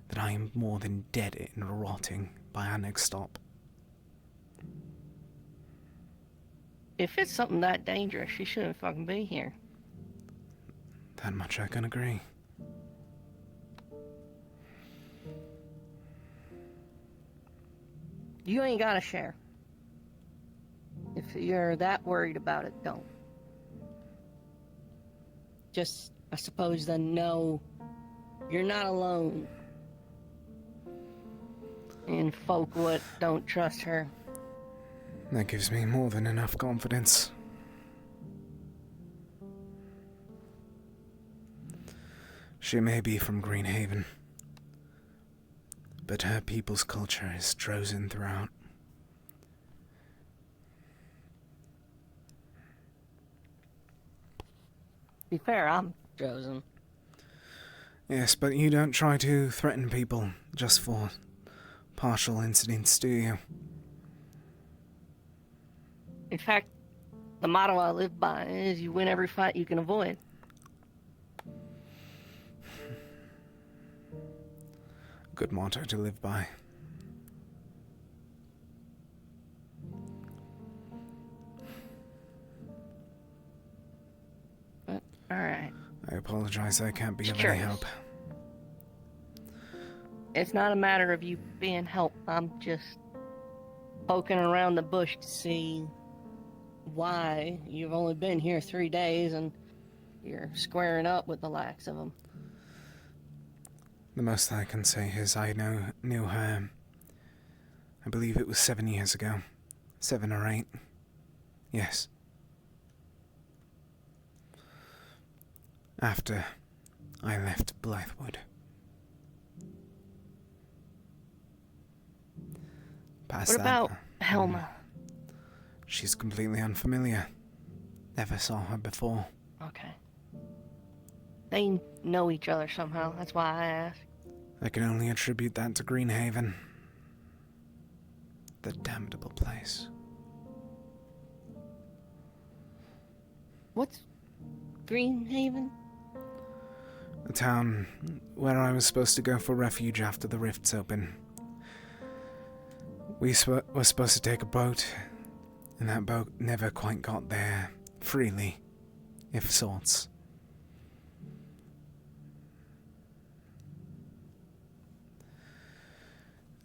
Speaker 1: that I am more than dead and rotting by our next stop.
Speaker 21: If it's something that dangerous, she shouldn't fucking be here.
Speaker 1: That much I can agree.
Speaker 21: You ain't gotta share. If you're that worried about it, don't. Just, I suppose, then know you're not alone. And folk what don't trust her.
Speaker 1: That gives me more than enough confidence. She may be from Greenhaven, but her people's culture is chosen throughout.
Speaker 21: Be fair, I'm chosen.
Speaker 1: Yes, but you don't try to threaten people just for partial incidents, do you?
Speaker 21: In fact, the motto I live by is you win every fight you can avoid.
Speaker 1: Good motto to live by.
Speaker 21: But, alright.
Speaker 1: I apologize, I can't be of any
Speaker 21: Curious.
Speaker 1: help.
Speaker 21: It's not a matter of you being helped. I'm just poking around the bush to see why you've only been here 3 days and you're squaring up with the likes of them.
Speaker 1: The most I can say is I knew her, I believe it was 7 years ago. 7 or 8. Yes. After I left Blythewood. Past
Speaker 21: What about Helma?
Speaker 1: She's completely unfamiliar. Never saw her before.
Speaker 21: Okay. They know each other somehow, that's why I asked.
Speaker 1: I can only attribute that to Greenhaven. The damnable place.
Speaker 21: What's Greenhaven?
Speaker 1: A town where I was supposed to go for refuge after the rifts open. We were supposed to take a boat, and that boat never quite got there freely, if sorts.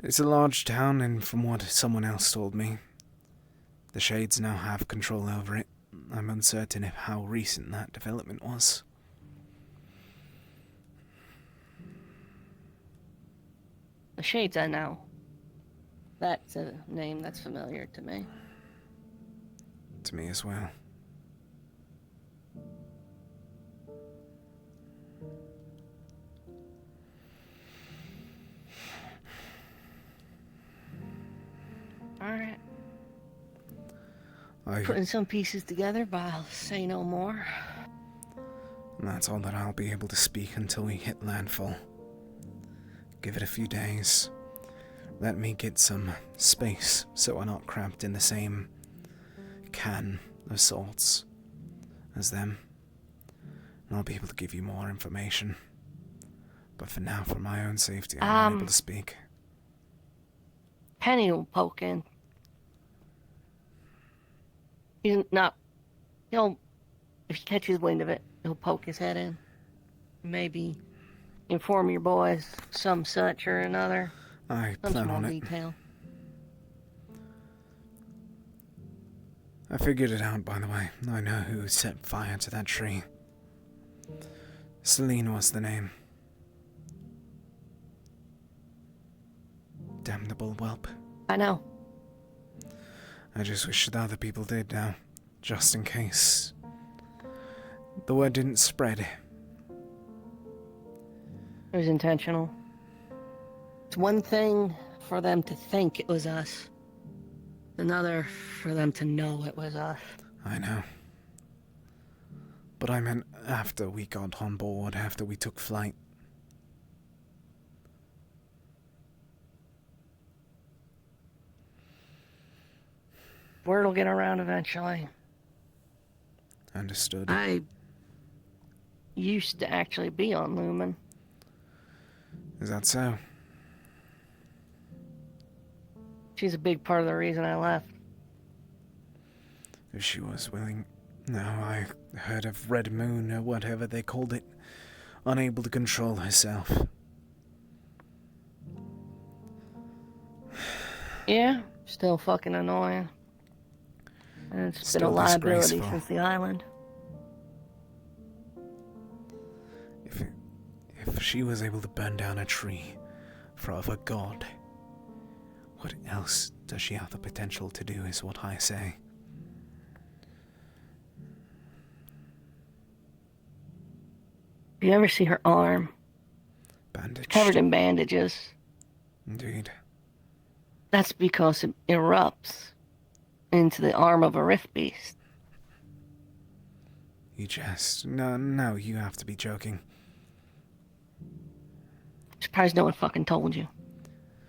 Speaker 1: It's a large town, and from what someone else told me, the Shades now have control over it. I'm uncertain of how recent that development was.
Speaker 21: The Shades I know. That's a name that's familiar to me.
Speaker 1: To me as well.
Speaker 21: Alright. Putting some pieces together, but I'll say no more.
Speaker 1: And that's all that I'll be able to speak until we hit landfall. Give it a few days. Let me get some space so we're not cramped in the same can of sorts as them. And I'll be able to give you more information. But for now, for my own safety, I'm unable to speak.
Speaker 21: Penny will poke in. He'll, if he catches wind of it, he'll poke his head in. Maybe inform your boys some such or another.
Speaker 1: I
Speaker 21: Some
Speaker 1: plan
Speaker 21: small
Speaker 1: on it.
Speaker 21: detail.
Speaker 1: I figured it out, by the way. I know who set fire to that tree. Celine was the name. Damnable whelp.
Speaker 21: I know.
Speaker 1: I just wish that other people did now, just in case the word didn't spread.
Speaker 21: It was intentional. It's one thing for them to think it was us. Another for them to know it was us.
Speaker 1: I know. But I meant after we got on board, after we took flight.
Speaker 21: Word will get around eventually.
Speaker 1: Understood.
Speaker 21: I used to actually be on Lumen.
Speaker 1: Is that so?
Speaker 21: She's a big part of the reason I left.
Speaker 1: If she was willing. No, I heard of Red Moon or whatever they called it. Unable to control herself.
Speaker 21: Yeah, still fucking annoying. And it's been a
Speaker 1: Still
Speaker 21: liability
Speaker 1: disgraceful.
Speaker 21: since the island.
Speaker 1: If she was able to burn down a tree of a god, what else does she have the potential to do, is what I say.
Speaker 21: You ever see her arm?
Speaker 1: Bandaged.
Speaker 21: Covered in bandages.
Speaker 1: Indeed.
Speaker 21: That's because it erupts into the arm of a rift beast.
Speaker 1: You jest. No, you have to be joking.
Speaker 21: Surprised no one fucking told you.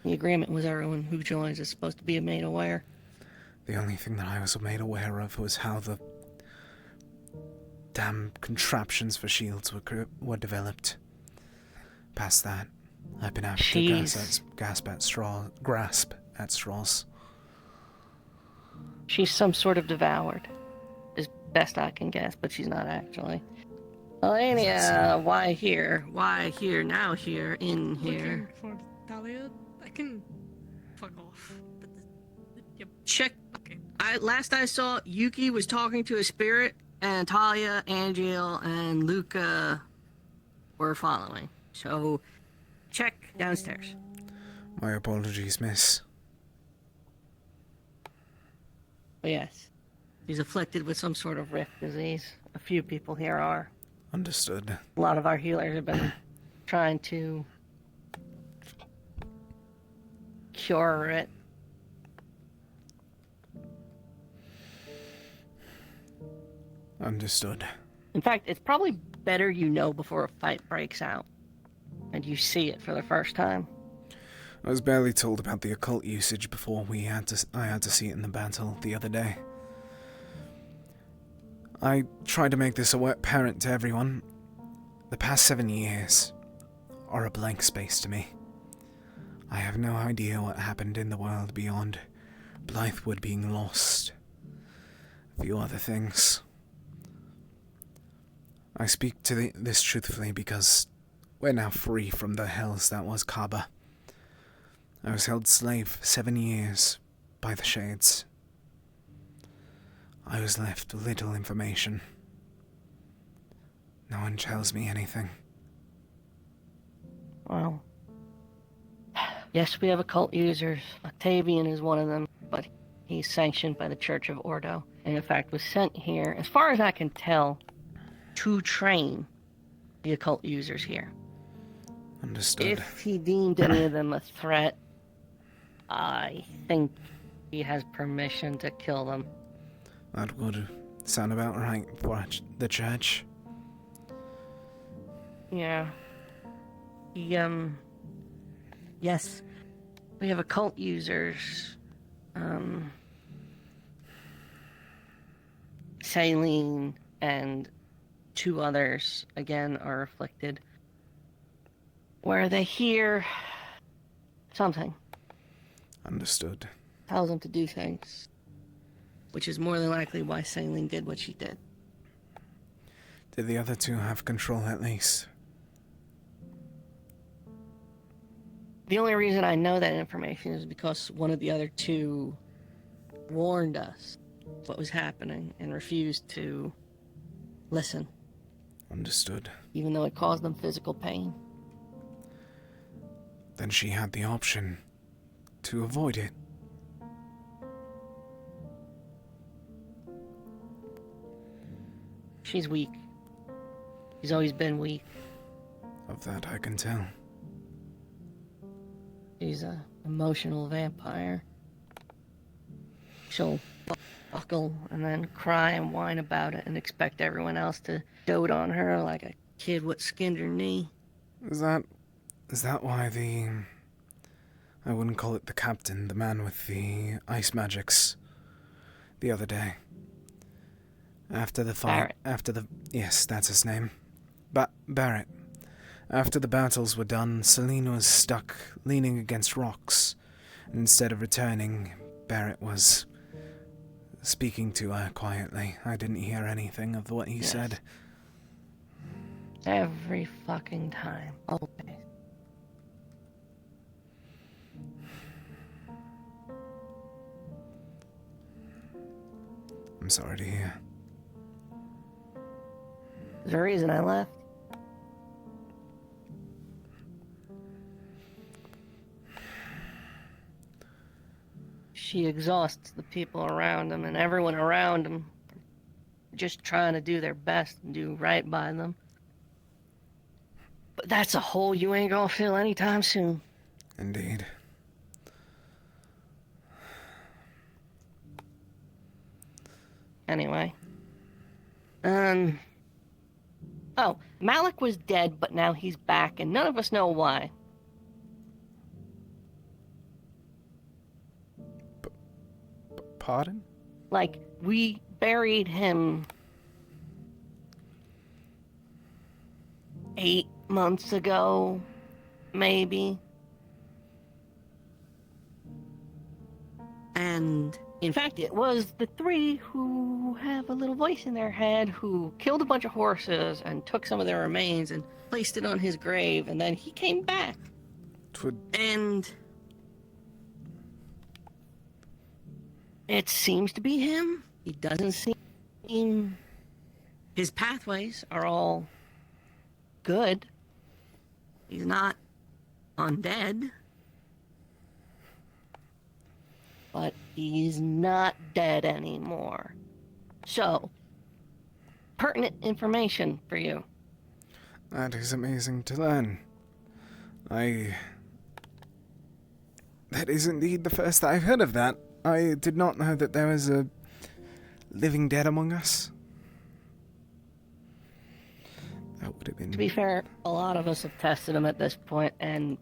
Speaker 21: The agreement was everyone who joins is supposed to be made aware.
Speaker 1: The only thing that I was made aware of was how the damn contraptions for shields were developed. Past that, I've been able to grasp at straws.
Speaker 21: She's some sort of devoured, as best I can guess, but she's not actually. Elenia, why here? Why here? Now here? In here?
Speaker 5: Looking for Talia? I can fuck off. Yep.
Speaker 21: Check. Okay. Last I saw, Yuki was talking to a spirit, and Talia, Angel, and Luca were following. So, check downstairs.
Speaker 1: My apologies, miss.
Speaker 21: But yes, she's afflicted with some sort of rift disease. A few people here are.
Speaker 1: Understood.
Speaker 21: A lot of our healers have been trying to cure it.
Speaker 1: Understood.
Speaker 21: In fact, it's probably better you know before a fight breaks out and you see it for the first time.
Speaker 1: I was barely told about the occult usage before I had to see it in the battle the other day. I tried to make this apparent to everyone. The past 7 years are a blank space to me. I have no idea what happened in the world beyond Blythewood being lost. A few other things. I speak to this truthfully because we're now free from the hells that was Kaba. I was held slave for 7 years by the Shades. I was left with little information. No one tells me anything.
Speaker 21: Well, yes, we have occult users. Octavian is one of them, but he's sanctioned by the Church of Ordo, and in fact was sent here, as far as I can tell, to train the occult users here.
Speaker 1: Understood.
Speaker 21: If he deemed any of them a threat, I think he has permission to kill them.
Speaker 1: That would sound about right for the church.
Speaker 21: Yeah. Yes. We have occult users. Saline and 2 others, again, are afflicted. Where they hear something.
Speaker 1: Understood.
Speaker 21: Tells them to do things. Which is more than likely why Saline did what she did.
Speaker 1: Did the other 2 have control at least?
Speaker 21: The only reason I know that information is because one of the other 2 warned us what was happening and refused to listen.
Speaker 1: Understood.
Speaker 21: Even though it caused them physical pain.
Speaker 1: Then she had the option to avoid it.
Speaker 21: She's weak. She's always been weak.
Speaker 1: Of that I can tell.
Speaker 21: She's an emotional vampire. She'll buckle and then cry and whine about it and expect everyone else to dote on her like a kid what skinned her knee.
Speaker 1: Is that why I wouldn't call it the captain, the man with the ice magics, the other day? After the fight, yes, that's his name. Barrett. After the battles were done, Selene was stuck leaning against rocks. And instead of returning, Barrett was speaking to her quietly. I didn't hear anything of what he said.
Speaker 21: Every fucking time. Always.
Speaker 1: I'm sorry to hear.
Speaker 21: There's a reason I left. She exhausts the people around him, and everyone around him just trying to do their best and do right by them. But that's a hole you ain't gonna fill anytime soon.
Speaker 1: Indeed.
Speaker 21: Anyway. Oh, Malik was dead, but now he's back, and none of us know why.
Speaker 1: Pardon?
Speaker 21: Like, we buried him 8 months ago, maybe. And in fact, it was the 3 who have a little voice in their head who killed a bunch of horses and took some of their remains and placed it on his grave, and then he came back. And it seems to be him. He doesn't seem... His pathways are all good. He's not undead. But he's not dead anymore. So, pertinent information for you.
Speaker 1: That is amazing to learn. That is indeed the first I've heard of that. I did not know that there was a living dead among us. That would have been...
Speaker 21: To be fair, a lot of us have tested him at this point, and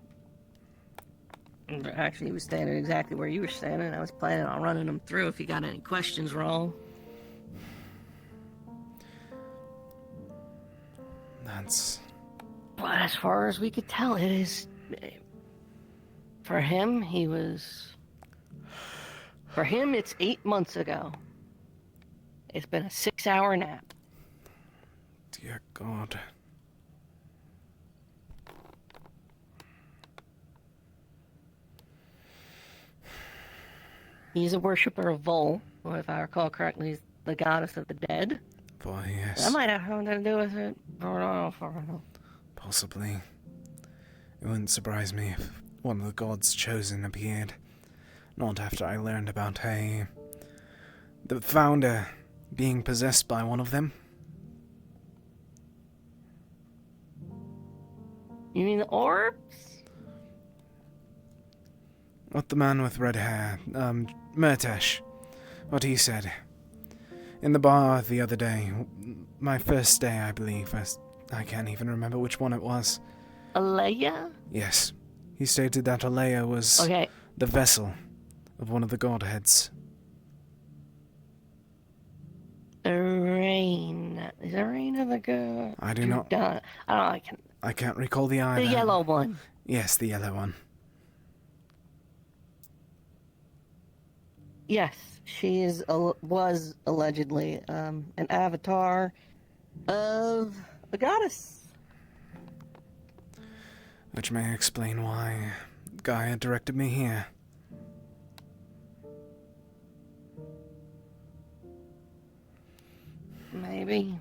Speaker 21: actually he was standing exactly where you were standing. I was planning on running him through if he got any questions wrong.
Speaker 1: That's...
Speaker 21: But as far as we could tell, it is... For him, he was... For him, it's 8 months ago. It's been a 6-hour nap.
Speaker 1: Dear God.
Speaker 21: He's a worshiper of Vol, who, if I recall correctly, is the goddess of the dead.
Speaker 1: Boy, yes.
Speaker 21: That might have something to do with it. I don't know.
Speaker 1: Possibly. It wouldn't surprise me if one of the gods chosen appeared. Not after I learned about the founder being possessed by one of them.
Speaker 21: You mean the orbs?
Speaker 1: What the man with red hair, Murtesh, what he said. In the bar the other day, my first day, I believe. I can't even remember which one it was.
Speaker 21: Aleya?
Speaker 1: Yes. He stated that Aleya was the vessel of one of the godheads.
Speaker 21: Irene. Is Irene the girl?
Speaker 1: I do not... I can't recall the either.
Speaker 21: The yellow one.
Speaker 1: Yes, the yellow one.
Speaker 21: Yes, she was allegedly an avatar of a goddess.
Speaker 1: Which may explain why Gaia directed me here.
Speaker 21: Maybe.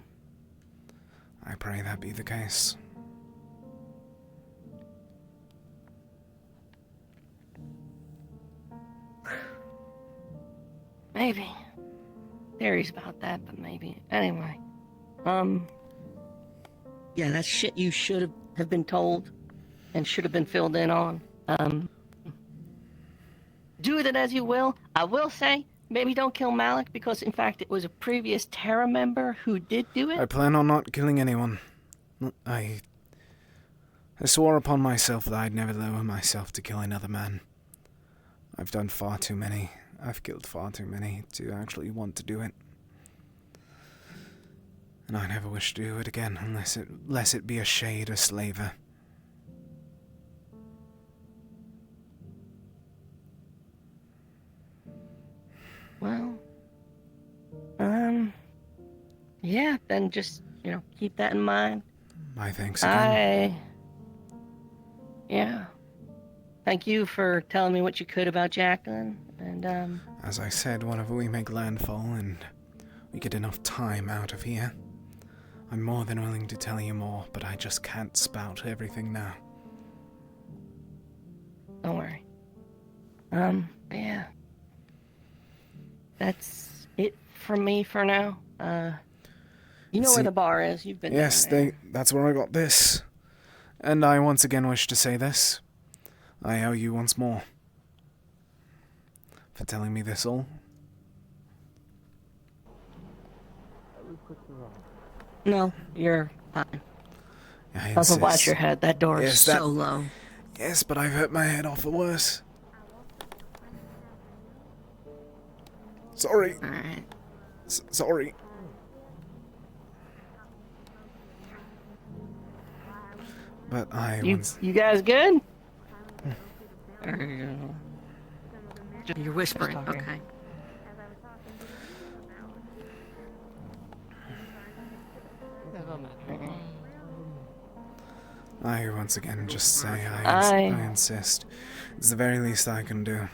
Speaker 1: I pray that be the case.
Speaker 21: Maybe. Theories about that, but maybe. Anyway. Yeah, that's shit you should have been told and should have been filled in on. Do with it as you will. I will say, maybe don't kill Malik, because in fact it was a previous Terra member who did do it.
Speaker 1: I plan on not killing anyone. I swore upon myself that I'd never lower myself to kill another man. I've done far too many. I've killed far too many to actually want to do it. And I never wish to do it again unless it be a shade or slaver.
Speaker 21: Well, yeah, then just, keep that in mind.
Speaker 1: My thanks again.
Speaker 21: Yeah. Thank you for telling me what you could about Jacqueline, and,
Speaker 1: As I said, whenever we make landfall and we get enough time out of here, I'm more than willing to tell you more, but I just can't spout everything now.
Speaker 21: Don't worry. Yeah. That's it from me for now. You know where the bar is. You've been
Speaker 1: Yes,
Speaker 21: down there.
Speaker 1: that's where I got this. And I once again wish to say this. I owe you once more for telling me this all.
Speaker 21: No, you're fine.
Speaker 1: I
Speaker 21: Don't watch
Speaker 1: insist.
Speaker 21: your head. That door is
Speaker 1: Yes,
Speaker 21: so low.
Speaker 1: Yes, but I've hurt my head off for worse. Sorry.
Speaker 21: Alright.
Speaker 1: Sorry. But
Speaker 21: You guys good? You're whispering. Okay.
Speaker 1: I once again just say I insist. It's the very least I can do.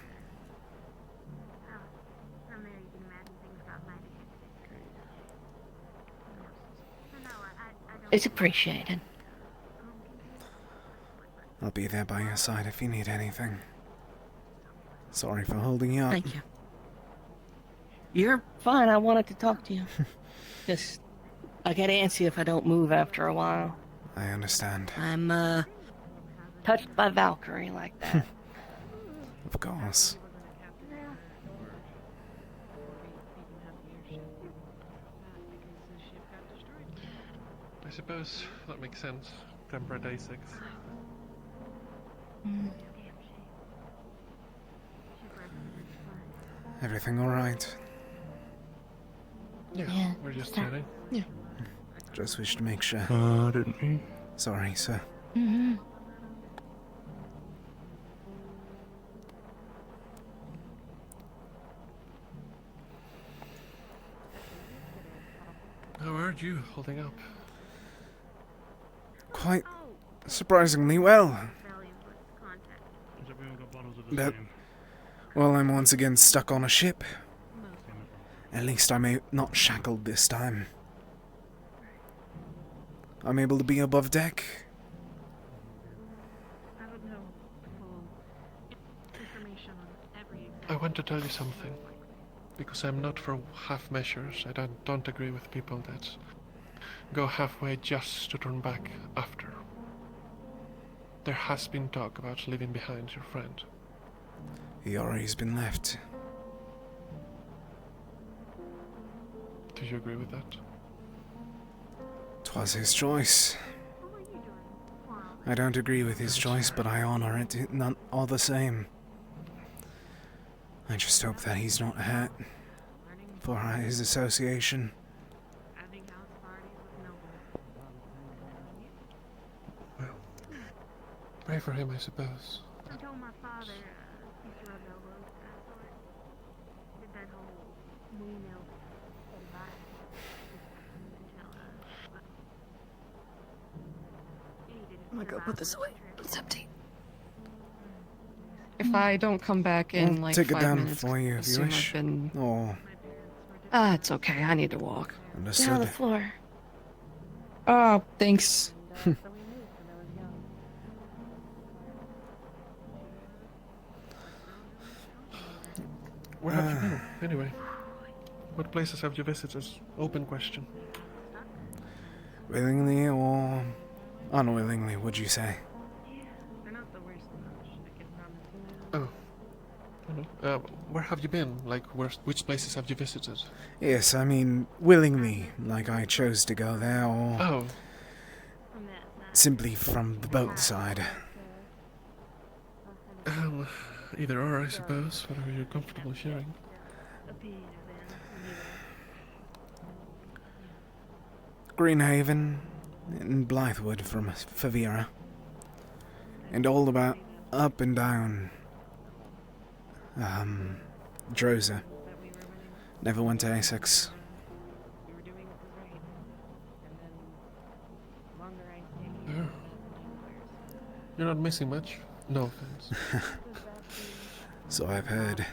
Speaker 21: It's appreciated.
Speaker 1: I'll be there by your side if you need anything. Sorry for holding you up.
Speaker 21: Thank you. You're fine. I wanted to talk to you. Just, I get antsy if I don't move after a while.
Speaker 1: I understand.
Speaker 21: I'm, touched by Valkyrie like that.
Speaker 1: Of course.
Speaker 17: I suppose that makes sense. Temperate A6.
Speaker 1: Everything alright?
Speaker 17: Yeah, we're just chatting.
Speaker 21: Yeah.
Speaker 1: Just wish to make sure.
Speaker 17: Didn't we?
Speaker 1: Sorry, sir.
Speaker 21: Mm-hmm.
Speaker 17: How are you holding up?
Speaker 1: Quite surprisingly well. But, well, I'm once again stuck on a ship. At least I'm not shackled this time. I'm able to be above deck.
Speaker 17: I want to tell you something. Because I'm not for half measures. I don't agree with people that go halfway just to turn back after. There has been talk about leaving behind your friend.
Speaker 1: He already's been left.
Speaker 17: Do you agree with that?
Speaker 1: 'Twas his choice. I don't agree with his choice, but I honor it not all the same. I just hope that he's not hurt for his association.
Speaker 17: Well, pray for him, I suppose.
Speaker 22: I told my father, he rubbed elbows, did that whole we-know goodbye
Speaker 15: I'm gonna go put this away. It's empty. If I don't come back in
Speaker 1: I'll
Speaker 15: like
Speaker 1: take it
Speaker 15: 5
Speaker 1: down
Speaker 15: minutes,
Speaker 1: for you if you
Speaker 15: assume
Speaker 1: wish.
Speaker 15: I've been...
Speaker 1: Oh,
Speaker 15: it's okay. I need to walk.
Speaker 1: understood.
Speaker 21: Get on the floor.
Speaker 15: Oh, thanks.
Speaker 17: Where have you been, anyway? What places have you visited? Open question.
Speaker 1: Willingly or unwillingly, would you say?
Speaker 17: Oh. Where have you been? Like, which places have you visited?
Speaker 1: Yes, I mean, willingly, like I chose to go there, or
Speaker 17: Oh.
Speaker 1: simply from the boat side.
Speaker 17: Either or, I suppose, whatever you're comfortable sharing.
Speaker 1: Greenhaven and Blythewood from Favira. And all about up and down Droza. Never went to Essex.
Speaker 17: Yeah. You're not missing much. No offense.
Speaker 1: So I've heard.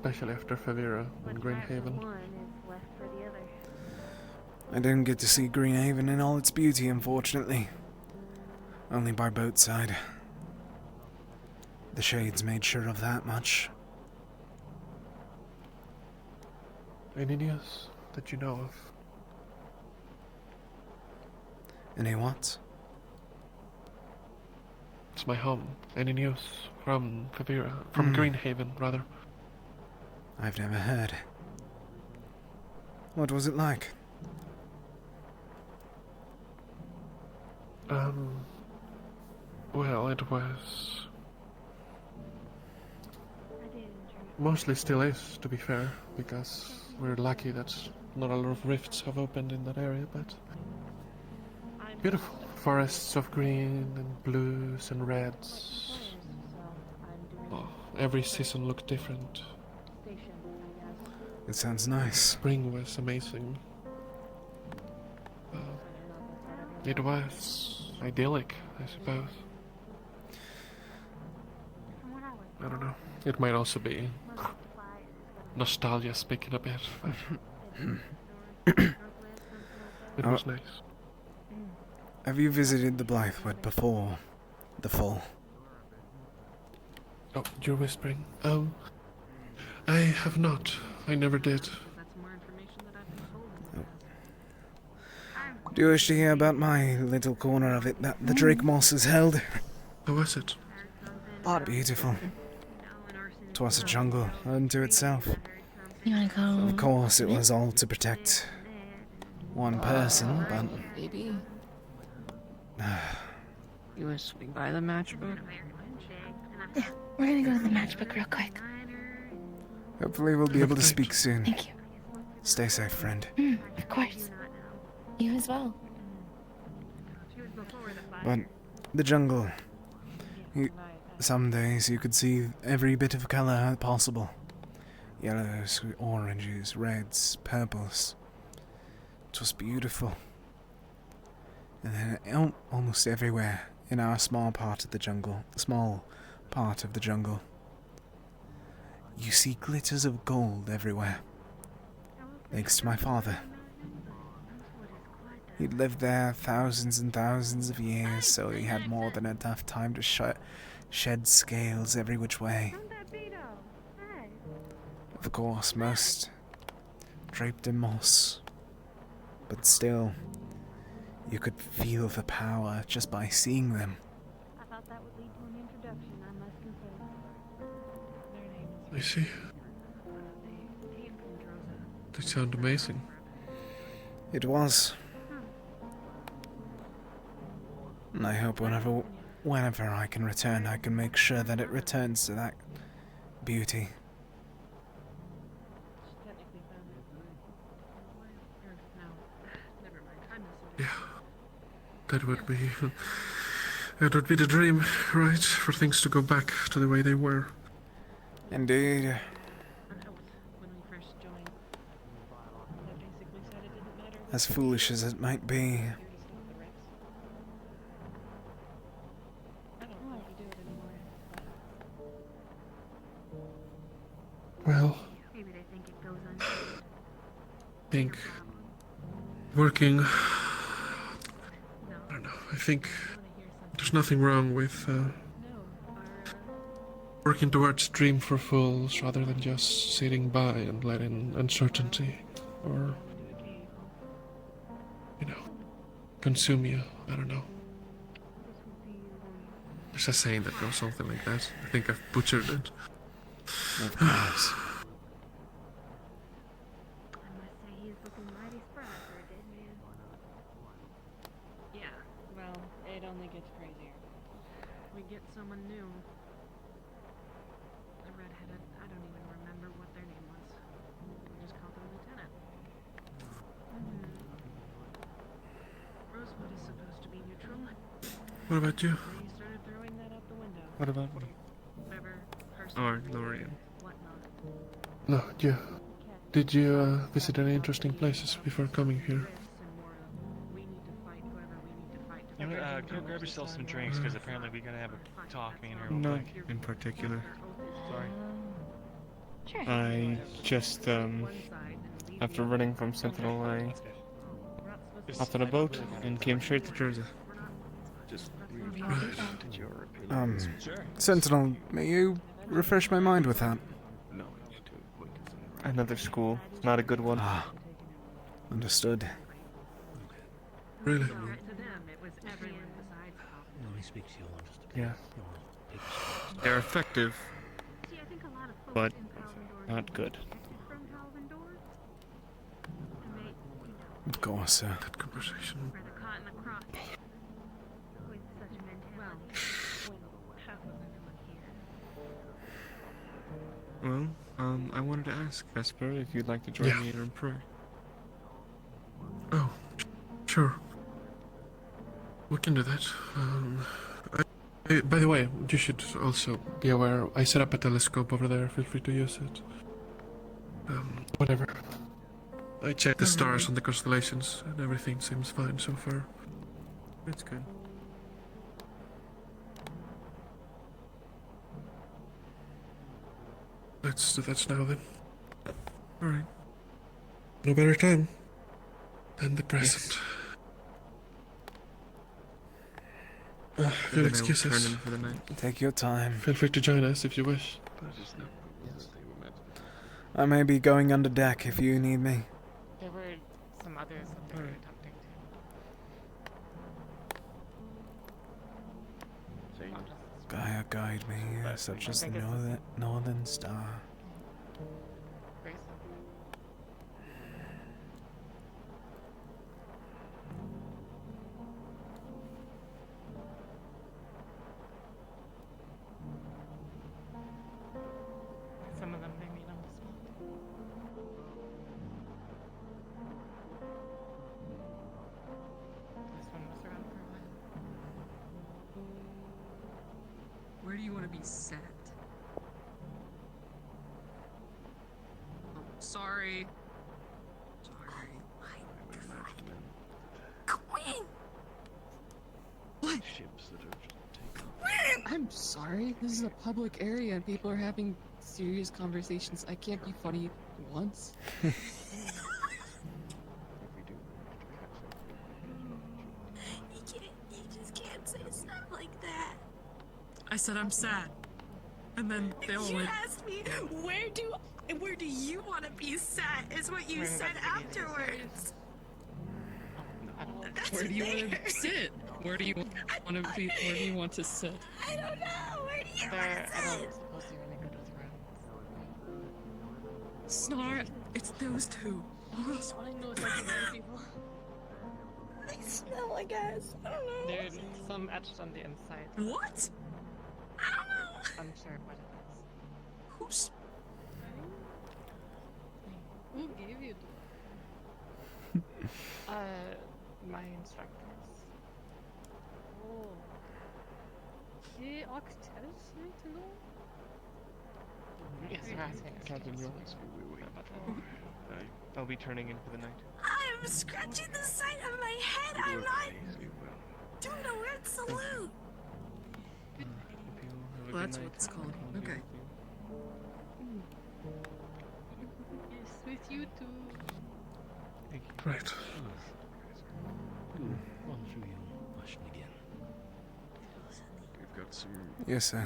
Speaker 17: especially after Favira and Greenhaven.
Speaker 22: One is left for the other.
Speaker 1: I didn't get to see Greenhaven in all its beauty, unfortunately. Only by boatside. The Shades made sure of that much.
Speaker 17: Any news that you know of?
Speaker 1: Any what?
Speaker 17: It's my home. Any news from Favira? From Greenhaven, rather.
Speaker 1: I've never heard. What was it like?
Speaker 17: Well, it was... Mostly still is, to be fair, because we're lucky that not a lot of rifts have opened in that area, but... Beautiful. Forests of green and blues and reds. Oh, every season looked different.
Speaker 1: It sounds nice.
Speaker 17: Spring was amazing. It was idyllic, I suppose. I don't know. It might also be nostalgia speaking a bit, but it was nice.
Speaker 1: Have you visited the Blythewood before the fall?
Speaker 17: Oh, you're whispering. I have not. I never did.
Speaker 1: Do you wish to hear about my little corner of it that the Drake Moss has held?
Speaker 17: How was it?
Speaker 1: Beautiful. 'Twas a jungle unto itself.
Speaker 21: You wanna go?
Speaker 1: Of course, it was all to protect one person, but...
Speaker 15: Baby. You wanna swing by the matchbook?
Speaker 21: Yeah, we're gonna go to the matchbook real quick.
Speaker 1: Hopefully we'll be able to speak soon.
Speaker 21: Thank you.
Speaker 1: Stay safe, friend.
Speaker 21: Of course. You as well.
Speaker 1: But the jungle... Some days you could see every bit of colour possible. Yellows, oranges, reds, purples. It was beautiful. And then almost everywhere in our small part of the jungle, you see glitters of gold everywhere. Thanks to my father. He'd lived there thousands and thousands of years, so he had more than enough time to shed scales every which way. Of course, most draped in moss. But still, you could feel the power just by seeing them.
Speaker 22: I thought that would lead to an introduction, I must confess.
Speaker 17: I see. They sound amazing.
Speaker 1: It was. And I hope whenever I can return, I can make sure that it returns to that beauty.
Speaker 17: Yeah, that would be the dream, right? For things to go back to the way they were.
Speaker 1: Indeed. As foolish as it might be.
Speaker 17: Well, I think working, I don't know, I think there's nothing wrong with working towards dream for fools rather than just sitting by and letting uncertainty or, consume you. I don't know. There's a saying that goes something like that. I think I've butchered it.
Speaker 1: Of course.
Speaker 19: Yeah, well, it only gets crazier. We get someone new. A redheaded, I don't even remember what their name was. We just called them Lieutenant. Rosewood is supposed to be neutral.
Speaker 17: What about you?
Speaker 19: He started throwing that out the window.
Speaker 17: What about me?
Speaker 19: Whatever
Speaker 17: Or Lorraine?
Speaker 19: whatnot.
Speaker 17: No, yeah. Did you visit any interesting places before coming here?
Speaker 9: Go grab yourself some drinks, because apparently we gotta have a talk, me and her.
Speaker 17: Not in particular.
Speaker 9: Sorry.
Speaker 17: I just, after running from Sentinel, I hopped on a boat and came straight to Jersey.
Speaker 1: Sentinel, may you refresh my mind with that?
Speaker 17: Another school, not a good one.
Speaker 1: Ah, understood.
Speaker 17: Really? Yeah. They're effective, but not good.
Speaker 1: Of course, sir.
Speaker 17: That conversation. Well, I wanted to ask Vesper if you'd like to join me in prayer. Oh, sure. We can do that. By the way, you should also be aware, I set up a telescope over there, feel free to use it. Whatever. I checked the stars on the constellations, and everything seems fine so far. That's good. Let's do that now then. Alright. No better time than the present. You'll excuse us.
Speaker 1: Take your time.
Speaker 17: Feel free to join us if you wish.
Speaker 1: I may be going under deck if you need me.
Speaker 4: There were some others that they were attempting to.
Speaker 1: Gaia guide me, such as the northern star.
Speaker 4: Some of them they meet on the spot. This one was around for a while.
Speaker 5: Where do you want to be set? Oh, sorry. Sorry.
Speaker 10: Quinn!
Speaker 5: What?
Speaker 15: Ships that are I'm sorry. This is a public area and people are having serious conversations. I can't be funny once.
Speaker 10: You just can't say stuff like that.
Speaker 5: I said I'm sad. And then they all
Speaker 10: You
Speaker 5: went.
Speaker 10: asked me, where do you want to be sat? Is what you said afterwards. That's
Speaker 15: Where do you want
Speaker 10: fair.
Speaker 15: to sit? Where do you want to be? Where do you want to sit?
Speaker 10: I don't know. Where do you
Speaker 4: They're,
Speaker 10: want to
Speaker 4: I don't
Speaker 10: sit?
Speaker 4: suppose they're really good with rounds.
Speaker 5: Snar, it's those two.
Speaker 15: All I know is I can hear people.
Speaker 10: They smell like ass. I don't know.
Speaker 4: There's some etched on the inside.
Speaker 5: What?
Speaker 10: I don't know.
Speaker 4: Unsure what it is.
Speaker 5: Who's?
Speaker 15: Who gave you
Speaker 4: My instructors.
Speaker 15: Oh.
Speaker 4: Yes, they're asking.
Speaker 17: Captain Jones. I'll be turning in for the night.
Speaker 10: I'm scratching the side of my head. I'm not. Don't know where to salute.
Speaker 5: Well, that's what it's called. Okay.
Speaker 15: Yes, with you too.
Speaker 17: Right.
Speaker 13: Run through your question again.
Speaker 12: We've got some.
Speaker 1: Yes, sir.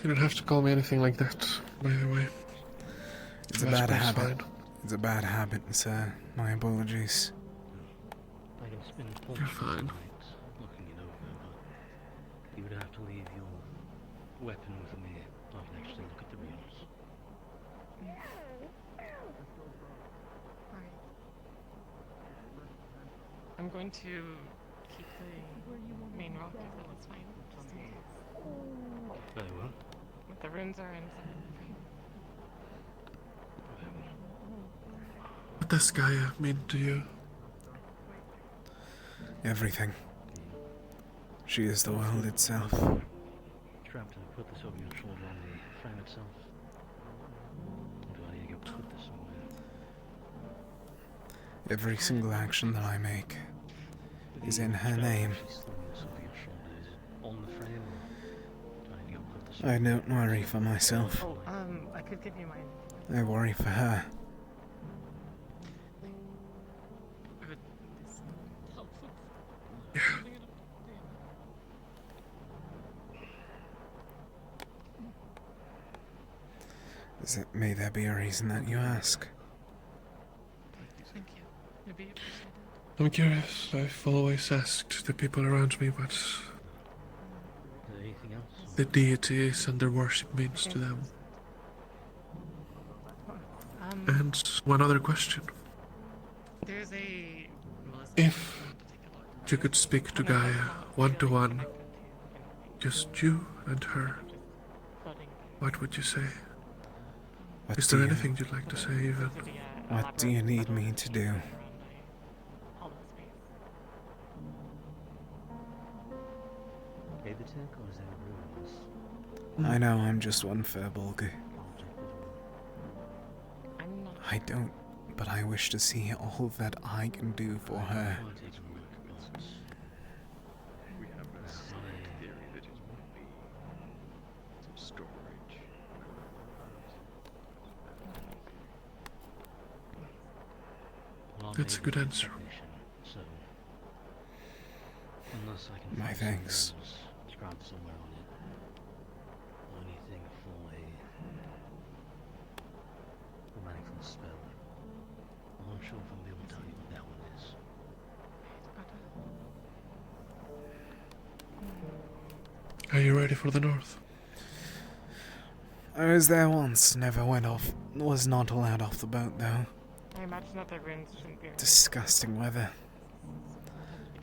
Speaker 17: You don't have to call me anything like that, by the way.
Speaker 1: It's a bad habit. It's a bad habit, sir. My apologies.
Speaker 13: I can spend
Speaker 17: You're fine.
Speaker 13: nights looking it over, but you would have to leave your weapon with me. I can actually look at the runes.
Speaker 4: I'm going to keep the main rock if that's fine. Just in case.
Speaker 13: Very well.
Speaker 4: But the runes are inside.
Speaker 17: What does Gaia mean to you?
Speaker 1: Everything. She is the world itself.
Speaker 13: Trapped and put this over your shoulder on the frame itself. Do I need to go put this somewhere?
Speaker 1: Every single action that I make is in her name.
Speaker 13: She's throwing this over your shoulder. Is it on the frame or
Speaker 1: I don't worry for myself.
Speaker 8: Oh, I could give you my.
Speaker 1: I worry for her. May there be a reason that you ask?
Speaker 8: Thank you. It'd be appreciated.
Speaker 17: I'm curious. I've always asked the people around me what
Speaker 8: Anything else?
Speaker 17: the deities and their worship means to them. And one other question.
Speaker 8: There's a.
Speaker 17: If you could speak to Gaia one-to-one, just you and her, what would you say? Is there anything you'd like to say, even?
Speaker 1: What do you need me to do? I know I'm just one Firbolg. I don't, but I wish to see all that I can do for her.
Speaker 6: We have a scientific theory that it might be some storage.
Speaker 17: That's a good answer.
Speaker 1: My thanks.
Speaker 8: Inscribed somewhere on it. Anything for a manifold spell. I'm not sure if I'll be able to tell you what that one is.
Speaker 17: Are you ready for the north?
Speaker 1: I was there once, never went off, was not allowed off the boat though.
Speaker 19: I imagine that the runes shouldn't be.
Speaker 1: Disgusting weather.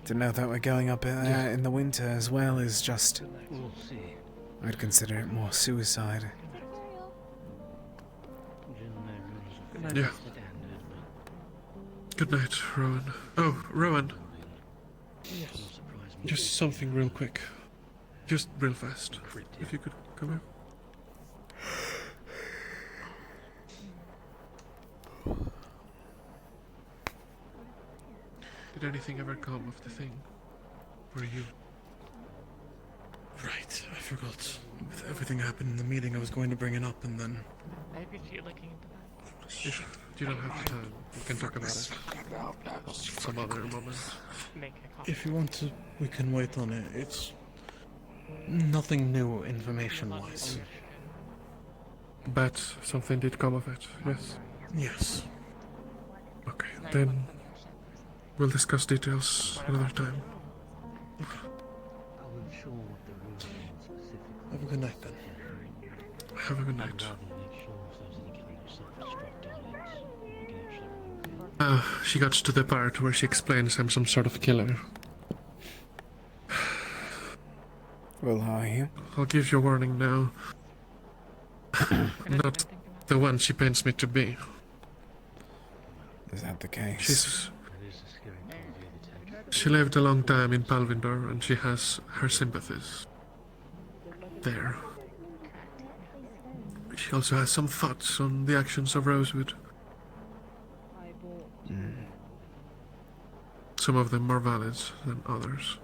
Speaker 1: To know that we're going up in the winter as well is just...
Speaker 8: We'll see.
Speaker 1: I'd consider it more suicide.
Speaker 17: Yeah. Good night, Rowan. Oh, Rowan.
Speaker 8: Yes.
Speaker 17: Just something real quick. Just real fast. If you could come here. Did anything ever come of the thing? For you?
Speaker 16: Right, I forgot. With everything happened in the meeting, I was going to bring it up, and then...
Speaker 19: I appreciate looking into that.
Speaker 17: You don't have time. We can talk about it some other moment.
Speaker 19: Make a copy.
Speaker 16: If you want to, we can wait on it. It's... nothing new information-wise.
Speaker 17: But something did come of it, yes?
Speaker 16: Yes.
Speaker 17: Okay, then we'll discuss details another time.
Speaker 16: Have a good night then.
Speaker 17: Have a good night. She got to the part where she explains I'm some sort of killer.
Speaker 1: Well, are you?
Speaker 17: I'll give you a warning now. Not the one she paints me to be.
Speaker 1: Is that the case?
Speaker 17: She lived a long time in Palvindor, and she has her sympathies there. She also has some thoughts on the actions of Rosewood. Some of them more valid than others.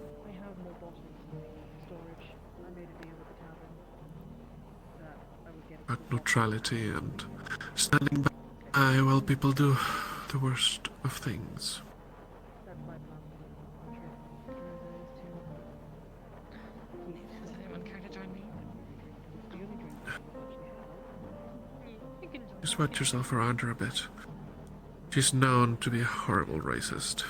Speaker 17: But neutrality and standing by while people do the worst of things.
Speaker 19: Does anyone care to join me?
Speaker 17: Just watch yourself around her a bit. She's known to be a horrible racist.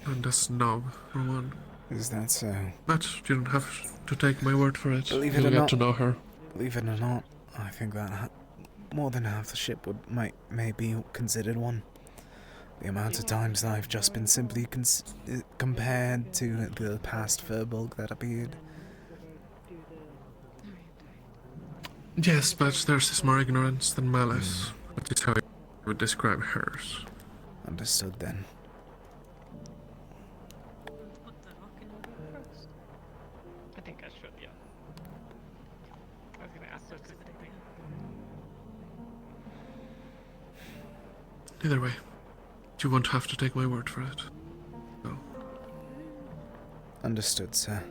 Speaker 17: And a snob, for one.
Speaker 1: Is that so?
Speaker 17: But you don't have to take my word for it.
Speaker 1: Believe
Speaker 17: You'll
Speaker 1: it or
Speaker 17: get
Speaker 1: not,
Speaker 17: to know her.
Speaker 1: Believe it or not, I think that more than half the ship may be considered one. The amount of times that I've just been simply compared to the past Firbolg that appeared.
Speaker 17: Yes, but theirs is more ignorance than malice. That is how I would describe hers.
Speaker 1: Understood then.
Speaker 19: I think I should, yeah. I was gonna ask her to
Speaker 17: Either way, you won't have to take my word for it. No.
Speaker 1: Understood, sir.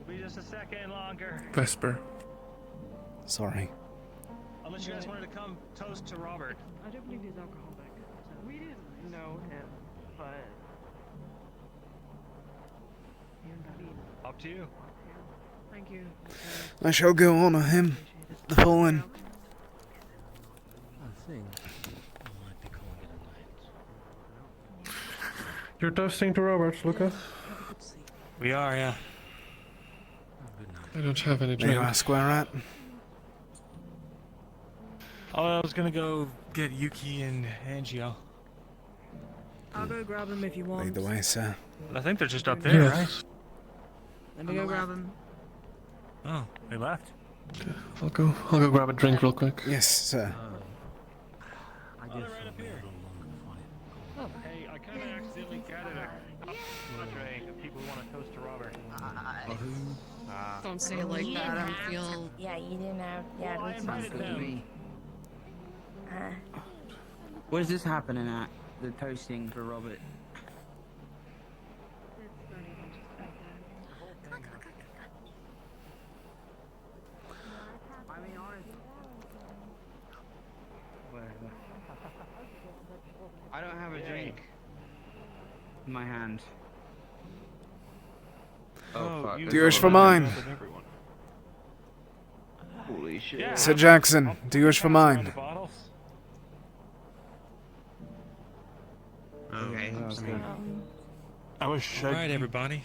Speaker 8: Be just a second longer.
Speaker 17: Vesper,
Speaker 1: Sorry.
Speaker 9: Unless you guys wanted to come toast to Robert.
Speaker 14: I don't believe he's alcoholic. So. We didn't know him, but.
Speaker 9: Up to you.
Speaker 14: Thank you.
Speaker 1: I shall go honour him, the fallen.
Speaker 18: I think I might be calling it a night.
Speaker 17: You're toasting to Robert, Luca?
Speaker 9: We are, yeah.
Speaker 17: I don't have any
Speaker 1: May you
Speaker 17: drink.
Speaker 1: ask where at?
Speaker 9: Oh, I was gonna go get Yuki and Angio.
Speaker 14: I'll go grab him if you want.
Speaker 1: Lead the way, sir.
Speaker 9: I think they're just up there,
Speaker 17: Yes.
Speaker 9: right?
Speaker 14: Let me go grab him.
Speaker 9: Oh, they left.
Speaker 17: I'll go grab a drink real quick.
Speaker 1: Yes, sir.
Speaker 18: I guess right up here.
Speaker 9: Oh, hey, I kind of accidentally gathered a cadre of people who want to toast to Robert.
Speaker 5: Don't say it like that. I feel.
Speaker 20: Yeah, you didn't have. Yeah,
Speaker 9: Well, I invited them.
Speaker 3: What is this happening at? The toasting for Robert. I don't have a drink in my hand. Oh, fuck.
Speaker 1: Do you wish for mine?
Speaker 3: Holy shit.
Speaker 9: Yeah.
Speaker 1: Sir Jackson, do you wish for mine?
Speaker 3: Okay,
Speaker 11: I wish
Speaker 9: All right, everybody.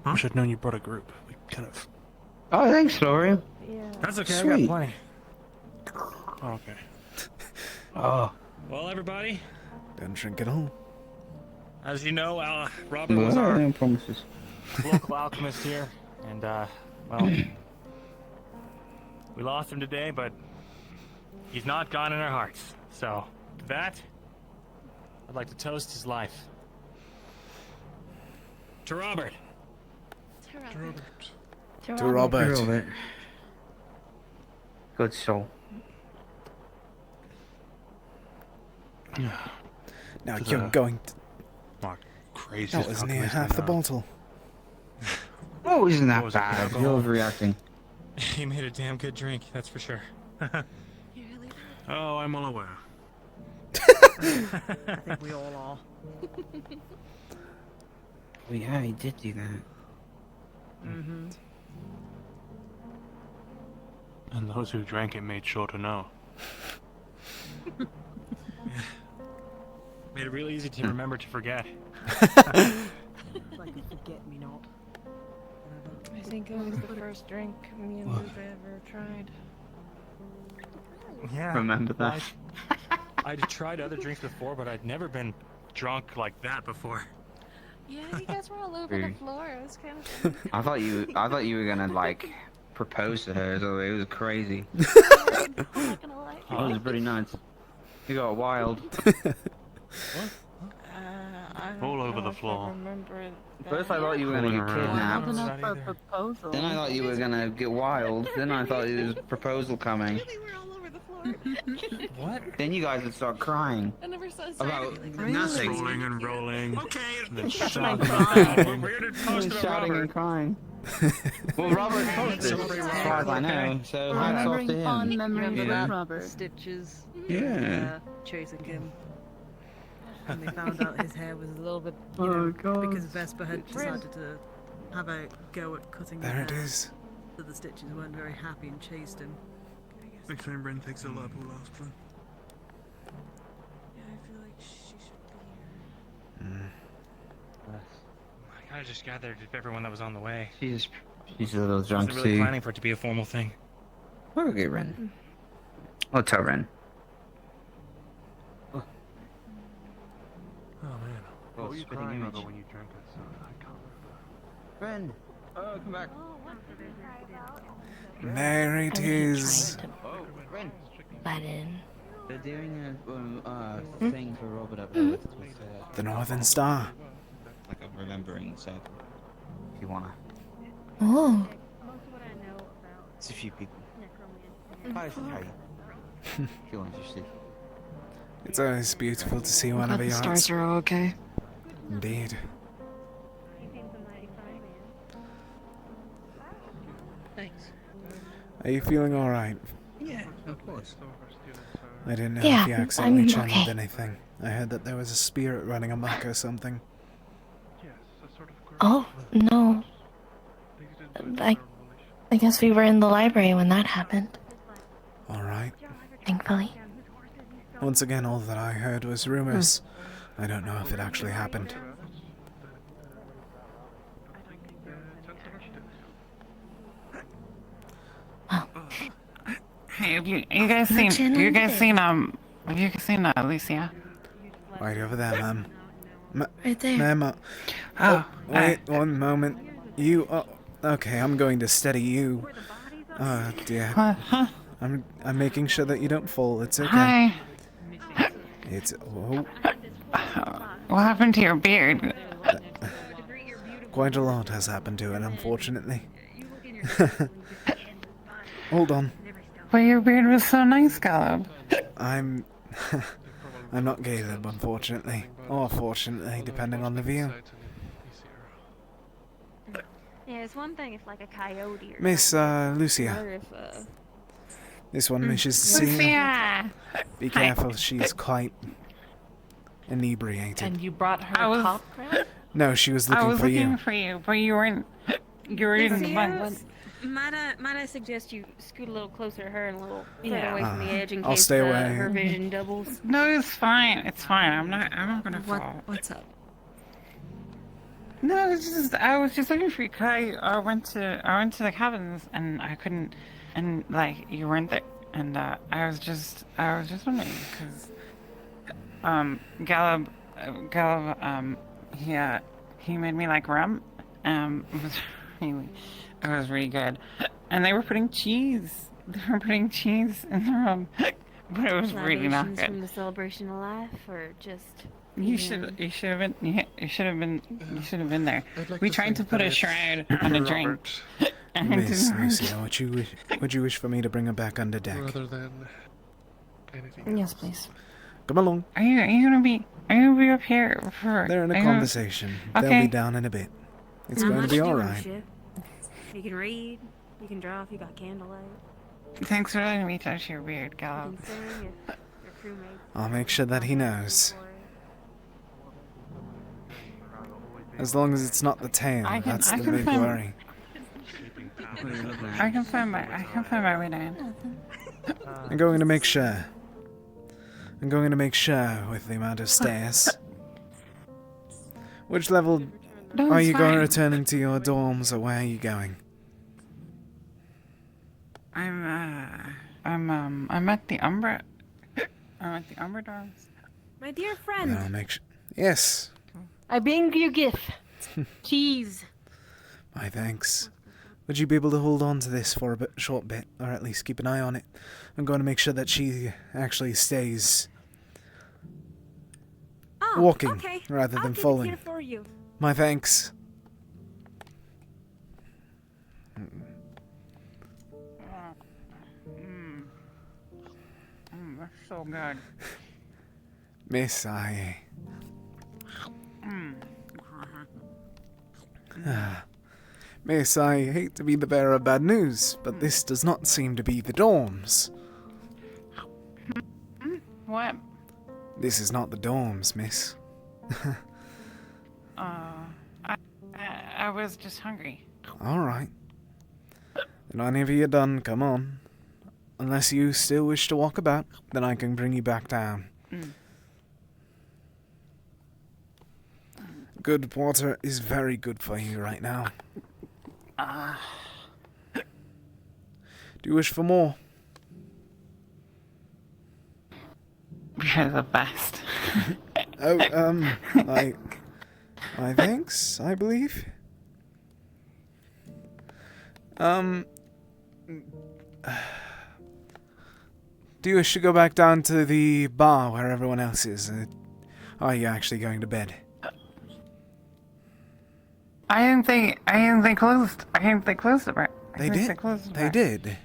Speaker 11: I wish I'd known you brought a group. We kind of.
Speaker 3: Oh, thanks, Florian.
Speaker 9: That's okay, I
Speaker 3: Sweet.
Speaker 9: got plenty.
Speaker 11: Oh, okay.
Speaker 9: Oh. Well, everybody,
Speaker 1: Don't drink at all.
Speaker 9: as you know, Robert was our
Speaker 3: No promises.
Speaker 9: local alchemist here, and, well, we lost him today, but he's not gone in our hearts. So, to that, I'd like to toast his life. To Robert.
Speaker 1: To Robert.
Speaker 3: Good soul.
Speaker 1: Now
Speaker 11: To
Speaker 1: you're
Speaker 11: the-
Speaker 1: going to...
Speaker 11: Mark, crazy.
Speaker 1: That was near half the bottle.
Speaker 3: Oh, isn't that
Speaker 9: What was it,
Speaker 3: bad?
Speaker 9: alcohol?
Speaker 3: You're overreacting.
Speaker 9: He made a damn good drink, that's for sure.
Speaker 11: Oh, I'm well aware.
Speaker 14: I think we all are.
Speaker 3: Well, yeah, he did do that.
Speaker 14: Mm-hmm.
Speaker 11: And those who drank it made sure to know.
Speaker 9: Made it real easy to remember to forget.
Speaker 14: Like a forget-me-not.
Speaker 15: I think it was the first drink me and Luca ever tried.
Speaker 9: Yeah.
Speaker 3: Remember that.
Speaker 9: I'd tried other drinks before, but I'd never been drunk like that before.
Speaker 20: Yeah, you guys were all over the
Speaker 3: Rude.
Speaker 20: floor. It was kind of funny.
Speaker 3: I thought you were gonna like propose to her. So it was crazy.
Speaker 20: I'm not gonna lie.
Speaker 3: It was pretty nuts. You got wild.
Speaker 15: I don't
Speaker 11: All over
Speaker 15: know
Speaker 11: the
Speaker 15: if I
Speaker 11: floor.
Speaker 15: remember
Speaker 3: First I thought you were gonna get
Speaker 11: Fooling around.
Speaker 3: kidnapped.
Speaker 20: Enough for a proposal.
Speaker 3: Then I thought you were gonna get wild. Then I thought there was a proposal coming.
Speaker 20: Really, we're all over the floor.
Speaker 9: What?
Speaker 3: Then you guys would start crying
Speaker 20: I never saw sorry.
Speaker 3: about nothing.
Speaker 11: Rolling and rolling.
Speaker 9: Okay.
Speaker 11: And then
Speaker 20: Shouting
Speaker 11: shouting.
Speaker 20: and
Speaker 9: We're here to toast to
Speaker 3: Shouting
Speaker 9: Robert.
Speaker 3: and crying. Well, Robert posted, as far as I know. So hats off to
Speaker 20: Remembering fond
Speaker 3: him.
Speaker 20: memories
Speaker 3: Yeah.
Speaker 20: of Robert.
Speaker 14: Stitches.
Speaker 3: Yeah.
Speaker 14: Chasing him. And they found out his hair was a little bit, you know, because Vespa had decided to have a go at cutting
Speaker 1: There
Speaker 14: his
Speaker 1: it
Speaker 14: hair.
Speaker 1: is.
Speaker 14: So the Stitches weren't very happy and chased him.
Speaker 6: Next time Bren takes a lap, we'll ask for.
Speaker 14: Yeah, I feel like she should be here.
Speaker 9: I kinda just gathered everyone that was on the way.
Speaker 3: She's a little drunk
Speaker 9: Wasn't really
Speaker 3: too.
Speaker 9: planning for it to be a formal thing.
Speaker 3: We'll get Ren. I'll tell Ren.
Speaker 11: Oh man.
Speaker 3: Well,
Speaker 11: What were you
Speaker 3: spitting
Speaker 11: crying
Speaker 3: image.
Speaker 11: over when you drank it? So I can't remember.
Speaker 3: Ren. Oh, come back.
Speaker 1: There it is.
Speaker 3: Oh, Ren.
Speaker 20: Butt in.
Speaker 3: They're doing a thing for Robert up there with
Speaker 1: The Northern Star.
Speaker 3: like a remembering circle. If you wanna.
Speaker 20: Oh.
Speaker 22: Most of what I know about
Speaker 3: It's a few people.
Speaker 22: necromancy.
Speaker 3: Hi, if you're interested.
Speaker 1: It's always beautiful to see one
Speaker 15: Glad
Speaker 1: of
Speaker 15: the
Speaker 1: your
Speaker 15: stars are all okay.
Speaker 1: Indeed.
Speaker 22: He seems a mighty fine man.
Speaker 14: Thanks.
Speaker 1: Are you feeling alright?
Speaker 3: Yeah, of course.
Speaker 1: I didn't know
Speaker 20: Yeah,
Speaker 1: if you accidentally
Speaker 20: I'm
Speaker 1: channeled
Speaker 20: okay.
Speaker 1: anything. I heard that there was a spirit running amok or something.
Speaker 20: Oh, no. I guess we were in the library when that happened.
Speaker 1: Alright.
Speaker 20: Thankfully.
Speaker 1: Once again, all that I heard was rumors. I don't know if it actually happened.
Speaker 4: Hey, have you guys seen Alicia?
Speaker 1: Right over there, ma'am.
Speaker 20: Right there.
Speaker 1: Ma'am, wait one moment. You, okay, I'm going to steady you. Oh, dear.
Speaker 4: Huh?
Speaker 1: I'm making sure that you don't fall. It's okay.
Speaker 4: Hi.
Speaker 1: It's, oh.
Speaker 4: What happened to your beard?
Speaker 1: Quite a lot has happened to it, unfortunately. Hold on.
Speaker 4: But your beard was so nice, Caleb.
Speaker 1: I'm not Caleb, unfortunately. Or fortunately, depending on the view.
Speaker 22: Yeah, it's one thing if like a coyote or
Speaker 1: Miss,
Speaker 22: something.
Speaker 1: Lucia.
Speaker 22: Another if,
Speaker 1: This one wishes to see you.
Speaker 4: Lucia!
Speaker 1: Be careful, she is quite inebriated.
Speaker 19: And you brought her top crowd?
Speaker 1: No, she was looking for you.
Speaker 4: I was looking for you, but you weren't. You were in the bunch.
Speaker 22: Might I suggest you scoot a little closer to her and a little further away from the edge in
Speaker 1: I'll
Speaker 22: case
Speaker 1: stay away.
Speaker 22: her vision doubles?
Speaker 4: No, it's fine. It's fine. I'm not gonna fall.
Speaker 19: What's up?
Speaker 4: No, it's just I was just looking for you. 'Cause I went to the cabins and I couldn't, and like you weren't there, and I was just wondering because Gallup, he made me like rum. It was really good, and they were putting cheese. They were putting cheese in the rum, but it was really not
Speaker 22: Libations
Speaker 4: good.
Speaker 22: from the celebration of life, or just
Speaker 4: You should have been there. We tried to put a shroud on a drink. And it
Speaker 1: Miss
Speaker 4: didn't work.
Speaker 1: Lucia, would you wish for me to bring her back under deck?
Speaker 17: Rather than anything.
Speaker 20: Yes, please.
Speaker 1: Come along.
Speaker 4: Are you gonna be up here for?
Speaker 1: They're in a conversation.
Speaker 4: Okay.
Speaker 1: They'll be down in a bit. It's
Speaker 22: Not
Speaker 1: going to
Speaker 22: much
Speaker 1: be
Speaker 22: doing
Speaker 1: alright.
Speaker 22: shit. You can read, you can draw if you got candlelight.
Speaker 4: Thanks for letting me touch your beard, Gallup.
Speaker 22: You can sing if your crewmates.
Speaker 1: I'll make sure that he knows. As long as it's not the tail, that's the big worry.
Speaker 4: I can find my way down.
Speaker 1: I'm going to make sure. I'm going to make sure with the amount of stairs. Which level
Speaker 4: No,
Speaker 1: are
Speaker 4: it's
Speaker 1: you going
Speaker 4: fine.
Speaker 1: returning to your dorms, or where are you going?
Speaker 4: I'm at the Umbra. I'm at the Umbra dorms.
Speaker 22: My dear
Speaker 1: Then
Speaker 22: friend,
Speaker 1: I'll make sure. Yes.
Speaker 22: I bring you gift. Cheese.
Speaker 1: My thanks. Would you be able to hold on to this for a short bit, or at least keep an eye on it? I'm going to make sure that she actually stays
Speaker 22: Oh,
Speaker 1: walking
Speaker 22: okay.
Speaker 1: rather
Speaker 22: I'll
Speaker 1: than
Speaker 22: keep it
Speaker 1: falling.
Speaker 22: here for you.
Speaker 1: My thanks.
Speaker 4: That's so good.
Speaker 1: Miss, I... Miss, I hate to be the bearer of bad news, but this does not seem to be the dorms.
Speaker 4: What?
Speaker 1: This is not the dorms, miss.
Speaker 4: I was just hungry.
Speaker 1: Alright. Then whenever you're done, come on. Unless you still wish to walk about, then I can bring you back down. Good water is very good for you right now. Do you wish for more?
Speaker 4: You're the best.
Speaker 1: Oh, my thanks, I believe. Do you wish to go back down to the bar where everyone else is? Are you actually going to bed?
Speaker 4: I didn't think they closed. I didn't think they closed the bar.
Speaker 1: They did? They did?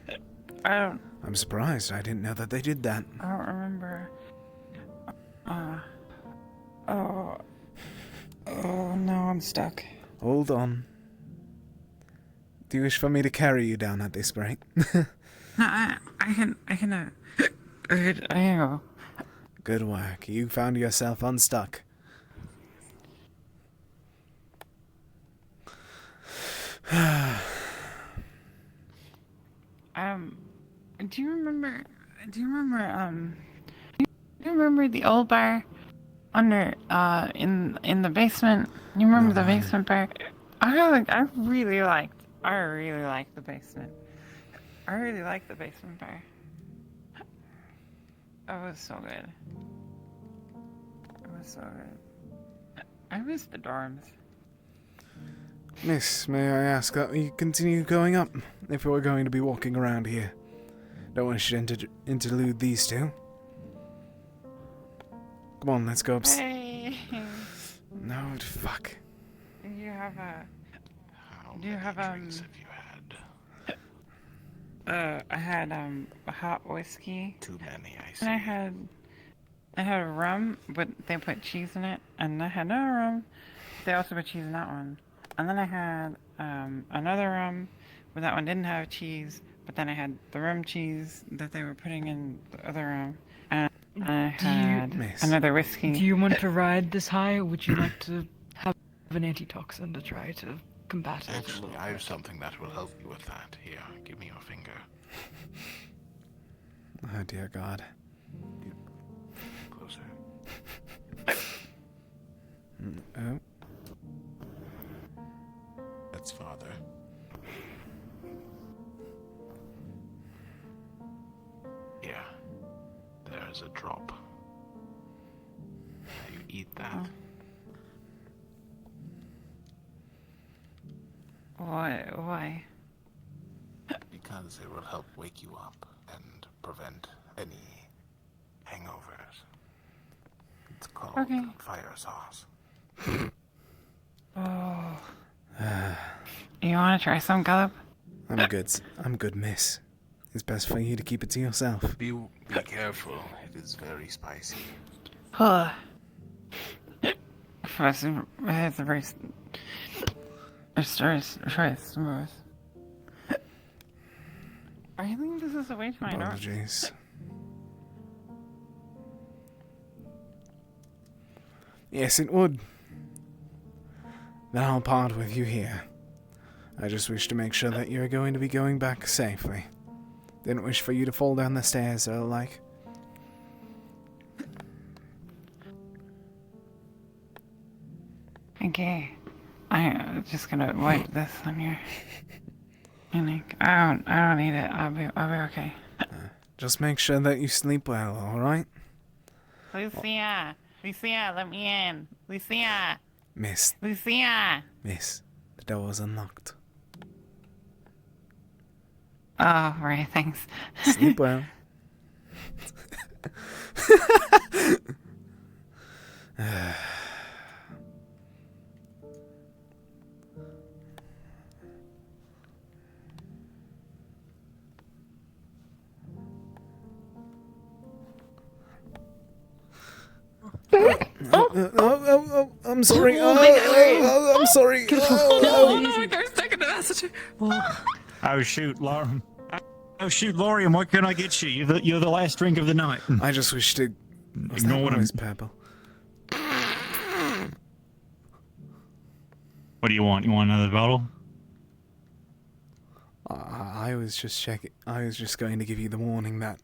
Speaker 4: I don't.
Speaker 1: I'm surprised. I didn't know that they did that.
Speaker 4: I don't remember. Oh no, I'm stuck.
Speaker 1: Hold on. Do you wish for me to carry you down at this rate?
Speaker 4: No, I can go.
Speaker 1: Good work. You found yourself unstuck.
Speaker 4: Do you remember, the old bar under, in the basement? You remember the basement bar? I really liked the basement. I really liked the basement bar. It was so good. It was so good. I miss the dorms.
Speaker 1: Miss, may I ask that we continue going up, if we're going to be walking around here? Don't want to interlude these two. Come on, let's go up.
Speaker 4: Hey.
Speaker 1: No, fuck.
Speaker 4: Do you have
Speaker 13: Drinks have you had?
Speaker 4: I had a hot whiskey.
Speaker 13: Too many, I see.
Speaker 4: And I had a rum, but they put cheese in it, and I had another rum. They also put cheese in that one. And then I had another rum, but that one didn't have cheese. But then I had the rum cheese that they were putting in the other rum, and I had another whiskey.
Speaker 15: Do you want to ride this high, or would you like to have an antitoxin to try to combat it?
Speaker 13: Actually, I have something that will help you with that. Here, give me your finger.
Speaker 1: Oh dear God.
Speaker 13: Closer.
Speaker 1: Oh.
Speaker 13: That's farther. Yeah. There's a drop. Now you eat that.
Speaker 4: Why?
Speaker 13: Because it will help wake you up and prevent any hangovers. It's called fire sauce.
Speaker 4: Oh. You want to try some, Caleb?
Speaker 1: I'm good, miss. It's best for you to keep it to yourself.
Speaker 13: Be careful. It is very spicy.
Speaker 4: Huh. It's a very... It's very smooth. I think this is a way to my door.
Speaker 1: Apologies. Yes, it would. Then I'll part with you here. I just wish to make sure that you're going to be going back safely. Didn't wish for you to fall down the stairs or like.
Speaker 4: Okay. I'm just gonna wipe this on your... I don't need it. I'll be okay.
Speaker 1: Just make sure that you sleep well, alright?
Speaker 4: Lucia, let me in. Lucia.
Speaker 1: Miss.
Speaker 4: Lucia.
Speaker 1: Miss, the door's unlocked.
Speaker 4: Oh, right, thanks.
Speaker 1: Sleep well. I'm sorry. I'm sorry.
Speaker 19: No, there's taking the message.
Speaker 9: Oh shoot, Lauren. Oh shoot, Lorian, what can I get you? You're the last drink of the night.
Speaker 1: I just wish to
Speaker 9: ignore what I'm...
Speaker 1: purple.
Speaker 9: What do you want? You want another bottle?
Speaker 1: I was just checking. I was just going to give you the warning that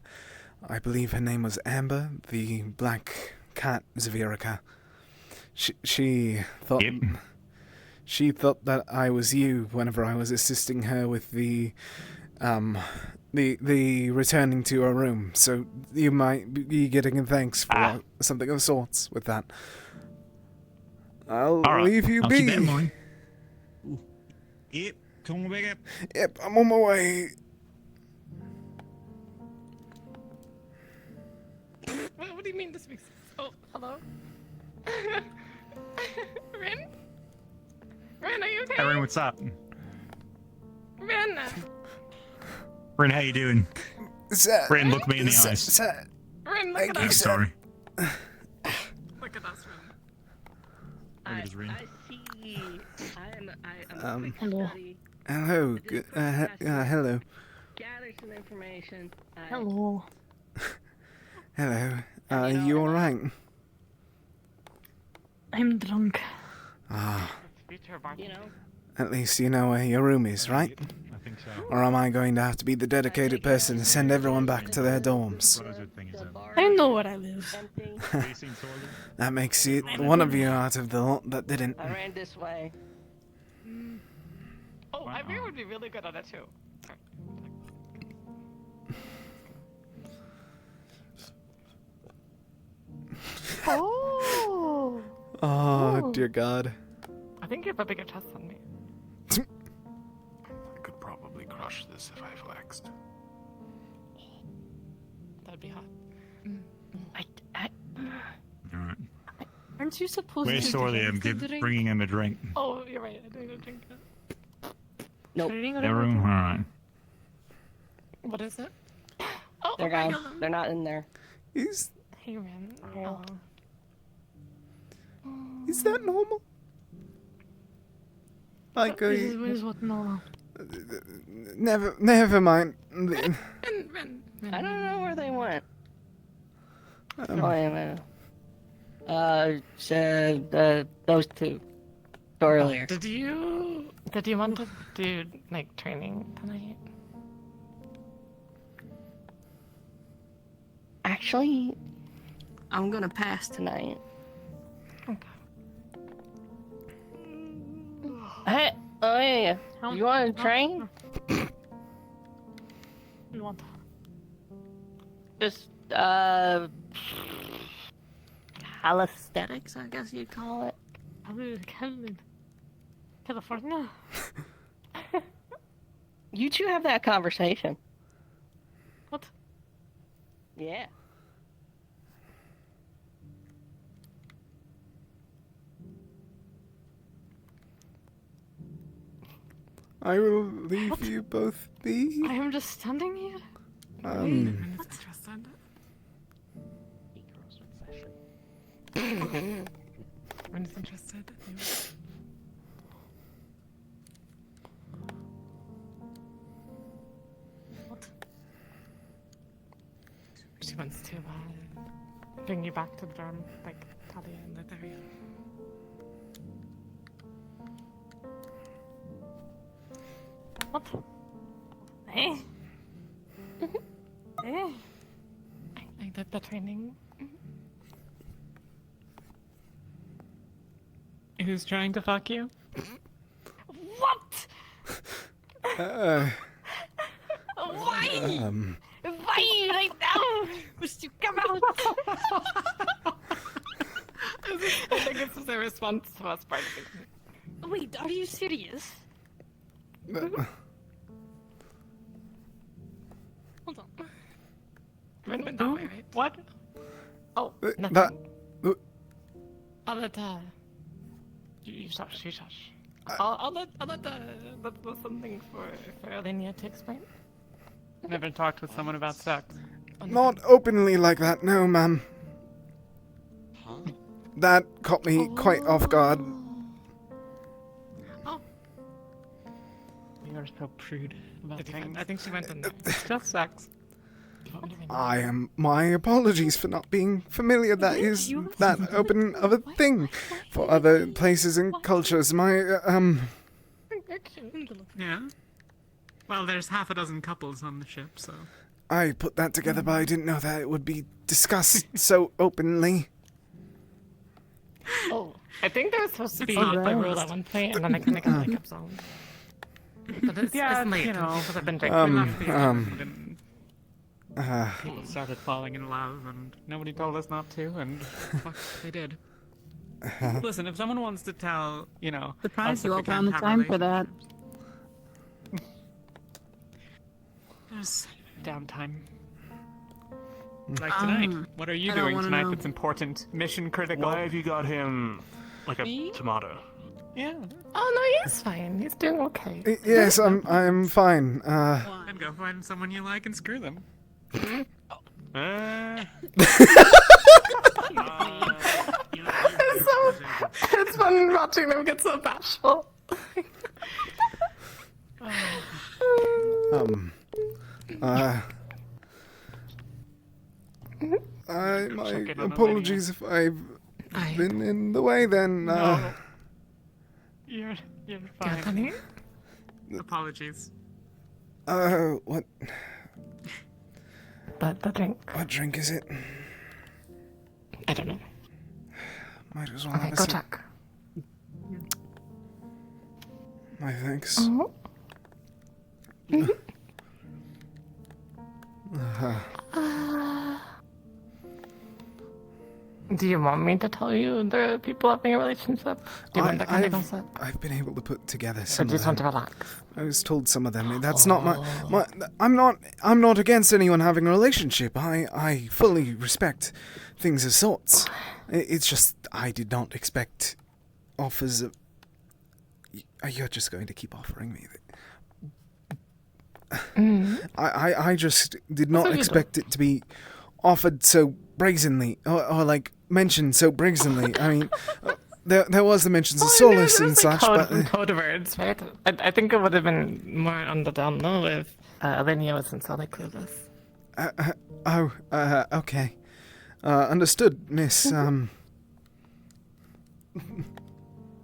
Speaker 1: I believe her name was Amber, the black cat Zavirica. She thought she thought that I was you whenever I was assisting her with the returning to her room. So you might be getting thanks for something of sorts with that. I'll leave you be.
Speaker 9: Keep that in mind. Yep, come on back up.
Speaker 1: Yep, I'm on my way.
Speaker 19: What do you mean this makes sense? Oh, hello? Rin? Rin, are you okay?
Speaker 9: Hey, Rin, what's up?
Speaker 19: Rin!
Speaker 9: Rin, how you doing? Rin, look me in the eyes.
Speaker 19: Rin, look at us.
Speaker 9: I'm sorry.
Speaker 19: Look at us, Rin.
Speaker 9: Look at us, Rin.
Speaker 21: I see. I'm
Speaker 1: Hello. Hello. Hello.
Speaker 21: Gather Some information.
Speaker 15: Hello.
Speaker 1: Hello. You alright?
Speaker 15: I'm drunk.
Speaker 1: Ah.
Speaker 21: You know,
Speaker 1: At least you know where your room is, right?
Speaker 9: I think so.
Speaker 1: Or am I going to have to be the dedicated person to send everyone back to their dorms?
Speaker 15: I know where I live.
Speaker 1: That makes it one of you out of the lot that didn't.
Speaker 21: I ran this way.
Speaker 4: Oh, I think would be really good on it too.
Speaker 15: Oh.
Speaker 1: Oh, dear God.
Speaker 4: I think you have a bigger chest than me.
Speaker 13: I could probably crush this if I flexed.
Speaker 4: That'd be hot.
Speaker 9: Alright.
Speaker 15: Aren't you supposed
Speaker 9: Where's
Speaker 15: to
Speaker 9: Sorlium? Bringing him a drink.
Speaker 4: Oh, you're right. I didn't drink it.
Speaker 21: Nope.
Speaker 9: Their room? Alright.
Speaker 4: What is it?
Speaker 21: They're gone. They're not in there.
Speaker 1: Is
Speaker 4: Hey, man.
Speaker 1: is that normal? Like,
Speaker 15: Is what normal?
Speaker 1: never mind.
Speaker 21: I don't know where they went. Wait a minute. Those two. Earlier.
Speaker 4: Did you want to do like training tonight?
Speaker 21: Actually, I'm gonna pass tonight.
Speaker 4: Okay.
Speaker 21: Hey, oh yeah. You want to train?
Speaker 4: You want?
Speaker 21: Just calisthenics, I guess you'd call it.
Speaker 4: California.
Speaker 21: You two have that conversation.
Speaker 4: What?
Speaker 21: Yeah.
Speaker 1: I will leave you both be.
Speaker 4: I am just standing here.
Speaker 1: Um.
Speaker 4: Interested. When is interested? What? She wants to bring you back to the dorm, like Talia and that area. What? Hey? Hey? I did the training. Who's trying to fuck you? What?
Speaker 21: Why?
Speaker 4: Why right now? Must you come out? I think this is a response to us part of it. Wait, are you serious? Hold on. Went that way, right? What? Oh, nothing.
Speaker 1: That.
Speaker 4: I'll let you shush. I'll let that's something for Alenia to explain. Never talked with someone about sex.
Speaker 1: Not openly like that, no, ma'am. That caught me quite off guard.
Speaker 4: Oh. You're so prude about things. I think she meant just sex.
Speaker 1: My apologies for not being familiar. That is that open of a thing for other places and cultures.
Speaker 4: Yeah. Well, there's half a dozen couples on the ship, so.
Speaker 1: I put that together, but I didn't know that it would be discussed so openly.
Speaker 4: Oh, I think there was supposed to be a rule at one point, and then I kind of got like upset. But it's late, you know, because I've been drinking. People started falling in love, and nobody told us not to, and fuck, they did. Listen, if someone wants to tell, you know,
Speaker 19: Surprised you all found the time for that.
Speaker 4: There's downtime. Like tonight. What are you doing tonight that's important? Mission critical.
Speaker 11: Why have you got him like a
Speaker 4: Me?
Speaker 11: tomato?
Speaker 4: Yeah. Oh no, he's fine. He's doing okay.
Speaker 1: Yes, I'm fine.
Speaker 4: And go find someone you like and screw them. It's fun watching them get so bashful.
Speaker 1: My
Speaker 9: Check it on
Speaker 1: apologies if I've been in the way then.
Speaker 9: No. You're fine.
Speaker 19: Honey? Apologies.
Speaker 1: What?
Speaker 15: The drink.
Speaker 1: What drink is it?
Speaker 15: I don't know.
Speaker 1: Might as well
Speaker 15: Okay,
Speaker 1: have a
Speaker 15: go
Speaker 1: sip.
Speaker 15: check.
Speaker 1: My thanks.
Speaker 15: Oh. Do you want me to tell you the people having a relationship? Do you want that kind of gossip?
Speaker 1: I've been able to put together
Speaker 15: Or
Speaker 1: some
Speaker 15: do you
Speaker 1: of
Speaker 15: just want to
Speaker 1: them.
Speaker 15: relax?
Speaker 1: I was told some of them. That's not my. I'm not against anyone having a relationship. I fully respect things of sorts. It's just I did not expect offers of. You're just going to keep offering me. I just did not expect it to be offered so brazenly, or like mentioned so brazenly. I mean, there was the mentions of solace and such, but
Speaker 15: Code words, right? I think it would have been more on the down low if Alinea wasn't so like clueless.
Speaker 1: Okay. Understood, miss.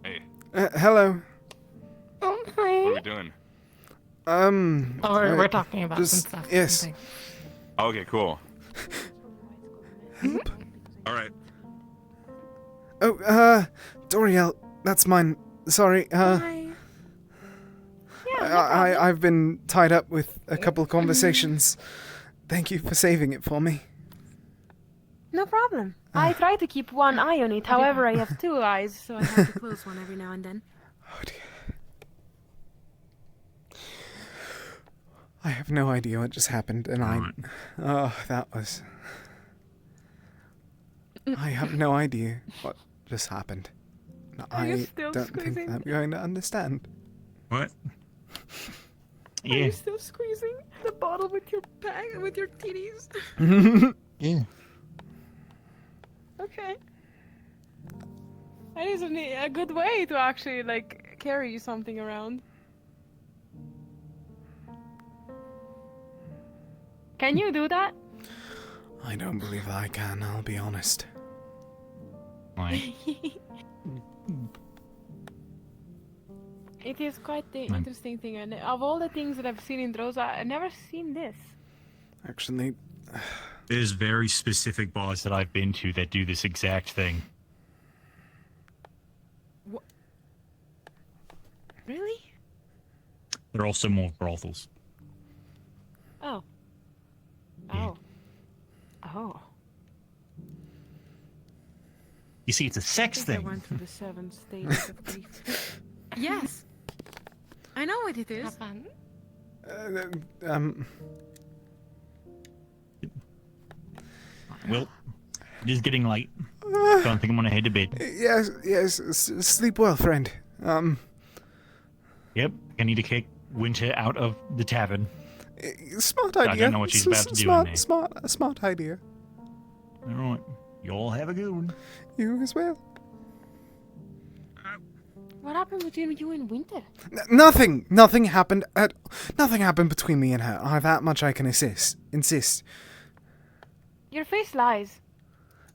Speaker 6: Hey.
Speaker 1: Hello.
Speaker 15: Oh, hi.
Speaker 6: What are we doing?
Speaker 15: We're talking about some stuff.
Speaker 1: Yes.
Speaker 6: Okay, cool. All right.
Speaker 1: Oh, Doriel, that's mine. Sorry, I've been tied up with a couple of conversations. Thank you for saving it for me.
Speaker 5: No problem. I try to keep one eye on it. However, I have two eyes, so I have to close one every now and then.
Speaker 1: I have no idea what just happened, and that was... I have no idea what just happened.
Speaker 5: Are you
Speaker 1: I
Speaker 5: still
Speaker 1: don't
Speaker 5: squeezing?
Speaker 1: think I'm going to understand.
Speaker 6: What?
Speaker 5: Are you still squeezing the bottle with your titties?
Speaker 12: Yeah.
Speaker 5: Okay. That is a good way to actually like carry something around. Can you do that?
Speaker 1: I don't believe I can, I'll be honest.
Speaker 5: It is quite the interesting thing, and of all the things that I've seen in Drosa, I've never seen this.
Speaker 1: Actually...
Speaker 2: There's very specific bars that I've been to that do this exact thing.
Speaker 5: Really?
Speaker 2: There are also more brothels.
Speaker 5: Oh.
Speaker 2: Yeah.
Speaker 5: Oh.
Speaker 2: You see, it's a sex
Speaker 5: I
Speaker 2: thing.
Speaker 5: went through the 7 stages of grief. Yes. I know what it is.
Speaker 2: Well, it is getting late. Don't think I'm gonna head to bed.
Speaker 1: Yes, sleep well, friend.
Speaker 2: Yep, I need to kick Winter out of the tavern.
Speaker 1: Smart idea.
Speaker 2: I don't know what she's about to do in there.
Speaker 1: Smart idea.
Speaker 2: Alright, you all have a good one.
Speaker 1: You as well.
Speaker 5: What happened between you and Winter?
Speaker 1: Nothing happened nothing happened between me and her. That much I can insist.
Speaker 5: Your face lies.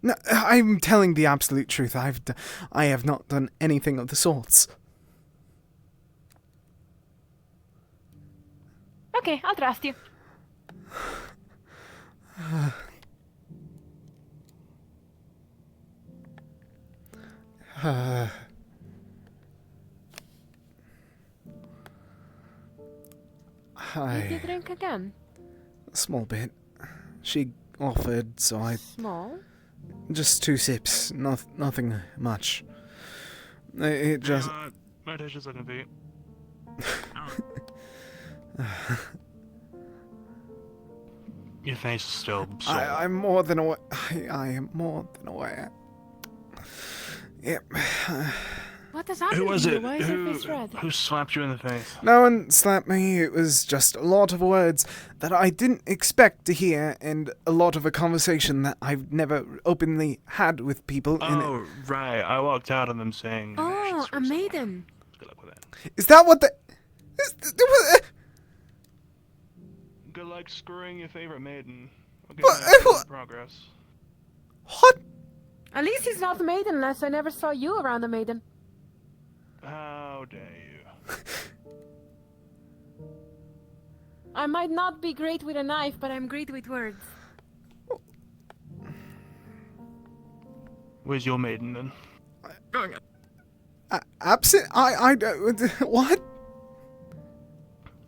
Speaker 1: No, I'm telling the absolute truth. I have not done anything of the sorts.
Speaker 5: Okay, I'll trust you. Did you drink again?
Speaker 1: A small bit. She offered, so I...
Speaker 5: Small?
Speaker 1: Just 2 sips. Nothing much. It just...
Speaker 17: My dishes are gonna be... Your face is still sore.
Speaker 1: I'm more than aware. I am more than aware. Yep.
Speaker 5: What has happened
Speaker 17: Who was
Speaker 5: to you?
Speaker 17: it?
Speaker 5: Why is your face red?
Speaker 17: Who slapped you in the face?
Speaker 1: No one slapped me. It was just a lot of words that I didn't expect to hear, and a lot of a conversation that I've never openly had with people.
Speaker 17: Oh, right. I walked out on them saying...
Speaker 5: Oh, a maiden.
Speaker 1: Is that what the...
Speaker 17: Good luck screwing your favorite maiden. I'll
Speaker 1: But-
Speaker 17: get that in progress.
Speaker 1: What?
Speaker 5: At least he's not maidenless. I never saw you around a maiden.
Speaker 11: How dare you?
Speaker 5: I might not be great with a knife, but I'm great with words.
Speaker 11: Where's your maiden then?
Speaker 1: Absent? I don't. What?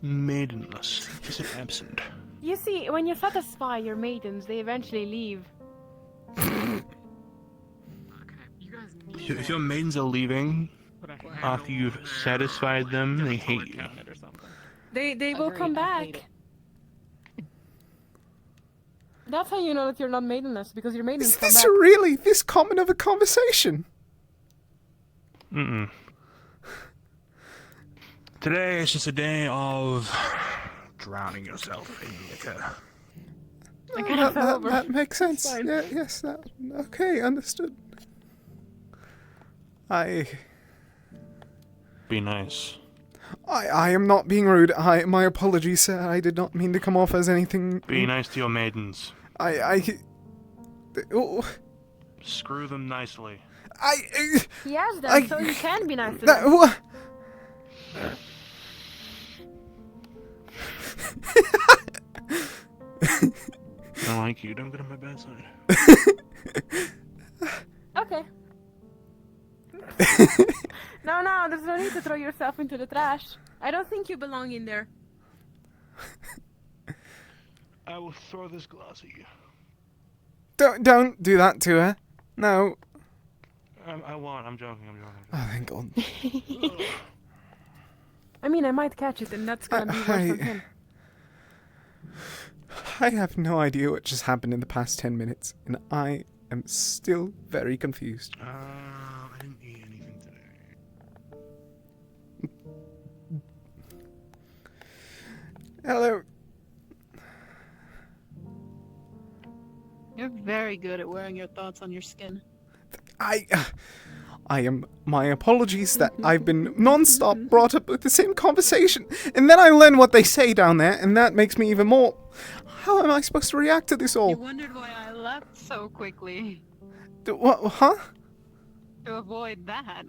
Speaker 11: Maidenless. He said absent.
Speaker 5: You see, when you satisfy your maidens, they eventually leave.
Speaker 11: If your maidens are leaving after you've satisfied them, they hate you.
Speaker 5: They will come back. That's how you know that you're not maidenless, because your maidens
Speaker 1: Is
Speaker 5: come
Speaker 1: this
Speaker 5: back.
Speaker 1: really this common of a conversation?
Speaker 11: Mm-mm. Today is just a day of drowning yourself in liquor.
Speaker 1: That makes sense. Yeah, yes, that. Okay, understood.
Speaker 11: Be nice.
Speaker 1: I am not being rude. My apologies, sir. I did not mean to come off as anything.
Speaker 11: Be nice to your maidens.
Speaker 1: Oh.
Speaker 11: Screw them nicely.
Speaker 5: He has them, so you can be nice to them.
Speaker 1: What?
Speaker 11: I like you. Don't get on my bad side.
Speaker 5: Okay. No, there's no need to throw yourself into the trash. I don't think you belong in there.
Speaker 11: I will throw this glass at you.
Speaker 1: Don't do that to her. No.
Speaker 11: I won't. I'm joking.
Speaker 1: Oh, thank God.
Speaker 5: I mean, I might catch it, and that's gonna be worse for him.
Speaker 1: I have no idea what just happened in the past 10 minutes, and I am still very confused.
Speaker 11: I didn't eat anything today.
Speaker 1: Hello.
Speaker 7: You're very good at wearing your thoughts on your skin.
Speaker 1: I am. My apologies that I've been non-stop brought up with the same conversation, and then I learn what they say down there, and that makes me even more. How am I supposed to react to this all?
Speaker 7: You wondered why I left so quickly.
Speaker 1: What? Huh?
Speaker 7: To avoid that.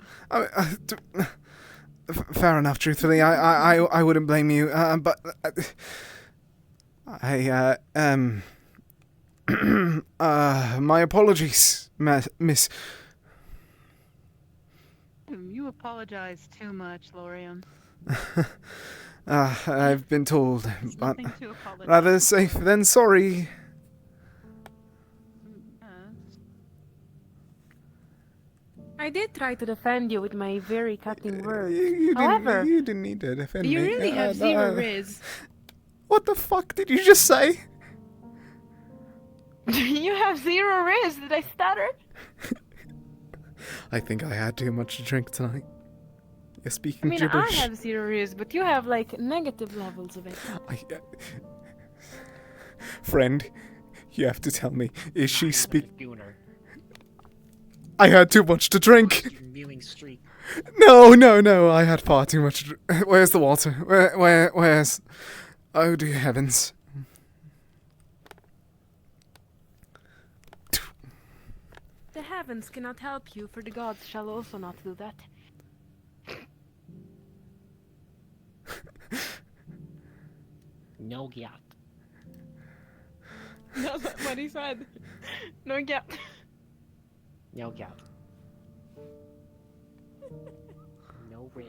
Speaker 1: Fair enough. Truthfully, I wouldn't blame you. But my apologies, Miss.
Speaker 7: You apologize too much, Lorium.
Speaker 1: I've been told, but
Speaker 7: nothing to apologize.
Speaker 1: rather safe than sorry.
Speaker 5: I did try to defend you with my very cutting words.
Speaker 1: You
Speaker 5: However,
Speaker 1: didn't need to defend me.
Speaker 5: you really have zero riz.
Speaker 1: What the fuck did you just say?
Speaker 5: You have zero riz. Did I stutter?
Speaker 1: I think I had too much to drink tonight. You're speaking
Speaker 5: I mean,
Speaker 1: gibberish.
Speaker 5: I have zero riz, but you have like negative levels of it.
Speaker 1: Friend, you have to tell me, is she speaking? I had too much to drink. No, I had far too much to drink. Where's the water? Where's... Oh dear heavens.
Speaker 5: The heavens cannot help you, for the gods shall also not do that.
Speaker 18: No gap.
Speaker 5: That's not what he said. No gap.
Speaker 18: No gap. No riz.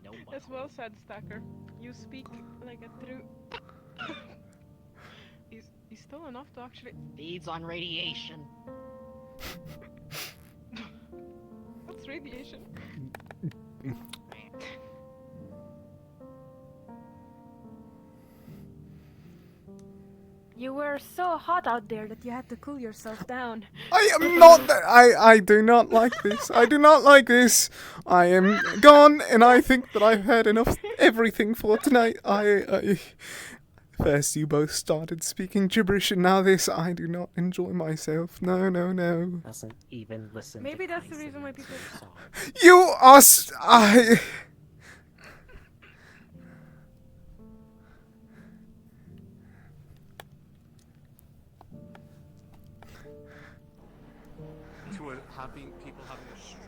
Speaker 18: No wow.
Speaker 5: That's well said, Stacker. You speak like a true... He's still enough to actually...
Speaker 18: Feeds on radiation.
Speaker 5: What's radiation? You were so hot out there that you had to cool yourself down.
Speaker 1: I am not. I do not like this. I do not like this. I am gone, and I think that I've heard enough everything for tonight. First you both started speaking gibberish, and now this. I do not enjoy myself. No.
Speaker 18: Doesn't even listen.
Speaker 5: Maybe that's the reason why people...
Speaker 1: You are...
Speaker 10: people having a stroke.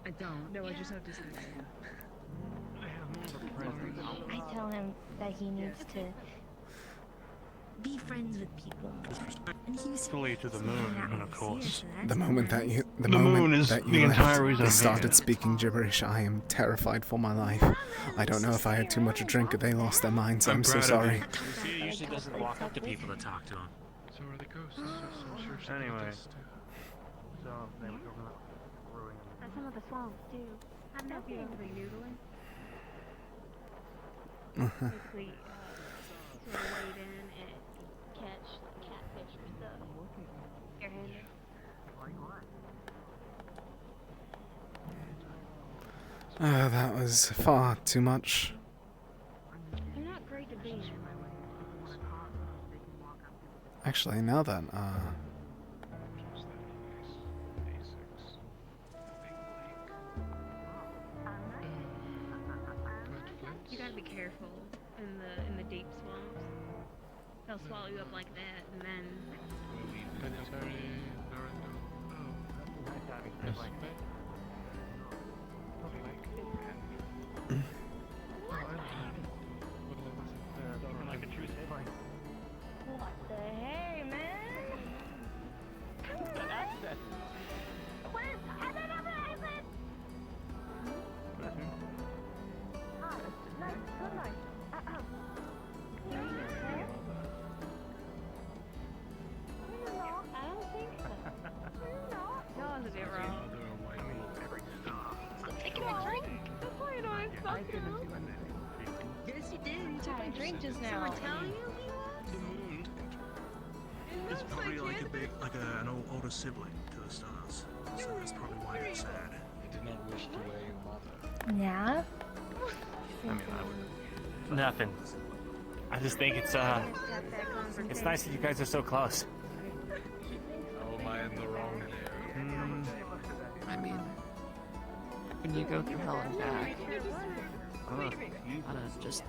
Speaker 7: I don't. No, I just have this idea.
Speaker 20: I tell him that he needs to be friends with people. And he was
Speaker 11: Fully to the moon, of course.
Speaker 1: The moment that you,
Speaker 11: The moon is
Speaker 1: that
Speaker 11: the
Speaker 1: you
Speaker 11: entire
Speaker 1: left,
Speaker 11: reason
Speaker 1: they
Speaker 11: I'm
Speaker 1: started
Speaker 11: here.
Speaker 1: speaking gibberish. I am terrified for my life. I don't know if I had too much to drink or they lost their minds. I'm so
Speaker 11: proud of
Speaker 1: sorry.
Speaker 11: you.
Speaker 9: Lucia usually doesn't walk up to people to talk to him.
Speaker 17: So are the ghosts. I'm sure she
Speaker 11: Anyway.
Speaker 17: noticed,
Speaker 14: So they were ruining
Speaker 22: Some of the swamps too. I don't know if you ever been noodling. Basically, sort of wade in and catch like catfish or stuff. Airhanded.
Speaker 1: That was far too much.
Speaker 22: They're not great to be in.
Speaker 1: Actually, now that,
Speaker 22: You gotta be careful in the deep swamps. They'll swallow you up like that, and then.
Speaker 9: Like a true sibling.
Speaker 22: What the hey, man? I don't think so. Y'all is a bit wrong. Taking my drink. That's why you know I'm supposed to.
Speaker 21: Yes, you did. You took my drink just now.
Speaker 22: Someone telling you?
Speaker 11: The moon is probably like an older sibling to the stars. So that's probably why they're sad.
Speaker 18: I did not wish to weigh your mother.
Speaker 20: Yeah?
Speaker 9: I mean, I would. Nothing. I just think it's nice that you guys are so close.
Speaker 18: Oh, am I in the wrong there?
Speaker 15: I mean, when you go through hell and back, that just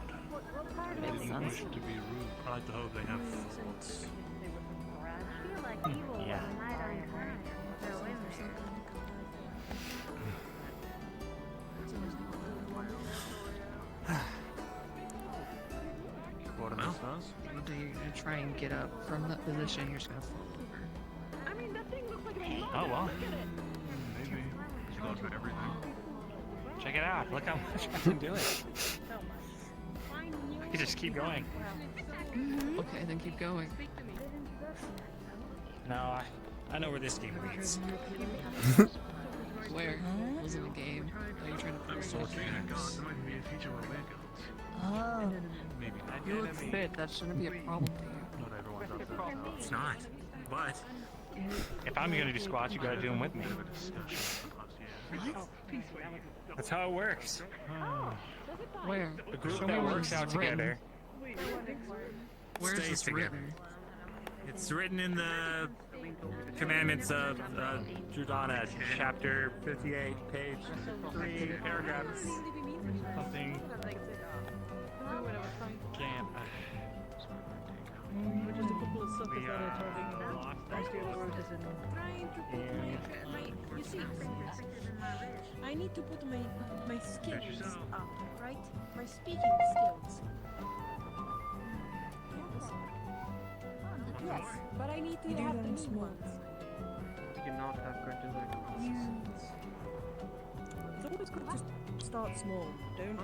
Speaker 15: makes sense.
Speaker 11: To be rude. I like to hope they have thoughts.
Speaker 9: Yeah.
Speaker 11: What in the stars?
Speaker 15: One day you're gonna try and get up from that position, you're just gonna fall over.
Speaker 22: I mean, that thing looks like a
Speaker 9: Oh well.
Speaker 11: Maybe. You go to everything.
Speaker 9: Check it out. Look how much I can do it. I can just keep going.
Speaker 15: Okay, then keep going.
Speaker 9: No, I know where this game leads.
Speaker 15: Where? Wasn't a game. Now you're trying to prove something.
Speaker 11: There might be a future where we're gods.
Speaker 15: Oh.
Speaker 11: Maybe not.
Speaker 15: You look fit, that shouldn't be a problem to you.
Speaker 11: Not everyone's up to that.
Speaker 9: It's not. But if I'm gonna do squats, you gotta do them with me.
Speaker 15: What?
Speaker 9: That's how it works.
Speaker 15: Where?
Speaker 9: A group
Speaker 15: Show me
Speaker 9: that
Speaker 15: where
Speaker 9: works
Speaker 15: this
Speaker 9: out
Speaker 15: is written.
Speaker 9: together
Speaker 15: Where's
Speaker 9: stays
Speaker 15: this
Speaker 9: together.
Speaker 15: written?
Speaker 9: It's written in the Commandments of Judana, chapter 58, page 3, paragraph something. Can't.
Speaker 14: Just a couple of suckers that are talking. You see, I need to put my skills up, right? My speaking skills. Yes, but I need to have the new ones.
Speaker 10: You cannot have cartoon
Speaker 14: It's always good to start small. Don't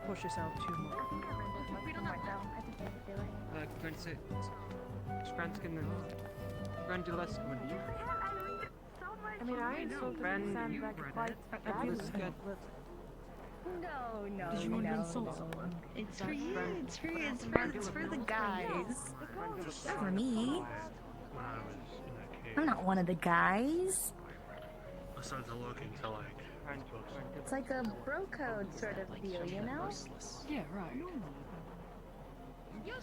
Speaker 14: push yourself too much.
Speaker 10: Könntest Spansken Grandilesk.
Speaker 22: I mean, I insulted
Speaker 10: Brand,
Speaker 22: sounds
Speaker 10: you
Speaker 22: like
Speaker 10: read
Speaker 22: quite
Speaker 10: it.
Speaker 22: a
Speaker 10: It was good.
Speaker 21: No,
Speaker 14: Did you want to insult someone?
Speaker 21: It's for you. It's for the guys.
Speaker 20: Not for me. I'm not one of the guys.
Speaker 11: I started to look into like.
Speaker 20: It's like a bro code sort of deal, you know?
Speaker 15: Yeah, right.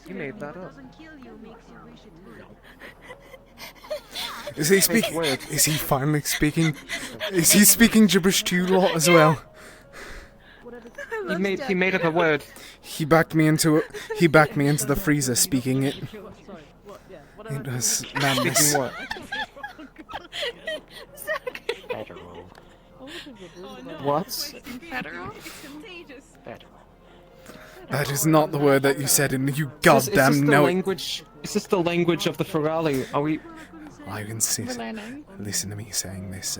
Speaker 10: You made that up.
Speaker 1: Is he speaking? Is he finally speaking? Is he speaking gibberish to you lot as well?
Speaker 10: He made up a word.
Speaker 1: He backed me into it. He backed me into the freezer speaking it. It was madness.
Speaker 17: Speaking what?
Speaker 9: Federal.
Speaker 17: What?
Speaker 7: Federal?
Speaker 9: Federal.
Speaker 1: That is not the word that you said, and you
Speaker 10: Is this
Speaker 1: goddamn
Speaker 10: the
Speaker 1: know it.
Speaker 10: language? Is this the language of the Ferali? Are we?
Speaker 1: I insist.
Speaker 7: We're learning.
Speaker 1: Listen to me saying this,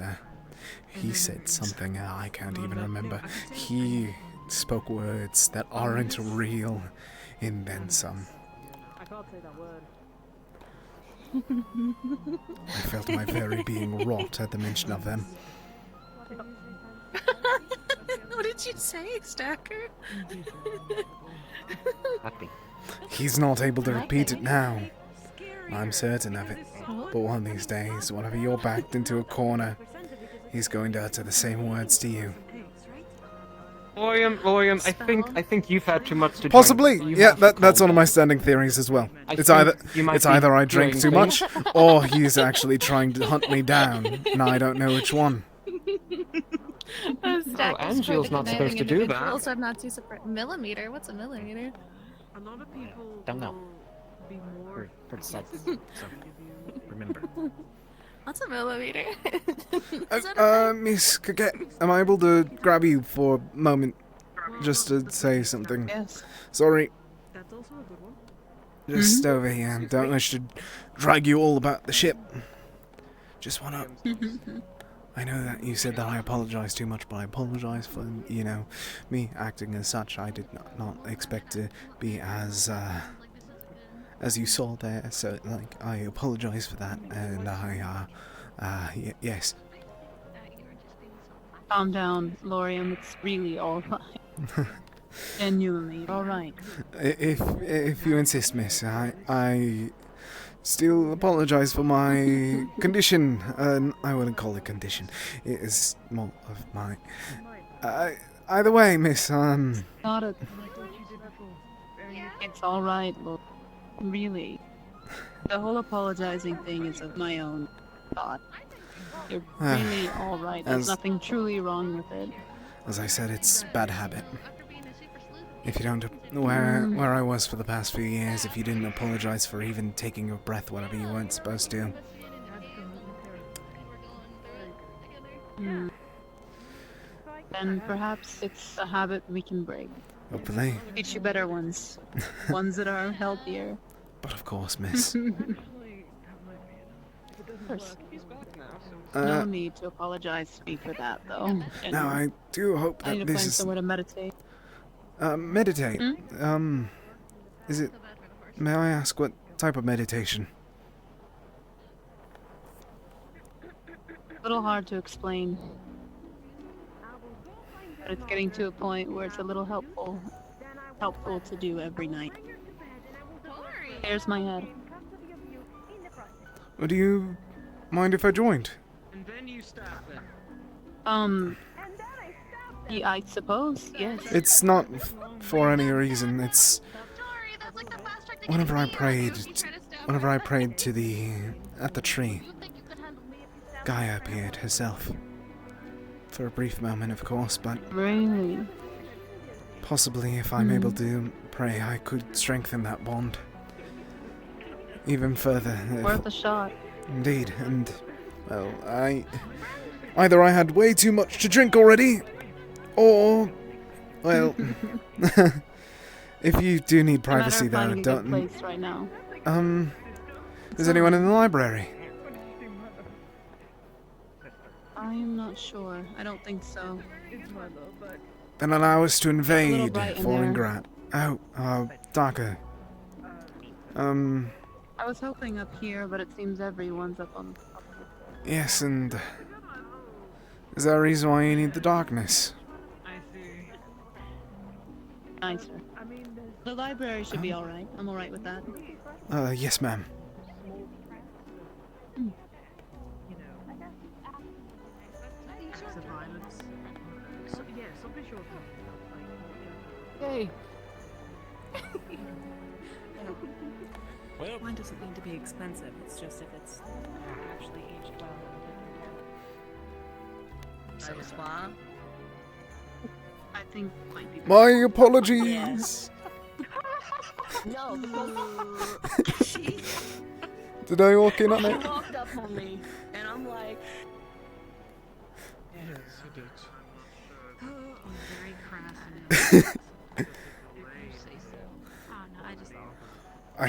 Speaker 1: he said something I can't even remember. He spoke words that aren't real, and then some.
Speaker 14: I can't say that word.
Speaker 1: I felt my very being rot at the mention of them.
Speaker 7: What did you say, Stacker?
Speaker 9: Happy.
Speaker 1: He's not able to repeat it now. I'm certain of it. But one of these days, whenever you're backed into a corner, he's going to utter the same words to you.
Speaker 10: William, I think you've had too much to drink.
Speaker 1: Possibly,
Speaker 10: You
Speaker 1: yeah.
Speaker 10: have to
Speaker 1: That's
Speaker 10: calm
Speaker 1: one of my
Speaker 10: down.
Speaker 1: standing theories as well.
Speaker 10: I
Speaker 1: It's
Speaker 10: think
Speaker 1: either
Speaker 10: you might
Speaker 1: it's
Speaker 10: be
Speaker 1: either I drink
Speaker 10: doing
Speaker 1: too much,
Speaker 10: things-
Speaker 1: or he's actually trying to hunt me down, and I don't know which one.
Speaker 10: Angel's not supposed to do that.
Speaker 7: Also, I'm not too surprised. Millimeter? What's a millimeter?
Speaker 14: A lot of people
Speaker 9: Don't know.
Speaker 14: will be more
Speaker 9: Heard said. So remember.
Speaker 7: What's a millimeter?
Speaker 1: Miss Coquette, am I able to grab you for a moment, just to say something?
Speaker 7: Yes.
Speaker 1: Sorry.
Speaker 14: That's also a good one.
Speaker 1: Just over here. Don't wish to drag you all about the ship. Just wanna. I know that you said that I apologize too much, but I apologize for, you know, me acting as such. I did not expect to be as you saw there. So, like, I apologize for that, and yes.
Speaker 7: Calm down, Lorium. It's really all right. Genuinely, all right.
Speaker 1: If you insist, miss, I still apologize for my condition. I wouldn't call it condition. It is more of my. Either way, miss.
Speaker 7: Not a. It's all right, Lord. Really. The whole apologizing thing is of my own thought. You're really all right. There's nothing truly wrong with it.
Speaker 1: As I said, it's bad habit. If you don't, where I was for the past few years, if you didn't apologize for even taking your breath whenever you weren't supposed to.
Speaker 7: Then perhaps it's a habit we can break.
Speaker 1: Hopefully.
Speaker 7: Teach you better ones. Ones that are healthier.
Speaker 1: But of course, miss.
Speaker 7: Of course. No need to apologize to me for that, though. And
Speaker 1: Now, I do hope
Speaker 7: I need
Speaker 1: that
Speaker 7: to
Speaker 1: this
Speaker 7: find
Speaker 1: is...
Speaker 7: somewhere to meditate.
Speaker 1: Meditate? Is it... May I ask what type of meditation?
Speaker 7: A little hard to explain. But it's getting to a point where it's a little helpful to do every night. There's my head.
Speaker 1: Or do you mind if I joined?
Speaker 10: And then you stop them.
Speaker 7: Yeah, I suppose, yes.
Speaker 1: It's not for any reason. It's whenever I prayed to at the tree, Gaia appeared herself. For a brief moment, of course, but
Speaker 7: Really?
Speaker 1: possibly if I'm able to pray, I could strengthen that bond even further.
Speaker 7: Worth a shot.
Speaker 1: Indeed, and well, either I had way too much to drink already, or well, if you do need privacy, though,
Speaker 7: finding a good
Speaker 1: don't.
Speaker 7: place right now.
Speaker 1: Is anyone in the library?
Speaker 7: I'm not sure. I don't think so.
Speaker 1: Then allow us to invade
Speaker 7: bright in
Speaker 1: Falling
Speaker 7: there.
Speaker 1: Grat. Darker.
Speaker 7: I was hoping up here, but it seems everyone's up on.
Speaker 1: Yes, and is there a reason why you need the darkness?
Speaker 7: Nicer. The library should be alright. I'm alright with that.
Speaker 1: Yes, ma'am.
Speaker 14: The violence. So, yeah, something short.
Speaker 19: Hey.
Speaker 9: Well,
Speaker 19: Wine doesn't need to be expensive. It's just if it's actually aged well.
Speaker 21: So spa?
Speaker 7: I think might be.
Speaker 1: My apologies.
Speaker 21: No, because
Speaker 1: Did I walk in on
Speaker 21: He
Speaker 1: it?
Speaker 21: walked up on me, and I'm like,
Speaker 17: Yes, you did.
Speaker 5: I'm very crass.
Speaker 1: I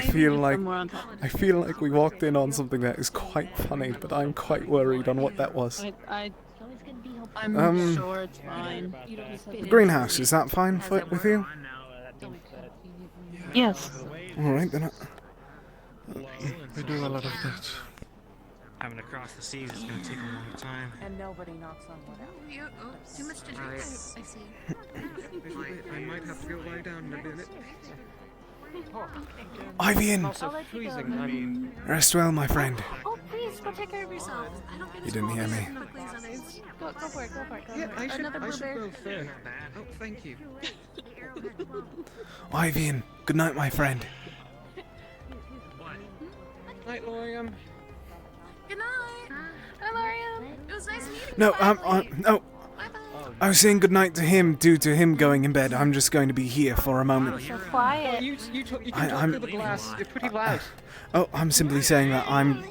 Speaker 1: feel like we walked in on something that is quite funny, but I'm quite worried on what that was.
Speaker 7: I'm sure it's fine.
Speaker 1: The greenhouse, is that fine with you?
Speaker 7: Yes.
Speaker 1: Alright then.
Speaker 17: We do a lot of that.
Speaker 18: Having to cross the seas is going to take a long time.
Speaker 19: And nobody knocks on wood out.
Speaker 5: Too much to drink, I see.
Speaker 10: I might have to go lie down in a minute.
Speaker 1: Ivian!
Speaker 10: Also freezing. I mean,
Speaker 1: Rest well, my friend.
Speaker 5: Oh, please, go take care of yourself. I don't get
Speaker 1: You didn't hear me.
Speaker 5: Go for it, go for it.
Speaker 10: yeah, I should
Speaker 5: Another
Speaker 10: go
Speaker 5: blueberry.
Speaker 10: first. Oh, thank you.
Speaker 1: Ivian, good night, my friend.
Speaker 10: Night, Lorium.
Speaker 5: Good night. Hi, Lorium. It was nice meeting you.
Speaker 1: No,
Speaker 5: finally.
Speaker 1: no. I was saying goodnight to him due to him going in bed. I'm just going to be here for a moment.
Speaker 21: so quiet.
Speaker 10: You can talk through the glass. You're pretty loud.
Speaker 1: Oh, I'm simply saying that I'm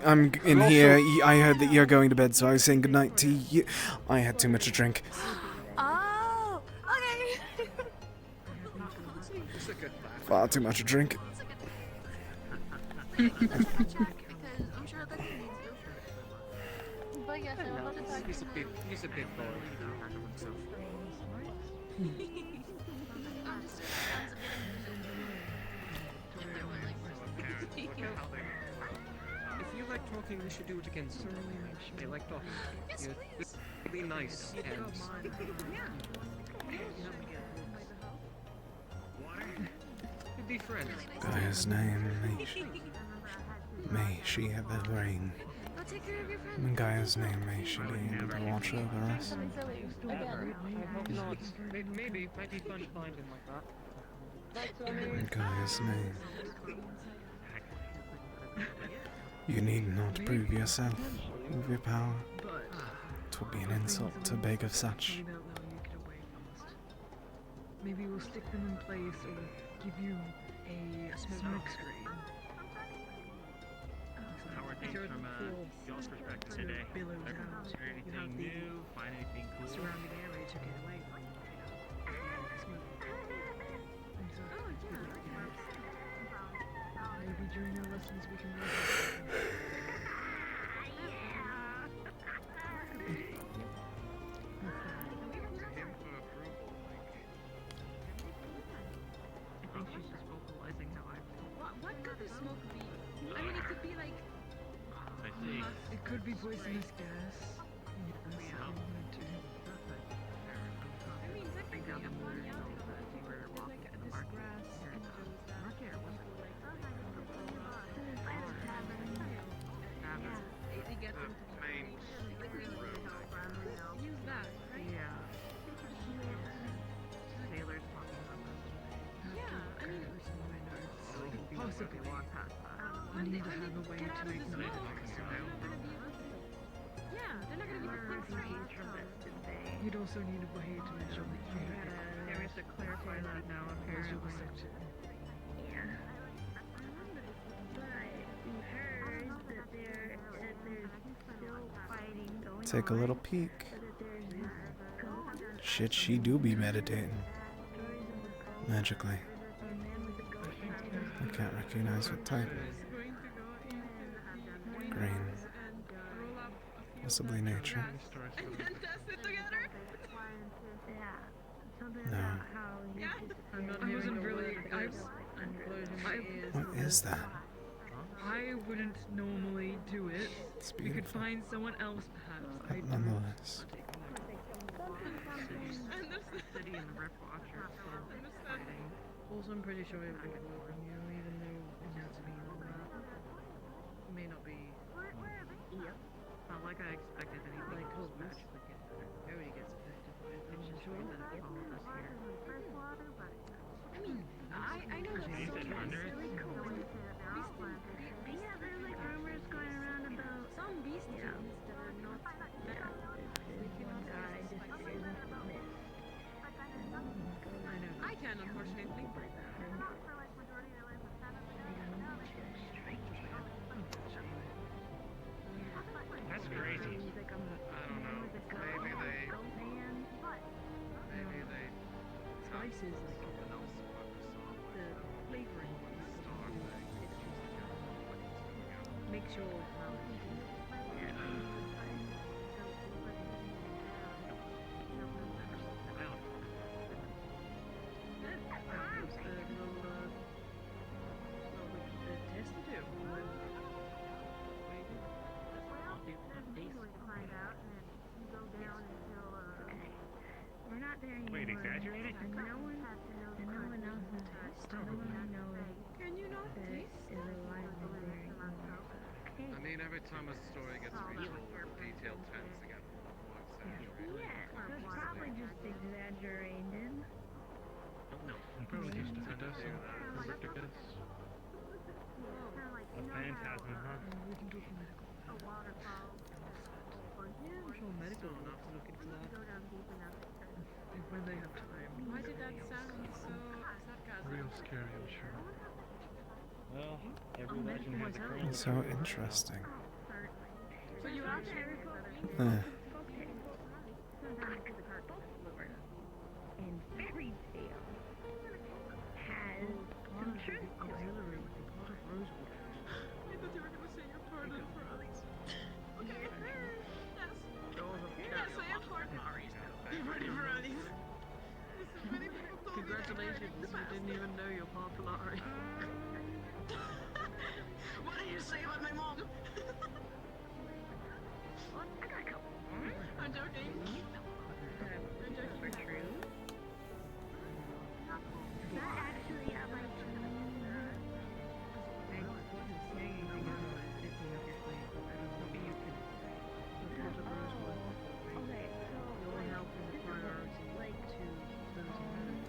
Speaker 1: in here. I heard that you're going to bed, so I was saying goodnight to you. I had too much to drink.
Speaker 5: Oh, okay.
Speaker 1: Far too much to drink.
Speaker 5: But yes, I'm about to talk.
Speaker 10: He's a big boy. If you like talking, we should do it again soon. I like talking. It's really nice and... We'd be friends.
Speaker 1: Guy's name, may she ever reign.
Speaker 5: Go take care of your friend.
Speaker 1: Guy's name, may she be able to watch over us.
Speaker 10: Maybe. Might be fun to find him like that.
Speaker 1: Guy's name. You need not prove yourself with your power. 'Twould be an insult to beg of such.
Speaker 15: Maybe we'll stick them in place or give you a smoke screen.
Speaker 2: How are things from y'all's perspective today? Is there anything new? Find anything cool?
Speaker 15: Surrounding area took it away. Maybe during our lessons we can
Speaker 5: I think she's just vocalizing how I feel. What could the smoke be? I mean, it could be like...
Speaker 2: I see.
Speaker 15: It could be poisonous gas. Yes, I wanted to.
Speaker 5: I mean, technically, I'm not young, but like this grass and it gets them to use that, right?
Speaker 14: Yeah. Taylor's talking about this.
Speaker 5: Yeah, I mean,
Speaker 15: Possibly. I need to have a way to ignite it.
Speaker 5: yeah, they're not gonna be the first,
Speaker 15: You'd also need a way to make sure that you
Speaker 14: There is to clarify that now, apparently.
Speaker 1: Take a little peek. Shit, she do be meditating. Magically. I can't recognize what type. Green. Possibly nature. No.
Speaker 15: I wasn't really.
Speaker 1: What is that?
Speaker 15: I wouldn't normally do it. We could find someone else, perhaps.
Speaker 1: But nonetheless.
Speaker 14: City and the Rep Watcher fighting. Also, I'm pretty sure it would welcome you, even though it has to be may not be. Not like I expected anything like to magically get better. Everybody gets affected by it. It's just weird that it followed us here.
Speaker 5: I mean, I know that's really cool. Yeah, there's like rumors going around about some beasts that are not there. I can unfortunately.
Speaker 14: sure.
Speaker 22: We're not there anymore.
Speaker 2: Wait, exaggerated?
Speaker 22: And no one else knows. Everyone knows.
Speaker 14: Can you not
Speaker 22: There is a rival there anymore.
Speaker 10: I mean, every time a story gets retold, the detail tends to get more exaggerated.
Speaker 22: Yeah, so it's probably just exaggerated.
Speaker 2: No.
Speaker 17: Probably just a dozen.
Speaker 2: A phantasm, huh?
Speaker 14: We can do it for medical. Yeah, I'm sure medical will look into that. When they have time.
Speaker 5: Why did that sound so sarcastic?
Speaker 17: Real scary, I'm sure.
Speaker 2: Well, every legend has a kernel.
Speaker 1: So interesting.
Speaker 5: So you actually
Speaker 22: And fairy tale has some truth to it.
Speaker 14: Auxiliary with the plot of Rosewood.
Speaker 5: I thought you were going to say your pardon for us. Okay. Yes, I am pardon. You're ready for us.
Speaker 14: Congratulations, you didn't even know your popularity.
Speaker 5: What did you say about my mom? I'm joking. I'm joking.
Speaker 22: For true. Not actually, I like okay, so
Speaker 14: your help is a priority
Speaker 22: like
Speaker 14: to those in need.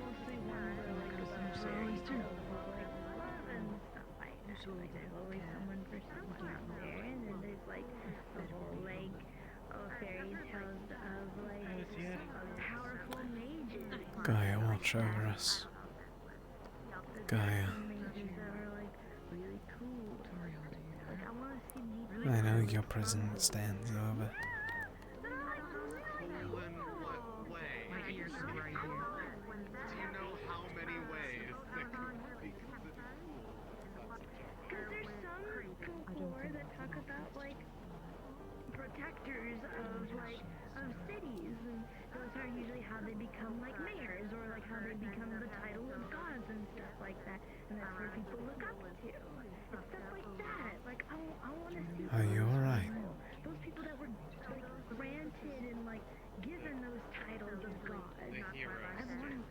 Speaker 22: mostly ones that are like some fairy tales with like love and stuff like that. Like there's always someone for something out there, and then there's like the whole like fairy tales of like powerful mages.
Speaker 1: Gaia, watch over us. Gaia,
Speaker 22: Mages that are like really cool. Like I want to see mages.
Speaker 1: I know your presence stands over.
Speaker 10: Cool in what way?
Speaker 14: My ears are right here.
Speaker 10: Do you know how many ways that could be considered cool?
Speaker 22: Because there's some folklore that talk about like protectors of like of cities, and those are usually how they become like mayors, or like how they become the title of gods and stuff like that, and that's where people look up to. It's stuff like that. Like I want to see.
Speaker 1: Are you alright?
Speaker 22: Those people that were like granted and like given those titles of gods.
Speaker 10: The heroes.
Speaker 22: I want.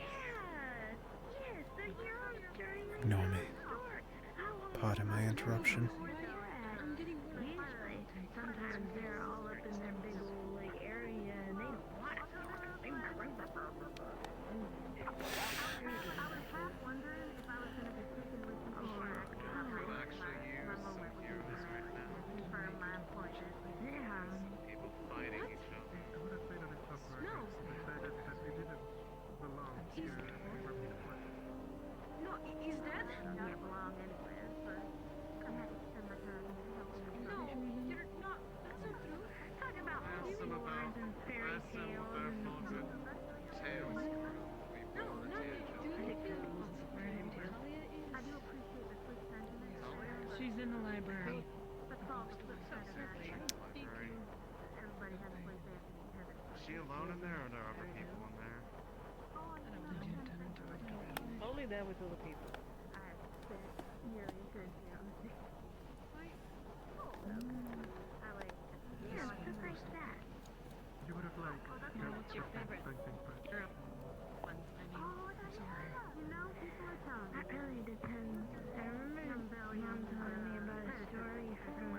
Speaker 22: Yeah. Yes, the heroes during the
Speaker 1: Ignore me.
Speaker 22: story.
Speaker 1: Pardon my interruption.
Speaker 22: I'm getting usually, sometimes they're all up in their big old like area and they don't want to talk. They
Speaker 10: We'll actually use some heroes right now.
Speaker 22: Yeah.
Speaker 10: People fighting each other.
Speaker 5: No, he's dead? No, you're not. That's not true.
Speaker 22: Talk about
Speaker 10: Ask them about
Speaker 22: and fairy
Speaker 10: ask them
Speaker 22: tales
Speaker 10: what their
Speaker 22: and
Speaker 10: favorite tales were before the tangent.
Speaker 14: She's in the library.
Speaker 10: Is she alone in there, or are there other people in there?
Speaker 14: Only there with other people.
Speaker 22: yeah, stuff like that.
Speaker 17: You would have liked.
Speaker 14: What's your favorite?
Speaker 22: That really depends. I remember Mom telling me about a story from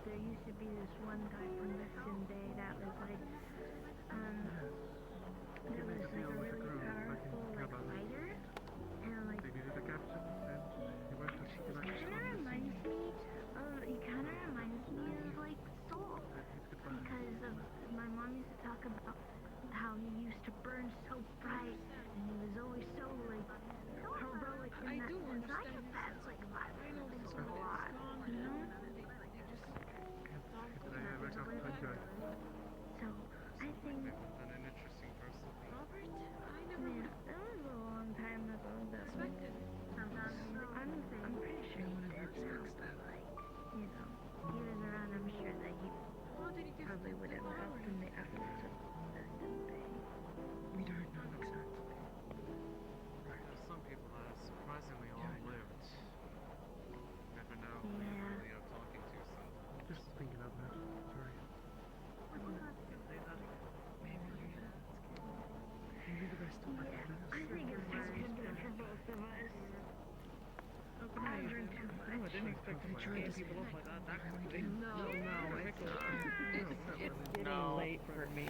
Speaker 22: there used to be this one guy from Western Bay that was like there was like a really powerful like fighter, and like
Speaker 17: They needed a captain, and he went to see the
Speaker 22: he kind of reminds me of like Soul, because of my mom used to talk about how he used to burn so bright, and he was always so like heroic in that sense. I get that like a lot, you know. So I think
Speaker 10: An interesting person.
Speaker 22: yeah, that was a long time ago. That
Speaker 14: I didn't expect to try to people off like that that quickly.
Speaker 5: No, it's getting late for me.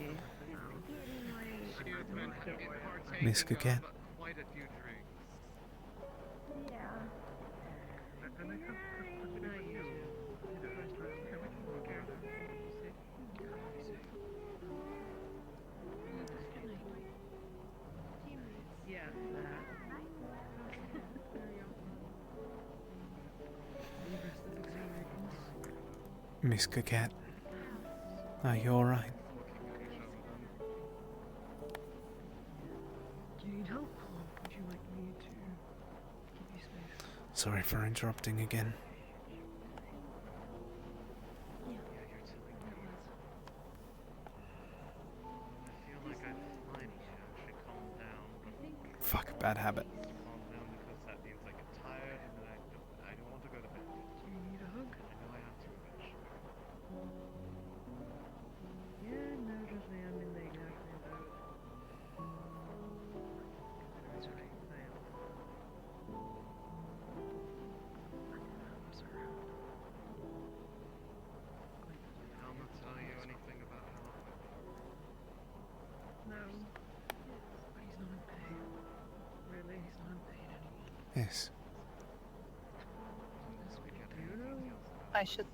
Speaker 1: Miss Coquette.
Speaker 10: Quite a few drinks.
Speaker 14: Yeah,
Speaker 1: Miss Coquette. Are you alright?
Speaker 15: Do you need help, or would you like me to give you space?
Speaker 1: Sorry for interrupting again.
Speaker 2: I feel like I finally should calm down.
Speaker 1: Fuck, bad habit.
Speaker 2: Calm down because that means I get tired and then I don't want to go to bed.
Speaker 15: Do you need a hug?
Speaker 2: I know I have to eventually.
Speaker 14: yeah, no, trust me, I'm in the exact same boat. It's okay. I am.
Speaker 15: I'm sorry.
Speaker 2: I'll not tell you anything about how I
Speaker 15: No. But he's not in pain. Really? He's not in pain anymore.
Speaker 1: Yes.
Speaker 7: I should.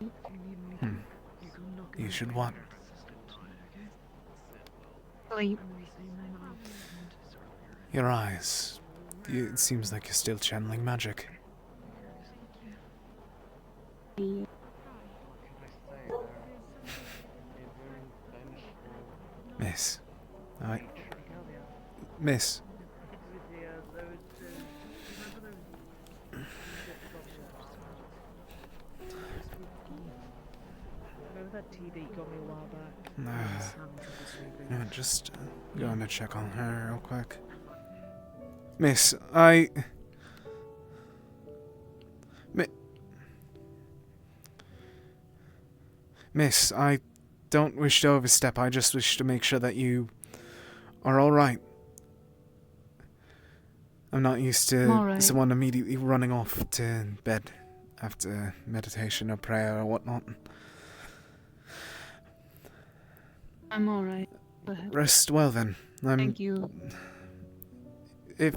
Speaker 15: If you need anything, you go knock on
Speaker 1: You
Speaker 15: the
Speaker 1: should
Speaker 15: door.
Speaker 1: what?
Speaker 15: Okay?
Speaker 7: Sleep.
Speaker 15: I'm in the same room and it's earlier.
Speaker 1: Your eyes. It seems like you're still channeling magic. Miss. Miss.
Speaker 5: Remember that tea that you got me a while back?
Speaker 1: No, just going to check on her real quick. Miss, Miss, I don't wish to overstep. I just wish to make sure that you are alright. I'm not used to
Speaker 7: Alright.
Speaker 1: someone immediately running off to bed after meditation or prayer or whatnot.
Speaker 7: I'm alright. Go ahead.
Speaker 1: Rest well then.
Speaker 7: Thank you.
Speaker 1: If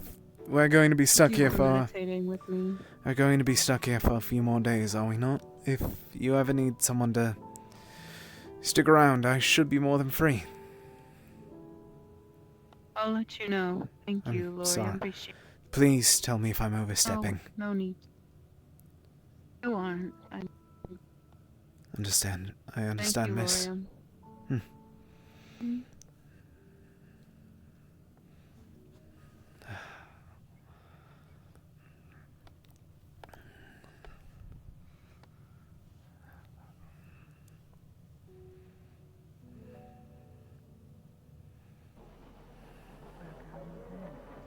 Speaker 1: we're going to be stuck
Speaker 7: Thank
Speaker 1: here
Speaker 7: you for
Speaker 1: for
Speaker 7: meditating with me.
Speaker 1: we're going to be stuck here for a few more days, are we not? If you ever need someone to stick around, I should be more than free.
Speaker 7: I'll let you know. Thank
Speaker 1: I'm
Speaker 7: you, Lori.
Speaker 1: sorry.
Speaker 7: I appreciate it.
Speaker 1: Please tell me if I'm overstepping.
Speaker 7: No need. You aren't. I
Speaker 1: Understand. I
Speaker 7: Thank
Speaker 1: understand,
Speaker 7: you,
Speaker 1: miss.
Speaker 7: Lorian.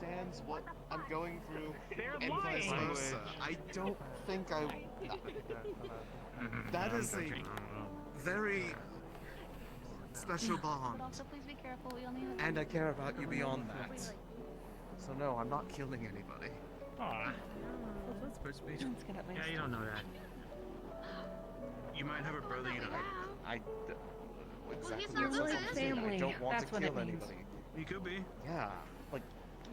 Speaker 8: Dan's what I'm going through,
Speaker 2: They're
Speaker 8: and vice
Speaker 2: lying.
Speaker 8: versa. I don't think I. That is a very special bond,
Speaker 21: But also, please be careful. We only have.
Speaker 8: and I care about you beyond that. So no, I'm not killing anybody.
Speaker 2: Aw.
Speaker 8: That's supposed to be.
Speaker 2: Yeah, you don't know that. You might have a brother you don't know.
Speaker 8: I. Exactly.
Speaker 21: not
Speaker 8: that's what
Speaker 21: with
Speaker 8: I'm
Speaker 21: us.
Speaker 8: saying. I
Speaker 21: Family.
Speaker 8: don't want
Speaker 21: That's
Speaker 8: to
Speaker 21: what
Speaker 8: kill
Speaker 21: it means.
Speaker 8: anybody.
Speaker 2: You could be.
Speaker 8: Yeah, like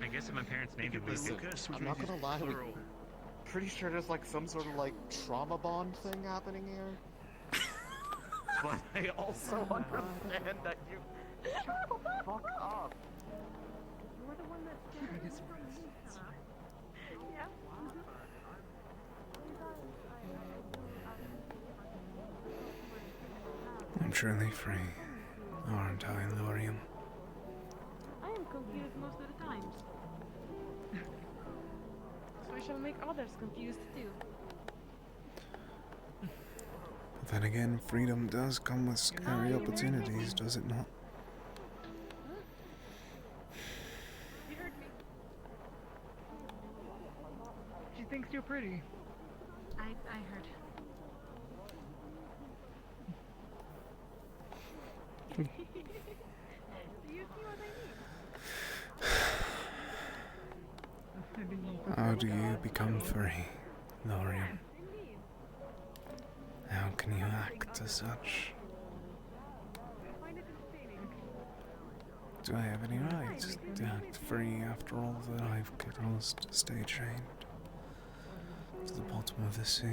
Speaker 2: I guess if my parents named him
Speaker 8: listen,
Speaker 2: Lucas, which
Speaker 8: I'm not
Speaker 2: means
Speaker 8: gonna
Speaker 2: he's
Speaker 8: lie.
Speaker 2: plural.
Speaker 8: Pretty sure there's like some sort of like trauma bond thing happening here. But I also understand that you. Shut the fuck up.
Speaker 5: You're the one that's
Speaker 1: I'm truly free, aren't I, Lorium?
Speaker 5: I am confused most of the times. So I shall make others confused too.
Speaker 1: But then again, freedom does come with scary opportunities, does it not?
Speaker 5: You heard me.
Speaker 15: She thinks you're pretty.
Speaker 5: I heard. Do you see what I mean?
Speaker 1: How do you become free? Lorian. How can you act as such? Do I have any right to act free after all that I've caused to stay chained to the bottom of the sea?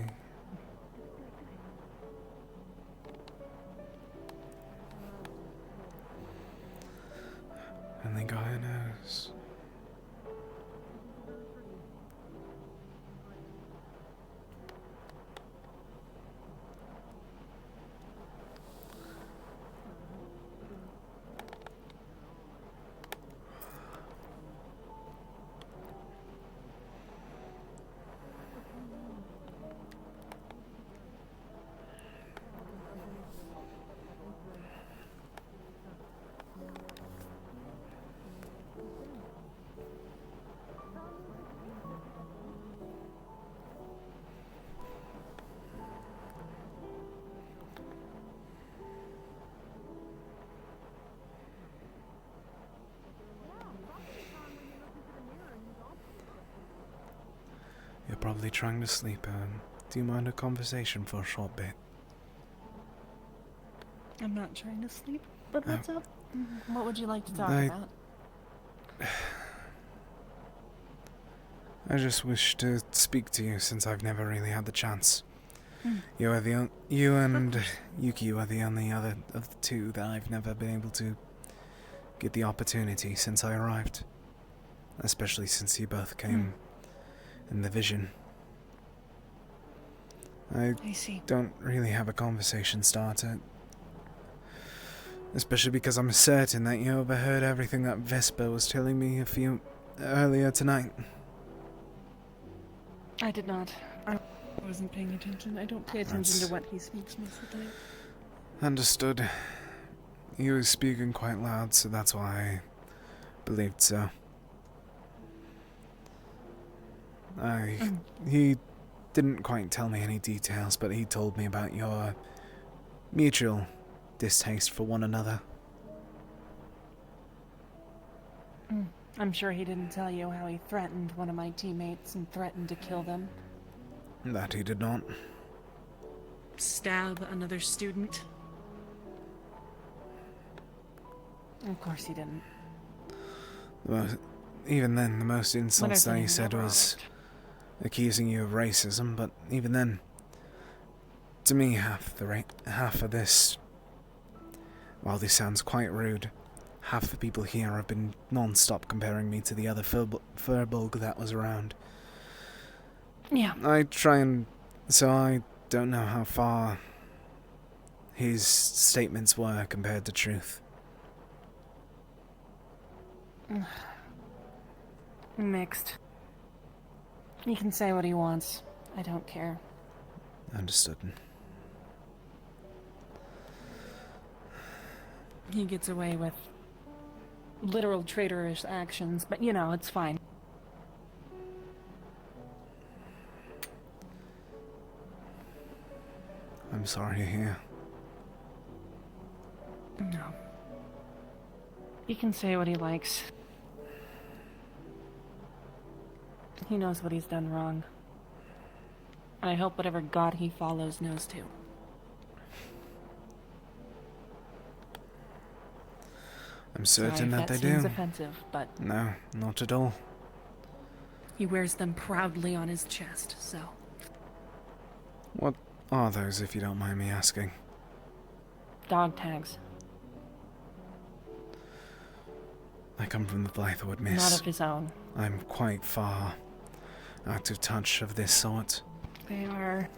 Speaker 1: Only Gaia knows. You're probably trying to sleep, do you mind a conversation for a short bit?
Speaker 21: I'm not trying to sleep, but what's up? What would you like to talk
Speaker 1: I-
Speaker 21: about?
Speaker 1: I just wish to speak to you since I've never really had the chance. You and Yuki are the only other of the two that I've never been able to get the opportunity since I arrived. Especially since you both came in the vision. I
Speaker 21: see.
Speaker 1: don't really have a conversation starter. Especially because I'm certain that you overheard everything that Vesper was telling me earlier tonight.
Speaker 21: I did not. I wasn't paying attention. I don't pay attention to what he speaks most of the time.
Speaker 1: Understood. He was speaking quite loud, so that's why I believed so. He didn't quite tell me any details, but he told me about your mutual distaste for one another.
Speaker 21: I'm sure he didn't tell you how he threatened one of my teammates and threatened to kill them.
Speaker 1: That he did not.
Speaker 19: Stab another student.
Speaker 21: Of course he didn't.
Speaker 1: Even then, the most insults that he
Speaker 21: Winners
Speaker 1: said
Speaker 21: never
Speaker 1: was accusing you of racism, but even then, to me, half of this, while this sounds quite rude, half the people here have been non-stop comparing me to the other furbulg that was around.
Speaker 21: Yeah.
Speaker 1: So I don't know how far his statements were compared to truth.
Speaker 21: Mixed. He can say what he wants. I don't care.
Speaker 1: Understood.
Speaker 21: He gets away with literal traitorous actions, but you know, it's fine.
Speaker 1: I'm sorry to hear.
Speaker 21: No. He can say what he likes. He knows what he's done wrong. I hope whatever god he follows knows too.
Speaker 1: I'm certain
Speaker 21: Sorry
Speaker 1: that
Speaker 21: if
Speaker 1: they
Speaker 21: seems
Speaker 1: do.
Speaker 21: offensive, but
Speaker 1: No, not at all.
Speaker 19: He wears them proudly on his chest, so.
Speaker 1: What are those, if you don't mind me asking?
Speaker 21: dog tags.
Speaker 1: I come from the Blythewood, miss.
Speaker 21: Not of his own.
Speaker 1: I'm quite far out of touch of this sort.
Speaker 21: They are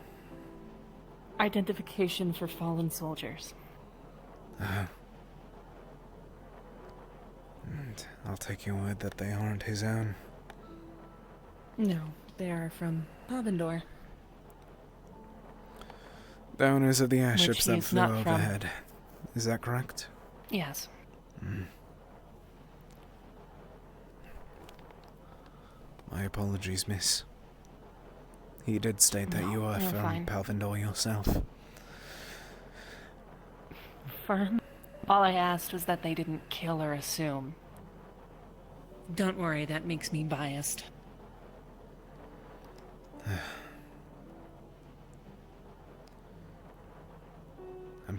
Speaker 21: identification for fallen soldiers.
Speaker 1: Oh. And I'll take your word that they aren't his own.
Speaker 21: No, they are from Pavendor.
Speaker 1: The owners of the airships that
Speaker 21: he's
Speaker 1: flew
Speaker 21: not from.
Speaker 1: overhead. Is that correct?
Speaker 21: Yes.
Speaker 1: My apologies, miss. He did state that you are
Speaker 21: you're
Speaker 1: from
Speaker 21: fine.
Speaker 1: Palvindor yourself.
Speaker 21: Firm. All I asked was that they didn't kill or assume.
Speaker 19: Don't worry, that makes me biased.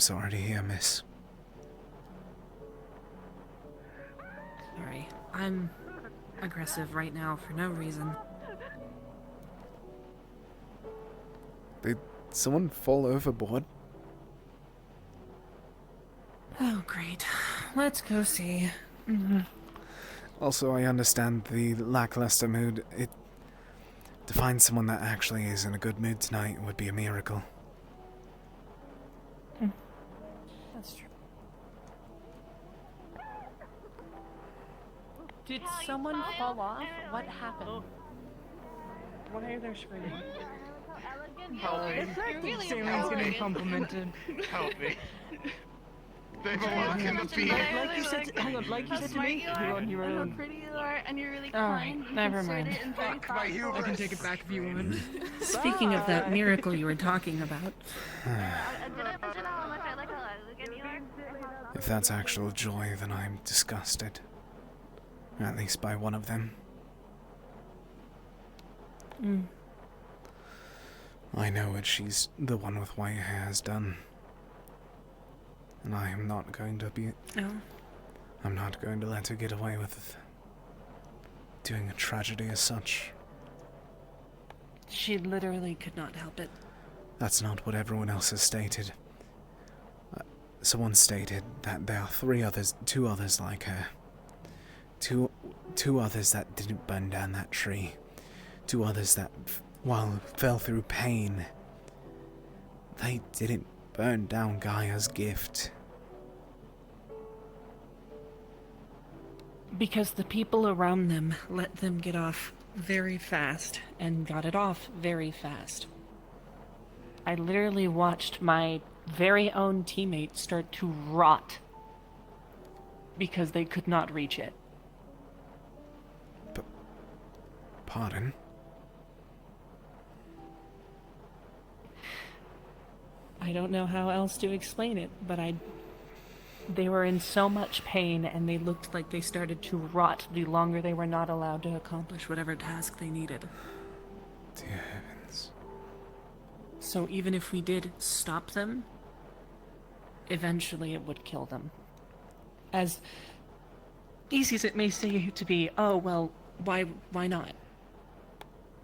Speaker 1: sorry to hear, miss.
Speaker 19: Sorry, I'm aggressive right now for no reason.
Speaker 1: Did someone fall overboard?
Speaker 19: Oh, great. Let's go see.
Speaker 1: Also, I understand the lackluster mood. To find someone that actually is in a good mood tonight would be a miracle.
Speaker 19: That's true. Did someone fall off? What happened? Why are they screaming?
Speaker 15: Salem's getting complimented.
Speaker 8: Help me. They've awoken the beast.
Speaker 7: Like you said, hang on, like you said to me, you're on your own.
Speaker 14: How pretty you are, and you're really
Speaker 19: Alright,
Speaker 14: kind.
Speaker 19: never mind.
Speaker 15: I can take it back if you want.
Speaker 19: Speaking of that miracle you were talking about.
Speaker 1: If that's actual joy, then I'm disgusted. At least by one of them. I know what she's the one with white hair has done. And I am not going to be... I'm not going to let her get away with doing a tragedy as such.
Speaker 19: She literally could not help it.
Speaker 1: That's not what everyone else has stated. Someone stated that there are two others like her. Two others that didn't burn down that tree. Two others that, fell through pain. They didn't burn down Gaia's gift.
Speaker 19: Because the people around them let them get off very fast and got it off very fast. I literally watched my very own teammate start to rot because they could not reach it.
Speaker 1: Pardon?
Speaker 19: I don't know how else to explain it, but they were in so much pain and they looked like they started to rot the longer they were not allowed to accomplish whatever task they needed.
Speaker 1: Dear heavens.
Speaker 19: So even if we did stop them, eventually it would kill them. As easy as it may seem to be, oh well, why not?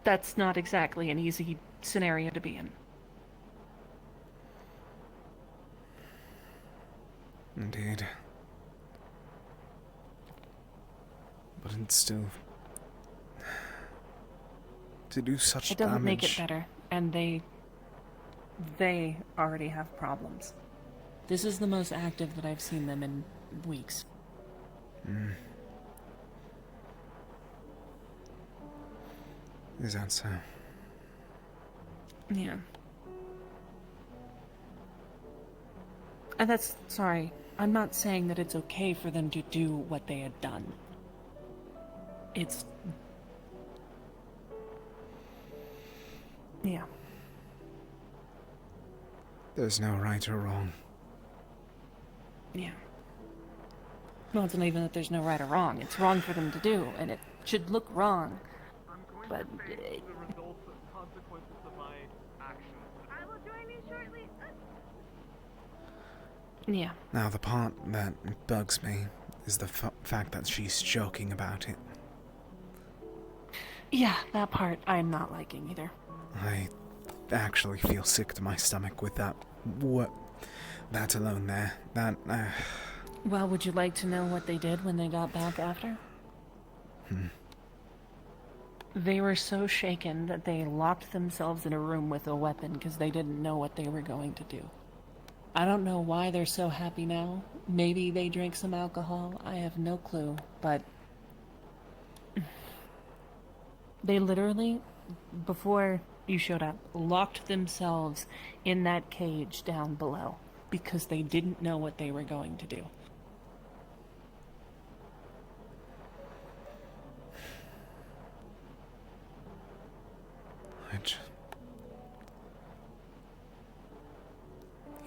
Speaker 19: That's not exactly an easy scenario to be in.
Speaker 1: Indeed. But it's still... to do such damage...
Speaker 19: It doesn't make it better, and they already have problems. This is the most active that I've seen them in weeks.
Speaker 1: Is that so?
Speaker 19: Yeah. And sorry, I'm not saying that it's okay for them to do what they had done. It's... yeah.
Speaker 1: There's no right or wrong.
Speaker 19: Yeah. Well, it's not even that there's no right or wrong. It's wrong for them to do, and it should look wrong. But...
Speaker 8: the results and consequences of my actions.
Speaker 22: I will join you shortly.
Speaker 19: Yeah.
Speaker 1: Now, the part that bugs me is the fact that she's joking about it.
Speaker 19: Yeah, that part I'm not liking either.
Speaker 1: I actually feel sick to my stomach with that. That alone there. That,
Speaker 19: Well, would you like to know what they did when they got back after? They were so shaken that they locked themselves in a room with a weapon because they didn't know what they were going to do. I don't know why they're so happy now. Maybe they drank some alcohol. I have no clue, but... they literally, before you showed up, locked themselves in that cage down below because they didn't know what they were going to do.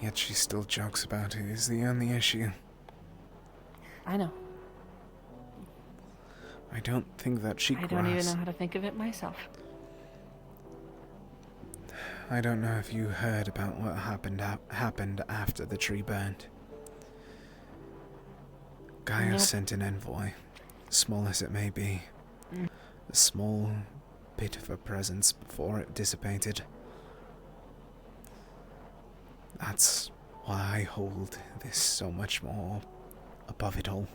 Speaker 1: Yet she still jokes about it, is the only issue.
Speaker 19: I know.
Speaker 1: I don't think that she
Speaker 19: I don't even know how to think of it myself.
Speaker 1: I don't know if you heard about what happened after the tree burned. Gaia sent an envoy, small as it may be, a small bit of a presence before it dissipated. That's why I hold this so much more above it all.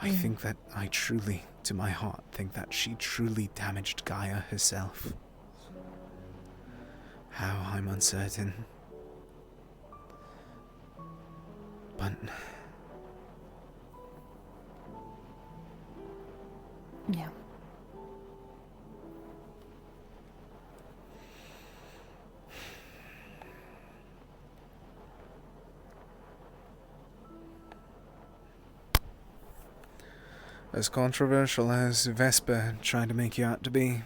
Speaker 1: I think that I truly, to my heart, think that she truly damaged Gaia herself. How, I'm uncertain. But...
Speaker 4: yeah.
Speaker 1: As controversial as Vesper tried to make you out to be,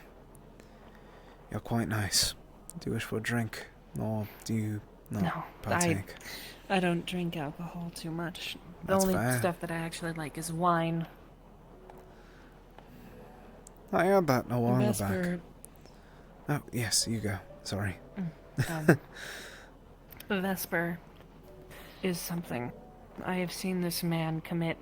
Speaker 1: you're quite nice. Do you wish for a drink? Or do you not partake?
Speaker 19: I don't drink alcohol too much. The
Speaker 1: That's
Speaker 19: only
Speaker 1: fair.
Speaker 19: stuff that I actually like is wine.
Speaker 1: I had that a while
Speaker 19: Vesper.
Speaker 1: back. Oh, yes, you go. Sorry.
Speaker 19: Vesper is something. I have seen this man commit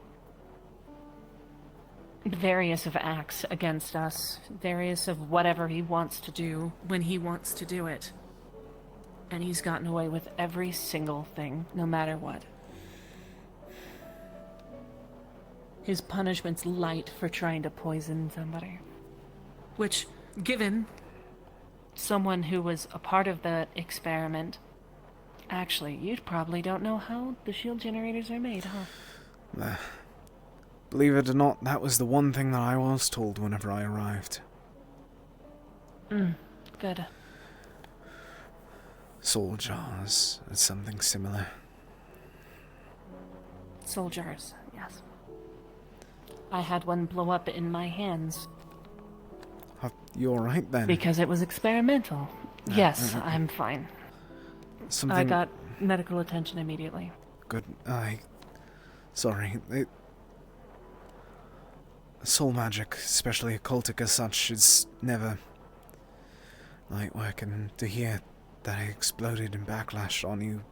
Speaker 19: various of acts against us, various of whatever he wants to do when he wants to do it. And he's gotten away with every single thing, no matter what. His punishment's light for trying to poison somebody. Which, given someone who was a part of the experiment, actually, you probably don't know how the shield generators are made, huh?
Speaker 1: Believe it or not, that was the one thing that I was told whenever I arrived.
Speaker 19: Good.
Speaker 1: Soul jars, or something similar.
Speaker 19: Soul jars, yes. I had one blow up in my hands.
Speaker 1: You alright then?
Speaker 19: Because it was experimental. Yes, I'm fine. I got medical attention immediately.
Speaker 1: Good. Sorry. Soul magic, especially occultic as such, is never light work, and to hear that it exploded in backlash on you...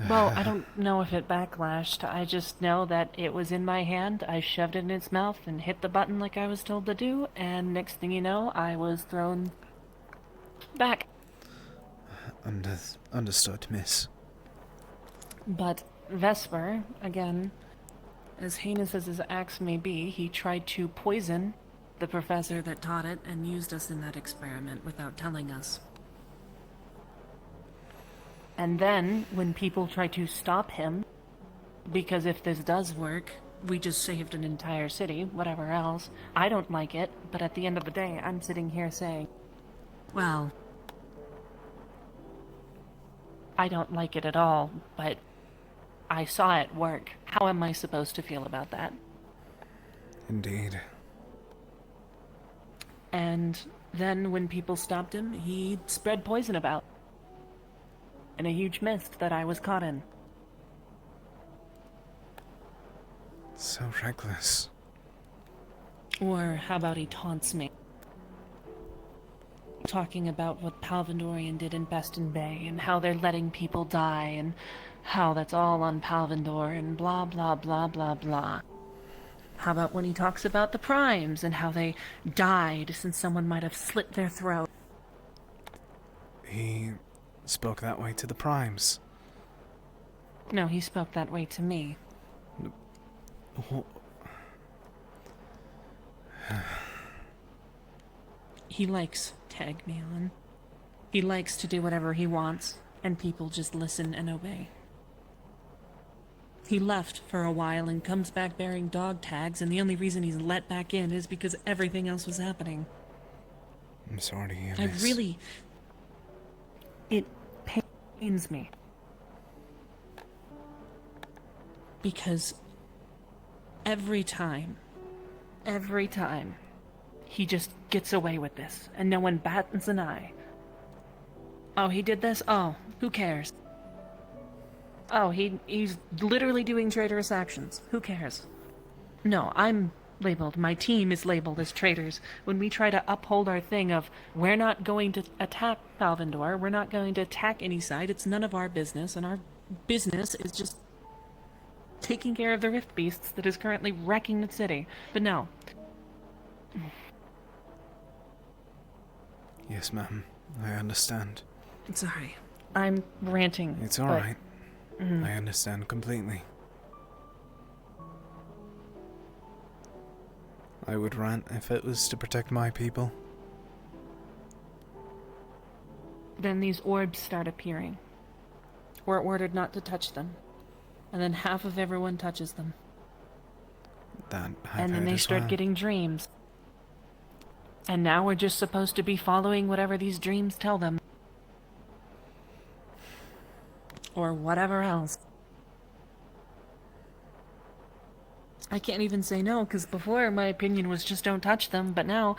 Speaker 19: Well, I don't know if it backlashed. I just know that it was in my hand, I shoved it in its mouth and hit the button like I was told to do, and next thing you know, I was thrown back.
Speaker 1: Understood, miss.
Speaker 19: But Vesper, again, as heinous as his acts may be, he tried to poison the professor that taught it and used us in that experiment without telling us. And then, when people try to stop him, because if this does work, we just saved an entire city, whatever else, I don't like it, but at the end of the day, I'm sitting here saying, well, I don't like it at all, but I saw it work. How am I supposed to feel about that?
Speaker 1: Indeed.
Speaker 19: And then when people stopped him, he spread poison about. In a huge mist that I was caught in.
Speaker 1: So reckless.
Speaker 19: Or how about he taunts me? Talking about what Palvindorian did in Beston Bay, and how they're letting people die, and how that's all on Palvindor, and blah blah blah blah blah. How about when he talks about the Primes, and how they died since someone might have slit their throat?
Speaker 1: He spoke that way to the Primes.
Speaker 19: No, he spoke that way to me. He likes to egg me on. He likes to do whatever he wants, and people just listen and obey. He left for a while and comes back bearing dog tags, and the only reason he's let back in is because everything else was happening.
Speaker 1: I'm sorry to hear
Speaker 19: I
Speaker 1: this.
Speaker 19: really... It pains me. Because every time, he just gets away with this, and no one bats an eye. Oh, he did this? Oh, who cares? Oh, he's literally doing traitorous actions. Who cares? No, I'm labeled. My team is labeled as traitors. When we try to uphold our thing of we're not going to attack Palvindor, we're not going to attack any side, it's none of our business, and our business is just taking care of the Rift Beasts that is currently wrecking the city. But no.
Speaker 1: Yes, ma'am. I understand.
Speaker 19: Sorry. I'm ranting.
Speaker 1: It's alright. I understand completely. I would rant if it was to protect my people.
Speaker 19: Then these orbs start appearing. We're ordered not to touch them. And then half of everyone touches them.
Speaker 1: That I've
Speaker 19: and then
Speaker 1: heard
Speaker 19: they
Speaker 1: as
Speaker 19: start
Speaker 1: well.
Speaker 19: getting dreams. And now we're just supposed to be following whatever these dreams tell them. Or whatever else. I can't even say no, because before my opinion was just don't touch them, but now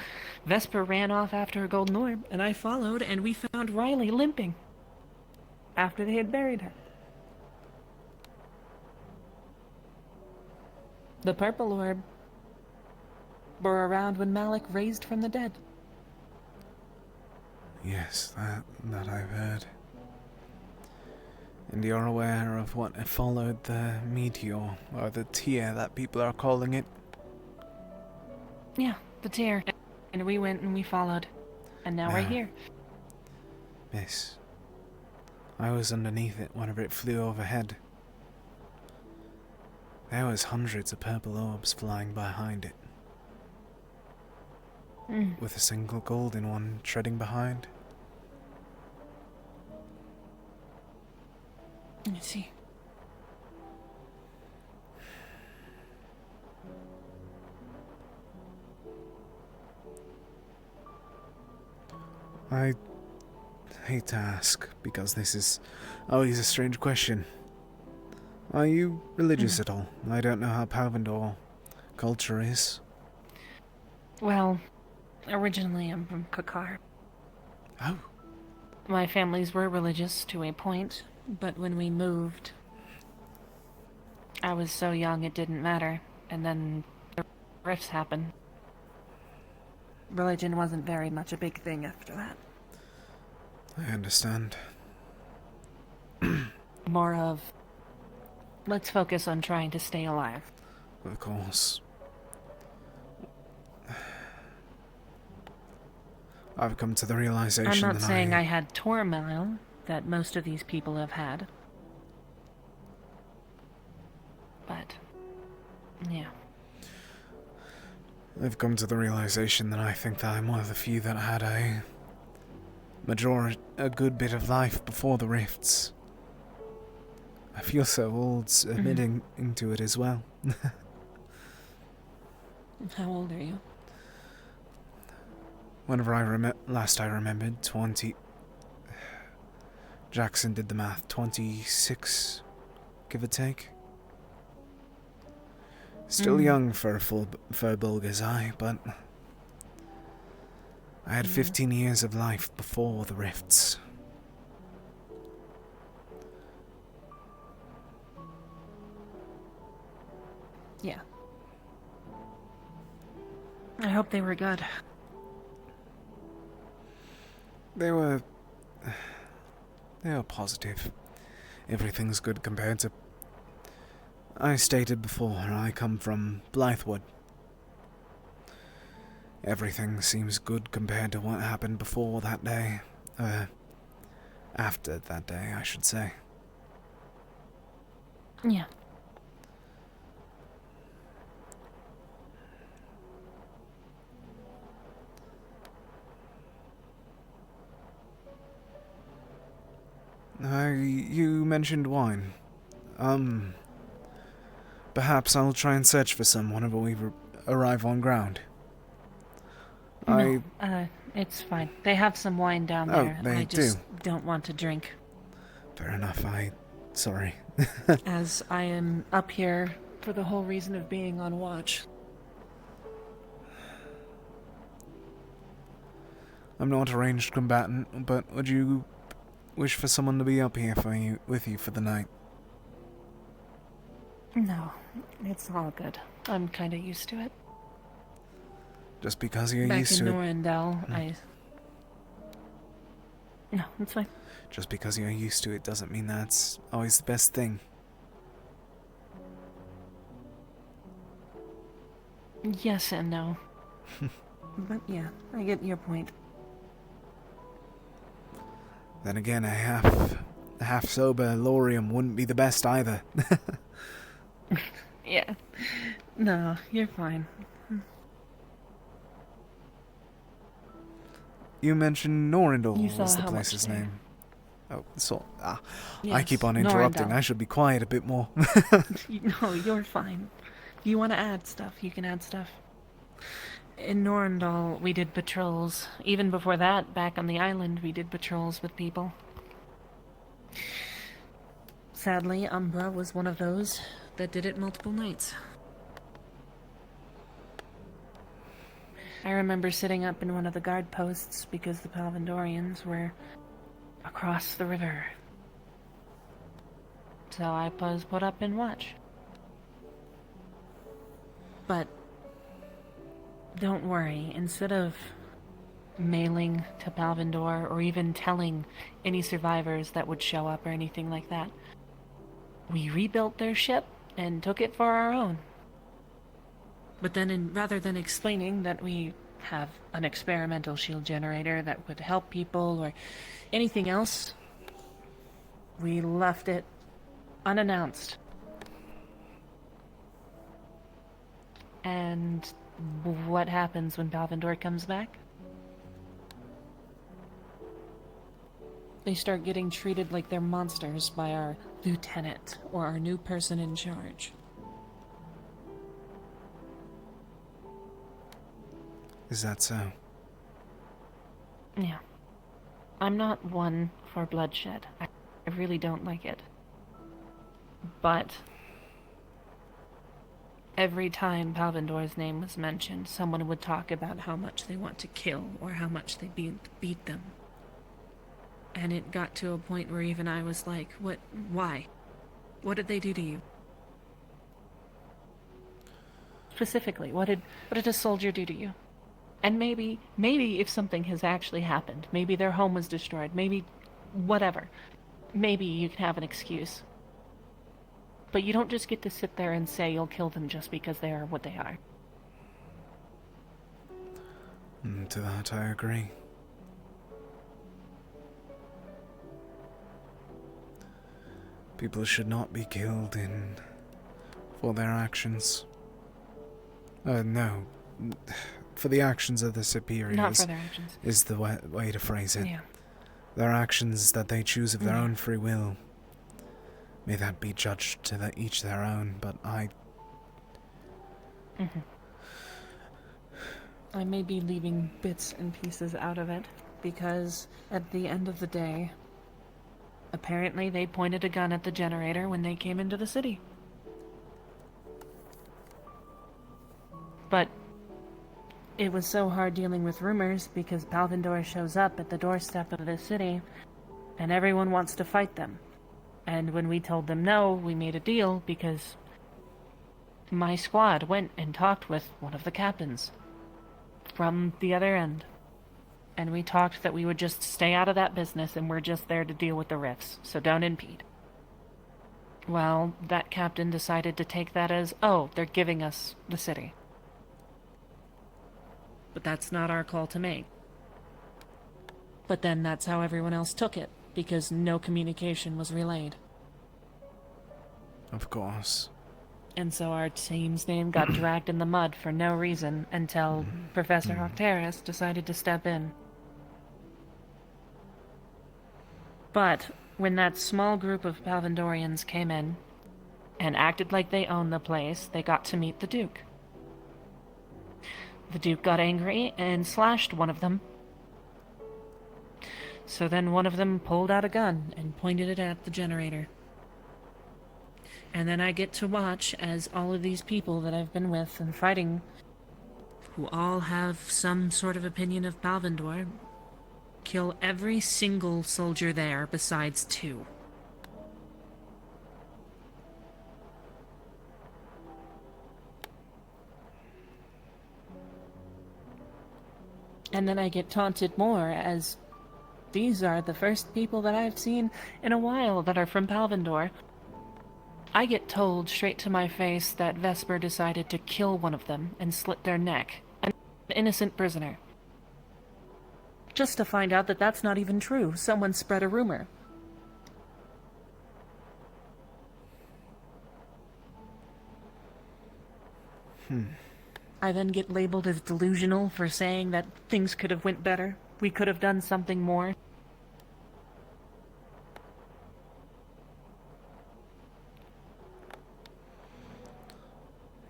Speaker 19: Vesper ran off after a golden orb, and I followed, and we found Riley limping. After they had buried her. The purple orb were around when Malik raised from the dead.
Speaker 1: Yes, that I've heard. And you're aware of what followed the meteor, or the tear that people are calling it?
Speaker 19: Yeah, the tear. And we went and we followed. And now we're here.
Speaker 1: Miss, I was underneath it whenever it flew overhead. There was hundreds of purple orbs flying behind it. With a single golden one treading behind.
Speaker 19: Let me see.
Speaker 1: I hate to ask, because this is always a strange question. Are you religious at all? I don't know how Palvindor culture is.
Speaker 19: Well, originally I'm from Kakar.
Speaker 1: Oh.
Speaker 19: My families were religious to a point, but when we moved, I was so young it didn't matter, and then the rifts happened. Religion wasn't very much a big thing after that.
Speaker 1: I understand.
Speaker 19: More of, let's focus on trying to stay alive.
Speaker 1: Of course. I've come to the realization
Speaker 19: I'm not
Speaker 1: that
Speaker 19: saying I had turmoil that most of these people have had. But, yeah.
Speaker 1: I've come to the realization that I think that I'm one of the few that had a good bit of life before the rifts. I feel so old admitting into it as well.
Speaker 19: How old are you?
Speaker 1: Whenever I remembered, 20... Jackson did the math, 26, give or take. Still young for a full as I, but... I had 15 years of life before the rifts.
Speaker 19: Yeah. I hope they were good.
Speaker 1: They were positive. Everything's good compared to... I stated before, I come from Blythewood. Everything seems good compared to what happened before that day. After that day, I should say.
Speaker 19: Yeah.
Speaker 1: You mentioned wine. Perhaps I'll try and search for some whenever we arrive on ground.
Speaker 19: No, it's fine. They have some wine down there.
Speaker 1: They
Speaker 19: I just don't want to drink.
Speaker 1: Fair enough, sorry.
Speaker 19: As I am up here for the whole reason of being on watch.
Speaker 1: I'm not a ranged combatant, but would you wish for someone to be up here with you for the night?
Speaker 19: No, it's all good. I'm kinda used to it.
Speaker 1: Just because you're
Speaker 4: Back
Speaker 1: used
Speaker 4: in
Speaker 1: to it.
Speaker 4: Norandel, No, it's fine.
Speaker 1: Just because you're used to it doesn't mean that's always the best thing.
Speaker 4: Yes and no. But yeah, I get your point.
Speaker 1: Then again, a half sober Lorium wouldn't be the best either.
Speaker 4: Yeah. No, you're fine.
Speaker 1: You mentioned Norindel
Speaker 4: You saw
Speaker 1: was the
Speaker 4: how much
Speaker 1: place's
Speaker 4: there.
Speaker 1: name. Oh, so I
Speaker 4: Yes,
Speaker 1: keep on interrupting.
Speaker 4: Norindel.
Speaker 1: I should be quiet a bit more.
Speaker 4: No, you're fine. If you want to add stuff, you can add stuff. In Norandal, we did patrols. Even before that, back on the island, we did patrols with people. Sadly, Umbra was one of those that did it multiple nights. I remember sitting up in one of the guard posts because the Palvandorians were across the river. So I was put up and watch. But don't worry, instead of mailing to Palvandor or even telling any survivors that would show up or anything like that, we rebuilt their ship and took it for our own. But then rather than explaining that we have an experimental shield generator that would help people or anything else, we left it unannounced. And what happens when Palvandor comes back? They start getting treated like they're monsters by our lieutenant or our new person in charge.
Speaker 1: Is that so?
Speaker 4: Yeah. I'm not one for bloodshed. I really don't like it. But every time Palvandor's name was mentioned, someone would talk about how much they want to kill or how much they beat them. And it got to a point where even I was like, why? What did they do to you? Specifically, what did a soldier do to you? And maybe if something has actually happened, maybe their home was destroyed, maybe whatever, maybe you can have an excuse. But you don't just get to sit there and say you'll kill them just because they are what they are.
Speaker 1: To that I agree. People should not be killed for their actions. No. For the actions of the superiors.
Speaker 4: Not for their actions.
Speaker 1: Is the way to phrase it.
Speaker 4: Yeah.
Speaker 1: Their actions that they choose of their own free will. May that be judged to each their own, but I
Speaker 4: may be leaving bits and pieces out of it, because at the end of the day, apparently they pointed a gun at the generator when they came into the city. But it was so hard dealing with rumors because Palvandor shows up at the doorstep of the city and everyone wants to fight them. And when we told them no, we made a deal because my squad went and talked with one of the captains from the other end. And we talked that we would just stay out of that business and we're just there to deal with the rifts, so don't impede. Well, that captain decided to take that as, oh, they're giving us the city. But that's not our call to make. But then that's how everyone else took it, because no communication was relayed.
Speaker 1: Of course.
Speaker 4: And so our team's name got dragged in the mud for no reason until Professor Octaris decided to step in. But when that small group of Palvandorians came in and acted like they owned the place, they got to meet the Duke. The Duke got angry and slashed one of them. So then one of them pulled out a gun and pointed it at the generator. And then I get to watch as all of these people that I've been with and fighting, who all have some sort of opinion of Palvandor, kill every single soldier there besides 2.
Speaker 19: And then I get taunted more, as these are the first people that I've seen in a while that are from Palvindor. I get told straight to my face that Vesper decided to kill one of them and slit their neck, an innocent prisoner. Just to find out that that's not even true. Someone spread a rumor. I then get labeled as delusional for saying that things could have went better. We could have done something more.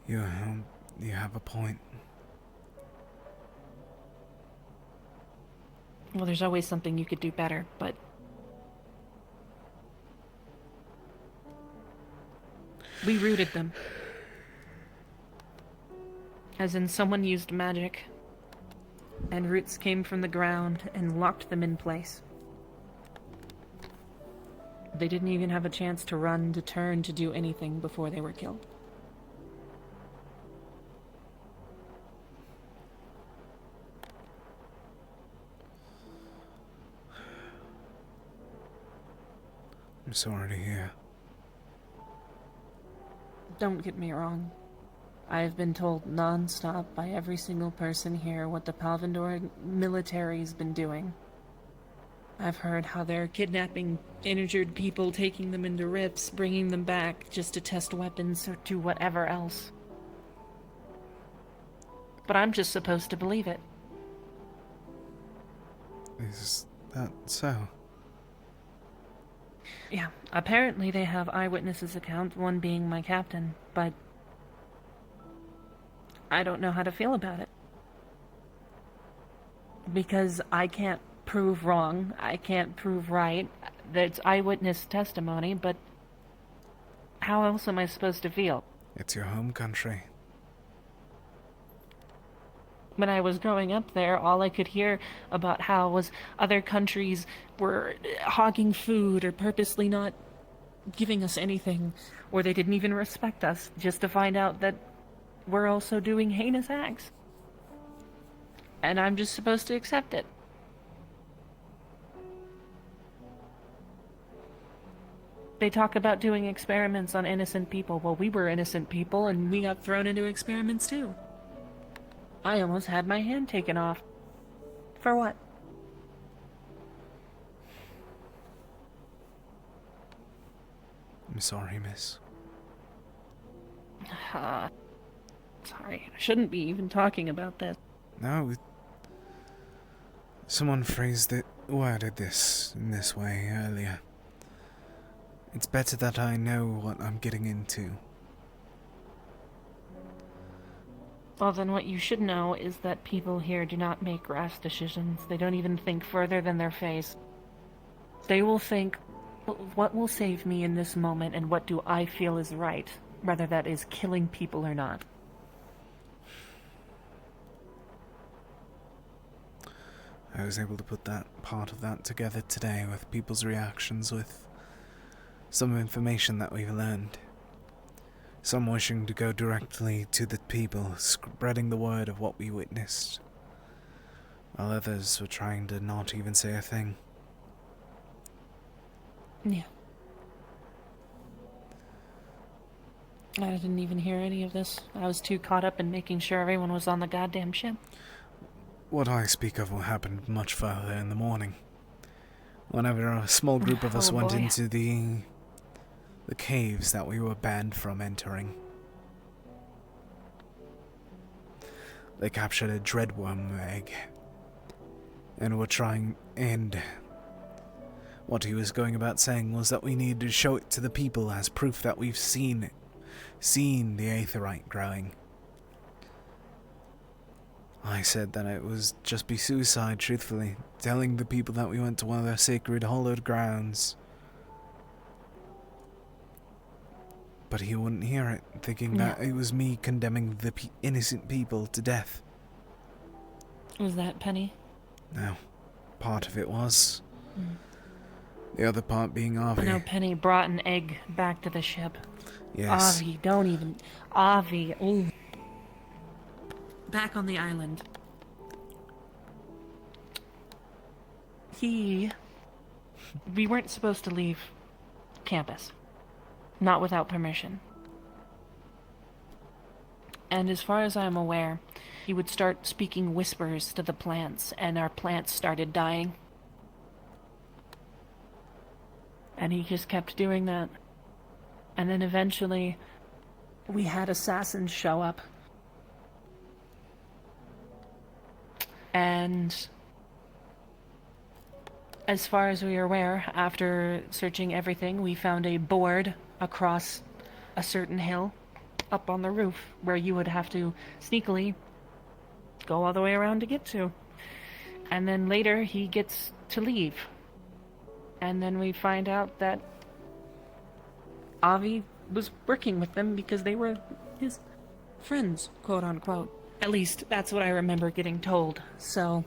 Speaker 1: You have a point.
Speaker 19: Well, there's always something you could do better, but... we rooted them. As in, someone used magic, and roots came from the ground and locked them in place. They didn't even have a chance to run, to turn, to do anything before they were killed.
Speaker 1: I'm sorry to hear.
Speaker 19: Don't get me wrong. I've been told non-stop by every single person here what the Palvindor military's been doing. I've heard how they're kidnapping injured people, taking them into rifts, bringing them back just to test weapons or do whatever else. But I'm just supposed to believe it.
Speaker 1: Is that so?
Speaker 19: Yeah, apparently they have eyewitnesses' accounts, one being my captain, but I don't know how to feel about it. Because I can't prove wrong, I can't prove right. That's eyewitness testimony, but how else am I supposed to feel?
Speaker 1: It's your home country.
Speaker 19: When I was growing up there, all I could hear about how was other countries were hogging food or purposely not giving us anything, or they didn't even respect us, just to find out that we're also doing heinous acts. And I'm just supposed to accept it. They talk about doing experiments on innocent people. Well, we were innocent people, and we got thrown into experiments too. I almost had my hand taken off. For what?
Speaker 1: I'm sorry, miss.
Speaker 19: Sorry, I shouldn't be even talking about this.
Speaker 1: No, someone worded this in this way earlier. It's better that I know what I'm getting into.
Speaker 19: Well, then what you should know is that people here do not make rash decisions. They don't even think further than their face. They will think, what will save me in this moment and what do I feel is right, whether that is killing people or not.
Speaker 1: I was able to put that part of that together today with people's reactions, with some information that we've learned. Some wishing to go directly to the people, spreading the word of what we witnessed, while others were trying to not even say a thing.
Speaker 19: Yeah. I didn't even hear any of this. I was too caught up in making sure everyone was on the goddamn ship.
Speaker 1: What I speak of will happen much further in the morning. Whenever a small group of us went into the caves that we were banned from entering. They captured a dreadworm egg, and what he was going about saying was that we needed to show it to the people as proof that we've seen the aetherite growing. I said that it was just be suicide, truthfully, telling the people that we went to one of their sacred hallowed grounds. But he wouldn't hear it, thinking that it was me condemning the innocent people to death.
Speaker 19: Was that Penny?
Speaker 1: No. Part of it was. The other part being Avi.
Speaker 19: No, Penny brought an egg back to the ship.
Speaker 1: Yes.
Speaker 19: Avi, don't even... Avi, ooh. Back on the island. We weren't supposed to leave campus. Not without permission. And as far as I'm aware, he would start speaking whispers to the plants, and our plants started dying. And he just kept doing that. And then eventually, we had assassins show up. And as far as we are aware, after searching everything, we found a board across a certain hill up on the roof where you would have to sneakily go all the way around to get to. And then later he gets to leave. And then we find out that Avi was working with them because they were his friends, quote unquote. At least that's what I remember getting told. So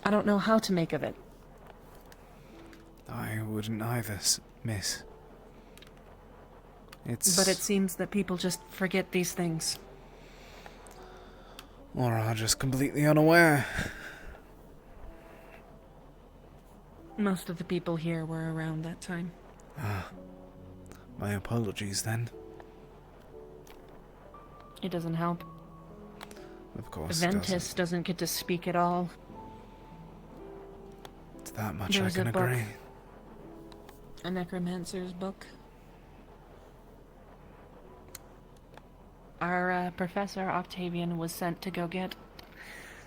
Speaker 19: I don't know how to make of it.
Speaker 1: I wouldn't either, miss.
Speaker 19: But it seems that people just forget these things.
Speaker 1: Or are just completely unaware.
Speaker 19: Most of the people here were around that time.
Speaker 1: My apologies then.
Speaker 19: It doesn't help.
Speaker 1: Of course
Speaker 19: Ventus doesn't get to speak at all.
Speaker 1: It's that much I
Speaker 19: There's
Speaker 1: can
Speaker 19: a book.
Speaker 1: agree.
Speaker 19: A necromancer's book. Our professor, Octavian, was sent to go get.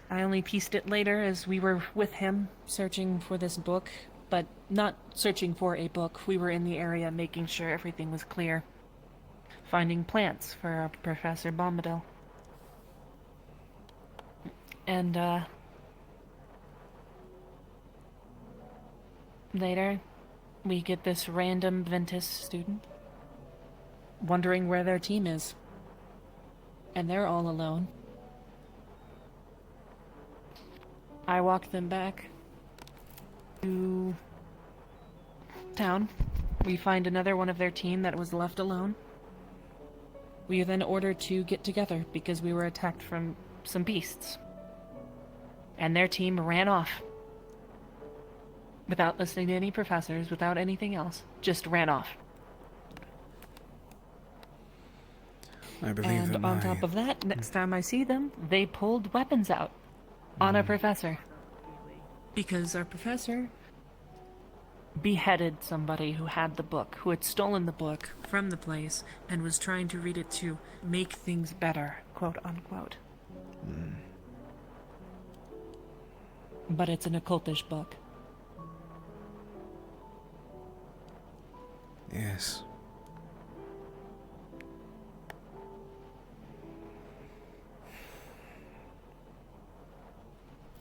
Speaker 19: I only pieced it later as we were with him, searching for this book, but not searching for a book. We were in the area making sure everything was clear. Finding plants for our Professor Bombadil. And, later, we get this random Ventus student wondering where their team is. And they're all alone. I walk them back to town. We find another one of their team that was left alone. We are then ordered to get together because we were attacked from some beasts. And their team ran off. Without listening to any professors, without anything else. Just ran off.
Speaker 1: I believe
Speaker 19: And on top of that, next time I see them, they pulled weapons out on a professor. Because our professor beheaded somebody who had the book, who had stolen the book from the place and was trying to read it to make things better, quote unquote. But it's an occultish book.
Speaker 1: Yes.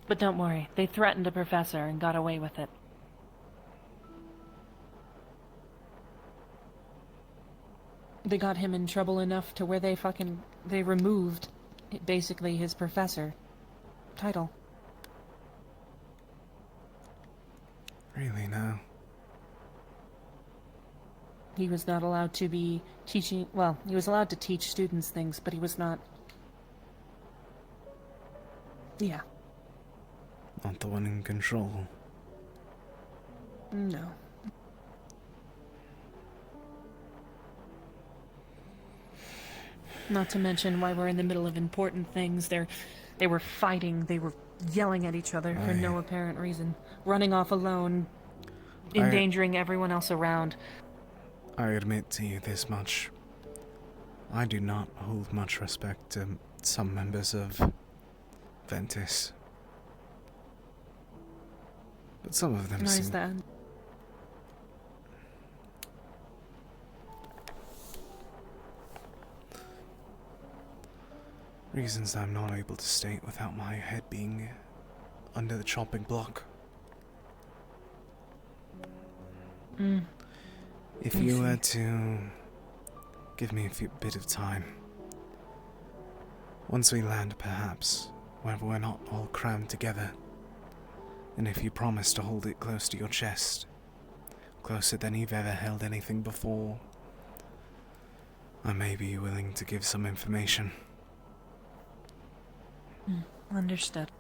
Speaker 19: But don't worry, they threatened a professor and got away with it. They got him in trouble enough to where they removed, basically, his professor title.
Speaker 1: Really now?
Speaker 19: He was not allowed to be teaching, well, he was allowed to teach students things, but he was not... Yeah.
Speaker 1: Not the one in control.
Speaker 19: No. Not to mention why we're in the middle of important things. They were fighting, they were yelling at each other for no apparent reason. Running off alone, endangering everyone else around.
Speaker 1: I admit to you this much. I do not hold much respect to some members of Ventus. But some of them
Speaker 19: Why
Speaker 1: seem...
Speaker 19: is that?
Speaker 1: Reasons I'm not able to state without my head being under the chopping block. If you were to give me a bit of time, once we land perhaps, where we're not all crammed together, and if you promise to hold it close to your chest, closer than you've ever held anything before, I may be willing to give some information.
Speaker 19: Understood.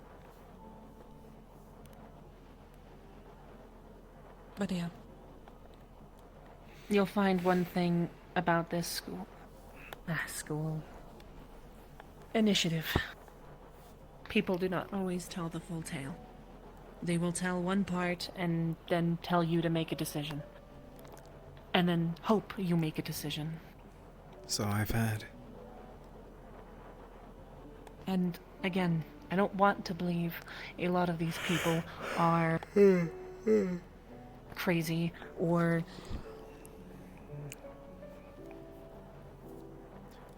Speaker 19: But yeah. You'll find one thing about this school initiative. People do not always tell the full tale. They will tell one part and then tell you to make a decision. And then hope you make a decision.
Speaker 1: So I've heard.
Speaker 19: And again, I don't want to believe a lot of these people are crazy or...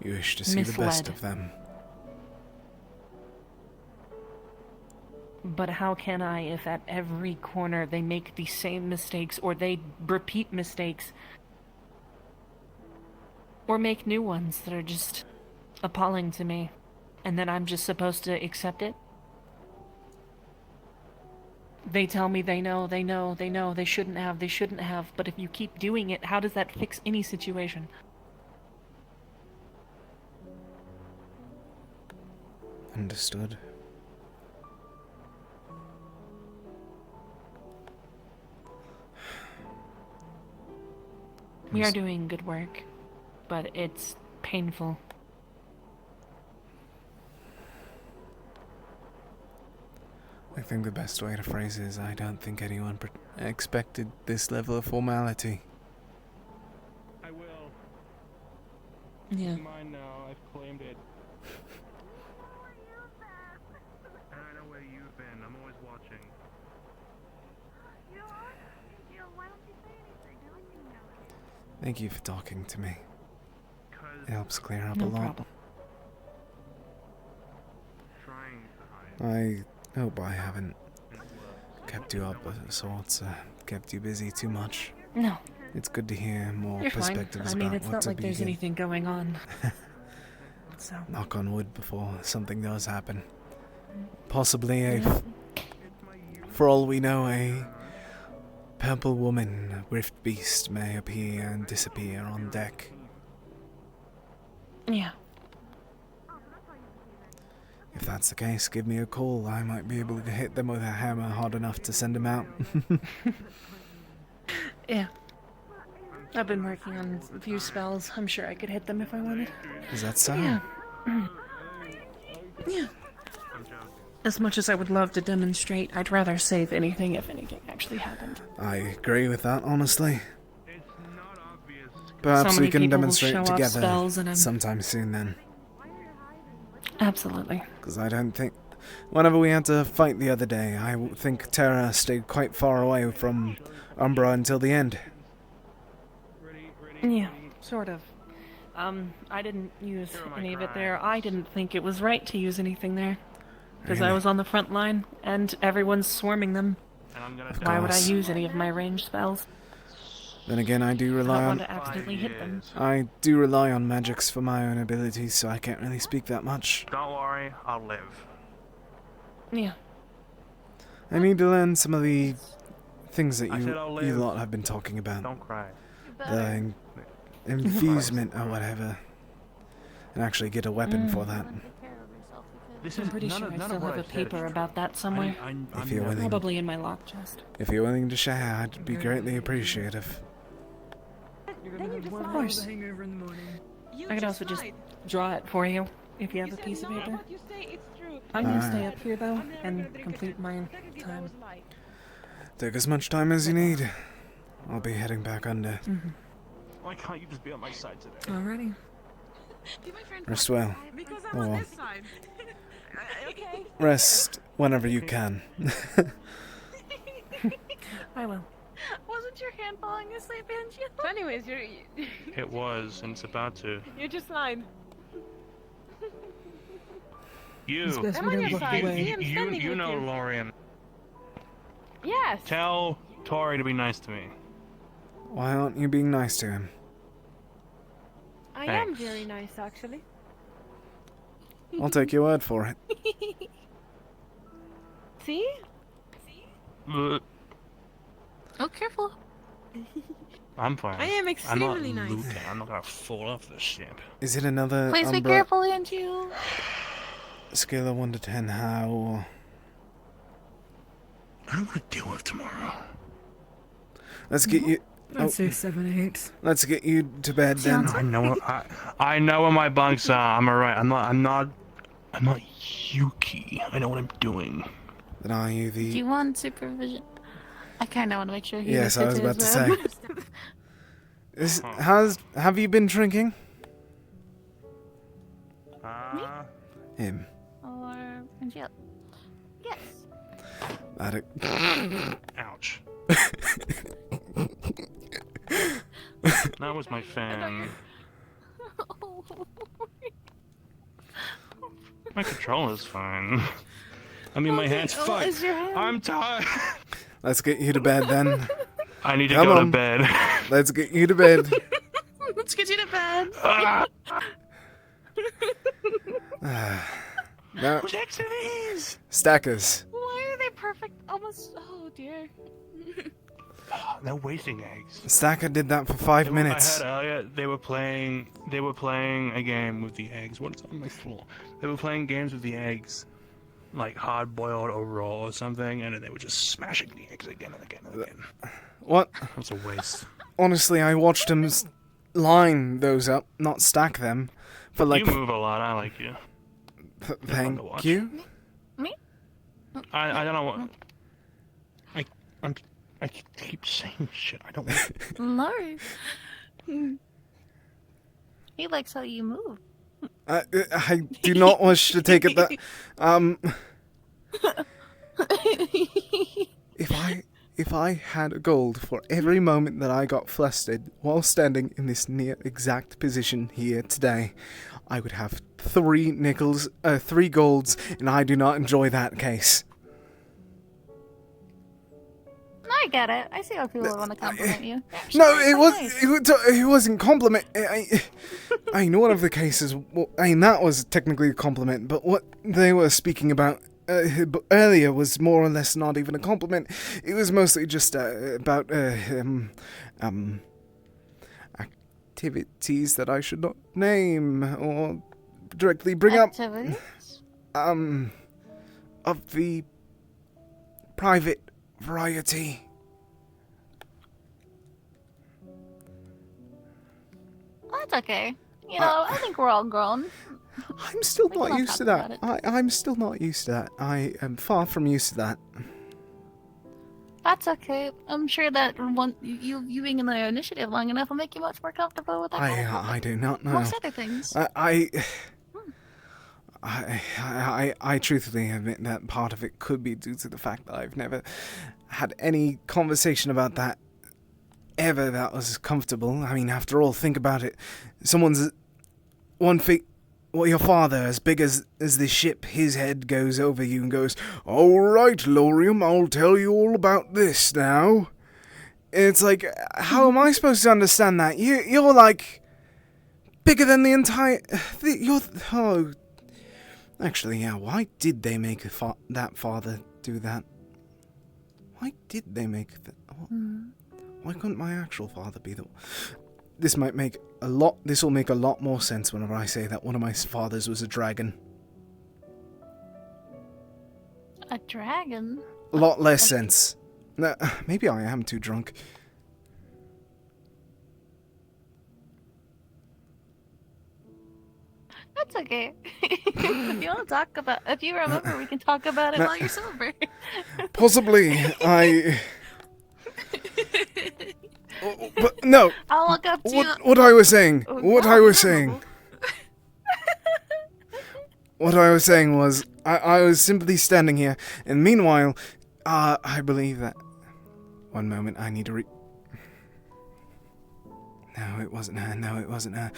Speaker 1: You wish to see the best of them.
Speaker 19: But how can I if at every corner they make the same mistakes or they repeat mistakes or make new ones that are just appalling to me and then I'm just supposed to accept it? They tell me they know, they shouldn't have, but if you keep doing it, how does that fix any situation?
Speaker 1: Understood.
Speaker 19: We are doing good work, but it's painful.
Speaker 1: I think the best way to phrase it is I don't think anyone expected this level of formality.
Speaker 11: I will.
Speaker 19: Yeah.
Speaker 11: It's mine now. I've claimed it.
Speaker 2: And I know where you've been. I'm always watching.
Speaker 1: Thank you for talking to me. It helps clear up
Speaker 19: No
Speaker 1: a lot.
Speaker 19: problem.
Speaker 2: Trying to hide.
Speaker 1: I hope I haven't kept you up of sorts, kept you busy too much.
Speaker 19: No.
Speaker 1: It's good to hear more
Speaker 19: You're fine.
Speaker 1: perspectives
Speaker 19: I mean,
Speaker 1: about
Speaker 19: it's
Speaker 1: what
Speaker 19: not
Speaker 1: to
Speaker 19: like there's
Speaker 1: begin.
Speaker 19: anything going on. So.
Speaker 1: Knock on wood before something does happen. Possibly for all we know, a purple woman, a rift beast, may appear and disappear on deck.
Speaker 19: Yeah.
Speaker 1: If that's the case, give me a call. I might be able to hit them with a hammer hard enough to send them out.
Speaker 19: Yeah. I've been working on a few spells. I'm sure I could hit them if I wanted.
Speaker 1: Is that so?
Speaker 19: Yeah. Yeah. As much as I would love to demonstrate, I'd rather save anything if anything actually happened.
Speaker 1: I agree with that, honestly. Perhaps
Speaker 19: So
Speaker 1: we
Speaker 19: many
Speaker 1: can
Speaker 19: people will
Speaker 1: demonstrate
Speaker 19: show off
Speaker 1: together
Speaker 19: spells and I'm-
Speaker 1: sometime soon then.
Speaker 19: Absolutely.
Speaker 1: Because I don't think... Whenever we had to fight the other day, I think Terra stayed quite far away from Umbra until the end.
Speaker 19: Yeah, sort of. I didn't use any of it there. I didn't think it was right to use anything there. Because I
Speaker 1: Really?
Speaker 19: was on the front line, and everyone's swarming them. Why would I
Speaker 1: course.
Speaker 19: use any of my ranged spells?
Speaker 1: Then again, I do
Speaker 19: I
Speaker 1: rely
Speaker 19: don't
Speaker 1: on...
Speaker 19: want to accidentally hit them.
Speaker 1: I do rely on magics for my own abilities, so I can't really speak that much.
Speaker 2: Don't worry, I'll live.
Speaker 19: Yeah.
Speaker 1: I need to learn some of the things that
Speaker 2: I said I'll
Speaker 1: you
Speaker 2: live.
Speaker 1: lot have been talking about.
Speaker 2: Don't cry.
Speaker 1: The infusement or whatever. And actually get a weapon for that.
Speaker 19: I'm pretty sure I still have a paper about that somewhere.
Speaker 1: If you're willing.
Speaker 19: Probably in my lock chest.
Speaker 1: If you're willing to share, I'd be greatly appreciative.
Speaker 19: Of course.
Speaker 15: Hangover in the morning.
Speaker 19: I could also just draw it for you, if you have a piece of paper. I'm gonna stay up here, though, and complete my time.
Speaker 1: Take as much time as you need. I'll be heading back under.
Speaker 2: Why can't you just be on my side today?
Speaker 19: Alrighty.
Speaker 1: Rest well.
Speaker 5: Because I'm on
Speaker 1: Or
Speaker 5: this side. Okay.
Speaker 1: rest whenever you can.
Speaker 19: I will.
Speaker 21: Wasn't your hand falling asleep, Angel?
Speaker 5: So anyways,
Speaker 11: It was, and it's about to.
Speaker 5: you're just fine.
Speaker 11: You,
Speaker 15: It's best we don't look away.
Speaker 11: you know Lorian.
Speaker 5: Yes.
Speaker 11: Tell Tori to be nice to me.
Speaker 1: Why aren't you being nice to him?
Speaker 5: I
Speaker 11: Thanks.
Speaker 5: am very nice, actually.
Speaker 1: I'll take your word for it.
Speaker 5: See?
Speaker 11: Bleh.
Speaker 5: Oh, careful.
Speaker 11: I'm fine.
Speaker 5: I am extremely
Speaker 11: I'm not
Speaker 5: nice.
Speaker 11: Luca. I'm not gonna fall off this ship.
Speaker 1: Is it another
Speaker 5: Please be
Speaker 1: Umbra
Speaker 5: careful, Angel.
Speaker 1: scale of 1 to 10? How?
Speaker 11: I don't want to deal with tomorrow.
Speaker 1: Let's get you.
Speaker 15: I'd say 7-8.
Speaker 1: Let's get you to bed then.
Speaker 11: I know where my bunks are. I'm alright. I'm not Yuki. I know what I'm doing.
Speaker 1: Then are you
Speaker 3: Do
Speaker 1: the?
Speaker 3: you want supervision? I kind of want to make sure he
Speaker 1: Yes, I was about to say.
Speaker 3: say.
Speaker 1: Have you been drinking? Him.
Speaker 3: Or Angel? Yes.
Speaker 11: Ouch. That was my fan. My controller's fine. I mean, my hand's fine. I'm tired.
Speaker 1: Let's get you to bed then.
Speaker 11: I need to
Speaker 1: Come
Speaker 11: go
Speaker 1: on.
Speaker 11: to bed.
Speaker 1: Let's get you to bed.
Speaker 3: Let's get you to bed.
Speaker 1: Now,
Speaker 11: Whose eggs are these?
Speaker 1: Stackers.
Speaker 3: Why are they perfect? Almost. Oh dear.
Speaker 11: They're wasting eggs.
Speaker 1: Stacker did that for 5 minutes.
Speaker 11: I heard earlier they were playing a game with the eggs. What's on my floor? They were playing games with the eggs, like hard boiled or raw or something, and then they were just smashing the eggs again and again and again.
Speaker 1: What?
Speaker 11: That's a waste.
Speaker 1: Honestly, I watched him line those up, not stack them, for like.
Speaker 11: You move a lot. I like you.
Speaker 1: Thank you.
Speaker 3: Me?
Speaker 11: I don't know what. I keep saying shit. I don't want.
Speaker 3: Lord. He likes how you move.
Speaker 1: I do not wish to take it that. If I had a gold for every moment that I got flustered while standing in this near exact position here today, I would have 3 golds, and I do not enjoy that case.
Speaker 3: I get it. I see how people want to compliment you.
Speaker 1: No, it wasn't compliment. I know one of the cases. Well, I mean, that was technically a compliment, but what they were speaking about earlier was more or less not even a compliment. It was mostly just about activities that I should not name or directly bring up. Of the private variety.
Speaker 3: That's okay. You know, I think we're all grown.
Speaker 1: I'm still not used to that. I'm still not used to that. I am far from used to that.
Speaker 3: That's okay. I'm sure that you being in the initiative long enough will make you much more comfortable with that.
Speaker 1: I do not know.
Speaker 3: Most other things.
Speaker 1: I truthfully admit that part of it could be due to the fact that I've never had any conversation about that ever that was comfortable. I mean, after all, think about it. Someone's 1 feet. Well, your father, as big as this ship, his head goes over you and goes, "All right, Lorium, I'll tell you all about this now." It's like, how am I supposed to understand that? You're like bigger than the entire. Actually, yeah. Why did they make that father do that? Why did they make that? Why couldn't my actual father be the? This will make a lot more sense whenever I say that one of my fathers was a dragon.
Speaker 3: A dragon?
Speaker 1: A lot less sense. Maybe I am too drunk.
Speaker 3: That's okay. If you want to talk about, if you remember, we can talk about it while you're sober.
Speaker 1: Possibly, but no.
Speaker 3: I'll look up to
Speaker 1: what I was saying. What I was saying was, I was simply standing here, and meanwhile, I believe that. One moment, I need to No, it wasn't her. No, it wasn't her.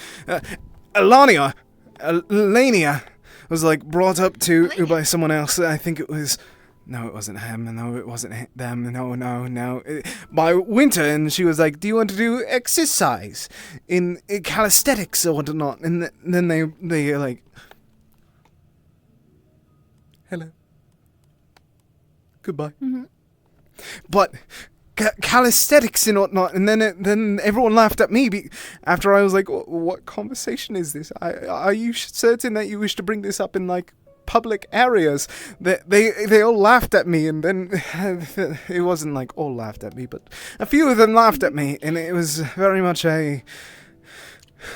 Speaker 1: Elania was like brought up to by someone else. I think it was. No, it wasn't him. No, it wasn't them. No. By Winter, and she was like, "Do you want to do exercise in calisthenics or whatnot?" And then they like, "Hello, goodbye."
Speaker 3: Mm-hmm.
Speaker 1: But calisthenics and whatnot, and then everyone laughed at me after I was like, "What conversation is this? Are you certain that you wish to bring this up in like public areas. They all laughed at me, and then it wasn't like all laughed at me, but a few of them laughed at me, and it was very much a...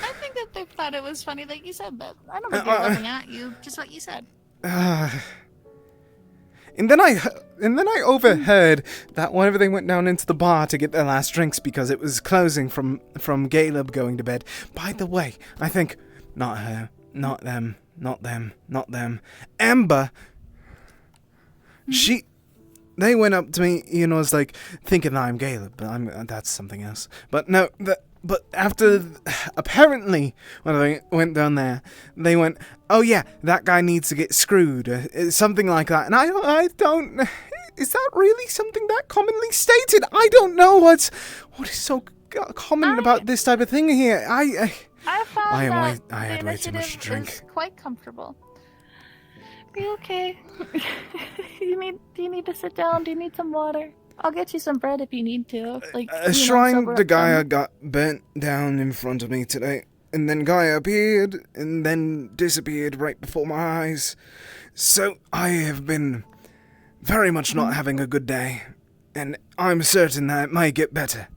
Speaker 3: I think that they thought it was funny that you said that. I don't think they were laughing at you, just what you said.
Speaker 1: And then I overheard that whenever they went down into the bar to get their last drinks because it was closing from Caleb going to bed. By the way, I think not her, not them, not them, not them. Amber. They went up to me, you know, was like thinking that I'm Caleb, but that's something else. But no, but after, apparently, when I went down there, they went, oh yeah, that guy needs to get screwed, something like that. And I don't, is that really something that commonly stated? I don't know what is so common about this type of thing here. I
Speaker 3: found
Speaker 1: I had way too much to drink.
Speaker 3: Is quite comfortable. Are you okay? Do you need to sit down? Do you need some water? I'll get you some bread if you need to. Like,
Speaker 1: a shrine to Gaia got burnt down in front of me today, and then Gaia appeared, and then disappeared right before my eyes. So I have been very much not having a good day, and I'm certain that it might get better.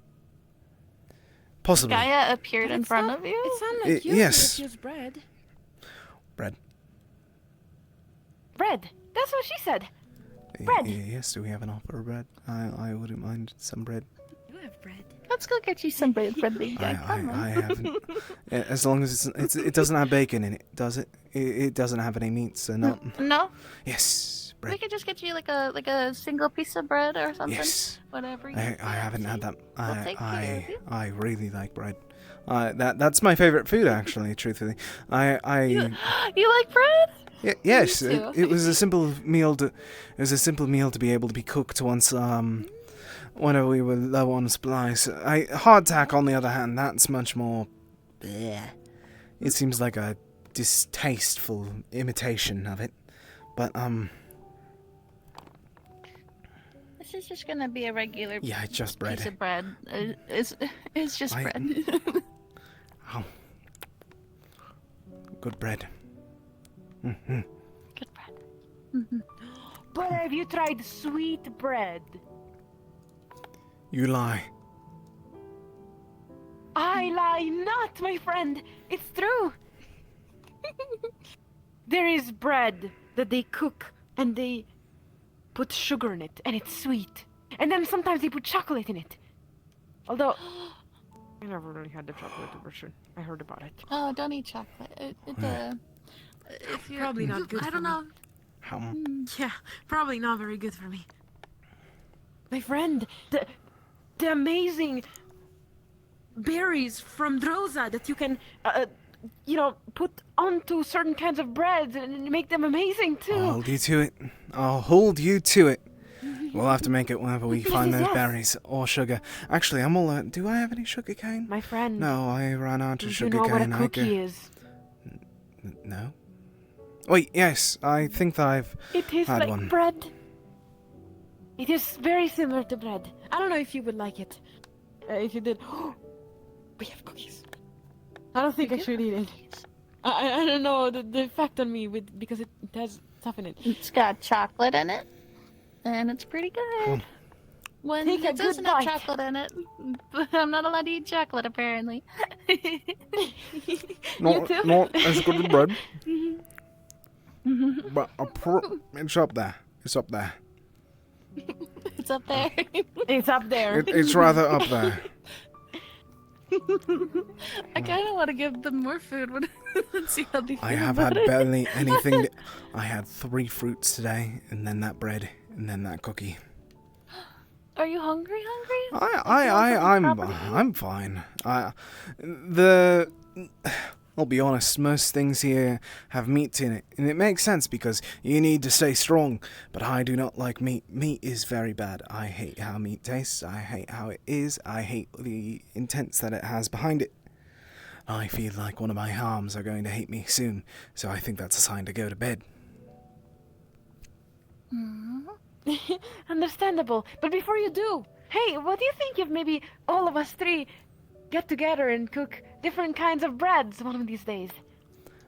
Speaker 1: Possibly.
Speaker 3: Gaia appeared in front of you?
Speaker 5: It's not like you
Speaker 1: yes.
Speaker 5: could use bread.
Speaker 1: Bread.
Speaker 5: Bread. That's what she said. Bread.
Speaker 1: Yes, do we have an offer of bread? I wouldn't mind some bread.
Speaker 5: You have bread.
Speaker 3: Let's go get you some bread, big guy.
Speaker 1: I haven't. As long as it doesn't have bacon in it, does it? It doesn't have any meat, so not.
Speaker 3: No.
Speaker 1: Yes, bread.
Speaker 3: We could just get you like a single piece of bread or something.
Speaker 1: Yes.
Speaker 3: Whatever.
Speaker 1: I haven't had that.
Speaker 3: We'll take care of you.
Speaker 1: I really like bread. That's my favorite food, actually. Truthfully,
Speaker 3: You like bread?
Speaker 1: Yes,
Speaker 3: Me too.
Speaker 1: it was a simple meal to. It was a simple meal to be able to be cooked once. Whenever we were low on supplies. Hardtack, on the other hand, that's much more. Bleh. It seems like a distasteful imitation of it, but
Speaker 3: This is just gonna be a regular.
Speaker 1: Yeah, just bread.
Speaker 3: Piece of bread. It's just bread.
Speaker 1: Oh, good bread. Mm-hmm.
Speaker 3: Good bread. Mm-hmm.
Speaker 5: But have you tried sweet bread?
Speaker 1: You lie.
Speaker 5: I lie not, my friend. It's true. There is bread that they cook and they put sugar in it and it's sweet. And then sometimes they put chocolate in it. Although I never really had the chocolate version. I heard about it.
Speaker 3: Oh, don't eat chocolate. If you're,
Speaker 5: Probably not good
Speaker 3: I
Speaker 5: for
Speaker 3: don't
Speaker 5: me.
Speaker 3: know.
Speaker 1: How?
Speaker 5: Yeah, probably not very good for me. My friend, the amazing berries from Droza that you can, put onto certain kinds of breads and make them amazing too.
Speaker 1: I'll hold you to it. I'll hold you to it. We'll have to make it whenever we find those
Speaker 5: Yes.
Speaker 1: berries or sugar. Actually, I'm all. Do I have any sugar cane?
Speaker 5: My friend.
Speaker 1: No, I ran out of
Speaker 5: Do
Speaker 1: sugar
Speaker 5: you know what a
Speaker 1: cane.
Speaker 5: cookie is?
Speaker 1: No. Wait, yes, I think that I've
Speaker 5: It tastes
Speaker 1: had
Speaker 5: like
Speaker 1: one.
Speaker 5: bread. It is very similar to bread. I don't know if you would like it. If you did, we have cookies. I don't think I should eat it. I don't know the effect on me because it has stuff in it.
Speaker 3: It's got chocolate in it, and it's pretty good. When
Speaker 5: Take a
Speaker 3: it doesn't
Speaker 5: good
Speaker 3: have
Speaker 5: bite.
Speaker 3: chocolate in it, but I'm not allowed to eat chocolate apparently.
Speaker 1: Not as good as bread. But it's up there. It's up there.
Speaker 3: It's up there.
Speaker 5: It's up there.
Speaker 1: It's rather up there.
Speaker 3: I kind of want to give them more food. Let's see how they feel
Speaker 1: I have
Speaker 3: about
Speaker 1: had
Speaker 3: it.
Speaker 1: barely anything. I had 3 fruits today, and then that bread, and then that cookie.
Speaker 3: Are you hungry?
Speaker 1: I'm fine. I'll be honest, most things here have meat in it, and it makes sense because you need to stay strong, but I do not like meat. Meat is very bad. I hate how meat tastes, I hate how it is, I hate the intents that it has behind it. I feel like one of my arms are going to hate me soon, so I think that's a sign to go to bed.
Speaker 5: Understandable. But before you do, hey, what do you think if maybe all of us 3 get together and cook different kinds of breads one of these days?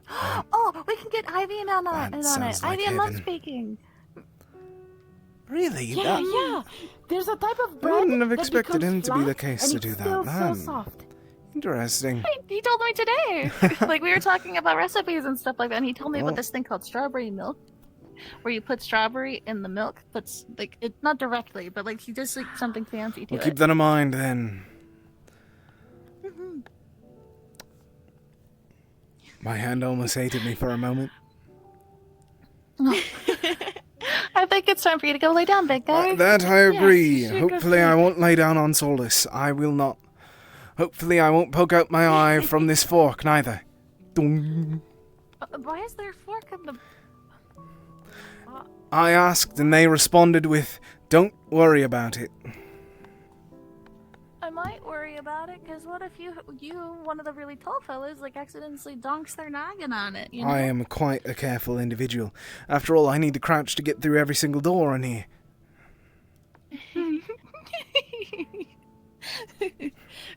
Speaker 3: Oh, we can get Ivy in on it.
Speaker 1: sounds like
Speaker 3: Ivy and love
Speaker 1: heaven.
Speaker 3: speaking.
Speaker 1: Really?
Speaker 5: Yeah,
Speaker 1: That-
Speaker 5: yeah. There's a type of
Speaker 1: I
Speaker 5: bread
Speaker 1: wouldn't have
Speaker 5: that
Speaker 1: expected
Speaker 5: becomes
Speaker 1: him to be the
Speaker 5: flat,
Speaker 1: case
Speaker 5: and
Speaker 1: to
Speaker 5: it's
Speaker 1: do that.
Speaker 5: still so
Speaker 1: Man.
Speaker 5: soft.
Speaker 1: Interesting.
Speaker 3: He told me today. Like, we were talking about recipes and stuff like that, and he told me
Speaker 1: Oh.
Speaker 3: about this thing called strawberry milk, where you put strawberry in the milk, puts, like, it not directly, but, like, he does, like, something fancy to
Speaker 1: Well,
Speaker 3: it.
Speaker 1: keep that in mind then.
Speaker 3: Mhm.
Speaker 1: My hand almost hated me for a moment.
Speaker 3: I think it's time for you to go lay down, big guy.
Speaker 1: That I
Speaker 3: Yes,
Speaker 1: agree.
Speaker 3: you should go
Speaker 1: Hopefully I
Speaker 3: sleep.
Speaker 1: won't lay down on Solus. I will not. Hopefully I won't poke out my eye from this fork, neither. Dong.
Speaker 3: Why is there a fork in the...
Speaker 1: I asked and they responded with, "Don't worry about it."
Speaker 3: I might worry about it, because what if you, one of the really tall fellas, like, accidentally donks their noggin on it, you know?
Speaker 1: I am quite a careful individual. After all, I need to crouch to get through every single door in here.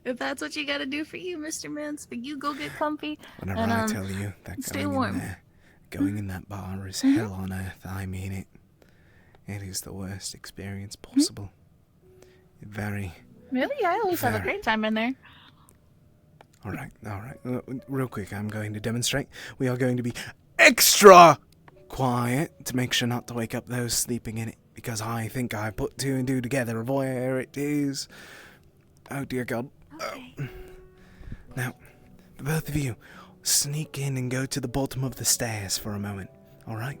Speaker 3: If that's what you gotta do for you, Mr. Mintz, but you go get comfy.
Speaker 1: Whenever
Speaker 3: and,
Speaker 1: I tell you that
Speaker 3: stay
Speaker 1: going
Speaker 3: warm.
Speaker 1: in there, going in that bar is hell on earth, I mean it. It is the worst experience possible. Very.
Speaker 3: Really? I always have a
Speaker 1: Very.
Speaker 3: great time in there.
Speaker 1: Alright. Real quick, I'm going to demonstrate. We are going to be extra quiet to make sure not to wake up those sleeping in it, because I think I put two and two together of where it is. Oh dear God.
Speaker 3: Okay.
Speaker 1: Oh. Now, the both of you, sneak in and go to the bottom of the stairs for a moment, alright?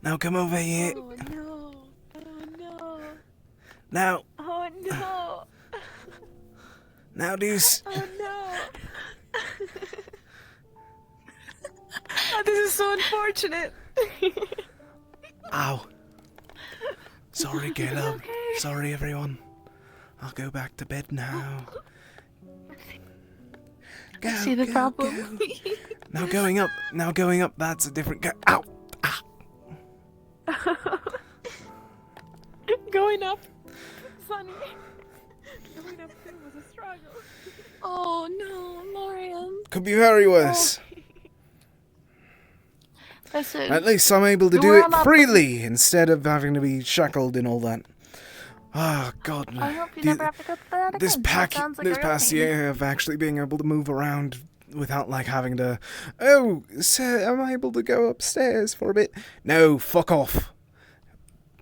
Speaker 1: Now come over here.
Speaker 5: Oh no! Oh no!
Speaker 1: Now,
Speaker 5: Oh no!
Speaker 1: now, Deuce.
Speaker 5: Oh no! Oh, this is so unfortunate.
Speaker 1: Ow. Sorry, Caleb. Sorry, everyone. I'll go back to bed now. Go,
Speaker 3: See the
Speaker 1: go,
Speaker 3: problem?
Speaker 1: go. Now going up. Now going up. That's a different. Ow.
Speaker 5: Going up, Sonny. Going up too was a struggle.
Speaker 3: Oh no, Morian.
Speaker 1: Could be very worse.
Speaker 3: Listen,
Speaker 1: At least I'm able to do it freely instead of having to be shackled and all that. Oh God.
Speaker 3: I hope you never have to go through that
Speaker 1: This
Speaker 3: again. That sounds like a
Speaker 1: this
Speaker 3: real
Speaker 1: past
Speaker 3: pain.
Speaker 1: year of actually being able to move around without like having to. Oh, sir, am I able to go upstairs for a bit? No, fuck off.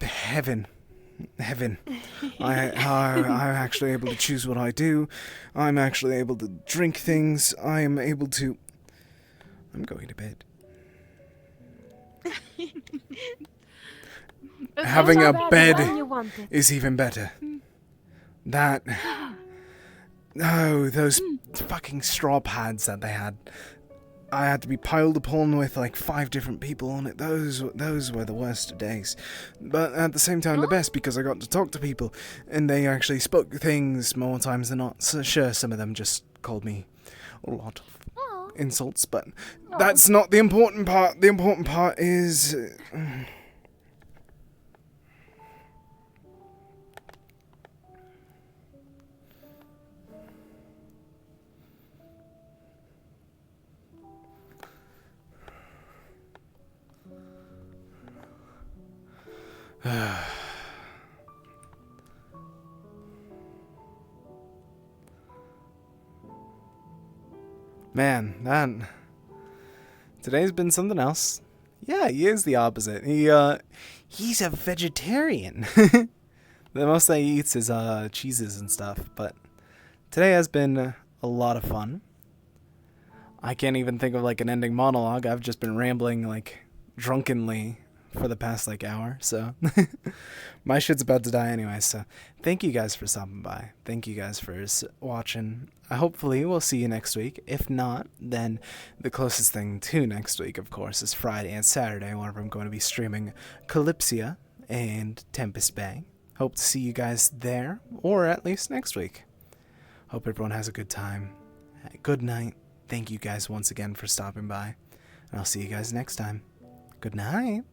Speaker 1: Heaven. I'm actually able to choose what I do. I'm actually able to drink things. I'm able to. I'm going to bed. Having a bed is even better. That. Oh, those fucking straw pads that they had. I had to be piled upon with like 5 different people on it. Those were the worst of days. But at the same time, the best, because I got to talk to people, and they actually spoke things more times than not. So sure, some of them just called me a lot of insults, but that's not the important part. The important part is. Man, today's been something else. Yeah, he is the opposite. He's a vegetarian. The most that he eats is cheeses and stuff, but today has been a lot of fun. I can't even think of like an ending monologue. I've just been rambling like drunkenly for the past like hour, so my shit's about to die anyway. So thank you guys for stopping by. Thank you guys for watching. Hopefully we'll see you next week. If not, then the closest thing to next week, of course, is Friday and Saturday, where I'm going to be streaming Calypsia and Tempest Bay. Hope to see you guys there, or at least next week. Hope everyone has a good time. Good night. Thank you guys once again for stopping by, and I'll see you guys next time. Good night.